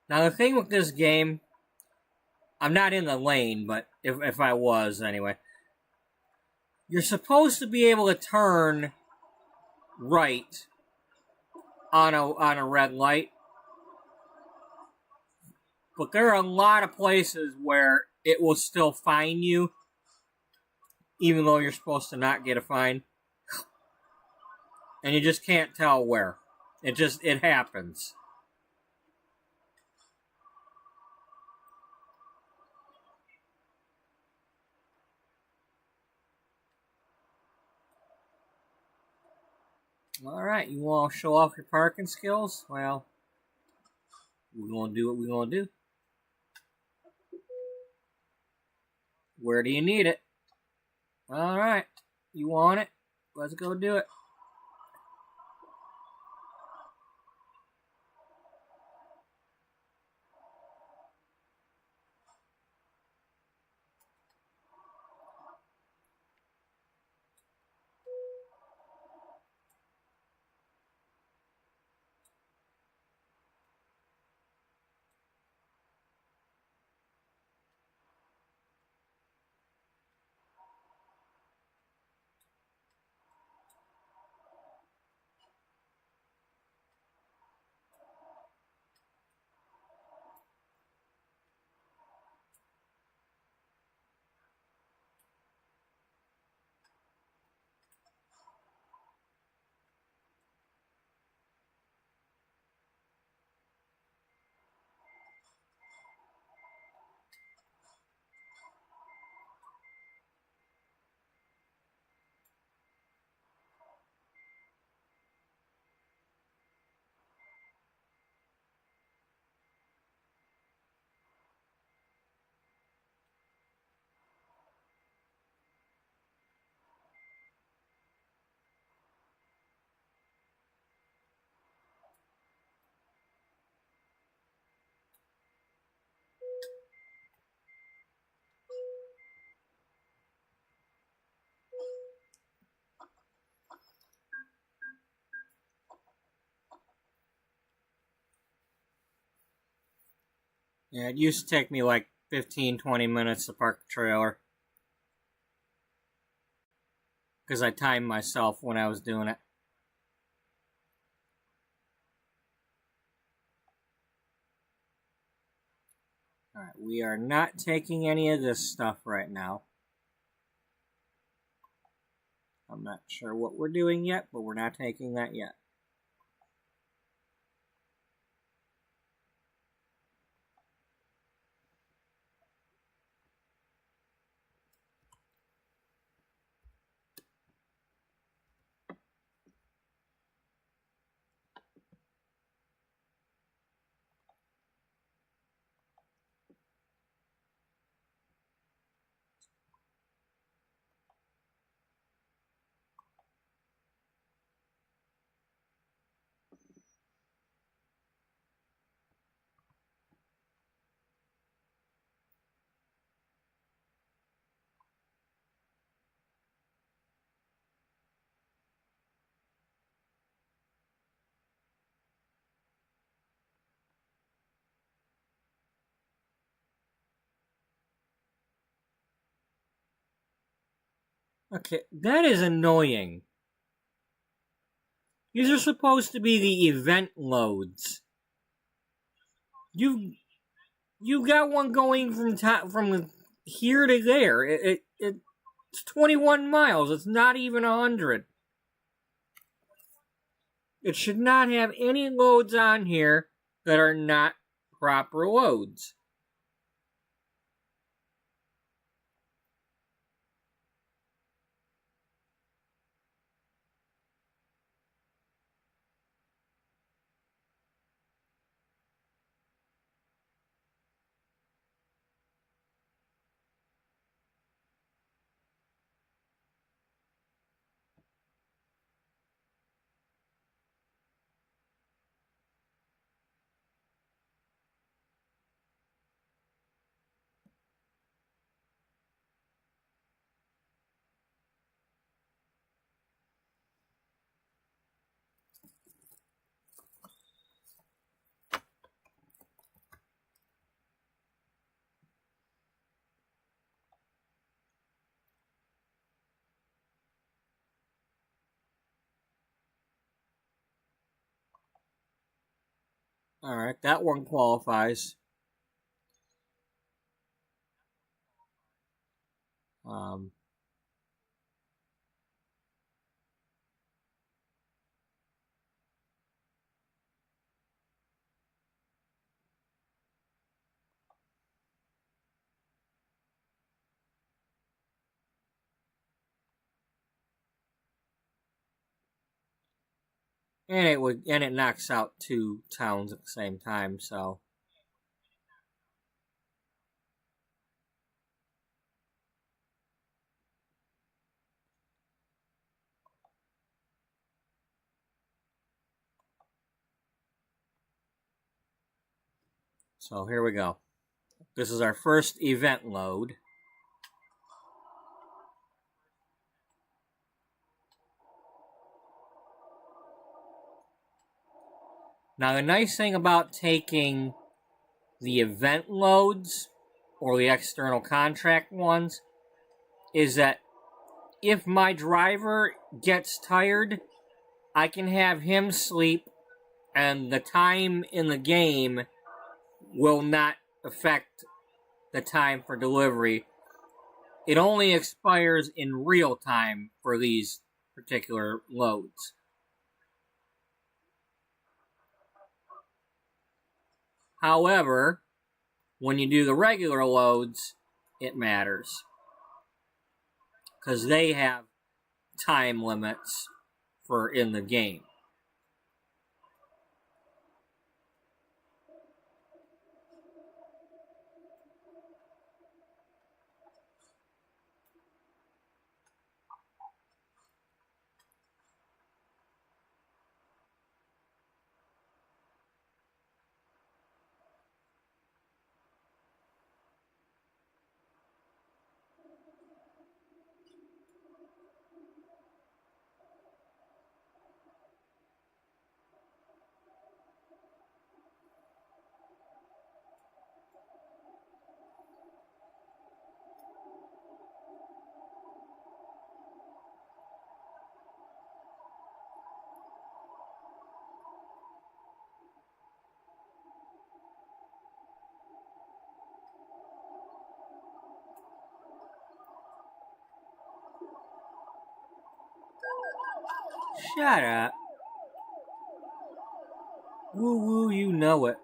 Now, the thing with this game, I'm not in the lane, but if I was, anyway. You're supposed to be able to turn right on a red light. But there are a lot of places where it will still fine you, even though you're supposed to not get a fine. And you just can't tell where. It happens. Alright, you want to show off your parking skills? Well, we're going to do what we're going to do. Where do you need it? Alright, you want it? Let's go do it. Yeah, it used to take me like 15-20 minutes to park the trailer. Because I timed myself when I was doing it. Alright, we are not taking any of this stuff right now. I'm not sure what we're doing yet, but we're not taking that yet. Okay, that is annoying. These are supposed to be the event loads. You got one going from here to there. It's 21 miles. It's not even 100. It should not have any loads on here that are not proper loads. Alright, that one qualifies. Um, and it knocks out 2 towns at the same time, so. So here we go. This is our first event load. Now, the nice thing about taking the event loads or the external contract ones is that if my driver gets tired, I can have him sleep and the time in the game will not affect the time for delivery. It only expires in real time for these particular loads. However, when you do the regular loads, it matters. Because they have time limits for in the game. Shut up. Woo woo, you know it.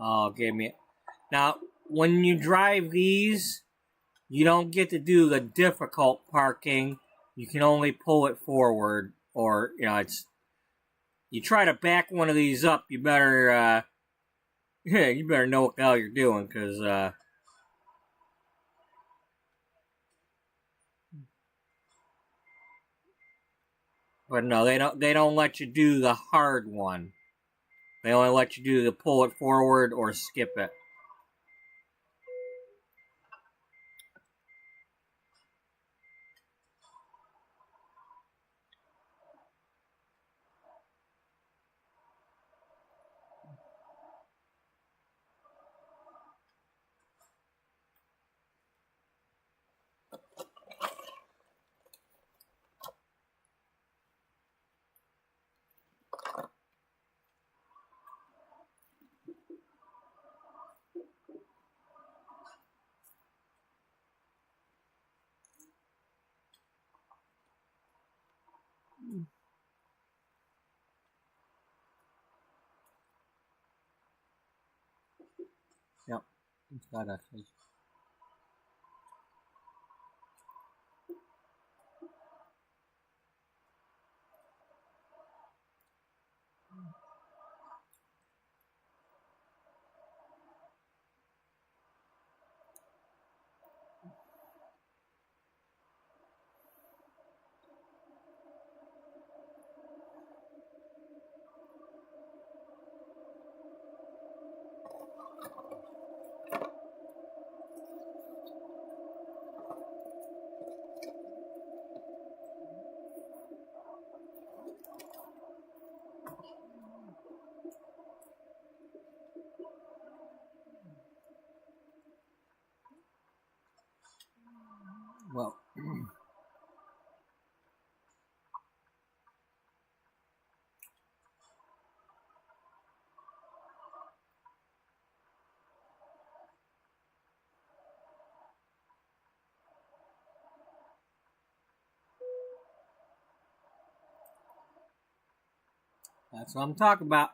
Oh, give me it. Now, when you drive these, you don't get to do the difficult parking. You can only pull it forward, or it's. You try to back one of these up, you better, you better know what the hell you're doing, because, but no, they don't let you do the hard one. They only let you do the pull it forward or skip it. Yep. It's got a. Well. That's what I'm talking about.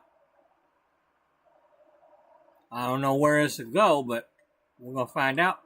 I don't know where this will go, but we're going to find out.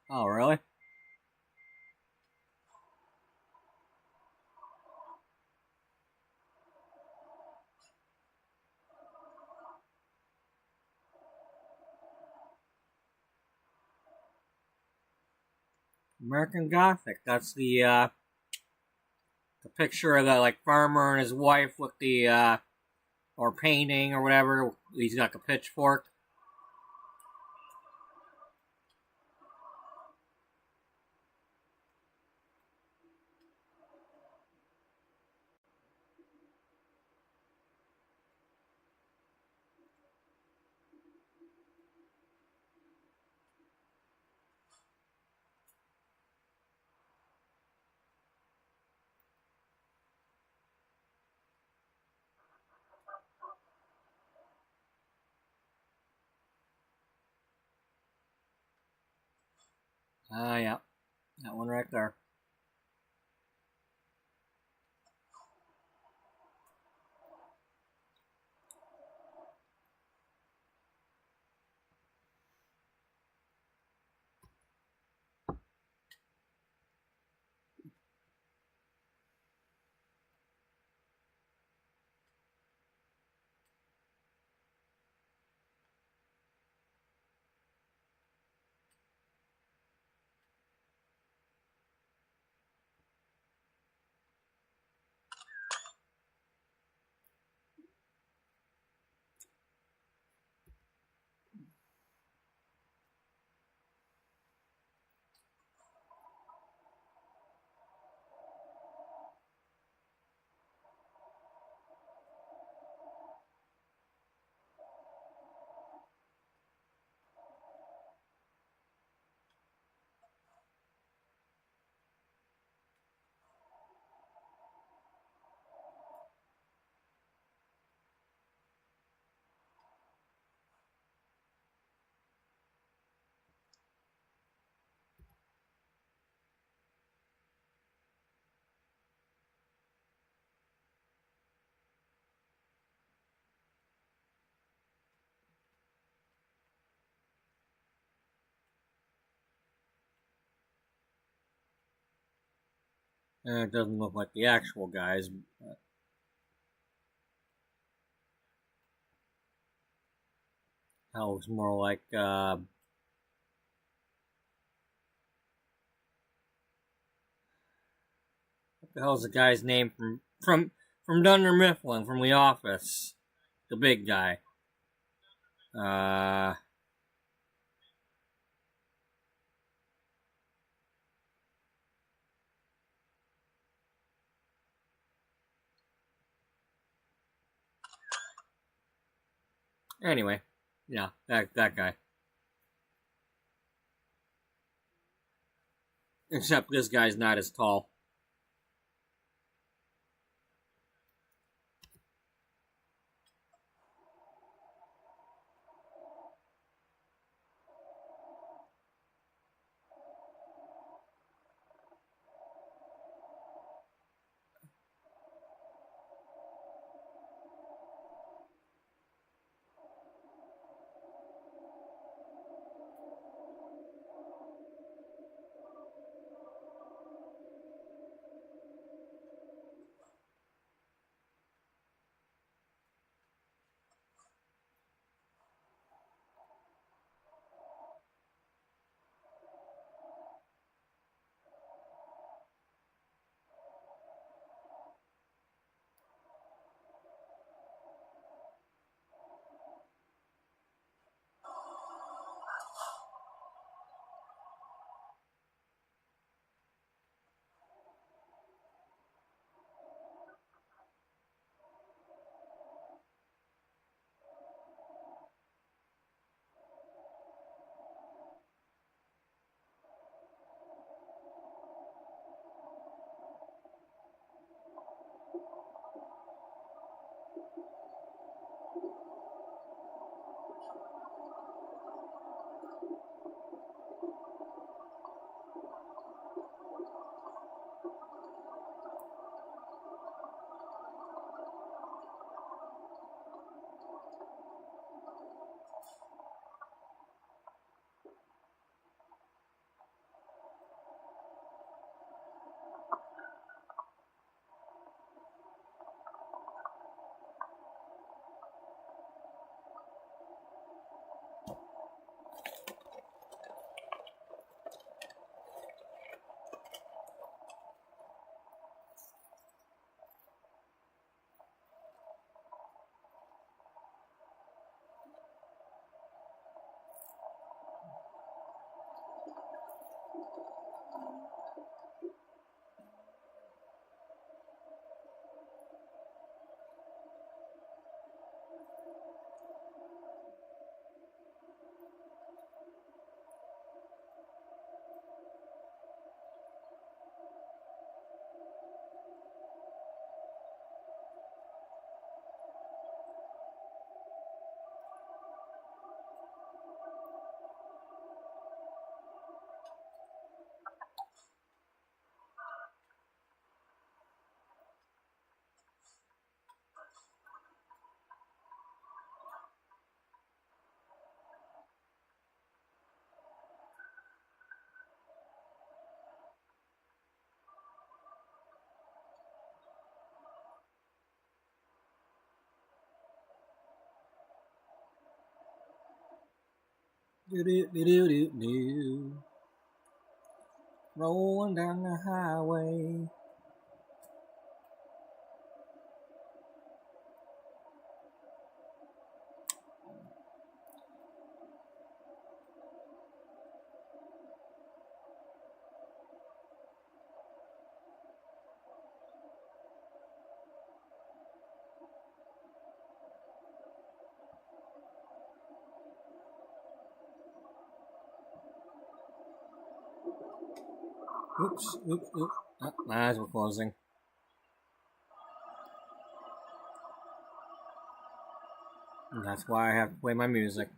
Oh, really? American Gothic. That's the picture of the like farmer and his wife with the or painting or whatever. He's got the pitchfork. Ah, yeah. That one right there. It doesn't look like the actual guys. But that looks more like what the hell's the guy's name from Dunder Mifflin from The Office? The big guy. Anyway, yeah, that guy. Except this guy's not as tall. Do-do-do-do-do. Rolling down the highway. Oops, oops, oops. Oh, my eyes were closing. And that's why I have to play my music.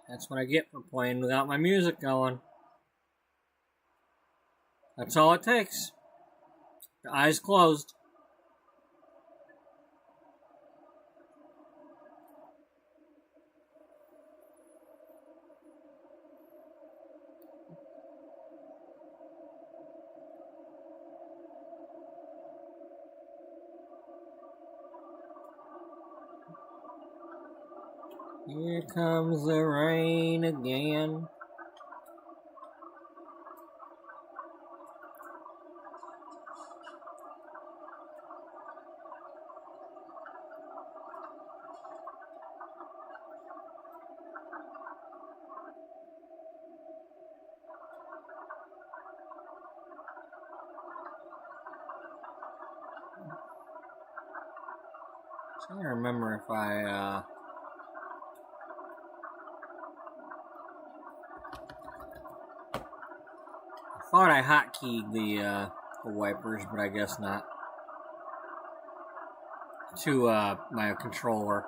That's what I get for playing without my music going. That's all it takes. The eyes closed. Here comes the rain again. I'm trying to remember if I thought I hotkeyed the wipers, but I guess not. To my controller.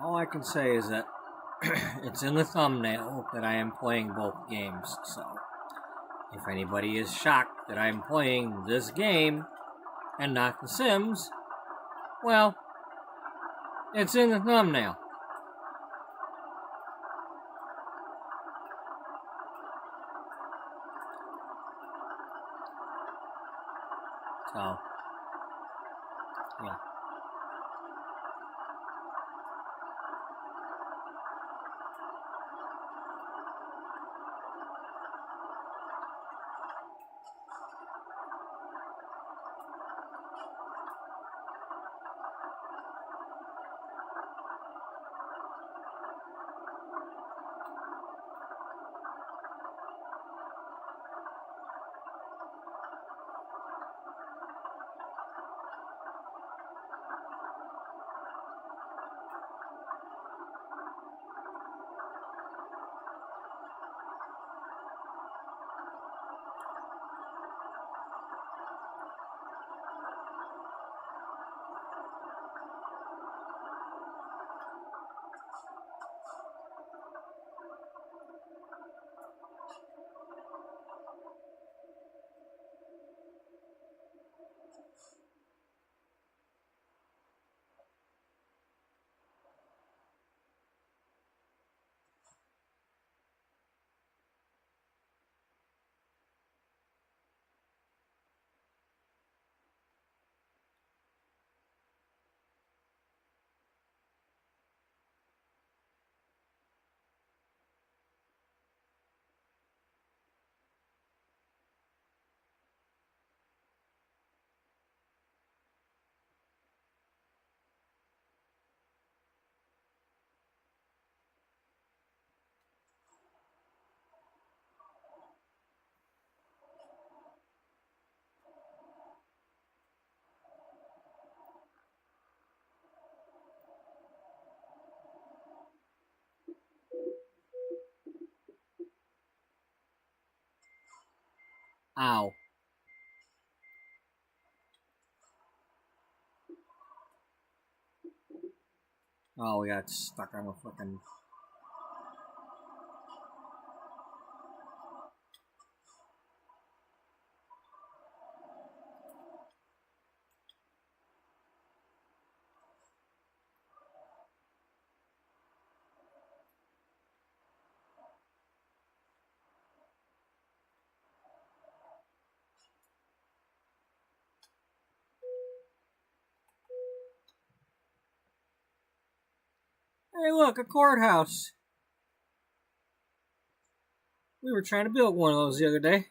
All I can say is that it's in the thumbnail that I am playing both games, so if anybody is shocked that I'm playing this game and not The Sims, well, it's in the thumbnail. So, yeah. Ow. Oh, we got stuck on a fucking... Hey, look, a courthouse. We were trying to build one of those the other day.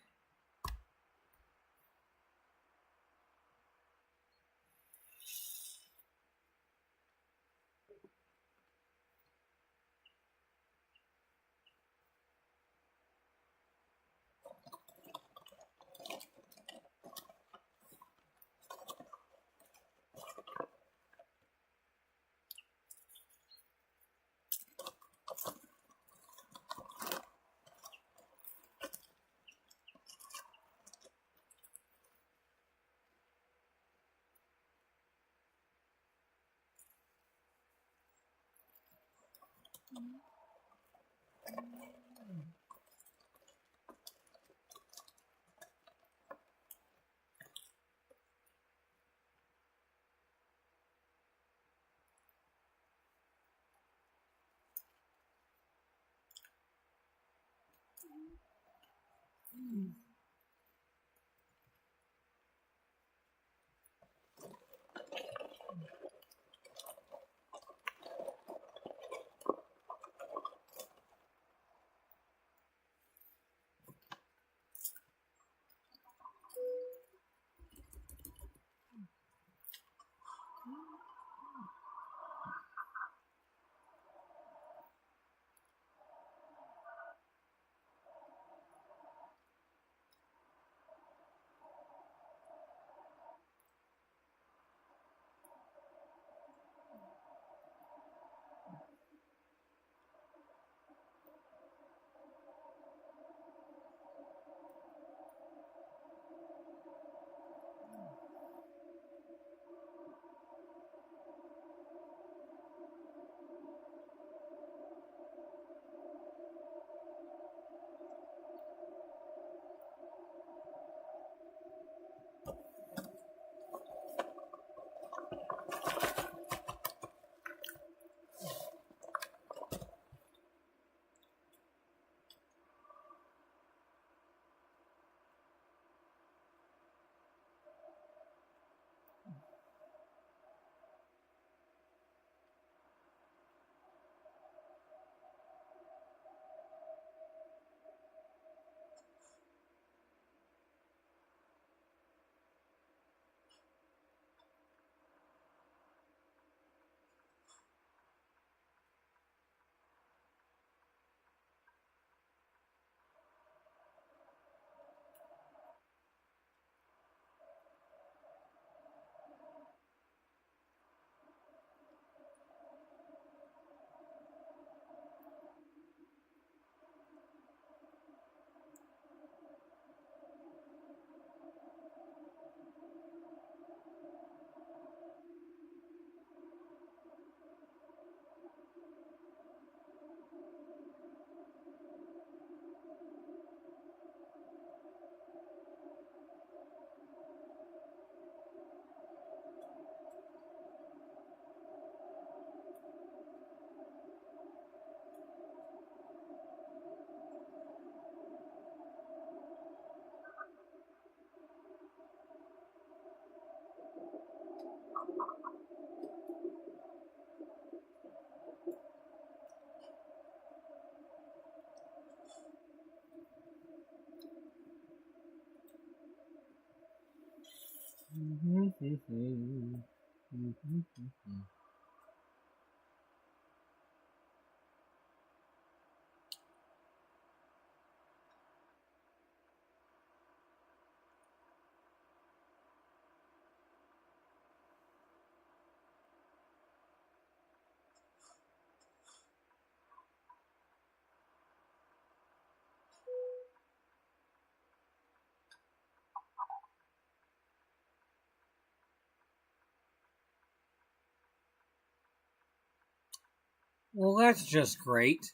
Well, that's just great.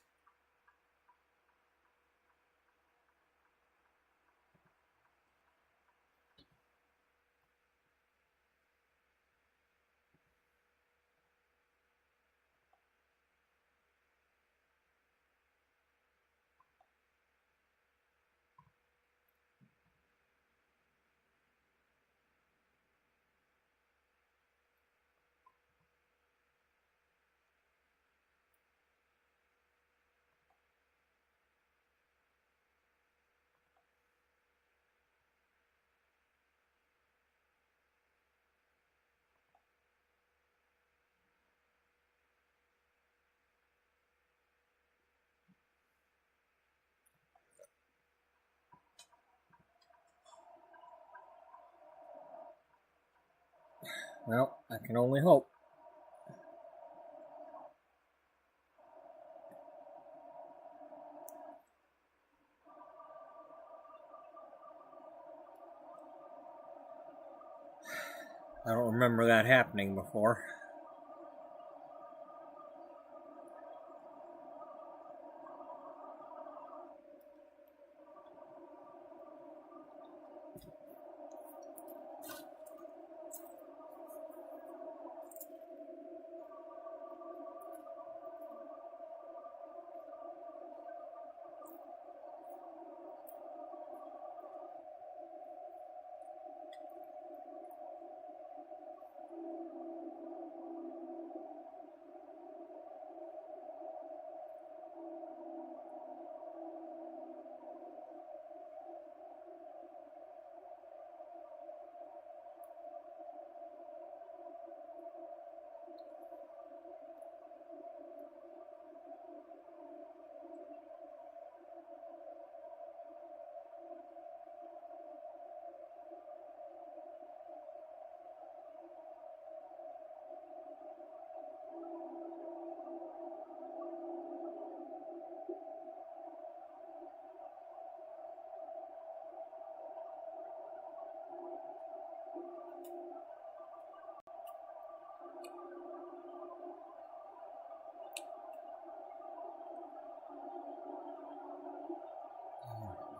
Well, I can only hope. I don't remember that happening before.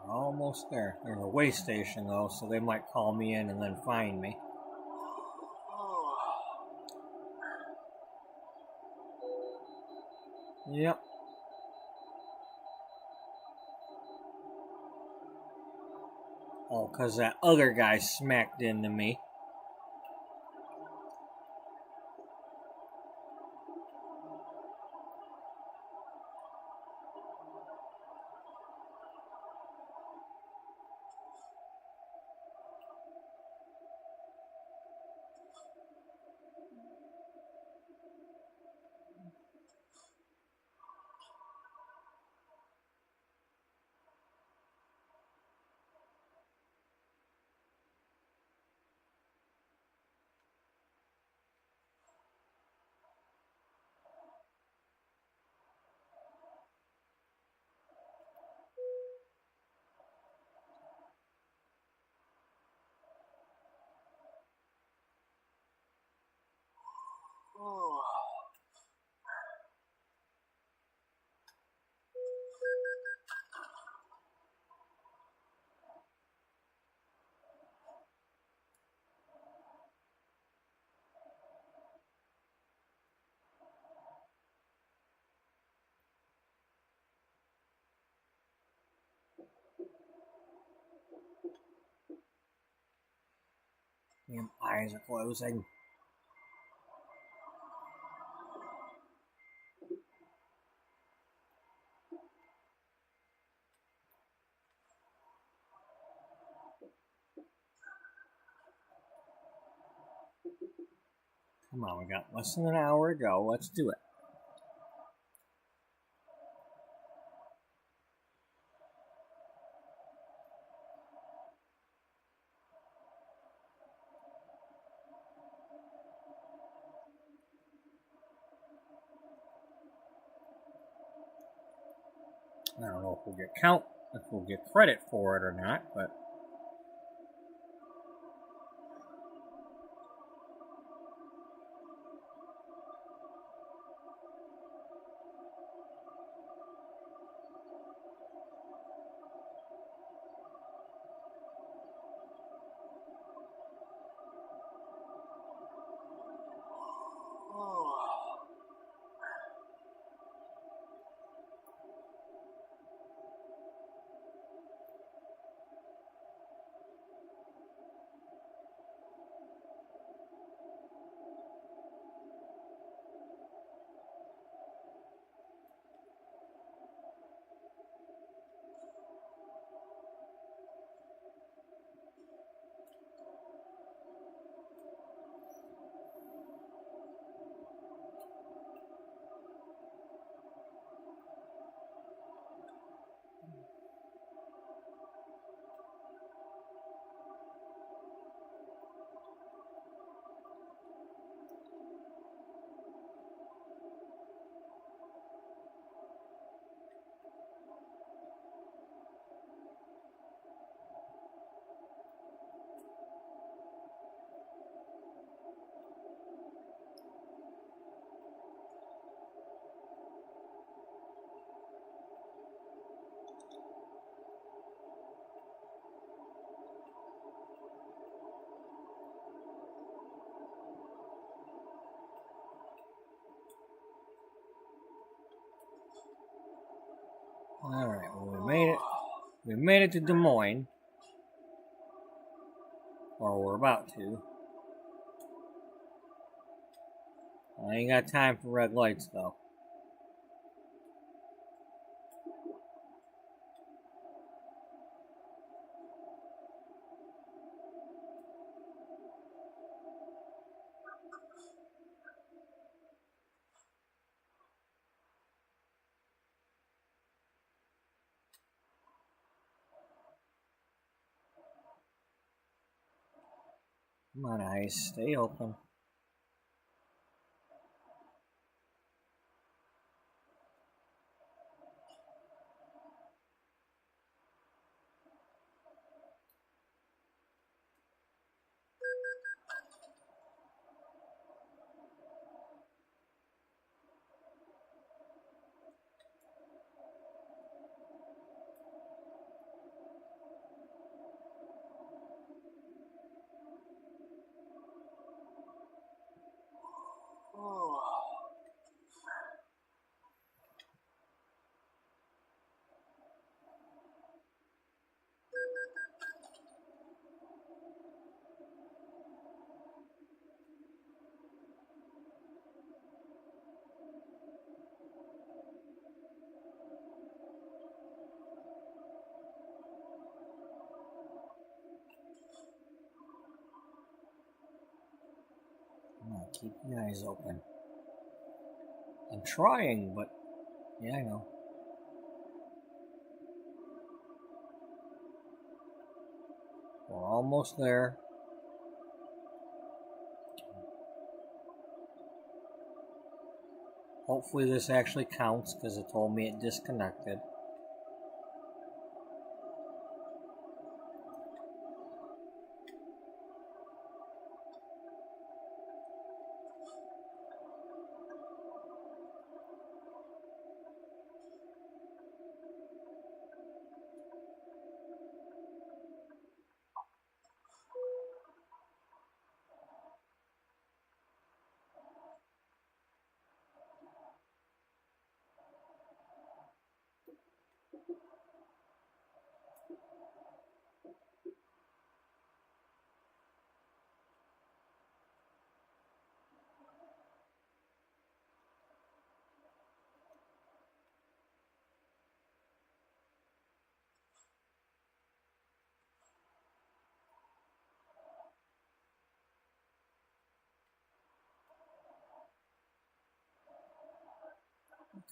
Almost there. There's a way station though, so they might call me in and then find me. Yep. Oh, because that other guy smacked into me. Your eyes are closing. Come on, we got less than an hour to go. Let's do it. I don't know if we'll get credit for it or not, but all right. Well, we made it. We made it to Des Moines, or we're about to. I ain't got time for red lights though. Come on, eyes, stay open. Come on, keep your eyes open. I'm trying, but yeah, I know. We're almost there. Hopefully this actually counts because it told me it disconnected.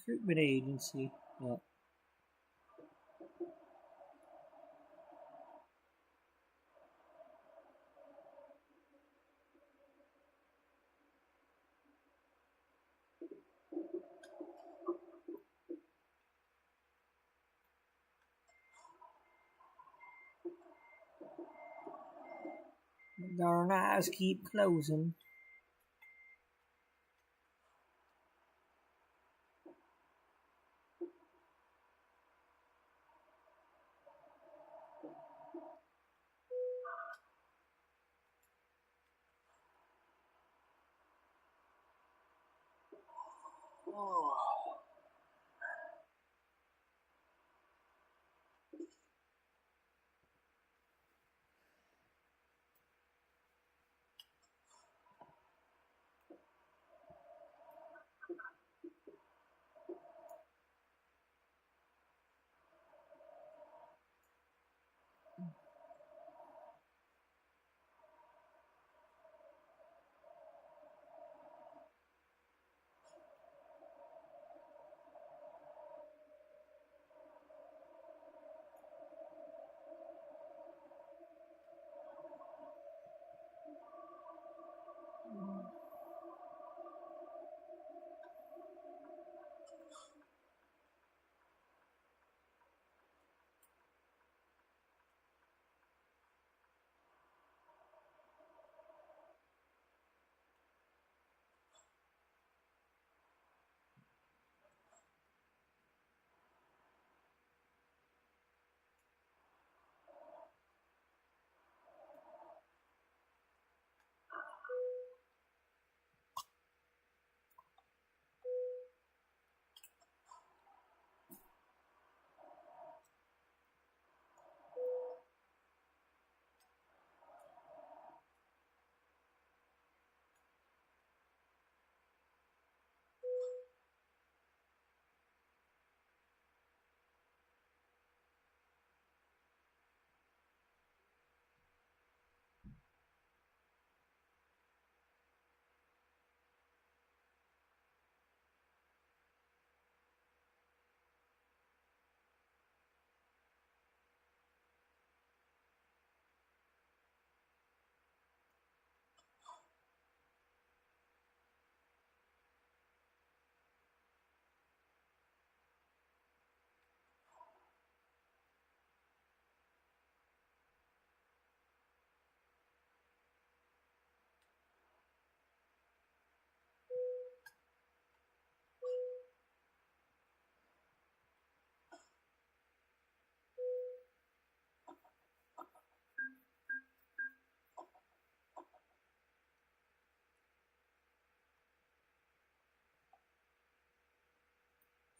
Recruitment agency. Yeah. Darn eyes keep closing.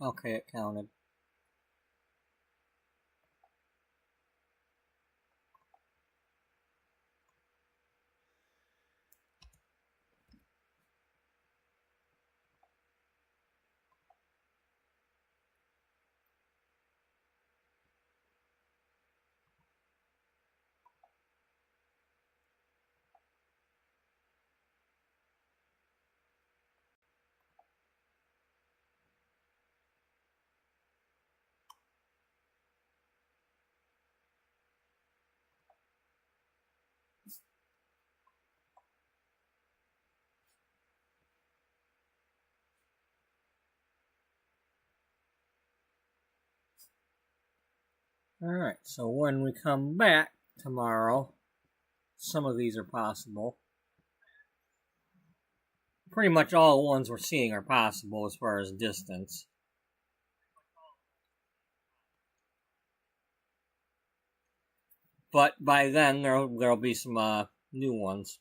Okay, it counted. Alright, so when we come back tomorrow, some of these are possible. Pretty much all the ones we're seeing are possible as far as distance. But by then, there'll be some new ones.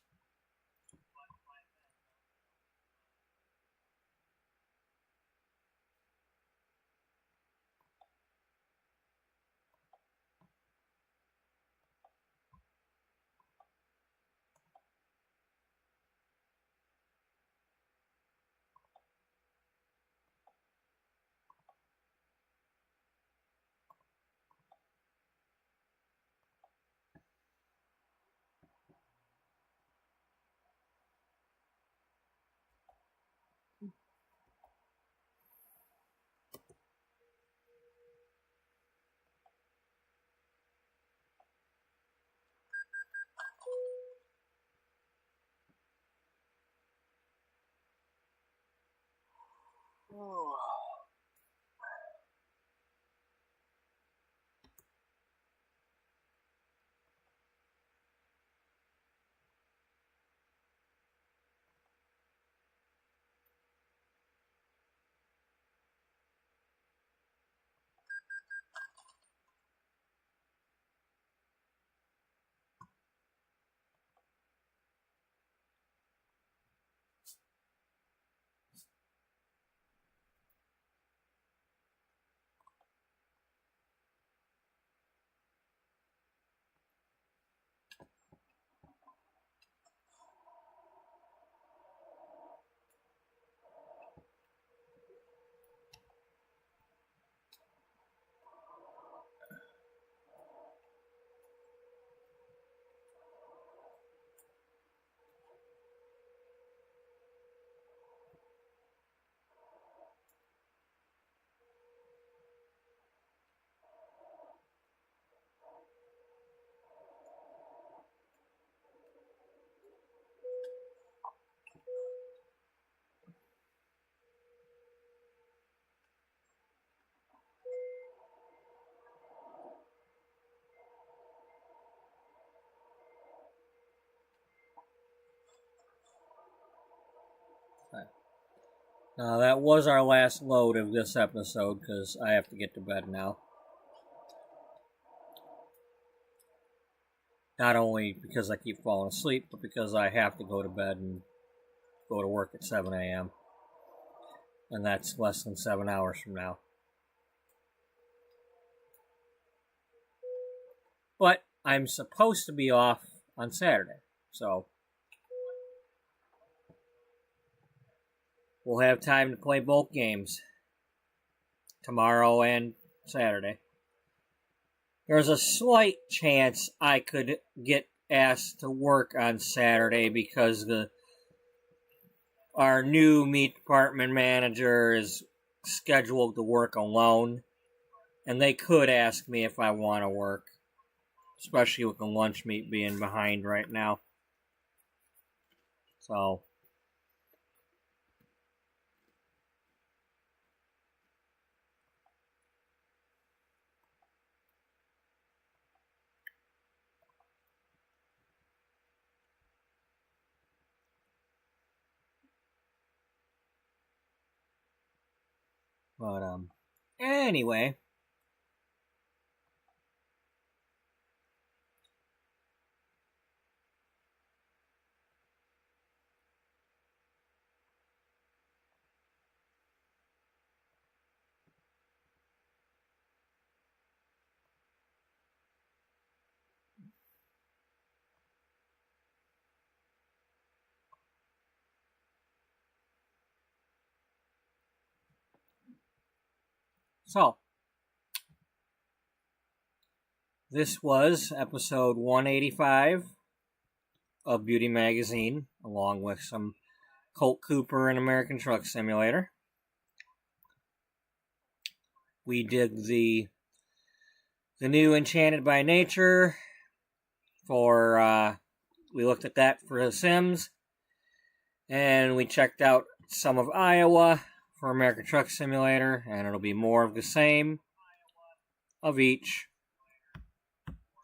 That was our last load of this episode because I have to get to bed now. Not only because I keep falling asleep, but because I have to go to bed and go to work at 7 a.m. And that's less than 7 hours from now. But I'm supposed to be off on Saturday, so we'll have time to play both games tomorrow and Saturday. There's a slight chance I could get asked to work on Saturday because our new meat department manager is scheduled to work alone, and they could ask me if I want to work, especially with the lunch meat being behind right now. So But, anyway. So, this was episode 185 of Beauty Magazine, along with some Colt Cooper and American Truck Simulator. We did the new Enchanted by Nature we looked at that for The Sims, and we checked out some of Iowa for American Truck Simulator, and it'll be more of the same of each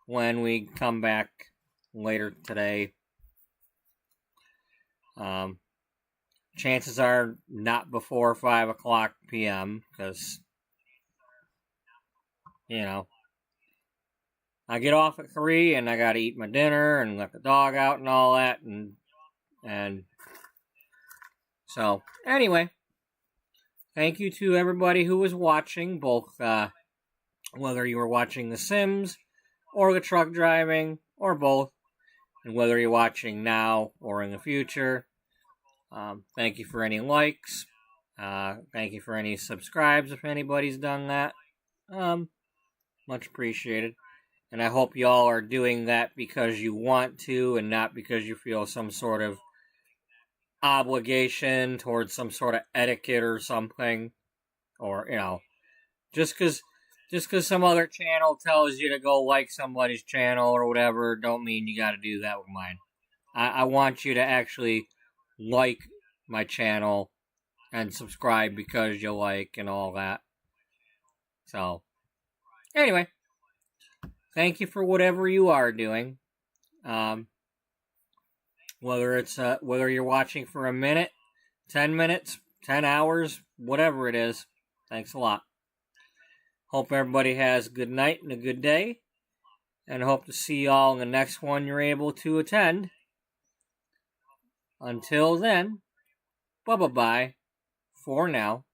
when we come back later today. Chances are not before 5 o'clock p.m. because, I get off at 3 and I gotta eat my dinner and let the dog out and all that, and so anyway, thank you to everybody who was watching, both whether you were watching The Sims or the truck driving or both, and whether you're watching now or in the future. Thank you for any likes. Thank you for any subscribes if anybody's done that. Much appreciated. And I hope y'all are doing that because you want to and not because you feel some sort of obligation towards some sort of etiquette or something. Or, just because some other channel tells you to go like somebody's channel or whatever, don't mean you got to do that with mine. I want you to actually like my channel and subscribe because you like and all that. So, anyway, thank you for whatever you are doing. Whether you're watching for a minute, 10 minutes, 10 hours, whatever it is, thanks a lot. Hope everybody has a good night and a good day, and hope to see y'all in the next one you're able to attend. Until then, bye-bye for now.